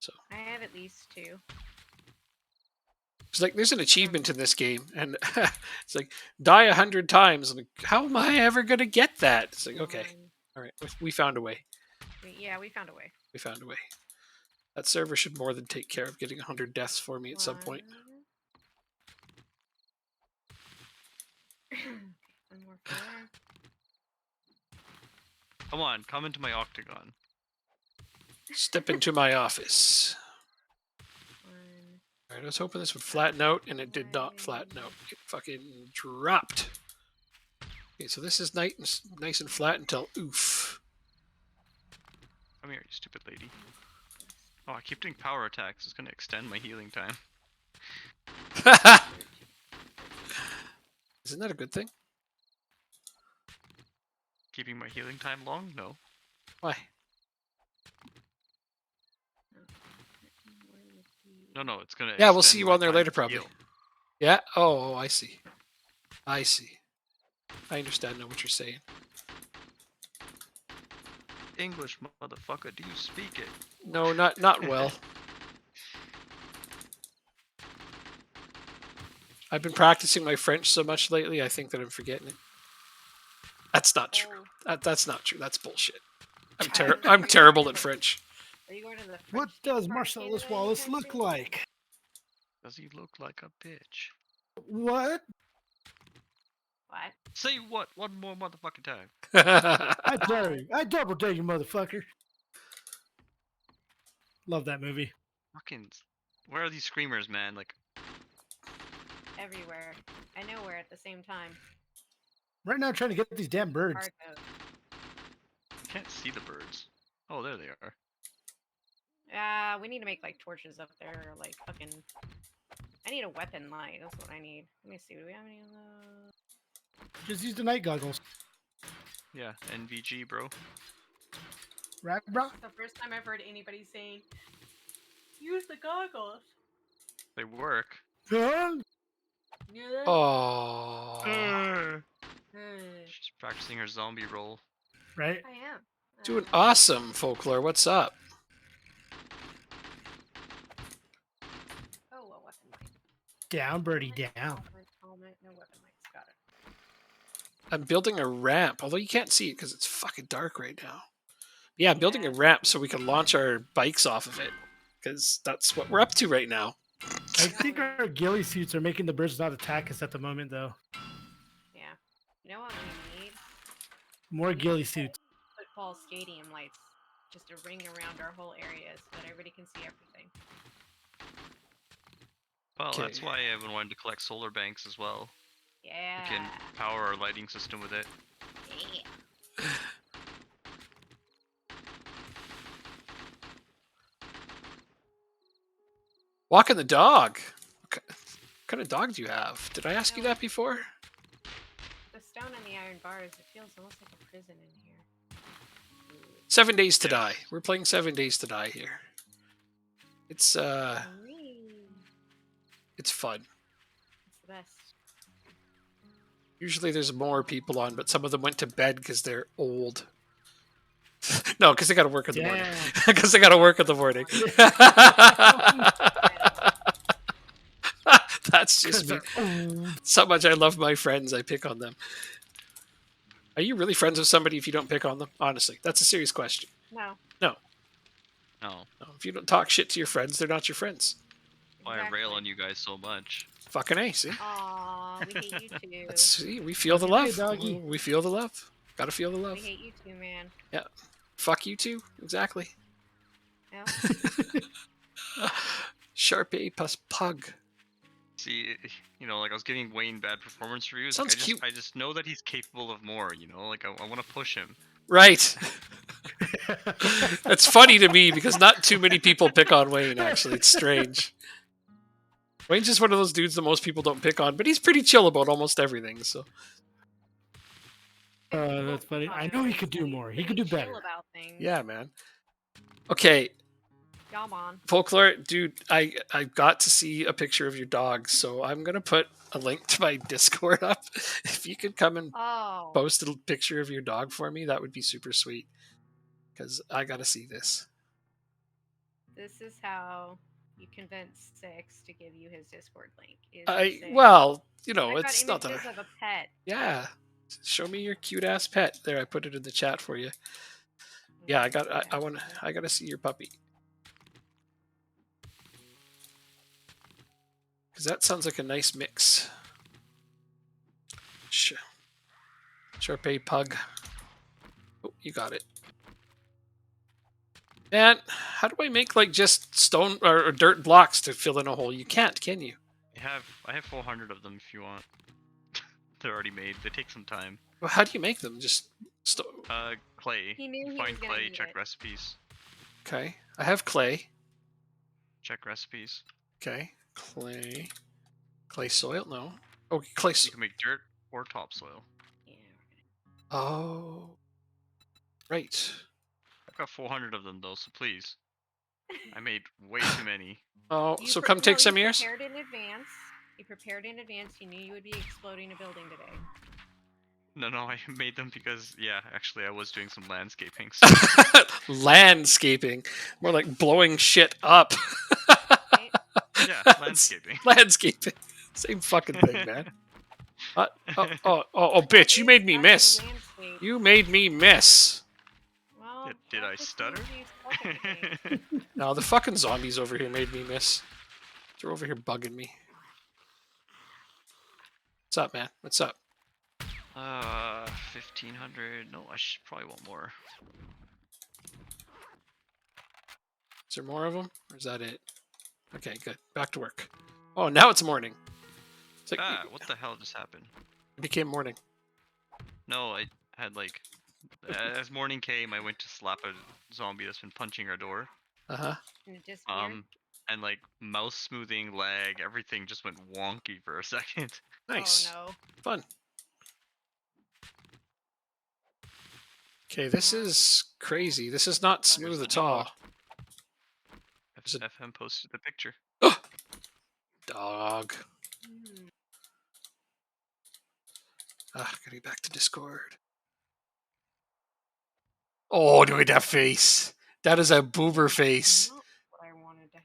S2: So
S4: I have at least 2.
S2: it's like there's an achievement in this game, and it's like die 100 times. I'm like, how am I ever gonna get that? It's like, okay, all right, we found a way.
S4: Yeah, we found a way.
S2: We found a way. That server should more than take care of getting 100 deaths for me at some point.
S4: 1 more for there.
S3: Come on, come into my octagon.
S2: Step into my office.
S4: 1.
S2: All right, I was hoping this would flatten out, and it did not flatten out. It fucking dropped. Okay, so this is nice and flat until oof.
S3: Come here, you stupid lady. Oh, I keep doing power attacks. It's gonna extend my healing time.
S2: Isn't that a good thing?
S3: Keeping my healing time long? No.
S2: Why?
S3: No, it's gonna.
S2: Yeah, we'll
S3: extend
S2: see you
S3: my
S2: on there
S3: time
S2: later,
S3: to
S2: probably.
S3: heal.
S2: Yeah. Oh, I see. I see. I understand now what you're saying.
S3: English, motherfucker, do you speak it?
S2: No, not well. I've been practicing my French so much lately, I think that I'm forgetting it. That's not true. That's not true. That's bullshit. I'm terrible at French.
S4: Are you going to the
S8: What
S4: French
S8: does
S4: Park
S8: Marcellus
S4: Canada
S8: Wallace
S4: anytime
S8: look
S4: soon?
S8: like?
S3: Does he look like a bitch?
S8: What?
S4: What?
S3: Say what? One more motherfucking time.
S8: I dare you. I double dare you, motherfucker. Love that movie.
S3: Fucking. Where are these screamers, man? Like,
S4: Everywhere. I know where at the same time.
S8: Right now, I'm trying to get these damn birds.
S4: Hard mode.
S3: I can't see the birds. Oh, there they are.
S4: We need to make like torches up there, or like fucking. I need a weapon light. That's what I need. Let me see. Do we have any of those?
S8: Just use the night goggles.
S3: Yeah, NVG, bro.
S8: Right, bro?
S4: The first time I've heard anybody saying, "Use the goggles."
S3: They work.
S8: Huh?
S4: Yeah.
S2: Oh.
S3: She's practicing her zombie role.
S8: Right?
S4: I am.
S2: Doing awesome, Folklore. What's up?
S4: Oh, a weapon light.
S8: Down, birdie, down.
S4: Helmet, no weapon lights. Got it.
S2: I'm building a ramp, although you can't see it because it's fucking dark right now. Yeah, building a
S4: Yeah.
S2: ramp so we can launch our bikes off of it, because that's what we're up to right now.
S8: I think our ghillie suits are making the birds not attack us at the moment, though.
S4: Yeah. You know what we need?
S8: More ghillie suits.
S4: Football stadium lights. Just a ring around our whole area so that everybody can see everything.
S3: Well, that's
S2: Okay.
S3: why I've been wanting to collect solar banks as well.
S4: Yeah.
S3: We can power our lighting system with it.
S4: Yeah.
S2: Walking the dog. What kind of dog do you have? Did I ask you that before?
S4: The stone and the iron bars, it feels almost like a prison in here.
S2: 7 Days to
S3: Yeah.
S2: Die. We're playing 7 Days to Die here. It's it's fun.
S4: It's the best.
S2: Usually there's more people on, but some of them went to bed because they're old. No, because they got to work in the morning.
S8: Damn.
S2: Because they got to work in the morning. That's just me. So much I love my friends, I pick on them. Are you really friends with somebody if you don't pick on them? Honestly, that's a serious question.
S4: No.
S3: No.
S2: No, if you don't talk shit to your friends, they're not your friends.
S3: Why I rail on you guys so much.
S2: Fucking A, see?
S4: Aw, we hate you too.
S2: See, we feel the
S8: Hey,
S2: love.
S8: doggy.
S2: We feel the love. Gotta feel the
S4: We
S2: love.
S4: hate you too, man.
S2: Fuck you too. Exactly.
S4: No?
S2: Sharp A plus pug.
S3: See, you know, like I was giving Wayne bad performance reviews.
S2: Sounds
S3: like,
S2: cute.
S3: I just know that he's capable of more. You know, like I want to push him.
S2: Right. It's funny to me because not too many people pick on Wayne, actually. It's strange. Wayne's just one of those dudes that most people don't pick on, but he's pretty chill about almost everything, so.
S8: That's funny. I know he could do more. He could do
S4: Pretty
S8: better.
S4: chill about things.
S2: Yeah, man. Okay,
S4: Y'all on.
S2: Folklore, dude, I got to see a picture of your dog, so I'm going to put a link to my Discord up. If you could come and
S4: Oh.
S2: post a picture of your dog for me, that would be super sweet. Because I got to see this.
S4: This is how you convince Six to give you his Discord link. Is you say,
S2: Well, you know,
S4: I've
S2: it's
S4: got
S2: not
S4: images
S2: that.
S4: of a pet.
S2: Yeah. Show me your cute ass pet. There, I put it in the chat for you. Yeah, I got to see your puppy. Because that sounds like a nice mix. Sharpei pug. Oh, you got it. Man, how do I make like just stone or dirt blocks to fill in a hole? You can't, can you?
S3: I have 400 of them if you want. They're already made. They take some time.
S2: Well, how do you make them? Just
S3: Clay.
S4: He knew
S3: You
S4: he
S3: find
S4: was gonna
S3: clay,
S4: need
S3: check
S4: it.
S3: recipes.
S2: okay. I have clay.
S3: Check recipes.
S2: Okay, clay soil. No. Oh, clay.
S3: You can make dirt or topsoil.
S4: Yeah.
S2: Oh, right.
S3: I've got 400 of them though, so please. I made way too many.
S2: Oh,
S4: You
S2: so
S4: pre-
S2: come
S4: no,
S2: take some
S4: you
S2: years.
S4: prepared in advance. You prepared in advance. You knew you would be exploding a building today.
S3: No, I made them because, yeah, actually I was doing some landscaping. So
S2: Landscaping, more like blowing shit up.
S4: Right?
S3: yeah, landscaping.
S2: Landscaping, same fucking thing, man. Oh, bitch! You made me
S4: Exactly
S2: miss.
S4: landscape.
S2: You made me miss.
S4: Well,
S3: Did
S4: that
S3: I
S4: just
S3: stutter?
S4: means you suck at the game.
S2: No, the fucking zombies over here made me miss. They're over here bugging me. What's up, man? What's up?
S3: 1500. No, I should probably want more.
S2: Is there more of them, or is that it? Okay, good. Back to work. Oh, now it's morning. It's like
S3: What the hell just happened?
S2: it became morning.
S3: No, I had like, as morning came, I went to slap a zombie that's been punching our door.
S2: Uh huh.
S4: And it disappeared.
S3: And like mouse smoothing, lag, everything just went wonky for a second.
S2: Nice.
S4: Oh no.
S2: Fun. Okay, this is crazy. This is not smooth at all. Is it-
S3: FM posted the picture.
S2: Dog.
S4: Hmm.
S2: Ah, gotta get back to Discord. Oh, look at that face. That is a boober face.
S4: Not what I wanted to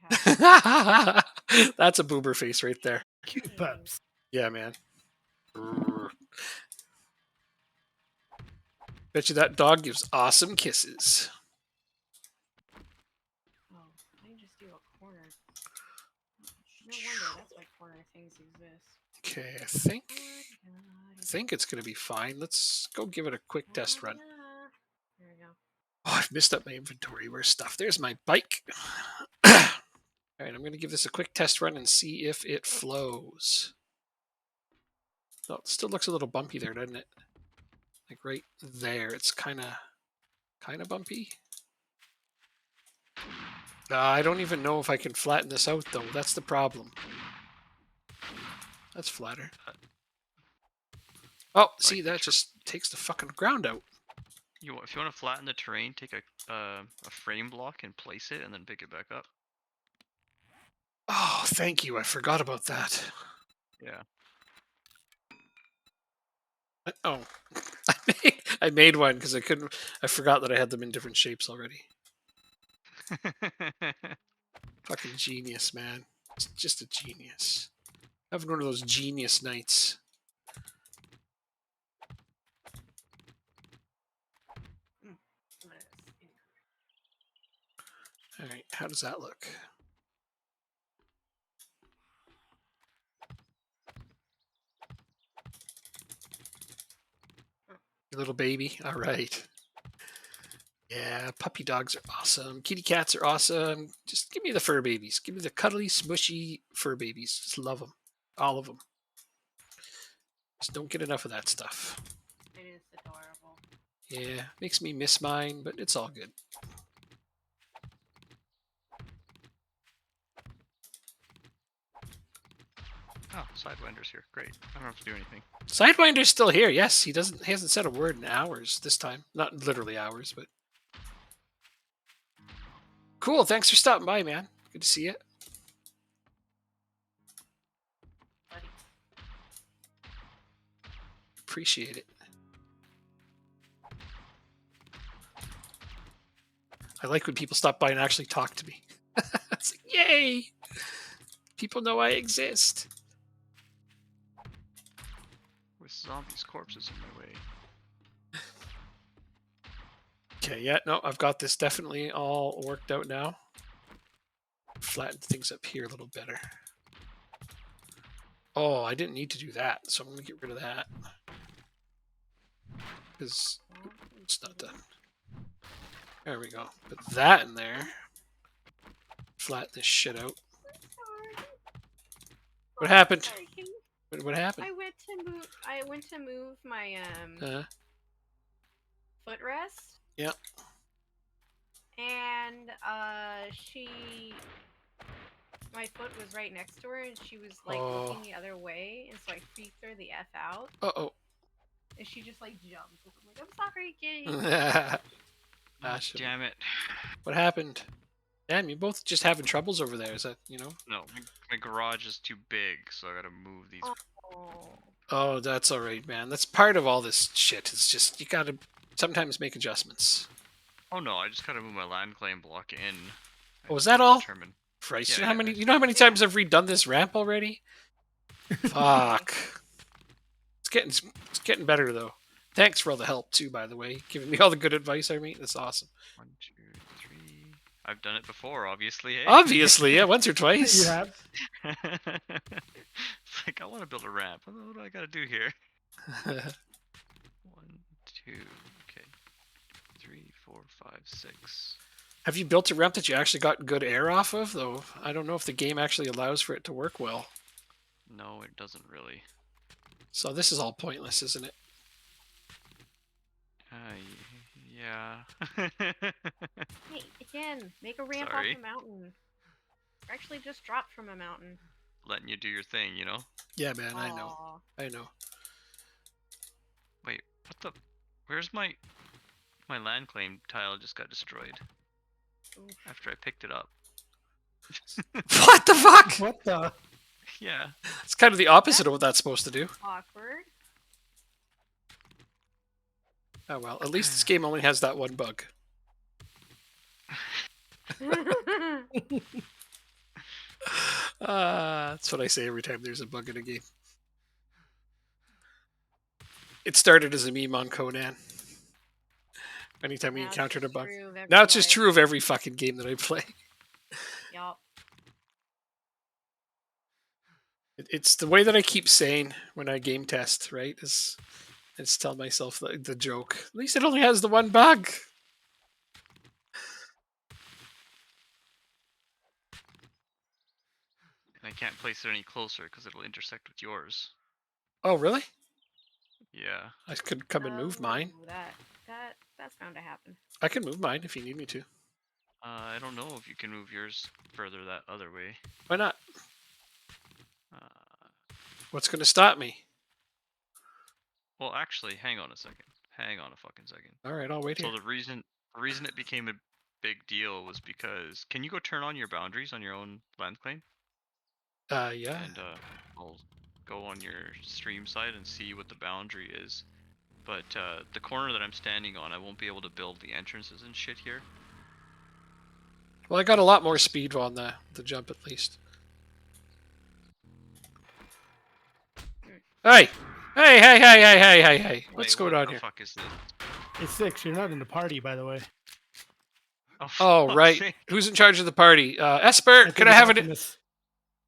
S4: have.
S2: That's a boober face right there.
S8: Cute pups.
S2: Yeah, man. Bet you that dog gives awesome kisses.
S4: wonder that's why corner things exist.
S2: Okay, I think it's gonna be fine. Let's go give it a quick test run.
S4: There we go.
S2: Oh, I've messed up my inventory. Where's stuff? There's my bike. All right, I'm gonna give this a quick test run and see if it flows. Oh, it still looks a little bumpy there, doesn't it? Like right there, it's kind of bumpy. I don't even know if I can flatten this out though. That's the problem. That's flatter. Oh, see, that just takes the fucking ground out.
S3: If you want to flatten the terrain, take a frame block and place it, and then pick it back up.
S2: Oh, thank you. I forgot about that.
S3: Yeah.
S2: Oh, I made one because I couldn't. I forgot that I had them in different shapes already. Fucking genius, man. It's just a genius. Having one of those genius nights. All right, how does that look? Your little baby. All right. Yeah, puppy dogs are awesome. Kitty cats are awesome. Just give me the fur babies. Give me the cuddly, smushy fur babies. Just love them. All of them. Just don't get enough of that stuff.
S4: It is adorable.
S2: Yeah, makes me miss mine, but it's all good.
S3: Oh, Sidewinder's here. Great. I don't have to do anything.
S2: Sidewinder's still here. Yes, he hasn't said a word in hours this time. Not literally hours, but cool. Thanks for stopping by, man. Good to see you.
S4: Buddy.
S2: Appreciate it. I like when people stop by and actually talk to me. It's like, yay! People know I exist.
S3: With zombies' corpses in my way.
S2: Okay, yeah, no, I've got this definitely all worked out now. Flatten things up here a little better. Oh, I didn't need to do that, so I'm going to get rid of that. Because it's not done. There we go. Put that in there. Flatten this shit out. What happened?
S4: Sorry, can you-
S2: What happened?
S4: I went to move my footrest.
S2: Yep.
S4: And my foot was right next to her, and she was like looking the other way, and so I freaked her the F out,
S2: Uh-oh.
S4: and she just like jumped. I'm like, I'm sorry, kitty.
S2: Gosh,
S3: Damn it.
S2: what happened? Damn, you both just having troubles over there. Is that,
S3: No, my garage is too big, so I gotta move these.
S4: Oh.
S2: Oh, that's all right, man. That's part of all this shit. It's just, you gotta sometimes make adjustments.
S3: Oh no, I just gotta move my land claim block in.
S2: Oh, was that all?
S3: Determine.
S2: Christ,
S3: Yeah,
S2: you know how
S3: yeah.
S2: many? You know how many times I've redone this ramp already? Fuck. It's getting better though. Thanks for all the help too, by the way. Giving me all the good advice, Army. That's awesome.
S3: 1, 2, 3. I've done it before, obviously. Hey?
S2: Obviously, yeah, once or twice.
S8: You have.
S3: It's like I want to build a ramp. What do I gotta do here? 1, 2. Okay. 3, 4, 5, 6.
S2: Have you built a ramp that you actually got good air off of, though? I don't know if the game actually allows for it to work well.
S3: No, it doesn't really.
S2: So this is all pointless, isn't it?
S3: Yeah.
S4: Hey, again, make a ramp
S3: Sorry.
S4: off a mountain. Or actually, just drop from a mountain.
S3: Letting you do your thing, you know?
S2: Yeah, man, I know.
S4: Aw.
S2: I know.
S3: Wait, what the? Where's my land claim tile just got destroyed
S4: Oof.
S3: after I picked it up?
S2: What the fuck?
S8: What the?
S3: Yeah.
S2: It's kind of the opposite of what that's supposed to do.
S4: Awkward.
S2: Oh well, at least this game only has that one bug. That's what I say every time there's a bug in a game. It started as a meme on Conan. Anytime we
S4: Now it's
S2: encountered a
S4: just
S2: bug.
S4: true of every
S2: Now it's just
S4: life.
S2: true of every fucking game that I play.
S4: Yup.
S2: It's the way that I keep saying when I game test, right? Is I just tell myself the joke. At least it only has the one bug.
S3: And I can't place it any closer because it'll intersect with yours.
S2: Oh, really?
S3: Yeah.
S2: I could come and move mine.
S4: Oh, that's bound to happen.
S2: I can move mine if you need me to.
S3: I don't know if you can move yours further that other way.
S2: Why not?
S3: Uh,
S2: What's going to stop me?
S3: well, actually, hang on a second. Hang on a fucking second.
S2: All right, I'll wait
S3: So
S2: here.
S3: the reason it became a big deal was because can you go turn on your boundaries on your own land claim?
S2: Yeah.
S3: And I'll go on your stream side and see what the boundary is. But the corner that I'm standing on, I won't be able to build the entrances and shit here.
S2: Well, I got a lot more speed on the jump at least. Hey! Hey! What's
S3: Wait,
S2: going
S3: what
S2: on
S3: the
S2: here?
S3: fuck is this?
S8: It's 6. You're not in the party, by the way.
S2: Oh,
S3: fuck's
S2: right.
S3: sake.
S2: Who's in charge of the party? Esper,
S8: think
S2: could I
S8: it's
S2: have it?
S8: Optimus.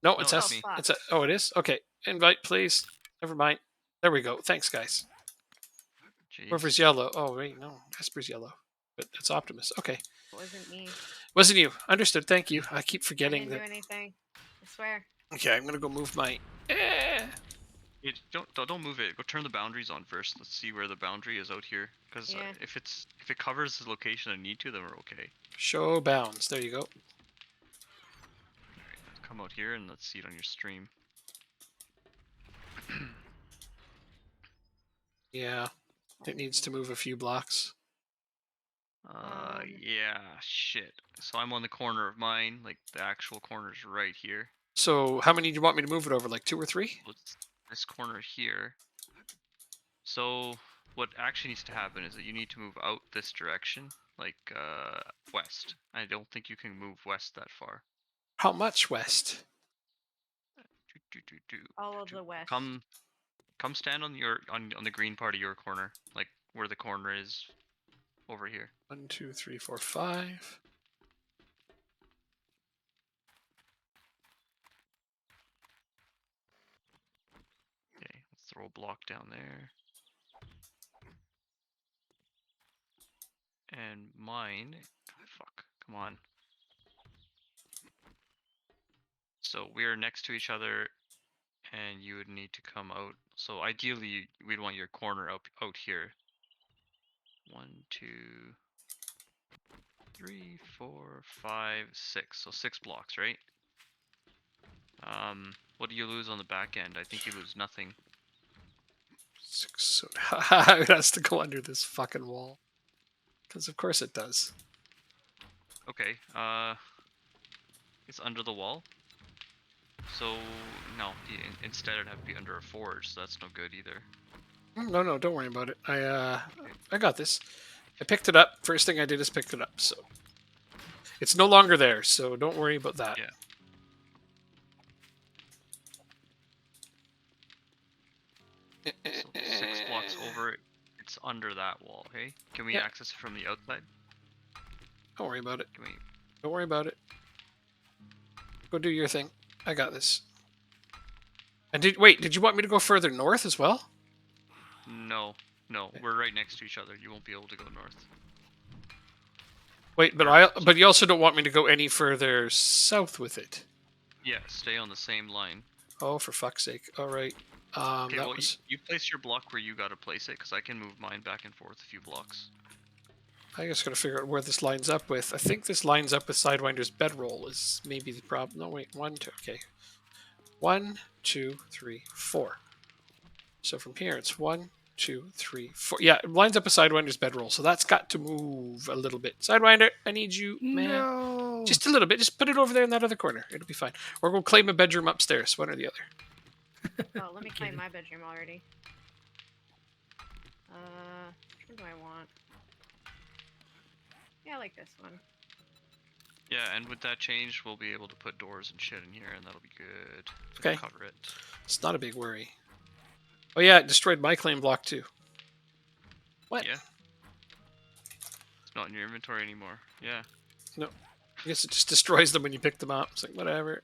S2: No,
S3: No,
S2: it's
S3: it's
S2: us.
S3: me.
S2: It's oh, it is? Okay. Invite, please. Never mind. There we go. Thanks, guys.
S3: Jeez.
S2: Whoever's yellow. Oh, wait, no. Esper's yellow. But it's Optimus. Okay.
S4: It wasn't me.
S2: Wasn't you. Understood. Thank you. I keep
S4: I
S2: forgetting
S4: didn't do
S2: that.
S4: anything. I swear.
S2: Okay, I'm going to go move my...
S3: Don't move it. Go turn the boundaries on first. Let's see where the boundary is out here. Because
S4: Yeah.
S3: if it covers the location I need to, then we're okay.
S2: Show bounds. There you go.
S3: Come out here and let's see it on your stream.
S2: Yeah. It needs to move a few blocks.
S3: Yeah, shit. So I'm on the corner of mine, like the actual corner's right here.
S2: So how many do you want me to move it over? Like 2 or 3?
S3: So it's this corner here. So what actually needs to happen is that you need to move out this direction, like west. I don't think you can move west that far.
S2: How much west?
S4: All of the west.
S3: Come stand on your on the green part of your corner, like where the corner is over here.
S2: 1, 2, 3, 4, 5.
S3: Okay, let's throw a block down there. And mine, fuck, come on. So we are next to each other, and you would need to come out. So ideally, we'd want your corner out here. 1, 2, 3, 4, 5, 6. So 6 blocks, right? What do you lose on the back end? I think you lose nothing.
S2: 6, so it has to go under this fucking wall. Because of course it does.
S3: Okay, it's under the wall. So, no, instead it'd have to be under a forge, so that's no good either.
S2: No, don't worry about it. I got this. I picked it up. First thing I did is picked it up, so... It's no longer there, so don't worry about that.
S3: Yeah. So 6 blocks over it, it's under that wall, okay? Can we
S2: Yeah.
S3: access it from the outside?
S2: Don't worry about it.
S3: Can we...
S2: Don't worry about it. Go do your thing. I got this. And did you want me to go further north as well?
S3: No, we're right next to each other. You won't be able to go north.
S2: Wait, but you also don't want me to go any further south with it.
S3: Yeah, stay on the same line.
S2: Oh, for fuck's sake. All right.
S3: Okay,
S2: that
S3: well,
S2: was...
S3: you place your block where you gotta place it, because I can move mine back and forth a few blocks.
S2: I just gotta figure out where this lines up with. I think this lines up with Sidewinder's bedroll is maybe the problem. No, wait. 1, 2. Okay. 1, 2, 3, 4. So from here, it's 1, 2, 3, 4. Yeah, it lines up with Sidewinder's bedroll, so that's got to move a little bit. Sidewinder, I need you, man.
S8: No.
S2: Just a little bit. Just put it over there in that other corner. It'll be fine. Or we'll claim a bedroom upstairs, one or the other.
S4: Oh, let me claim my bedroom already. Which one do I want? Yeah, I like this one.
S3: Yeah, and with that change, we'll be able to put doors and shit in here, and that'll be good.
S2: Okay.
S3: Cover it.
S2: It's not a big worry. Oh yeah, it destroyed my claim block too. What?
S3: Yeah. It's not in your inventory anymore. Yeah.
S2: No. I guess it just destroys them when you pick them up. It's like, whatever.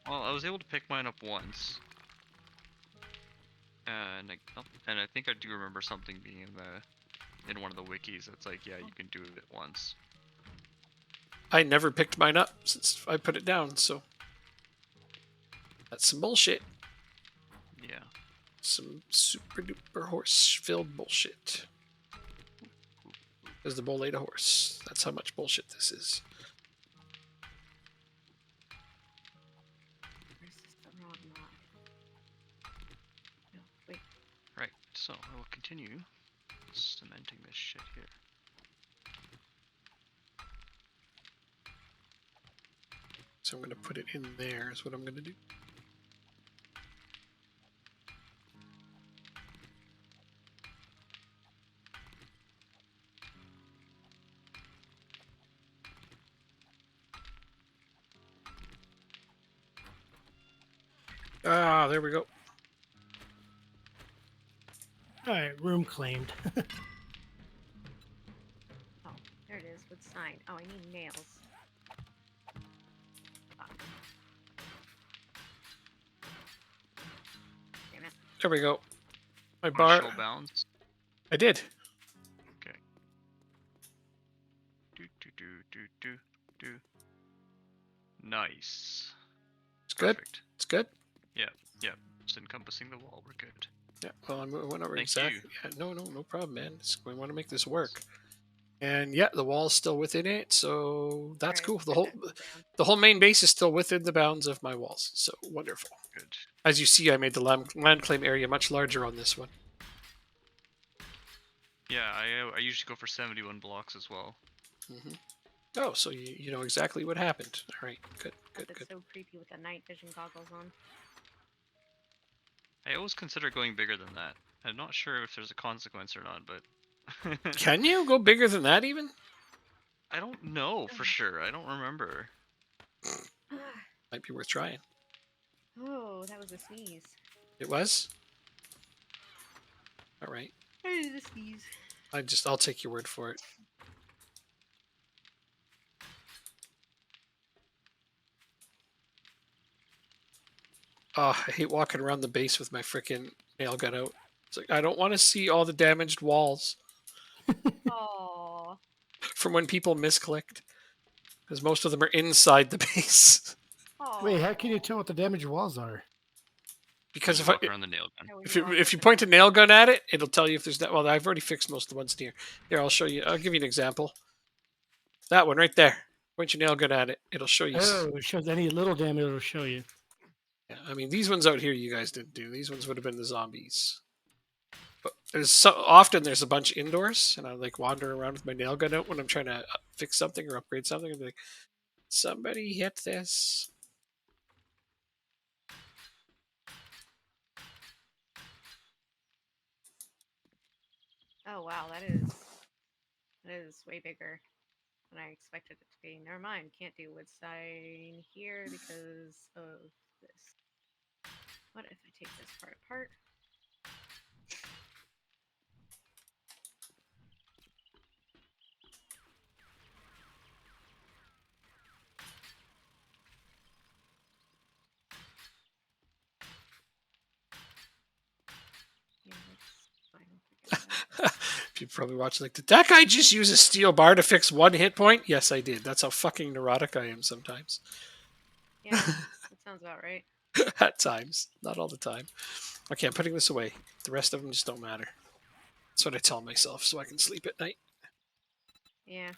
S3: Well, I was able to pick mine up once. And I think I do remember something being in one of the wikis that's like, yeah, you can do it once.
S2: I never picked mine up since I put it down, so that's some bullshit.
S3: Yeah.
S2: Some super duper horse filled bullshit. Because the bull ate a horse. That's how much bullshit this is.
S4: This is the wrong mod. No, wait.
S3: Right. So I will continue cementing this shit here.
S2: So I'm going to put it in there is what I'm going to do. Ah, there we go.
S8: All right, room claimed.
S4: Oh, there it is. With sign. Oh, I need nails. Fuck. Damn it.
S2: There we go. My
S3: Wanna
S2: bar.
S3: show bounds.
S2: I did.
S3: Okay. Do do do do do do. Nice.
S2: It's good.
S3: Perfect.
S2: It's good.
S3: Yeah. Just encompassing the wall. We're good.
S2: Yeah. Well, I went over
S3: Thank
S2: exactly.
S3: you.
S2: Yeah, no problem, man. We want to make this work. And yeah, the wall's still within it, so that's
S4: Alright,
S2: cool.
S4: put that down.
S2: The whole main base is still within the bounds of my walls. So wonderful.
S3: Good.
S2: As you see, I made the land claim area much larger on this one.
S3: Yeah, I usually go for 71 blocks as well.
S2: Hmm. Oh, so you know exactly what happened. All right, good.
S4: It's so creepy with the night vision goggles on.
S3: I always consider going bigger than that. I'm not sure if there's a consequence or not, but
S2: Can you go bigger than that even?
S3: I don't know for sure. I don't remember.
S2: Might be worth trying.
S4: Oh, that was a sneeze.
S2: It was? All right.
S4: I did a sneeze.
S2: I'll take your word for it. Oh, I hate walking around the base with my frickin' nail gun out. It's like, I don't want to see all the damaged walls
S4: Oh.
S2: from when people misclicked. Because most of them are inside the base.
S8: Wait, how can you tell what the damaged walls are?
S2: Because
S3: Walk around the nail gun.
S2: if you point a nail gun at it, it'll tell you if there's that. Well, I've already fixed most of the ones in here. Here, I'll show you. I'll give you an example. That one right there. Point your nail gun at it. It'll show you.
S8: Oh, it shows any little damage. It'll show you.
S2: Yeah, I mean, these ones out here you guys didn't do. These ones would have been the zombies. But often there's a bunch indoors, and I like wander around with my nail gun out when I'm trying to fix something or upgrade something. And be like, somebody hit this.
S4: Oh wow, that is way bigger than I expected it to be. Never mind, can't do wood sign here because of this. What if I take this part apart? Yeah, that's fine. I'll figure it out.
S2: People probably watching like, did that guy just use a steel bar to fix one hit point? Yes, I did. That's how fucking neurotic I am sometimes.
S4: Yeah, that sounds about right.
S2: At times, not all the time. Okay, I'm putting this away. The rest of them just don't matter. That's what I tell myself so I can sleep at night.
S4: Yeah.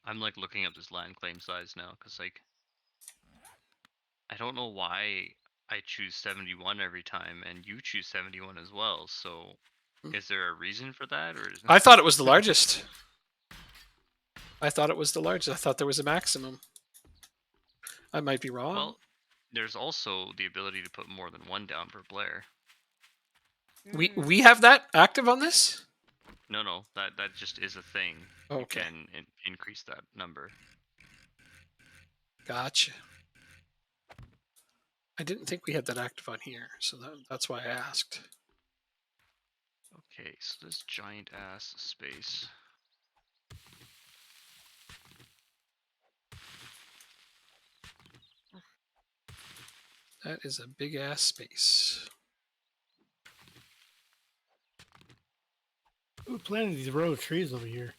S3: I'm like looking up this land claim size now because like I don't know why I choose 71 every time and you choose 71 as well. So is there a reason for that or is
S2: I thought it was the largest. I thought it was the largest. I thought there was a maximum. I might be wrong.
S3: Well, there's also the ability to put more than one down per player.
S2: We have that active on this?
S3: No, that just is a thing.
S2: Okay.
S3: You can increase that number.
S2: Gotcha. I didn't think we had that active on here, so that's why I asked.
S3: Okay, so this giant ass space.
S2: That is a big ass space.
S8: Who planted these row of trees over here?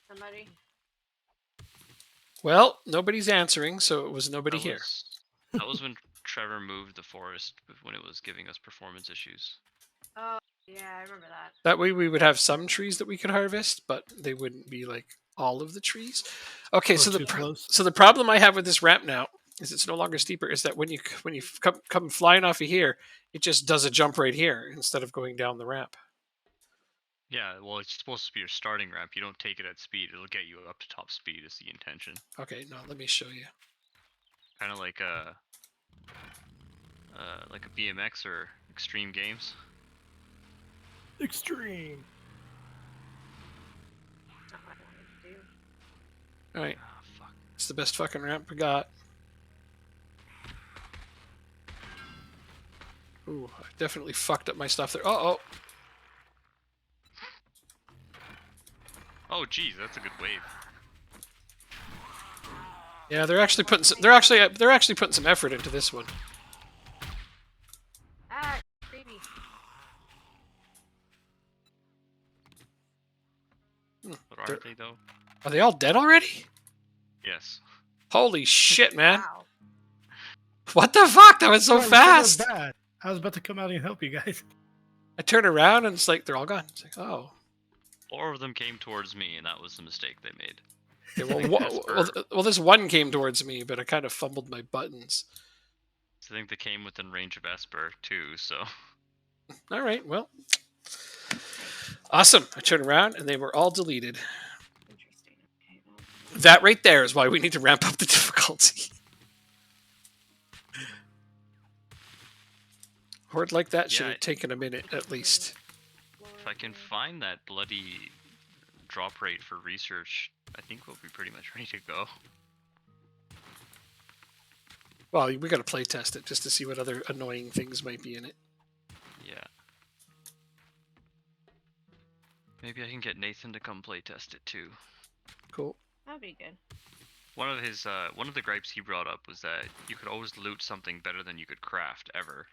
S4: Somebody.
S2: Well, nobody's answering, so it was nobody here.
S3: That was when Trevor moved the forest when it was giving us performance issues.
S4: Oh, yeah, I remember that.
S2: That way we would have some trees that we could harvest, but they wouldn't be like all of the trees. Okay,
S8: Or
S2: so
S8: too close.
S2: the problem I have with this ramp now is it's no longer steeper. Is that when you come flying off of here, it just does a jump right here instead of going down the ramp.
S3: Yeah, well, it's supposed to be your starting ramp. You don't take it at speed. It'll get you up to top speed is the intention.
S2: Okay, no, let me show you.
S3: Kind of like a BMX or extreme games.
S8: Extreme.
S4: Not what I wanted to do.
S2: All right,
S3: Ah, fuck.
S2: it's the best fucking ramp we got. Ooh, I definitely fucked up my stuff there. Oh.
S3: Oh, geez, that's a good wave.
S2: Yeah, they're actually putting they're actually putting some effort into this one.
S4: Ah, creepy.
S3: But aren't they though?
S2: Are they all dead already?
S3: Yes.
S2: Holy shit, man!
S4: Wow.
S2: What the fuck? That was so
S8: Sorry, that was
S2: fast.
S8: bad. I was about to come out and help you guys.
S2: I turn around and it's like they're all gone. It's like, oh.
S3: 4 of them came towards me, and that was the mistake they made.
S2: Yeah, well, this one came towards me, but I kind of fumbled my buttons.
S3: I think they came within range of Esper too, so.
S2: All right, well, awesome. I turned around and they were all deleted.
S4: Interesting. Okay, well,
S2: That right there is why we need to ramp up the difficulty. Horde like that should
S3: Yeah.
S2: have taken a minute at least.
S3: If I can find that bloody drop rate for research, I think we'll be pretty much ready to go.
S2: Well, we got to play test it just to see what other annoying things might be in it.
S3: Yeah. Maybe I can get Nathan to come play test it too.
S2: Cool.
S4: that'd be good.
S3: One of the gripes he brought up was that you could always loot something better than you could craft ever.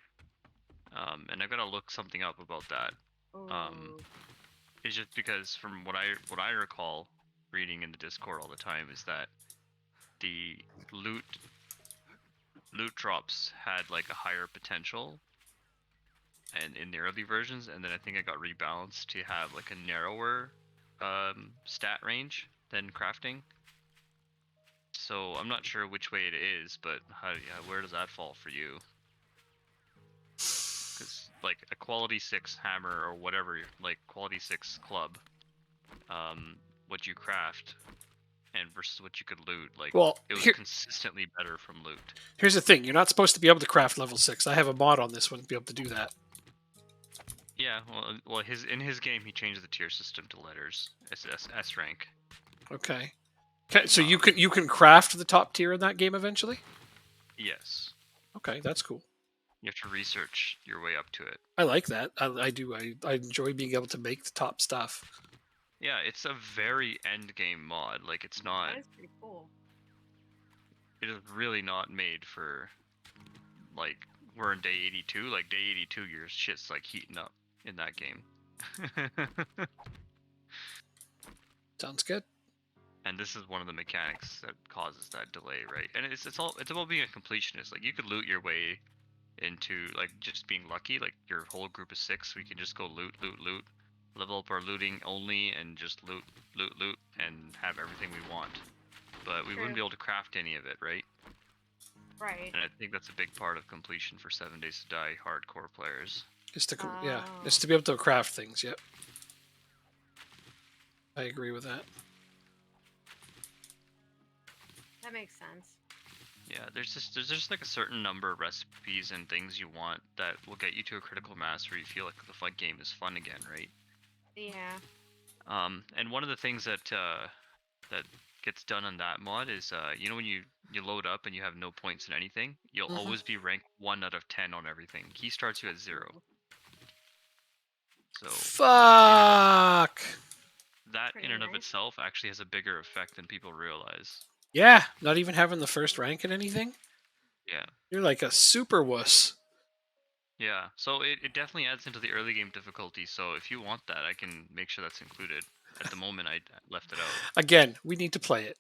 S3: And I've got to look something up about that.
S4: Ooh.
S3: It's just because from what I recall reading in the Discord all the time is that the loot drops had like a higher potential and in the early versions, and then I think it got rebalanced to have like a narrower stat range than crafting. So I'm not sure which way it is, but where does that fall for you? Because like a quality 6 hammer or whatever, like quality 6 club, what you craft and versus what you could loot, like
S2: Well,
S3: it was
S2: here-
S3: consistently better from loot.
S2: Here's the thing: you're not supposed to be able to craft level 6. I have a mod on this one to be able to do that.
S3: Yeah, well, in his game he changed the tier system to letters, S rank.
S2: Okay. Okay, so you can craft the top tier in that game eventually.
S3: Yes,
S2: Okay, that's cool.
S3: you have to research your way up to it.
S2: I like that. I do. I enjoy being able to make the top stuff.
S3: Yeah, it's a very end game mod. Like it's not.
S4: That is pretty cool.
S3: It is really not made for like we're in day 82. Like day 82, your shit's like heating up in that game.
S2: Sounds good.
S3: And this is one of the mechanics that causes that delay, right? And it's about being a completionist. Like you could loot your way into like just being lucky. Like your whole group of 6, we can just go loot, level up our looting only, and just loot, and have everything we want. But we wouldn't
S4: True.
S3: be able to craft any of it, right?
S4: Right.
S3: And I think that's a big part of completion for 7 Days to Die hardcore players.
S2: It's to it's to be able to craft things. Yep. I agree with that.
S4: That makes sense.
S3: Yeah, there's just like a certain number of recipes and things you want that will get you to a critical mass where you feel like the fun game is fun again, right?
S4: Yeah.
S3: And one of the things that that gets done on that mod is you know when you load up and you have no points in anything, you'll
S2: Mhm.
S3: always be ranked 1 out of 10 on everything. He starts you at 0. So
S2: Fuck.
S3: that
S4: Pretty
S3: in and of
S4: nice.
S3: itself actually has a bigger effect than people realize.
S2: Yeah, not even having the first rank in anything.
S3: Yeah.
S2: You're like a super wuss.
S3: Yeah. So it definitely adds into the early game difficulty. So if you want that, I can make sure that's included. At the moment, I left it out.
S2: Again, we need to play it.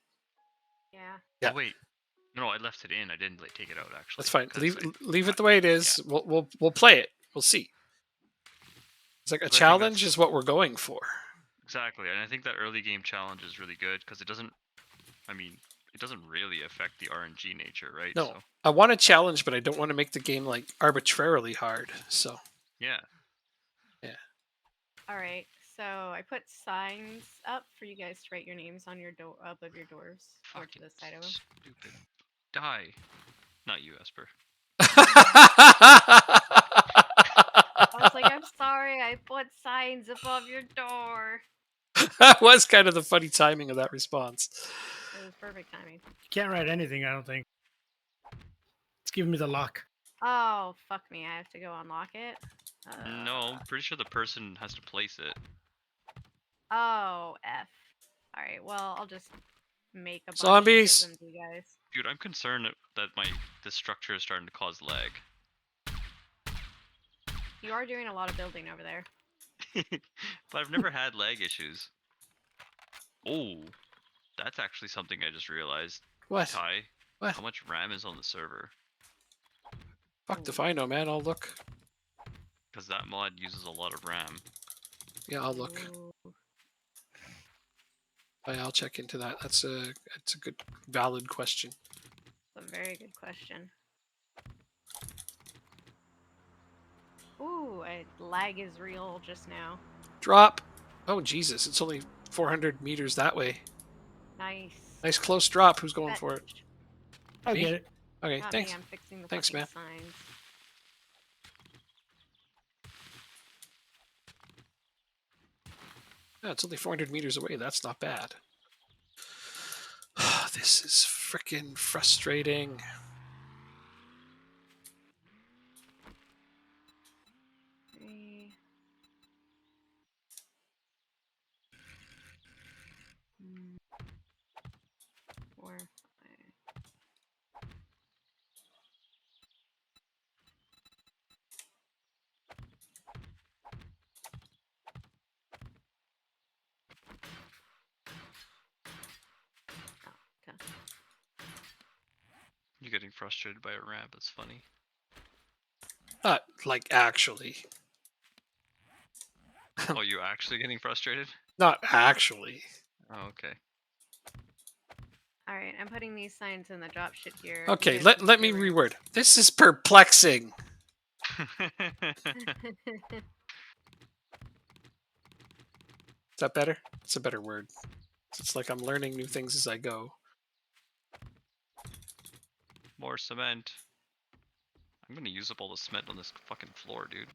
S4: Yeah.
S2: Yeah.
S3: Oh, wait. No, I left it in. I didn't take it out actually.
S2: That's fine.
S3: 'cause
S2: Leave it the way it is. We'll play it. We'll see. It's like a
S3: 'Cause I think
S2: challenge
S3: that's-
S2: is what we're going for.
S3: Exactly, and I think that early game challenge is really good because it doesn't. I mean, it doesn't really affect the RNG nature, right?
S2: No.
S3: So,
S2: I want a challenge, but I don't want to make the game like arbitrarily hard. So
S3: yeah.
S4: All right. So I put signs up for you guys to write your names on your door above your doors or to
S3: Fucking
S4: the side of them.
S3: stupid. Die. Not you, Esper.
S4: I was like, I'm sorry, I put signs above your door.
S2: That was kind of the funny timing of that response.
S4: It was perfect timing.
S8: Can't write anything, I don't think. It's giving me the lock.
S4: Oh, fuck me. I have to go unlock it.
S3: No, I'm pretty sure the person has to place it.
S4: Oh, F. Alright, well, I'll just make a bunch
S2: Zombies!
S4: and give them to you guys.
S3: Dude, I'm concerned that this structure is starting to cause lag.
S4: You are doing a lot of building over there.
S3: But I've never had lag issues. Oh, that's actually something I just realized.
S2: What?
S3: Ty,
S2: What?
S3: how much RAM is on the server?
S2: Fuck if I know, man. I'll look.
S3: Because that mod uses a lot of RAM.
S2: Yeah, I'll look.
S4: Ooh.
S2: I'll check into that. That's a good, valid question.
S4: That's a very good question. Ooh, lag is real just now.
S2: Drop. Oh Jesus! It's only 400 meters that way.
S4: Nice.
S2: Nice close drop. Who's going
S4: That-
S2: for it?
S8: I'll
S2: Me?
S8: get it.
S2: Okay,
S4: Not
S2: thanks.
S4: me, I'm fixing the
S2: Thanks,
S4: fucking
S2: man.
S4: signs.
S2: Yeah, it's only 400 meters away. That's not bad. This is freaking frustrating.
S4: Three. 4, 5. Oh, okay.
S3: You're getting frustrated by a ramp. That's funny.
S2: Not like actually.
S3: Oh, you actually getting frustrated?
S2: Not actually.
S3: Oh, okay.
S4: All right, I'm putting these signs in the drop shit here.
S2: Okay,
S4: You guys
S2: let
S4: can
S2: let
S4: see
S2: me
S4: where-
S2: reword. This is perplexing. Is that better? It's a better word. It's like I'm learning new things as I go.
S3: More cement. I'm gonna use up all the cement on this fucking floor, dude.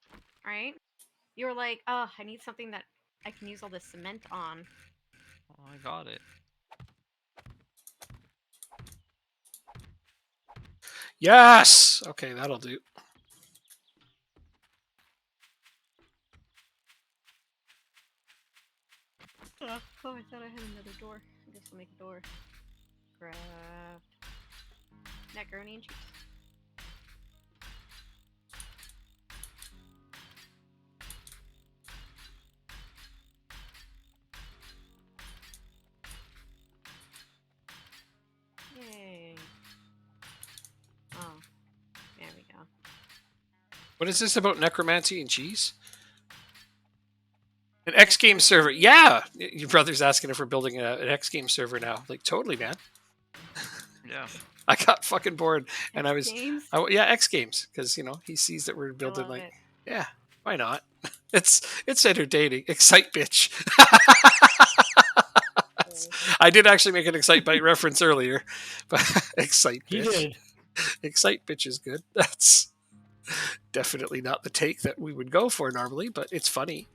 S4: Right? You were like, oh, I need something that I can use all this cement on.
S3: Oh, I got it.
S2: Yes! Okay, that'll do.
S4: Oh, I thought I had another door. I guess I'll make a door. Craft. Macaroni and cheese. Yay. Oh, there we go.
S2: What is this about necromancy and cheese? An X Games server. Yeah! Your brother's asking if we're building an X Games server now. Like, totally, man.
S3: Yeah.
S2: I got fucking bored. And I was...
S4: Games?
S2: yeah, X Games. Because, you know, he sees that we're
S4: I
S2: building,
S4: love
S2: like...
S4: it.
S2: Yeah, why not? It's entertaining. Excite bitch. I did actually make an Excite Bite reference earlier. But Excite
S8: He
S2: bitch.
S8: did.
S2: Excite bitch is good. That's definitely not the take that we would go for normally, but it's funny.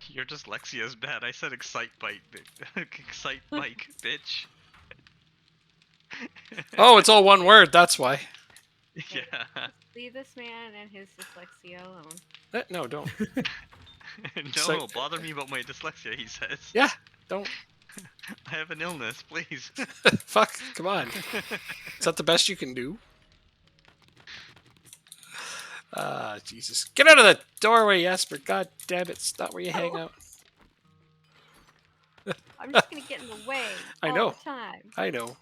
S3: Your dyslexia is bad. I said excite bite, excite bike, bitch.
S2: Oh, it's all one word. That's why.
S3: Yeah.
S4: Leave this man and his dyslexia alone.
S2: No, don't.
S3: No,
S2: Excite-
S3: bother me about my dyslexia, he says.
S2: Yeah, don't.
S3: I have an illness, please.
S2: Fuck, come on. Is that the best you can do? Ah, Jesus. Get out of the doorway, Jasper. God damn it. It's not where you hang out.
S4: I'm just gonna get in the way
S2: I
S4: all
S2: know.
S4: the time.
S2: I know.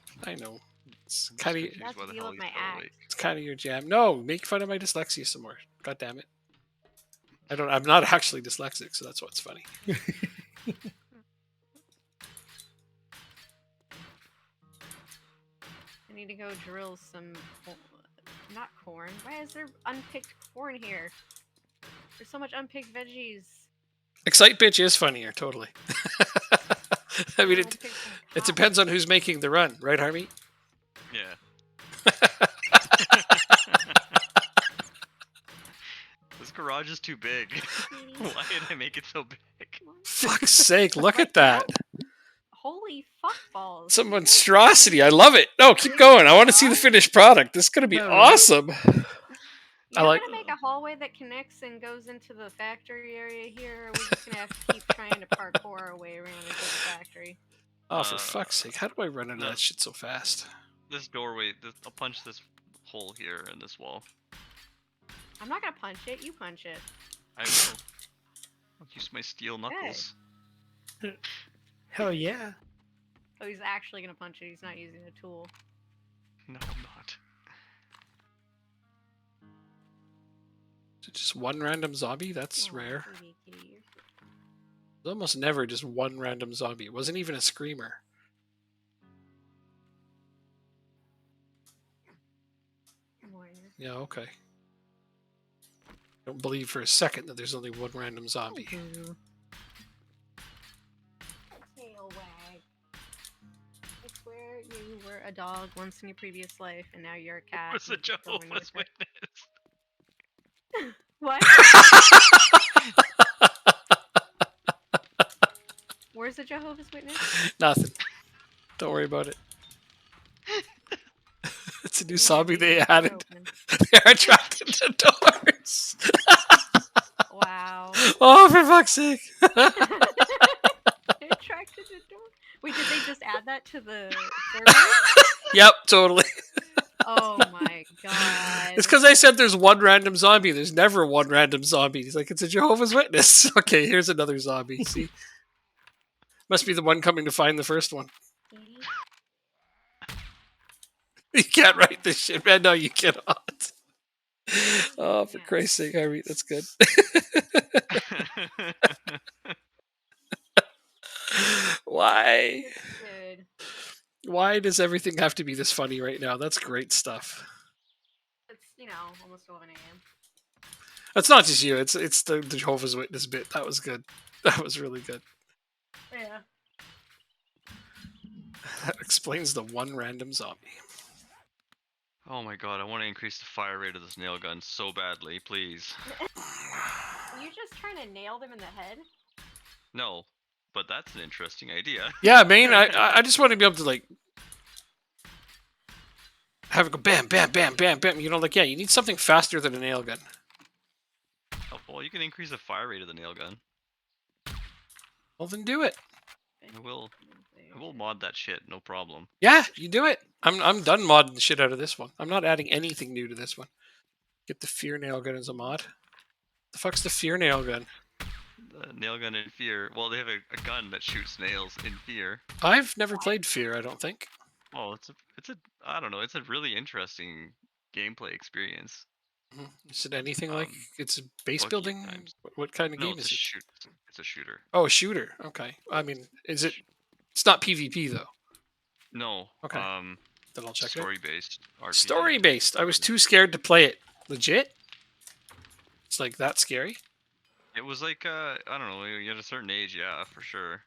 S2: It's kind of
S4: That's
S3: Why the
S4: deal
S3: hell
S4: with
S3: you
S4: my
S3: fell
S4: axe.
S3: awake.
S2: it's kind of your jam. No, make fun of my dyslexia some more. God damn it. I'm not actually dyslexic, so that's what's funny.
S4: I need to go drill some, not corn. Why is there unpicked corn here? There's so much unpicked veggies.
S2: Excite bitch is funnier, totally. I mean,
S4: I'll
S2: it
S4: pick some
S2: it
S4: cotton.
S2: depends on who's making the run, right, Harmy?
S3: Yeah. This garage is too big. Why did I make it so big?
S2: Fuck's sake, look at that.
S4: Holy fuck balls.
S2: Some monstrosity. I love it. No, keep going. I want to see the finished product. This is going to be
S8: Oh,
S2: awesome.
S4: You're
S2: like-
S4: gonna make a hallway that connects and goes into the factory area here, or are we just gonna have to keep trying to parkour our way around into the factory?
S2: Oh, for fuck's sake. How do I run into
S3: no.
S2: that shit so fast?
S3: This doorway, I'll punch this hole here in this wall.
S4: I'm not gonna punch it, you punch it.
S3: I will. I'll use my steel knuckles.
S8: Hell yeah.
S4: Oh, he's actually gonna punch it, he's not using a tool.
S3: No, I'm not.
S2: Is it just one random zombie? That's
S4: Oh,
S2: rare.
S4: kitty, kitty.
S2: It's almost never just one random zombie. It wasn't even a screamer.
S4: Warrior.
S2: Yeah, okay. Don't believe for a second that there's only one random zombie.
S4: Tail wag. I swear you were a dog once in your previous life, and now you're a cat.
S3: What's the
S4: and you're going
S3: Jehovah's
S4: with it.
S3: Witness?
S4: What? Where's the Jehovah's Witness?
S2: Nothing. Don't worry about it. It's a new zombie they added. They're attracted to doors.
S4: Wow.
S2: Oh, for fuck's sake.
S4: They're attracted to doors. Wait, did they just add that to the server?
S2: Yep, totally.
S4: Oh my god.
S2: It's because I said there's one random zombie. There's never one random zombie. He's like, it's a Jehovah's Witness. Okay, here's another zombie. See? Must be the one coming to find the first one. You can't write this shit, man. No, you cannot. Oh, for Christ's sake, Harry, that's good. Why?
S4: Good.
S2: Why does everything have to be this funny right now? That's great stuff.
S4: It's, almost 11 a.m.
S2: That's not just you. It's the Jehovah's Witness bit. That was good. That was really good.
S4: Yeah.
S2: That explains the one random zombie.
S3: Oh my god, I want to increase the fire rate of this nail gun so badly, please.
S4: Are you just trying to nail them in the head?
S3: No, but that's an interesting idea.
S2: Yeah, man. I just want to be able to like have it go bam, bam, bam, bam, bam. You need something faster than a nail gun.
S3: Oh, well, you can increase the fire rate of the nail gun.
S2: Well, then do it.
S3: I will mod that shit, no problem.
S2: Yeah, you do it. I'm done modding the shit out of this one. I'm not adding anything new to this one. Get the fear nail gun as a mod. The fuck's the fear nail gun?
S3: The nail gun in Fear. Well, they have a gun that shoots nails in Fear.
S2: I've never played Fear, I don't think.
S3: Oh, it's a I don't know. It's a really interesting gameplay experience.
S2: Is it anything like it's base
S3: Lucky
S2: building?
S3: times.
S2: What kind of
S3: No,
S2: game
S3: it's
S2: is
S3: a
S2: it?
S3: shoot. It's a shooter.
S2: Oh, a shooter. Okay. I mean, is it? It's not PvP though.
S3: No.
S2: Okay. Then I'll check it.
S3: Story based.
S2: Story based. I was too scared to play it. Legit? It's like that scary?
S3: It was like I don't know. You had a certain age, yeah, for sure.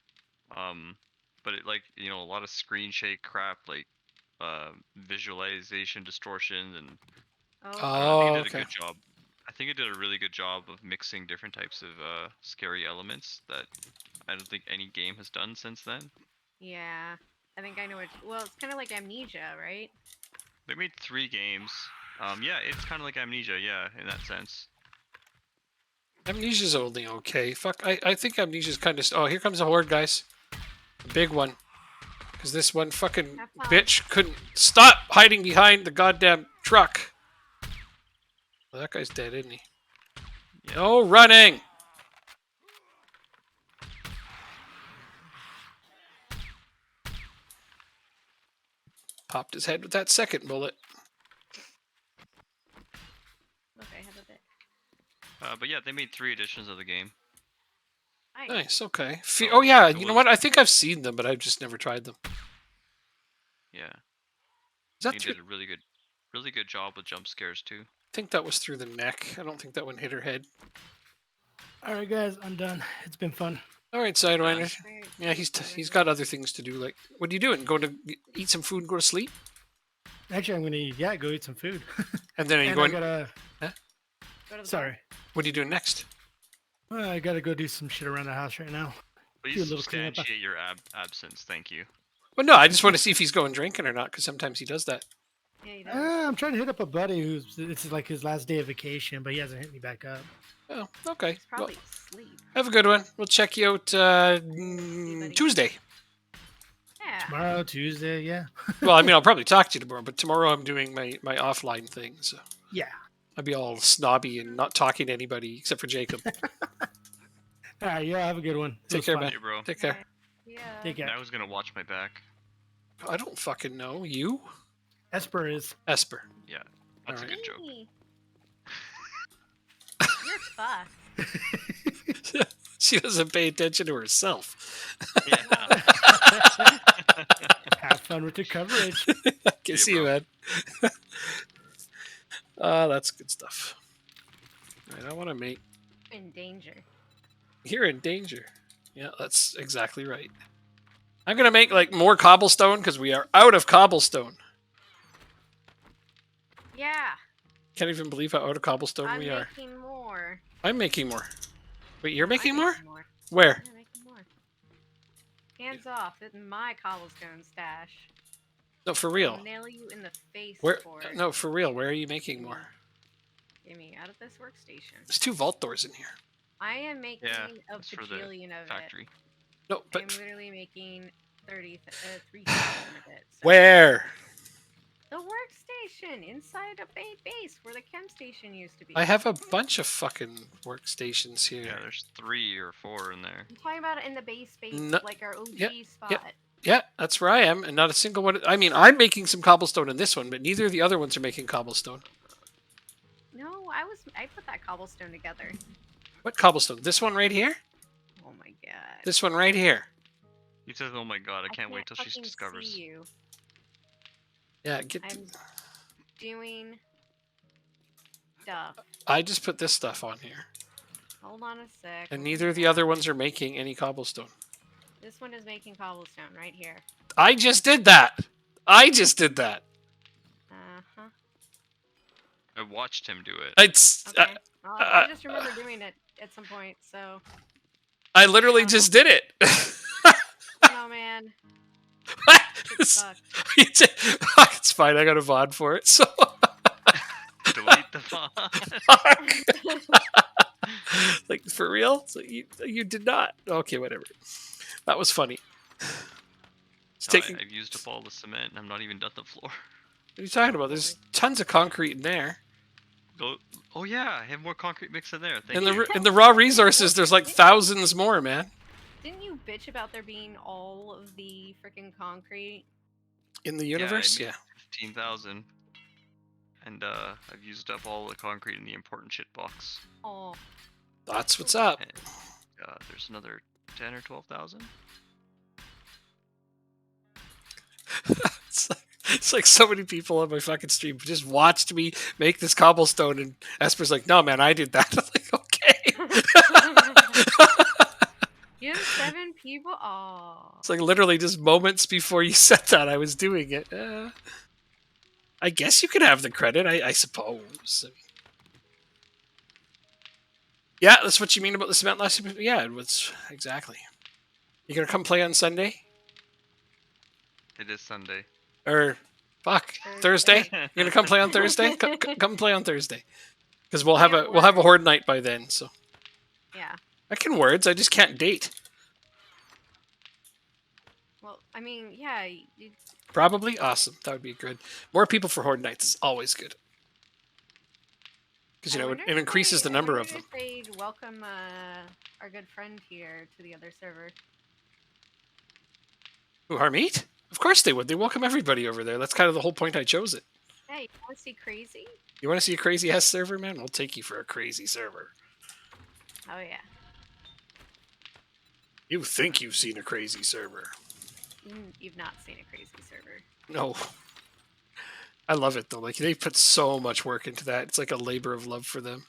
S3: But it like a lot of screen shake crap, like visualization distortion, and
S2: Oh,
S3: I think it did a
S2: okay.
S3: good job. I think it did a really good job of mixing different types of scary elements that I don't think any game has done since then.
S4: Yeah. I think I know what. Well, it's kind of like Amnesia, right?
S3: They made 3 games. Yeah, it's kind of like Amnesia, yeah, in that sense.
S2: Amnesia's only okay. Fuck, I think Amnesia's kind of... Oh, here comes a horde, guys. A big one. Because this one fucking
S4: Have fun.
S2: bitch couldn't stop hiding behind the goddamn truck. Well, that guy's dead, isn't he?
S3: Yeah.
S2: No running! Popped his head with that second bullet.
S4: Okay, have a bit.
S3: But yeah, they made 3 editions of the game.
S2: Nice, okay.
S3: So,
S2: Oh yeah,
S3: it
S2: you know
S3: was-
S2: what? I think I've seen them, but I've just never tried them.
S3: Yeah,
S2: Is that
S3: they
S2: through?
S3: did a really good job with jump scares too.
S2: I think that was through the neck. I don't think that one hit her head.
S8: All right, guys, I'm done. It's been fun.
S2: All right, Sidewinder.
S4: Right.
S2: Yeah, he's got other things to do. Like, what are you doing? Go to eat some food and go to sleep?
S8: Actually, I'm gonna go eat some food.
S2: And then are you
S8: and
S2: going?
S8: I gotta.
S4: Go to the
S8: Sorry,
S2: What are you doing next?
S8: I gotta go do some shit around the house right now.
S3: Please
S8: little cleanup.
S3: substantiate your absence. Thank you.
S2: Well, no, I just want to see if he's going drinking or not, because sometimes he does that.
S4: bar. Yeah, you does.
S8: I'm trying to hit up a buddy who's it's like his last day of vacation, but he hasn't hit me back up.
S2: Oh, okay.
S4: He's
S2: Well,
S4: probably asleep.
S2: have a good one. We'll check you out
S4: buddy.
S2: Tuesday.
S4: Yeah.
S8: Tomorrow, Tuesday, yeah.
S2: Well, I mean, I'll probably talk to you tomorrow, but tomorrow I'm doing my offline thing, so
S8: Yeah.
S2: I'll be all snobby and not talking to anybody except for Jacob.
S8: All right, yeah. Have a good one. It
S2: Take
S8: was
S2: care,
S8: fun.
S2: man.
S3: Hey, bro.
S2: Take care.
S4: Yeah.
S8: Take care.
S3: I was gonna watch my back.
S2: I don't fucking know. You?
S8: Esper is.
S2: Esper.
S3: That's a
S2: Alright.
S3: good joke.
S4: Hey. You're fucked.
S2: She doesn't pay attention to herself.
S3: Yeah.
S8: Have fun with the coverage.
S2: Okay,
S3: Yeah,
S2: see you,
S3: bro.
S2: man. That's good stuff. Right, I want to make.
S4: In danger.
S2: You're in danger. Yeah, that's exactly right. I'm gonna make like more cobblestone because we are out of cobblestone.
S4: Yeah.
S2: Can't even believe how out of cobblestone
S4: I'm
S2: we are.
S4: making more.
S2: I'm making more. Wait, you're
S4: I'm
S2: making more?
S4: more.
S2: Where?
S4: Yeah, making more. Hands off. It's my cobblestone stash.
S2: No, for real.
S4: I'll nail you in the face
S2: Where?
S4: for it.
S2: No, for real. Where are you making more?
S4: Get me out of this workstation.
S2: There's 2 vault doors in here.
S4: I am making
S3: Yeah,
S4: a
S3: that's for the
S4: bajillion of it.
S3: Factory.
S2: No,
S4: I'm
S2: but
S4: literally making 3,000 of it. So.
S2: where?
S4: The workstation inside a base where the chem station used to be.
S2: I have a bunch of fucking workstations here.
S3: Yeah, there's 3 or 4 in there.
S4: I'm talking about it in the base space,
S2: No-
S4: like our OG
S2: yep,
S4: spot.
S2: yep. Yeah, that's where I am, and not a single one. I mean, I'm making some cobblestone in this one, but neither of the other ones are making cobblestone.
S4: No, I put that cobblestone together.
S2: What cobblestone? This one right here?
S4: Oh my god.
S2: This one right here.
S3: He says, "Oh my god, I can't wait till she
S4: fucking
S3: discovers."
S4: see you.
S2: Yeah, get.
S4: I'm doing stuff.
S2: I just put this stuff on here,
S4: Hold on a sec.
S2: and neither of the other ones are making any cobblestone.
S4: This one is making cobblestone right here.
S2: I just did that. I just did that.
S4: Uh-huh.
S3: I watched him do it.
S2: It's.
S4: Okay. Well, I just remember doing it at some point, so...
S2: I literally just did it.
S4: Oh, man.
S2: What?
S4: It's
S2: It's,
S4: fucked.
S2: it's fine. I got a VOD for it. So.
S3: Delete the font.
S2: Fuck. Like for real? So you did not. Okay, whatever. That was funny. It's taking.
S3: I've used up all the cement and I'm not even done the floor.
S2: What are you talking about? There's tons of concrete in there.
S3: Go. Oh yeah, I have more concrete mix in there. Thank
S2: In
S3: you.
S2: the raw resources, there's like thousands more, man.
S4: Didn't you bitch about there being all of the freaking concrete?
S2: In the
S3: Yeah, I
S2: universe,
S3: made
S2: yeah.
S3: 15,000. And I've used up all the concrete in the important shit box.
S4: Oh,
S2: That's what's up.
S3: And there's another 10 or 12,000.
S2: It's like so many people on my fucking stream just watched me make this cobblestone, and Esper's like, "No, man, I did that." I'm like, "Okay."
S4: you have 7 people? Oh.
S2: It's like literally just moments before you said that I was doing it. I guess you could have the credit, I suppose. Yeah, that's what you mean about the cement last week? Yeah, it was exactly. You gonna come play on Sunday?
S3: It is Sunday.
S2: Or, fuck, Thursday? You gonna come play on Thursday? Come play on Thursday. Because we'll have a horde night by then, so.
S4: Yeah.
S2: I can words, I just can't date.
S4: Well, I mean, yeah.
S2: Probably? Awesome. That would be good. More people for horde nights is always good. because
S4: I
S2: it
S4: wonder
S2: increases
S4: if
S2: the number
S4: I
S2: of them.
S4: wonder if they'd welcome our good friend here to the other server.
S2: Who, Harmeet? Of course they would. They welcome everybody over there. That's kind of the whole point I chose it.
S4: Hey, you want to see crazy?
S2: You want to see a crazy ass server, man? We'll take you for a crazy server.
S4: Oh yeah.
S2: You think you've seen a crazy server?
S4: You've not seen a crazy server.
S2: No. I love it though. Like they put so much work into that. It's like a labor of love for them.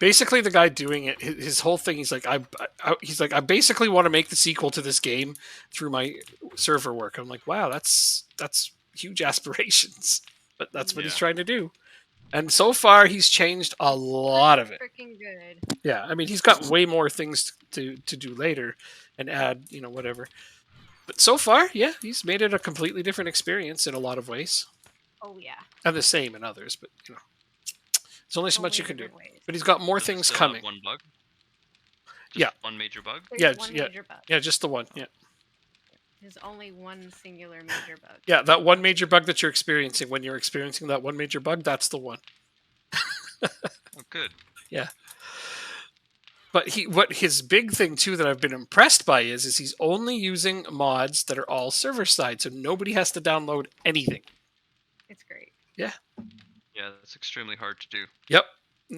S2: Basically, the guy doing it, his whole thing, he's like, I basically want to make the sequel to this game through my server work. I'm like, wow, that's huge aspirations, but that's what he's
S3: Yeah.
S2: trying to do. And so far, he's changed a lot of it.
S4: Freaking good.
S2: Yeah, I mean, he's got way more things to do later and add, whatever. But so far, yeah, he's made it a completely different experience in a lot of ways,
S4: Oh yeah.
S2: and the same in others. But there's only so much you
S4: Only
S2: can do.
S4: different ways.
S2: But he's got more
S3: Does it
S2: things
S3: still have
S2: coming.
S3: One bug.
S2: Yeah.
S3: One major bug.
S4: There's
S2: Yeah,
S4: one
S2: yeah.
S4: major bug.
S2: Yeah, just the one. Yeah.
S4: There's only one singular major bug.
S2: Yeah, that one major bug that you're experiencing, when you're experiencing that one major bug, that's the one.
S3: Oh, good.
S2: But what his big thing too that I've been impressed by is he's only using mods that are all server side, so nobody has to download anything.
S4: It's great.
S3: Yeah, that's extremely hard to do.
S2: Yep,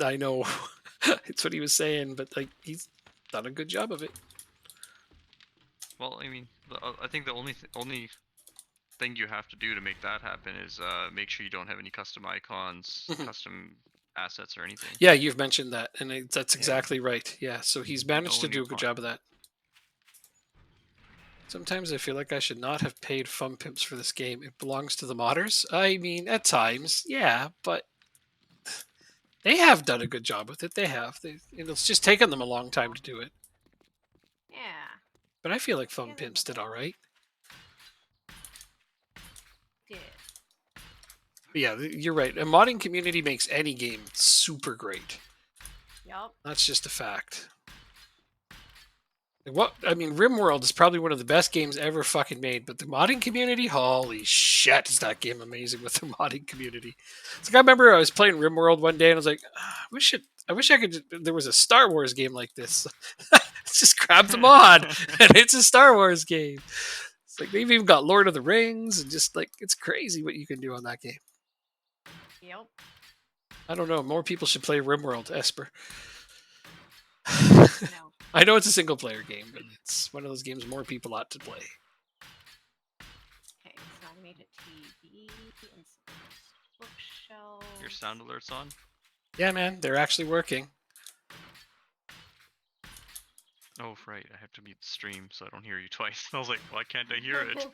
S2: I know. It's what he was saying, but like he's done a good job of it.
S3: Well, I mean, I think the only thing you have to do to make that happen is make sure you don't have any custom icons,
S2: Mhm.
S3: custom assets, or anything.
S2: Yeah, you've mentioned that, and that's
S3: Yeah.
S2: exactly right. Yeah, so he's managed to
S3: No
S2: do a
S3: new
S2: good
S3: con-
S2: job of that. Sometimes I feel like I should not have paid Fun Pimps for this game. It belongs to the modders. I mean, at times, yeah, but they have done a good job with it. They have. It's just taken them a long time to do it.
S4: Yeah.
S2: But I feel like Fun
S4: Yeah,
S2: Pimps did all right.
S4: Did.
S2: But yeah, you're right. A modding community makes any game super great.
S4: Yup.
S2: That's just a fact. RimWorld is probably one of the best games ever fucking made, but the modding community, holy shit, is that game amazing with the modding community. It's like I remember I was playing RimWorld one day and I was like, I wish I could. There was a Star Wars game like this. Just grab the mod and it's a Star Wars game. It's like they've even got Lord of the Rings and just like it's crazy what you can do on that game.
S4: Yep.
S2: I don't know. More people should play RimWorld, Esper.
S4: No.
S2: I know it's a single player game, but it's one of those games more people ought to play.
S4: Okay, so I made a TV and some bookshelves.
S3: Your sound alerts on.
S2: Yeah, man, they're actually working.
S3: Oh, right. I have to mute the stream so I don't hear you twice. I was like, why can't I hear it?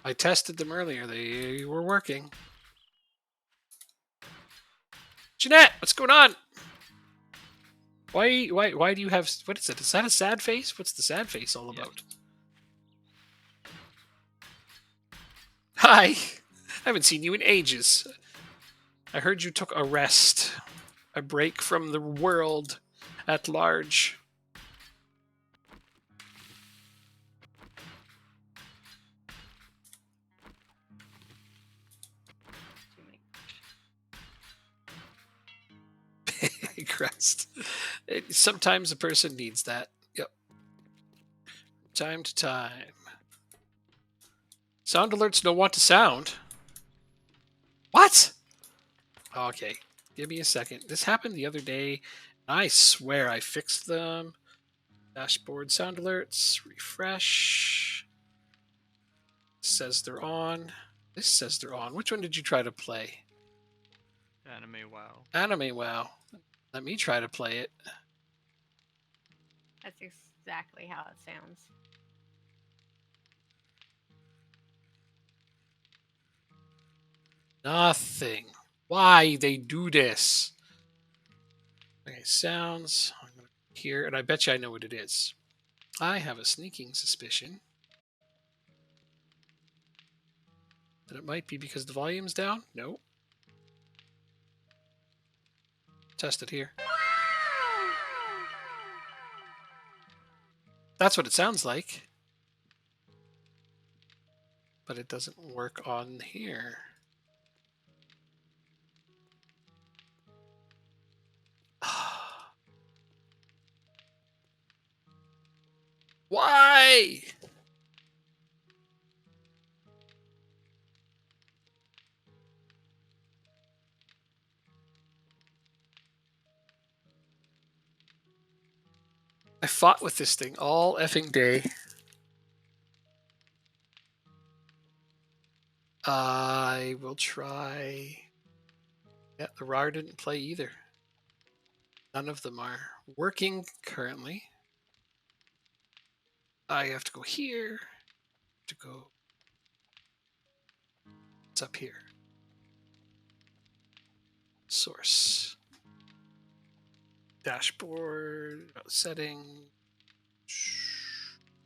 S2: I tested them earlier. They were working. Jeanette, what's going on? Why do you have... What is it? Is that a sad face? What's the sad face all
S3: Yeah.
S2: about? Hi. I haven't seen you in ages. I heard you took a rest. A break from the world at large.
S4: Too many.
S2: Crest. Sometimes a person needs that. Yep. Time to time. Sound alerts don't want to sound. What? Okay. Give me a second. This happened the other day. I swear I fixed them. Dashboard sound alerts. Refresh. Says they're on. This says they're on. Which one did you try to play?
S3: Anime WoW.
S2: Anime WoW. Let me try to play it.
S4: That's exactly how it sounds.
S2: Nothing. Why they do this? Okay, sounds. I'm gonna hear, and I bet you I know what it is. I have a sneaking suspicion that it might be because the volume's down. No. Test it here. That's what it sounds like. but it doesn't work on here. Why? I fought with this thing all effing day. I will try. Yeah, the RAR didn't play either. None of them are working currently. I have to go here. To go. It's up here. Source. Dashboard. Setting.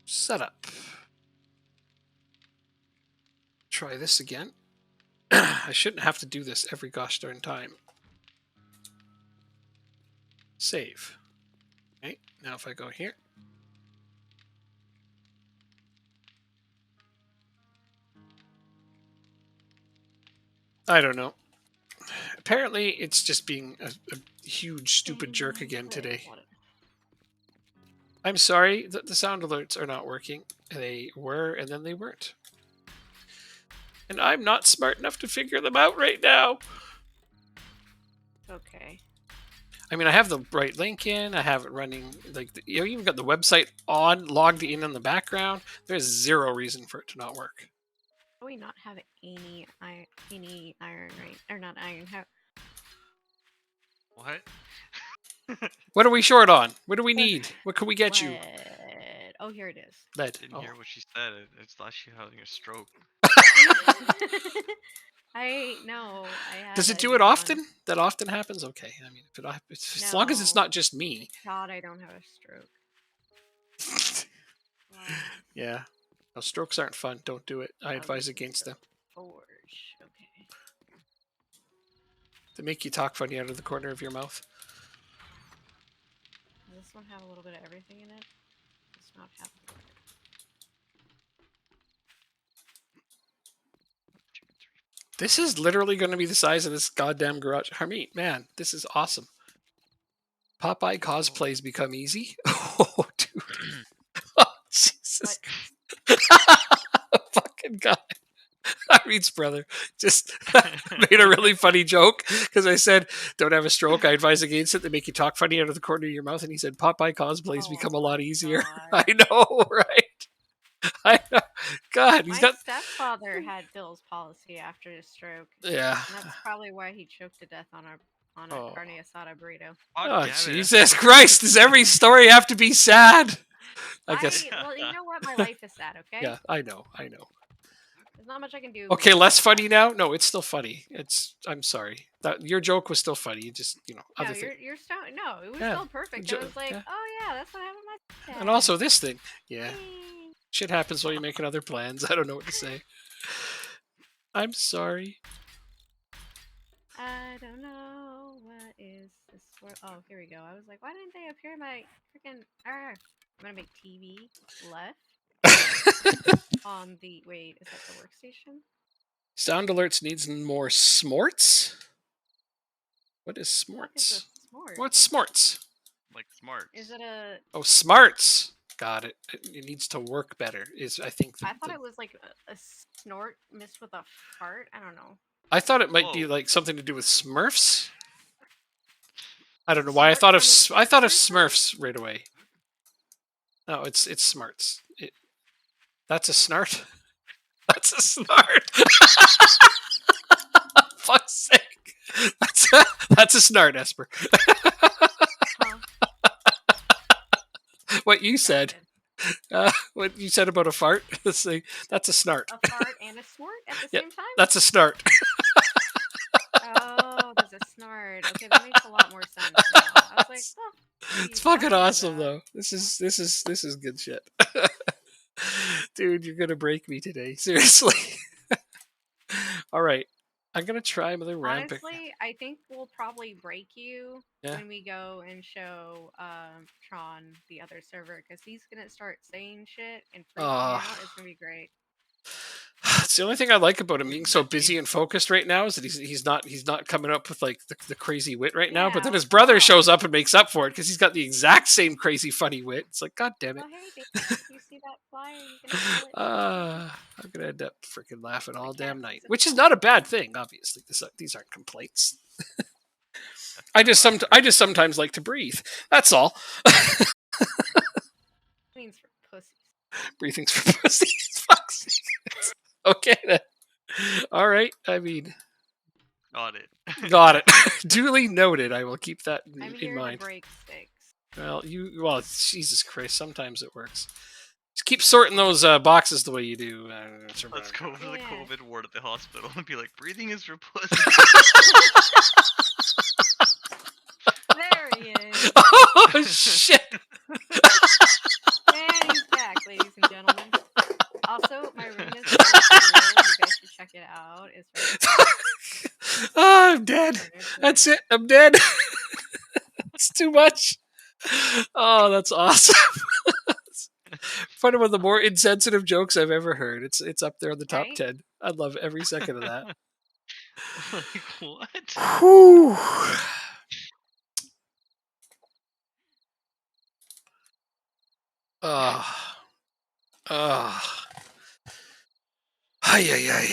S2: Setup. Try this again. I shouldn't have to do this every gosh darn time. Save. Okay, now if I go here. I don't know. Apparently, it's just being a huge, stupid jerk again today. I'm sorry that the sound alerts are not working. They were, and then they weren't. And I'm not smart enough to figure them out right now.
S9: Okay.
S2: I mean, I have the right link in. I have it running. Like, you even got the website on, logged in the background. There's zero reason for it to not work.
S9: Do we not have any iron, right? Or not iron? How?
S3: What?
S2: What are we short on? What do we need? What can we get you?
S9: Lead. Oh, here it is.
S2: Lead.
S3: Didn't
S2: Oh.
S3: hear what she said. It's thought she having a stroke.
S9: I know.
S2: Does it do it often? That often happens? Okay. I mean, as long as it's
S9: No.
S2: not just me.
S9: God, I don't have a stroke. Wow.
S2: Yeah. No, strokes aren't fun. Don't do it. I advise against them.
S9: Forge. Okay.
S2: They make you talk funny out of the corner of your mouth.
S9: Does this one have a little bit of everything in it? Does not have.
S2: This is literally going to be the size of this goddamn garage. Harmeet, man, this is awesome. Popeye cosplays become easy. Oh, dude. Oh, Jesus. Fucking guy. Harmeet's brother just made a really funny joke because I said, don't have a stroke. I advise against it. They make you talk funny out of the corner of your mouth. And he said, Popeye cosplays become a lot easier.
S9: God.
S2: I know, right? I know. God, he's
S9: My
S2: got.
S9: stepfather had Bill's policy after his stroke.
S2: Yeah.
S9: And that's probably why he choked to death on a
S2: Oh.
S9: carne asada burrito.
S2: Oh, Jesus Christ. Does every story have to be sad? I guess.
S9: Well, you know what? My life is sad, okay?
S2: Yeah, I know.
S9: There's not much I can do.
S2: Okay, less funny now? No, it's still funny. I'm sorry. Your joke was still funny. You just,
S9: No,
S2: other thing.
S9: you're still no. It was
S2: Yeah,
S9: still perfect.
S2: jo-
S9: I was like,
S2: yeah.
S9: oh yeah, that's what happened to my dad.
S2: And also this thing. Yeah.
S9: Yay.
S2: Shit happens while you're making other plans. I don't know what to say. I'm sorry.
S9: I don't know what is this word. Oh, here we go. I was like, why didn't they appear in my freaking? I'm gonna make TV left on the. Wait, is that the workstation?
S2: Sound alerts needs more smorts? What is
S9: What is
S2: smorts?
S9: a smart?
S2: What's smorts?
S3: Like smart.
S9: Is it a?
S2: Oh, smarts. Got it. It needs to work better. Is I think.
S9: I thought it was like a snort mixed with a fart. I don't know.
S2: I thought it might be
S3: Whoa.
S2: like something to do with Smurfs. I don't know why I thought of
S9: Smart
S2: I thought of
S9: from
S2: Smurfs right away. No, it's smarts. That's a snart. That's a snart. Fuck's sake. That's a snart, Esper.
S9: Huh?
S2: What you said. What you said about a fart. Let's see. That's a snart.
S9: A fart and a snort at the
S2: Yeah,
S9: same time?
S2: That's a snart.
S9: Oh, there's a snort. Okay, that makes a lot more sense now. I was like, oh,
S2: It's
S9: geez,
S2: fucking
S9: I
S2: awesome
S9: that.
S2: though. This is good shit. Dude, you're gonna break me today. Seriously. All right. I'm gonna try another ramping.
S9: Honestly, I think we'll probably break you
S2: Yeah.
S9: when we go and show Tron the other server because he's gonna start saying shit and freaking out. It's gonna be great.
S2: It's the only thing I like about him being so busy and focused right now is that he's not coming up with like the crazy wit right now. But then
S4: Yeah,
S2: his brother
S4: no.
S2: shows up and makes up for it because he's got the exact same crazy funny wit. It's like, God damn it.
S4: Oh, hey, Dave, you see that flyer? You gonna steal it?
S2: I'm gonna end up freaking laughing all
S4: I
S2: damn
S4: can't
S2: night,
S4: fix it.
S2: which is not a bad thing. Obviously, these aren't complaints. I just sometimes like to breathe. That's all.
S4: Means for pussies.
S2: Breathing's for pussies. Fuck's sake. Okay then. All right. I mean,
S3: Got it.
S2: got it. Duly noted. I will keep that
S4: I'm
S2: in
S4: here
S2: mind.
S4: to break sticks.
S2: Well, Jesus Christ. Sometimes it works. Just keep sorting those boxes the way you do.
S3: Let's go over to the
S4: Yeah.
S3: COVID ward at the hospital and be like, breathing is for pussies.
S4: There he is.
S2: Oh shit!
S4: And he's back, ladies and gentlemen. Also, my room is really cool. You guys should check it out. It's very
S2: Oh, I'm dead. That's it. I'm dead. It's too much. Oh, that's awesome. One of the more insensitive jokes I've ever heard. It's up there on the top
S4: Right?
S2: 10. I love every second of that.
S3: Like, what?
S2: Whew. Ay, ay, ay.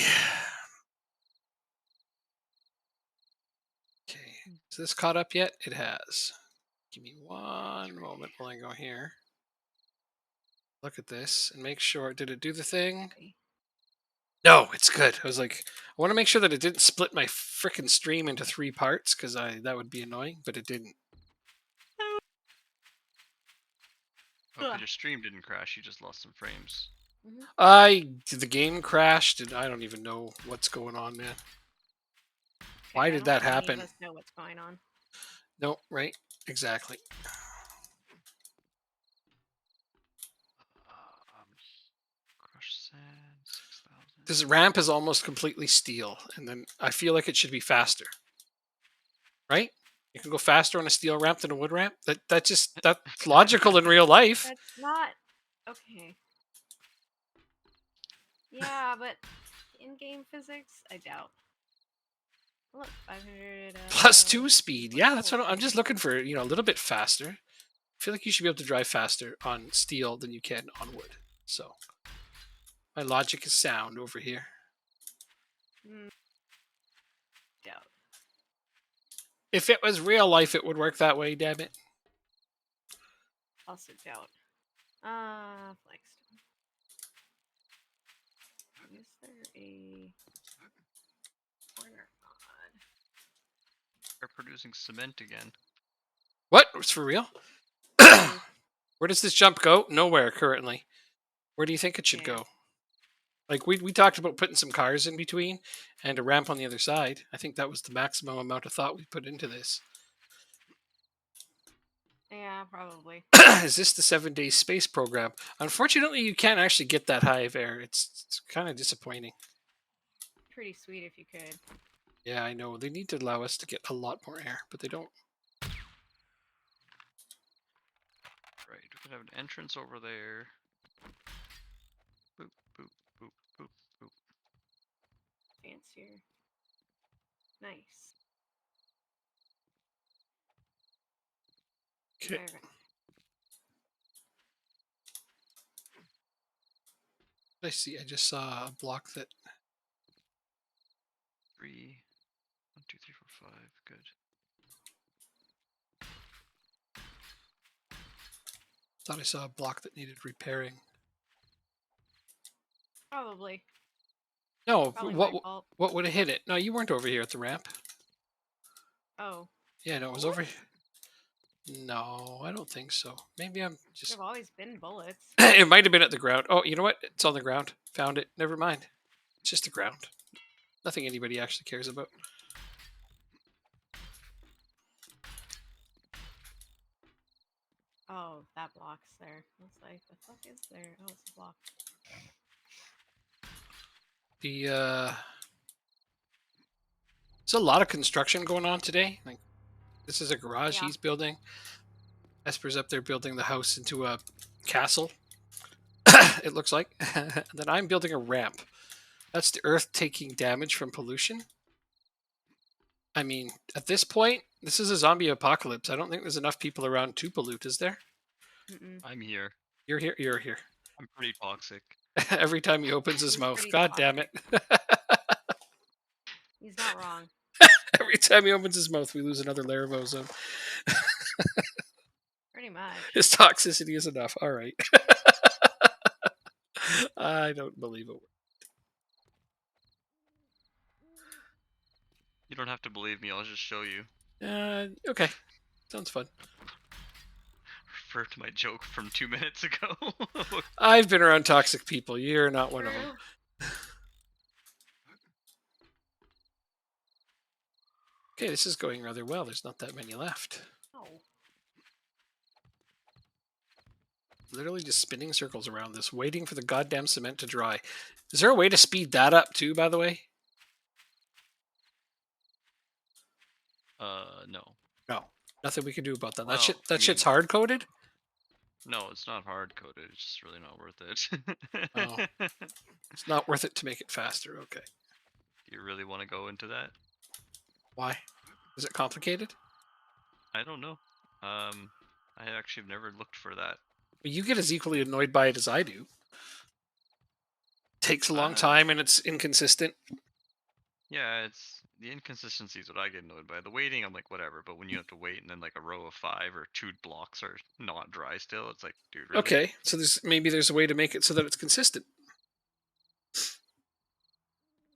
S2: Okay. Is this caught up yet? It has. Give me one moment while I go here. Look at this and make sure. Did it do the thing? No, it's good. I was like, I want to make sure that it didn't split my frickin' stream into 3 parts because that would be annoying, but it didn't.
S3: Oh, 'cause your stream didn't crash. You just lost some frames.
S2: The game crashed and I don't even know what's going on, man. Why
S4: I
S2: did
S4: don't
S2: that
S4: think any
S2: happen?
S4: of us know what's going on.
S2: No, right? Exactly.
S3: Crushed sand, 6,000.
S2: This ramp is almost completely steel, and then I feel like it should be faster. Right? You can go faster on a steel ramp than a wood ramp. That's logical in real life.
S4: That's not okay. Yeah, but in-game physics, I doubt. Look, 500.
S2: Plus 2 speed. Yeah, that's what I'm just looking for. A little bit faster. I feel like you should be able to drive faster on steel than you can on wood. So my logic is sound over here.
S4: Doubt.
S2: If it was real life, it would work that way. Damn it.
S4: Also doubt. Flagstone. Is there a corner mod?
S3: They're producing cement again.
S2: What? It's for real? Where does this jump go? Nowhere currently. Where do you think it should
S4: Yeah.
S2: go? Like we talked about putting some cars in between and a ramp on the other side. I think that was the maximum amount of thought we put into this.
S4: Yeah, probably.
S2: Is this the 7 Days Space Program? Unfortunately, you can't actually get that high of air. It's kind of disappointing.
S4: Pretty sweet if you could.
S2: Yeah, I know. They need to allow us to get a lot more air, but they don't.
S3: Right, we could have an entrance over there. Boop, boop, boop, boop, boop.
S4: Fancier. Nice.
S2: Okay.
S4: Alright.
S2: I see. I just saw a block that.
S3: 3, 1, 2, 3, 4, 5. Good.
S2: Thought I saw a block that needed repairing.
S4: Probably.
S2: No,
S4: Probably
S2: what
S4: my fault.
S2: what would have hit it? No, you weren't over here at the ramp.
S4: Oh,
S2: Yeah, no, it was over. No, I don't think so. Maybe I'm just.
S4: there've always been bullets.
S2: It might have been at the ground. Oh, you know what? It's on the ground. Found it. Never mind. It's just the ground. Nothing anybody actually cares about.
S4: Oh, that block's there. I was like, the fuck is there? Oh, it's a block.
S2: There's a lot of construction going on today. Like, this is a garage
S4: Yeah.
S2: he's building. Esper's up there building the house into a castle. It looks like. And then I'm building a ramp. That's the Earth taking damage from pollution. I mean, at this point, this is a zombie apocalypse. I don't think there's enough people around to pollute, is there?
S9: Mm-mm.
S3: I'm here.
S2: You're here. You're here.
S3: I'm pretty toxic.
S2: Every time he opens his
S4: He's
S2: mouth.
S4: pretty
S2: God damn it.
S4: He's not wrong.
S2: Every time he opens his mouth, we lose another layer of ozone.
S4: Pretty much.
S2: His toxicity is enough. All right. I don't believe it.
S3: You don't have to believe me. I'll just show you.
S2: Okay. Sounds fun.
S3: Refer to my joke from 2 minutes ago.
S2: I've been around toxic people. You're not one of them.
S4: True.
S2: Okay, this is going rather well. There's not that many left.
S4: Oh.
S2: Literally just spinning circles around this, waiting for the goddamn cement to dry. Is there a way to speed that up too, by the way?
S3: No.
S2: No. Nothing we can do about that.
S3: Well,
S2: That
S3: I
S2: shit's
S3: mean-
S2: hard coded?
S3: No, it's not hard coded. It's just really not worth it.
S2: Oh. It's not worth it to make it faster. Okay.
S3: Do you really want to go into that?
S2: Why? Is it complicated?
S3: I don't know. I actually have never looked for that.
S2: Well, you get as equally annoyed by it as I do. Takes a long time and it's inconsistent.
S3: Yeah, it's the inconsistency is what I get annoyed by. The waiting, I'm like, whatever. But when you have to wait and then like a row of 5 or 2 blocks are not dry still, it's like, dude, really?
S2: Okay, so maybe there's a way to make it so that it's consistent.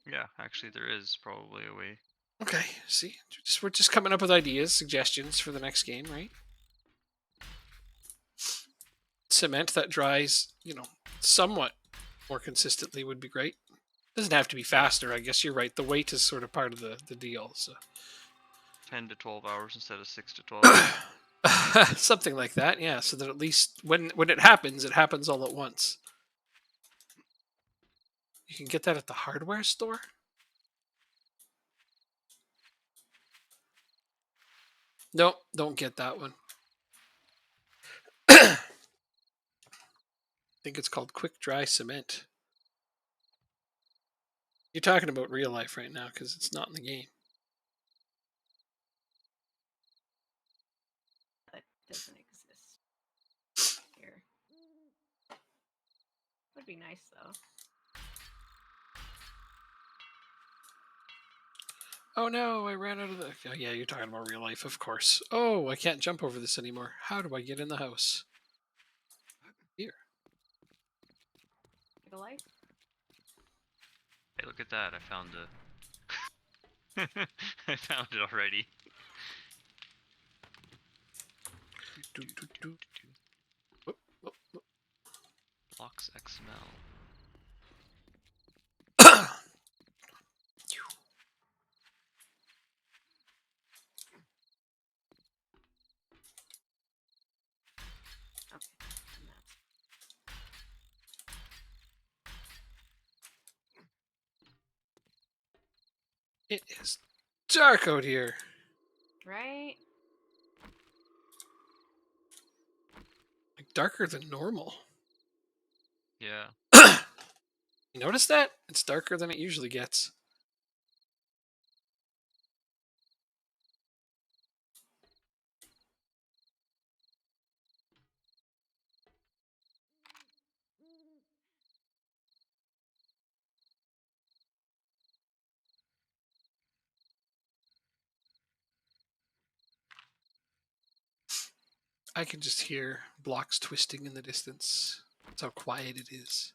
S3: Yeah, actually, there is probably a way.
S2: Okay, see, we're just coming up with ideas, suggestions for the next game, right? Cement that dries, somewhat more consistently would be great. Doesn't have to be faster, I guess you're right. The weight is sort of part of the deal. So
S3: 10 to 12 hours instead of 6 to 12.
S2: something like that, yeah. So that at least when it happens all at once. You can get that at the hardware store. Nope, don't get that one. I think it's called Quick Dry Cement. You're talking about real life right now because it's not in the game.
S4: That doesn't exist. Here. Would be nice though.
S2: Oh no, I ran out of the... Oh, yeah, you're talking about real life, of course. Oh, I can't jump over this anymore. How do I get in the house? Here.
S4: Get a life?
S3: Hey, look at that! I found I found it already.
S2: Whoop, whoop, whoop.
S3: Blocks XML.
S4: Okay. And that's
S2: It is dark out here.
S4: right.
S2: Like darker than normal.
S3: Yeah.
S2: You notice that? It's darker than it usually gets. I can just hear blocks twisting in the distance. That's how quiet it is.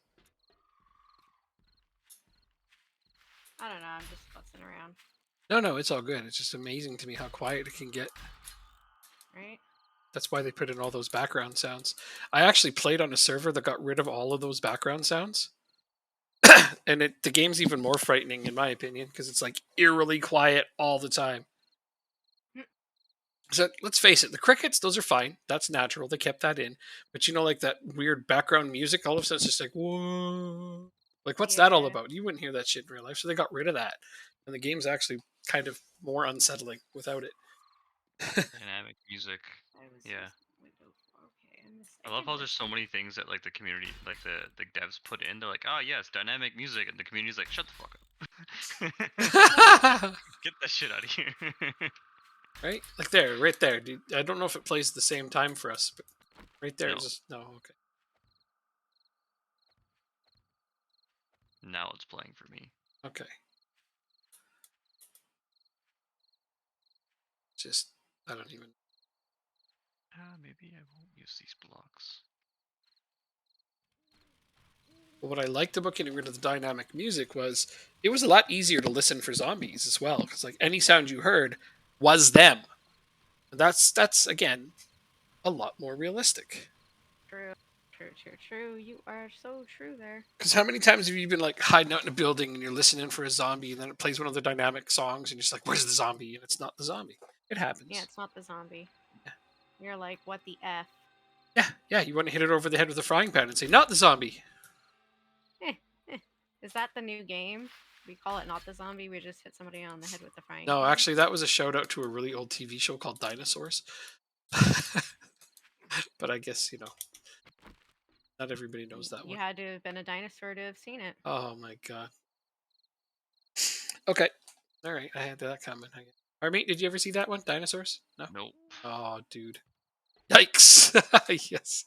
S4: I don't know. I'm just futzing around.
S2: No, it's all good. It's just amazing to me how quiet it can get.
S4: Right.
S2: That's why they put in all those background sounds. I actually played on a server that got rid of all of those background sounds. And the game's even more frightening in my opinion because it's like eerily quiet all the time. So let's face it, the crickets, those are fine. That's natural. They kept that in. But like that weird background music, all of a sudden it's just like, whoa. Like, what's that all
S4: Yeah.
S2: about? You wouldn't hear that shit in real life. So they got rid of that. And the game's actually kind of more unsettling without it.
S3: Dynamic music.
S4: I was
S3: Yeah.
S4: just window.
S3: I love how there's so many things that like the community, like the devs put in. They're like, oh yes, dynamic music, and the community's like, shut the fuck up. Get that shit out of here.
S2: Right? Like there, right there. Dude, I don't know if it plays at the same time for us, but right there.
S3: No.
S2: It's just, no, okay.
S3: Now it's playing for me.
S2: Okay. Just, I don't even.
S3: Maybe I won't use these blocks.
S2: But what I liked about getting rid of the dynamic music was it was a lot easier to listen for zombies as well, because like any sound you heard was them. And that's again a lot more realistic.
S4: True. True. You are so true there.
S2: Because how many times have you been like hiding out in a building and you're listening for a zombie, and then it plays one of the dynamic songs, and you're just like, "Where's the zombie?" And it's not the zombie. It happens.
S4: Yeah, it's not the zombie.
S2: Yeah.
S4: You're like, what the F?
S2: Yeah. You want to hit it over the head with a frying pan and say, "Not the zombie."
S4: Is that the new game? We call it not the zombie. We just hit somebody on the head with the frying.
S2: No,
S4: pan?
S2: actually, that was a shout out to a really old TV show called Dinosaurs. But I guess not everybody knows that
S4: You
S2: one.
S4: had to have been a dinosaur to have seen it.
S2: Oh my god. Okay. All right. I had that coming. Armate, did you ever see that one? Dinosaurs? No.
S3: Nope.
S2: Oh, dude. Yikes. Yes.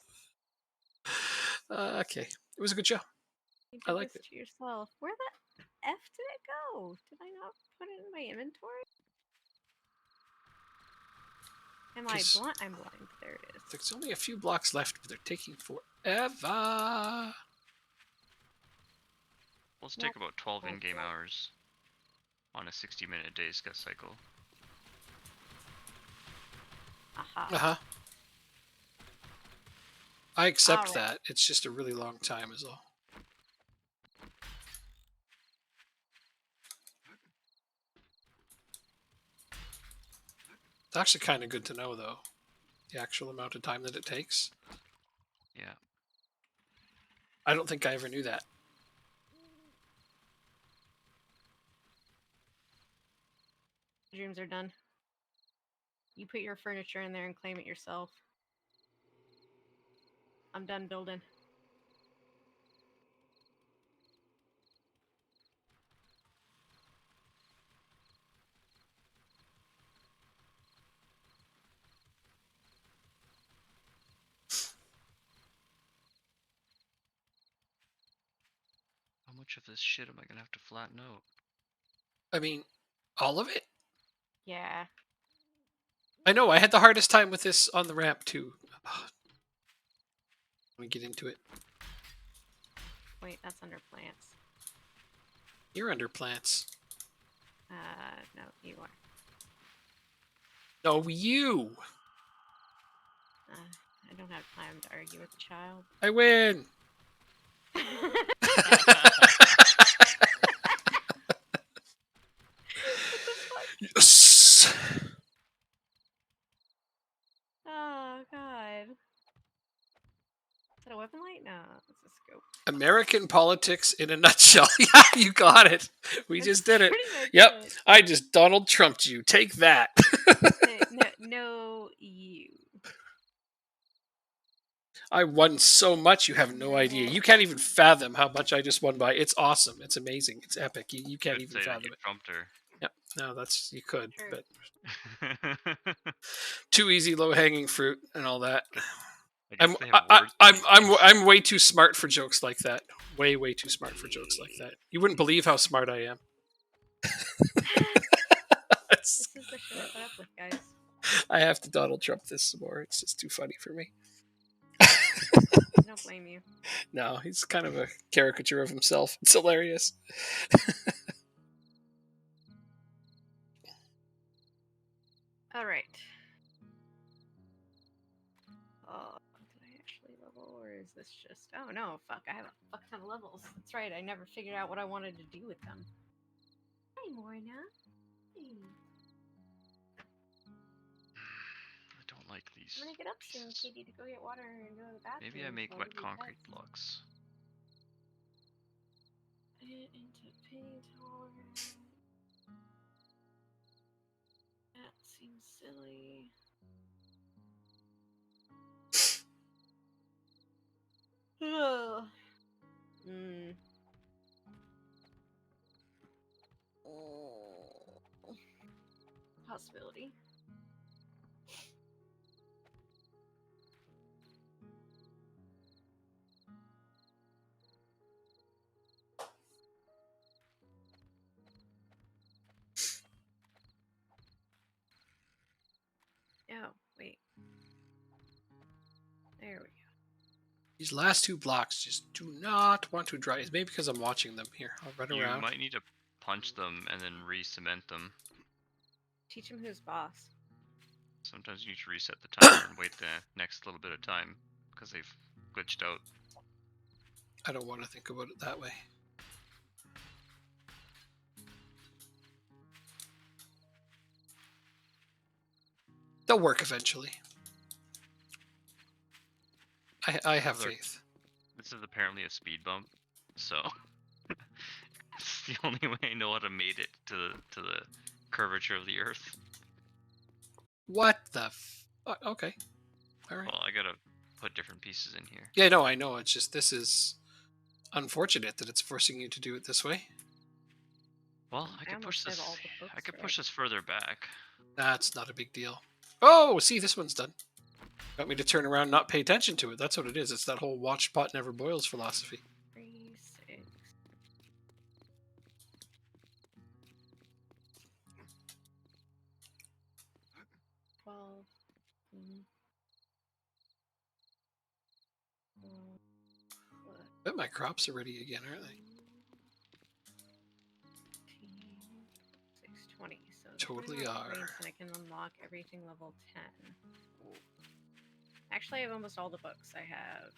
S2: Okay. It was a good show.
S4: You
S2: I
S4: did
S2: liked
S4: this to yourself. Where the F did it go? Did I not put it in my inventory? Am I
S2: Just-
S4: blind? I'm blind. There it is.
S2: There's only a few blocks left, but they're taking forever.
S3: Let's
S4: Yep.
S3: take about 12
S4: Okay.
S3: in-game hours on a 60-minute day cycle.
S4: Aha.
S2: Uh-huh. I accept
S4: Alright.
S2: that. It's just a really long time is all. It's actually kind of good to know, though, the actual amount of time that it takes.
S3: Yeah.
S2: I don't think I ever knew that.
S4: Bedrooms are done. You put your furniture in there and claim it yourself. I'm done building.
S3: How much of this shit am I gonna have to flatten out?
S2: I mean, all of it?
S4: Yeah.
S2: I know, I had the hardest time with this on the ramp, too. Let me get into it.
S4: Wait, that's under plants.
S2: You're under plants.
S4: No, you are.
S2: No, you!
S4: I don't have time to argue with a child.
S2: I win! Yes!
S4: Oh, God. Is that a weapon light? No, it's a scope.
S2: American politics in a nutshell. Yeah, you got it. We
S4: That's
S2: just did it.
S4: pretty much
S2: Yep.
S4: it.
S2: I just Donald Trumped you. Take that.
S4: No, you.
S2: I won so much, you have no idea. You can't even fathom how much I just won by. It's awesome. It's amazing. It's epic. You can't
S3: Could
S2: even
S3: say that
S2: fathom
S3: you
S2: it.
S3: trumped her.
S2: Yep. No, that's you could,
S4: True.
S2: but too easy, low hanging fruit, and all that.
S3: I guess they have words for these things.
S2: I'm way too smart for jokes like that. Way too smart for jokes like that. You wouldn't believe how smart I am.
S4: This is the shit I put up with, guys.
S2: I have to Donald Trump this some more. It's just too funny for me.
S4: I don't blame you.
S2: No, he's kind of a caricature of himself. It's hilarious.
S4: All right. Oh, did I actually level, or is this just? Oh no, fuck! I have a fuck ton of levels. That's right. I never figured out what I wanted to do with them. Hi, Morna. Hey.
S3: I don't like these.
S4: I'm gonna get up soon,
S3: pieces.
S4: Katie, to go get water and go to the bathroom.
S3: Maybe I make
S4: so
S3: wet
S4: give you
S3: concrete
S4: pets.
S3: blocks.
S4: Put it into paint tolerance. That seems silly. possibility. Oh, wait. There we go.
S2: These last 2 blocks just do not want to dry. It's maybe because I'm watching them here. I'll run
S3: You
S2: around.
S3: might need to punch them and then re-cement them.
S4: Teach him who's boss.
S3: Sometimes you need to reset the timer and wait the next little bit of time because they've glitched out.
S2: I don't want to think about it that way. They'll work eventually. I have
S3: They're-
S2: faith.
S3: This is apparently a speed bump, so it's the only way I know how to mate it to the curvature of the Earth.
S2: What the okay. Alright.
S3: Well, I gotta put different pieces in here.
S2: Yeah, no, I know. It's just this is unfortunate that it's forcing you to do it this way.
S3: Well, I could
S4: almost
S3: push
S4: have
S3: this.
S4: all the books
S3: I could
S4: read.
S3: push this further back.
S2: That's not a big deal. Oh, see, this one's done. Got me to turn around and not pay attention to it. That's what it is. It's that whole watch pot never boils philosophy.
S4: 3, 6. Twelve.
S2: Bet my crops are ready again, aren't they?
S4: 620. So
S2: Totally
S4: 21
S2: are.
S4: points and I can unlock everything level 10. Actually, I have almost all the books. I have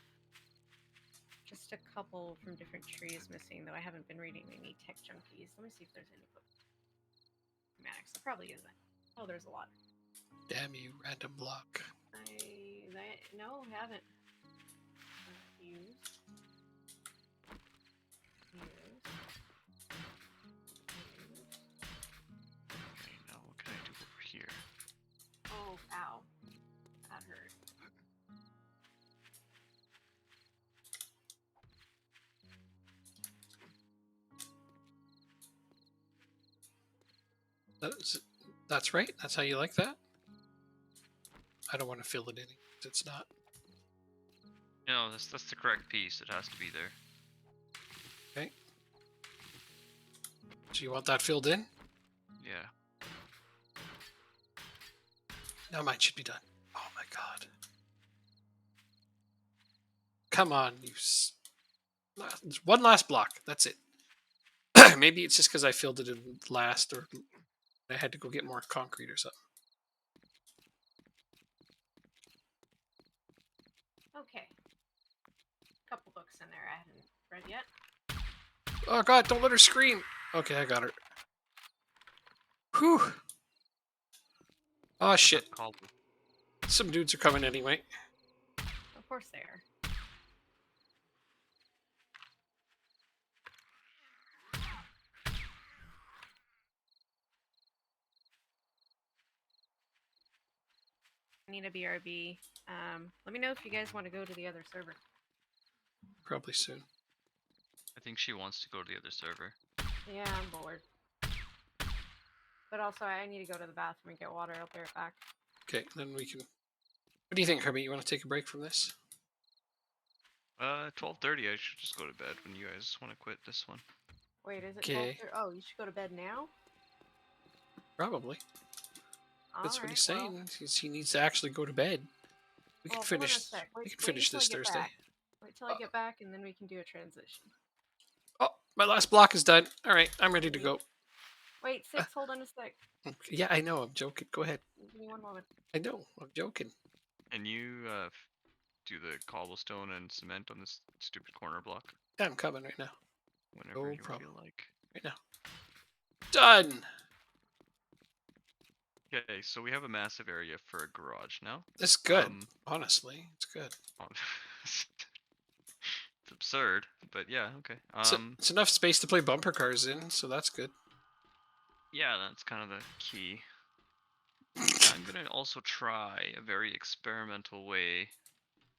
S4: just a couple from different trees missing, though I haven't been reading any tech junkies. Let me see if there's any books. Max, there probably isn't. Oh, there's a lot.
S2: Damn you, random block.
S4: No, haven't. Use.
S3: Okay, now what can I do over here?
S4: Oh, ow. That hurt.
S2: That's right. That's how you like that. I don't want to fill it in. It's not.
S3: No, that's the correct piece. It has to be there.
S2: Okay. So you want that filled in?
S3: Yeah.
S2: Now mine should be done. Oh my god. Come on, one last block. That's it. Maybe it's just because I filled it in last, or I had to go get more concrete or something.
S4: Okay. Couple books in there I hadn't read yet.
S2: Oh god, don't let her scream. Okay, I got her. Whew. Oh shit.
S3: Called.
S2: Some dudes are coming anyway.
S4: Of course they are. I need a BRB. Let me know if you guys want to go to the other server.
S2: Probably soon.
S3: I think she wants to go to the other server.
S4: Yeah, I'm bored. But also, I need to go to the bathroom and get water. I'll be right back.
S2: Okay, then we can... What do you think, Herbie? You want to take a break from this?
S3: 12:30. I should just go to bed when you guys want to quit this one.
S4: Wait, is it
S2: 'Kay.
S4: 12:30? Oh, you should go to bed now?
S2: Probably. That's what he's
S4: Alright, well,
S2: saying. He needs to actually go to bed. We can
S4: well, hold on a
S2: finish.
S4: sec.
S2: We
S4: Wait-
S2: can
S4: wait
S2: finish
S4: until I
S2: this
S4: get
S2: Thursday.
S4: back. Wait till I get back, and then we can do a transition.
S2: Oh, my last block is done. All right, I'm ready to go.
S4: Wait, Six, hold on a sec.
S2: Okay, yeah, I know. I'm joking. Go ahead.
S4: Give me one moment.
S2: I know. I'm joking.
S3: And you do the cobblestone and cement on this stupid corner block
S2: Yeah, I'm coming right now.
S3: whenever
S2: No
S3: you
S2: problem.
S3: feel like.
S2: Right now. Done.
S3: Okay, so we have a massive area for a garage now.
S2: That's good.
S3: Um,
S2: Honestly, it's good.
S3: it's absurd, but yeah, okay.
S2: It's enough space to play bumper cars in, so that's good.
S3: Yeah, that's kind of the key. I'm gonna also try a very experimental way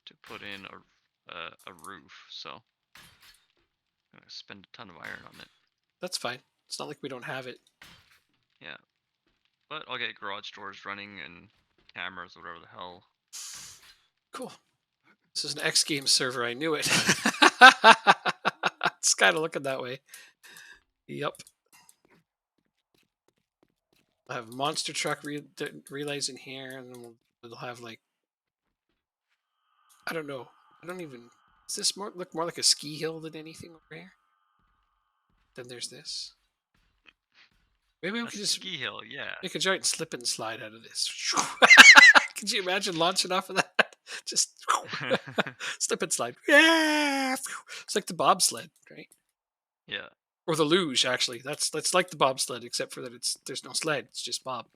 S3: to put in a roof. So I'm gonna spend a ton of iron on it.
S2: That's fine. It's not like we don't have it.
S3: Yeah. But I'll get garage doors running and cameras, whatever the hell.
S2: Cool. This is an X Games server. I knew it. It's kind of looking that way. Yep. I'll have monster truck relays in here, and then we'll have like, I don't know. I don't even. Does this look more like a ski hill than anything over here? Then there's this. Maybe we
S3: That's
S2: could
S3: a
S2: just
S3: ski hill, yeah.
S2: make a giant slip and slide out of this. Could you imagine launching off of that? Just slip and slide. Yeah, it's like the bobsled, right?
S3: Yeah.
S2: Or the luge, actually. That's like the bobsled, except for that there's no sled. It's just bob.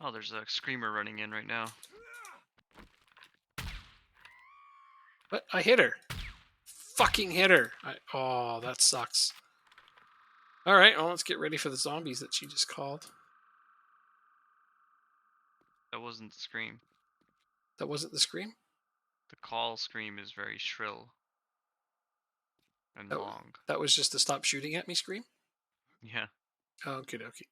S3: Oh, there's a screamer running in right now.
S2: But I hit her. Fucking hit her. Oh, that sucks. All right, well, let's get ready for the zombies that she just called.
S3: That wasn't the scream.
S2: That wasn't the scream?
S3: The call scream is very shrill and long.
S2: That was just the stop shooting at me scream?
S3: Yeah.
S2: Okay, okay.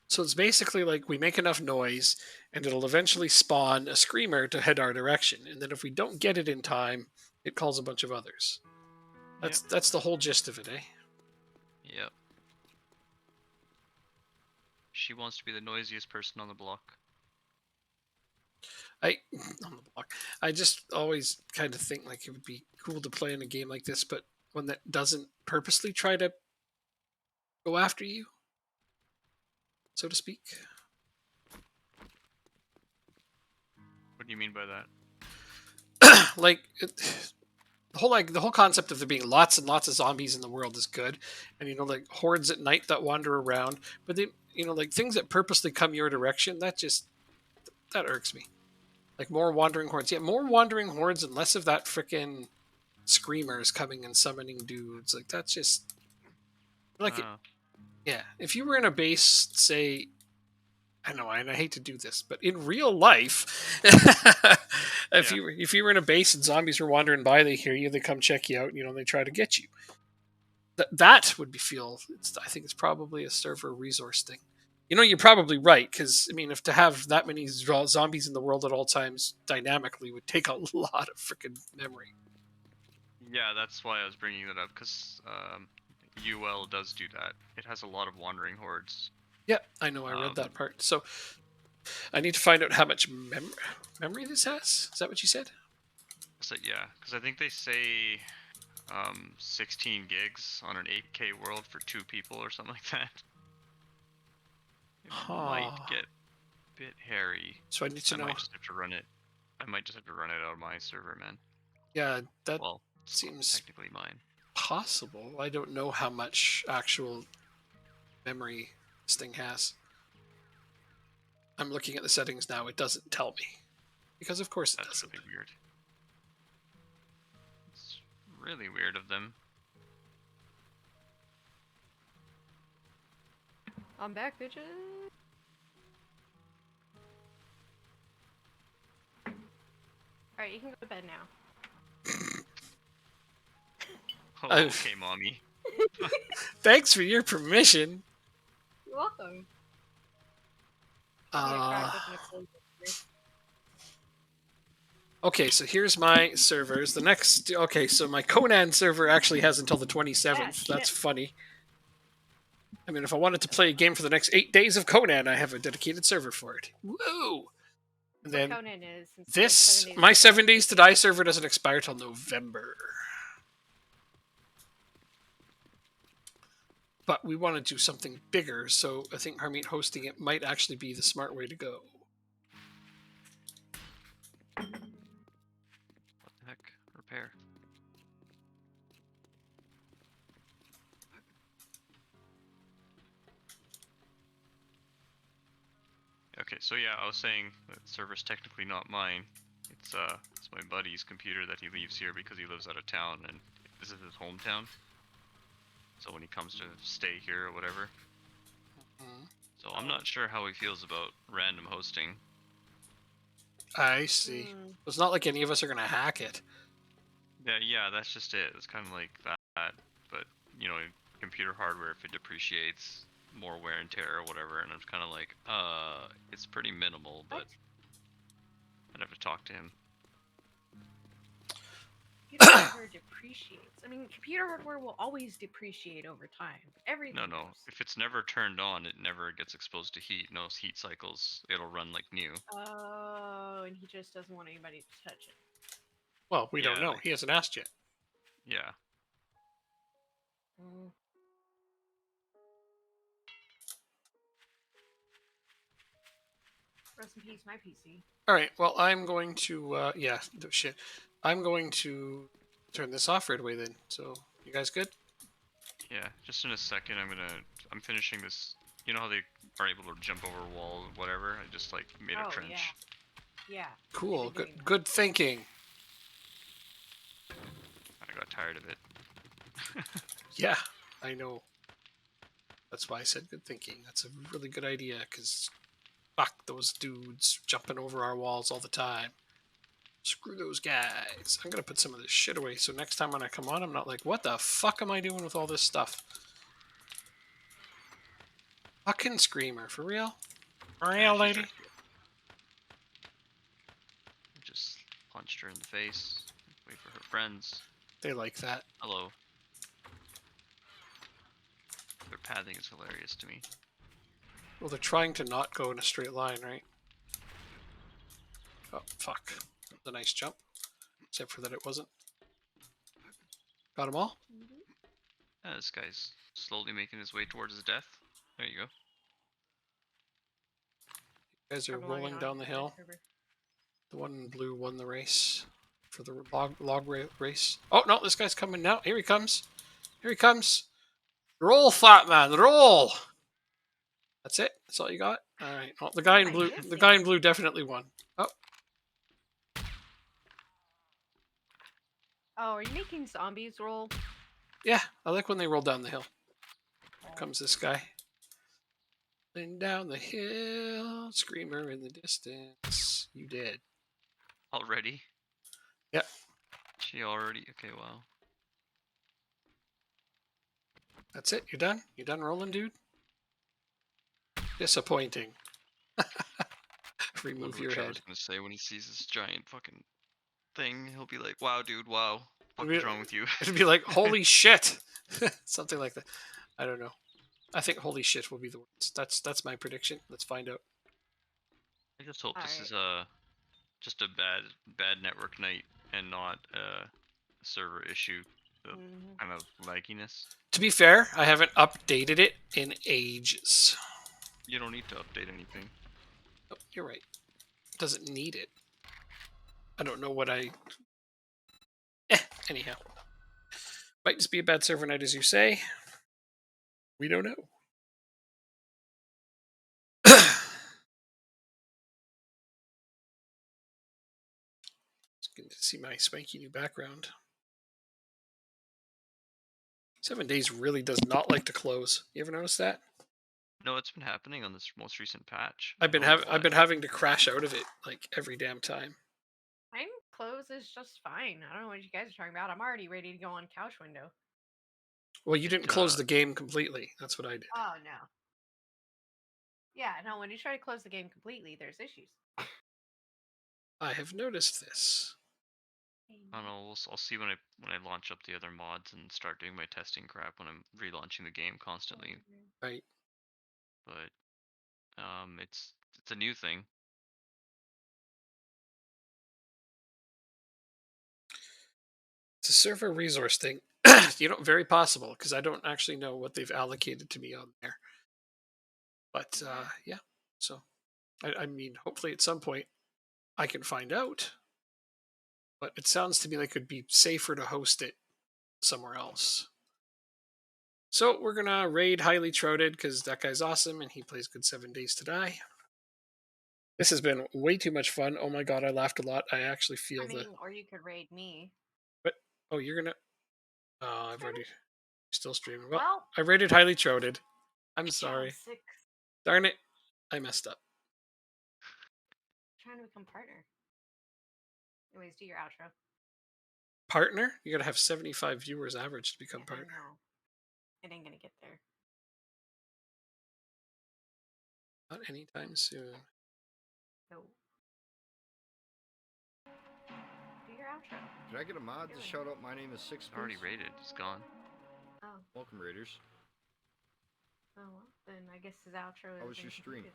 S2: So it's basically like we make enough noise and it'll eventually spawn a screamer to head our direction. And then if we don't get it in time, it calls a bunch of others. That's the whole gist of it, eh?
S3: Yep. She wants to be the noisiest person on the block.
S2: On the block. I just always kind of think like it would be cool to play in a game like this, but one that doesn't purposely try to go after you, so to speak.
S3: What do you mean by that?
S2: Like the whole concept of there being lots and lots of zombies in the world is good, and like hordes at night that wander around, but they like things that purposely come your direction, that irks me. Like more wandering hordes. Yeah, more wandering hordes and less of that frickin' screamers coming and summoning dudes. Like that's just like yeah. If you were in a base, say, I know, and I hate to do this, but in real life, if you were in a base and zombies were wandering by, they hear you, they come check you out, they try to get you. That would I think it's probably a server resource thing. You're probably right, because if to have that many zombies in the world at all times dynamically would take a lot of freaking memory.
S3: Yeah, that's why I was bringing that up, because UL does do that. It has a lot of wandering hordes.
S2: Yeah, I know. I read that part. So I need to find out how much memory this has. Is that what you said?
S3: So yeah, because I think they say 16 gigs on an 8K world for 2 people or something like that. It might get a bit hairy.
S2: So I need to know.
S3: I might just have to run it. I might just have to run it out of my server, man.
S2: Yeah, that seems
S3: technically mine.
S2: Possible. I don't know how much actual memory this thing has. I'm looking at the settings now. It doesn't tell me. Because of course it doesn't.
S3: That's really weird. It's really weird of them.
S4: I'm back, bitches. Alright, you can go to bed now.
S3: Oh, okay, mommy.
S2: Thanks for your permission.
S4: You're welcome.
S2: Okay, so here's my servers. So my Conan server actually has until the 27th. That's funny. If I wanted to play a game for the next 8 days of Conan, I have a dedicated server for it. Woo! And then
S4: Conan is
S2: my 7 Days to Die server doesn't expire till November. But we want to do something bigger, so I think Harmeet hosting it might actually be the smart way to go.
S3: What the heck? Repair. Okay, so yeah, I was saying that the server's technically not mine. It's my buddy's computer that he leaves here because he lives out of town and this is his hometown. So when he comes to stay here or whatever.
S2: Mhm.
S3: So I'm not sure how he feels about random hosting.
S2: I see.
S4: Mm.
S2: It's not like any of us are gonna hack it.
S3: Yeah, that's just it. It's kind of like that. But you know, computer hardware, if it depreciates, more wear and tear or whatever, and I'm kind of like, it's pretty minimal, but
S4: What?
S3: I'd have to talk to him.
S4: Computer hardware depreciates. I mean, computer hardware will always depreciate over time. Everything.
S3: No,
S4: does.
S3: if it's never turned on, it never gets exposed to heat. No heat cycles. It'll run like new.
S4: Oh, and he just doesn't want anybody to touch it.
S2: Well, we don't
S3: Yeah,
S2: know.
S3: like-
S2: He hasn't asked yet.
S3: Yeah.
S4: Mm. Rest in peace, my PC.
S2: All right. Well, I'm going to. Yeah. Shit. I'm going to turn this off right away then. So you guys good?
S3: Yeah, just in a second, I'm finishing this. You know how they are able to jump over a wall, whatever? I just like made a
S4: Oh,
S3: trench.
S4: Yeah.
S2: Cool.
S4: been doing that.
S2: Good thinking.
S3: I got tired of it.
S2: Yeah, I know. That's why I said good thinking. That's a really good idea, because fuck those dudes jumping over our walls all the time. Screw those guys. I'm going to put some of this shit away, so next time when I come on, I'm not like, what the fuck am I doing with all this stuff? Fucking Screamer, for real? For real,
S3: she's
S2: lady?
S3: already- Just punched her in the face. Wait for her friends.
S2: They like that.
S3: Hello. Their pathing is hilarious to me.
S2: Well, they're trying to not go in a straight line, right? Oh, fuck. That was a nice jump. Except for that it wasn't. Got them all?
S3: Yeah, this guy's slowly making his way towards his death. There you go.
S2: You guys are
S4: I'm logging
S2: rolling
S4: on
S2: down
S4: to
S2: the
S4: my
S2: hill.
S4: server.
S2: The one in blue won the race for the race. Oh no, this guy's coming now. Here he comes. Here he comes. Roll, fat man, roll. That's it. That's all you got. All right. Well, the guy in
S4: Am I
S2: blue. The
S4: missing?
S2: guy in blue definitely won. Oh,
S4: Oh, are you making zombies roll?
S2: yeah. I like when they roll down the hill. Here comes this guy. And down the hill, Screamer in the distance. You did.
S3: Already?
S2: Yep.
S3: She already? Okay, wow.
S2: That's it. You're done. You done rolling, dude? Disappointing. Remove
S3: Wonder
S2: your
S3: what Trevor's
S2: head.
S3: gonna say when he sees this giant fucking thing. He'll be like, "Wow, dude, wow. What
S2: It'll
S3: is
S2: be-
S3: wrong with you?"
S2: It'd be like, holy shit. Something like that. I don't know. I think holy shit will be the words. That's my prediction. Let's find out.
S3: I just hope this
S4: Alright.
S3: is just a bad network night and not a server issue. The
S4: Mhm.
S3: kind of lagginess.
S2: To be fair, I haven't updated it in ages.
S3: You don't need to update anything.
S2: Oh, you're right. It doesn't need it. I don't know what I... anyhow. Might just be a bad server night, as you say. We don't know. It's good to see my spanky new background. 7 days really does not like to close. You ever notice that?
S3: No, it's been happening on this most recent patch.
S2: I've been
S3: I don't know
S2: I've
S3: why.
S2: been having to crash out of it like every damn time.
S4: Mine closes just fine. I don't know what you guys are talking about. I'm already ready to go on couch window.
S2: Well, you didn't close
S3: uh,
S2: the game completely. That's what I did.
S4: Oh no. Yeah, no. When you try to close the game completely, there's issues.
S2: I have noticed this.
S3: I don't know. I'll see when I launch up the other mods and start doing my testing crap when I'm relaunching the game constantly.
S2: Right.
S3: But it's a new thing.
S2: It's a server resource thing. You know, very possible because I don't actually know what they've allocated to me on there. But yeah, so I mean, hopefully at some point I can find out. But it sounds to me like it'd be safer to host it somewhere else. So we're gonna raid Highly Trouted because that guy's awesome and he plays good 7 Days to Die. This has been way too much fun. Oh my god, I laughed a lot. I actually feel
S4: I mean, or you could raid me.
S2: Oh, you're gonna. Oh, I've already Still streaming. Well,
S4: Well,
S2: I rated highly troded. I'm
S4: yeah,
S2: sorry.
S4: 6.
S2: Darn it. I messed up.
S4: Trying to become partner. Anyways, do your outro.
S2: Partner? You gotta have 75 viewers average to become
S4: Yeah, I
S2: partner.
S4: know. It ain't gonna get there.
S2: Not anytime soon.
S4: No. Do your outro.
S10: Can I get a mod to shout out my name is Six?
S3: It's already
S10: please?
S3: rated. It's gone.
S4: Oh.
S10: Welcome, Raiders.
S4: Oh well. Then I guess his outro is.
S10: How was your stream?
S4: incompleted.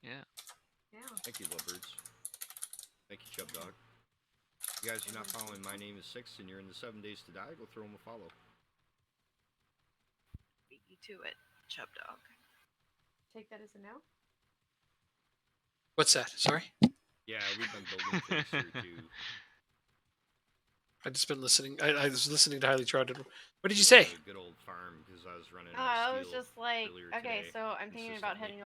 S3: Yeah.
S4: Yeah.
S10: Thank you, lovebirds. Thank you, Chub Dog. You guys are not following My Name is Six and you're in the 7 Days to Die, go throw him a follow.
S9: Beat you to it, Chub Dog.
S4: Take that as a no.
S2: What's that? Sorry?
S10: Yeah, we've been building things here too.
S2: I just been listening. I was listening to highly trodden. What did you
S10: We
S2: say?
S10: were at a good old farm because I was running
S4: I
S10: out of
S4: was
S10: steel
S4: just like,
S10: earlier
S4: okay,
S10: today.
S4: so I'm thinking about
S10: consistently.
S4: heading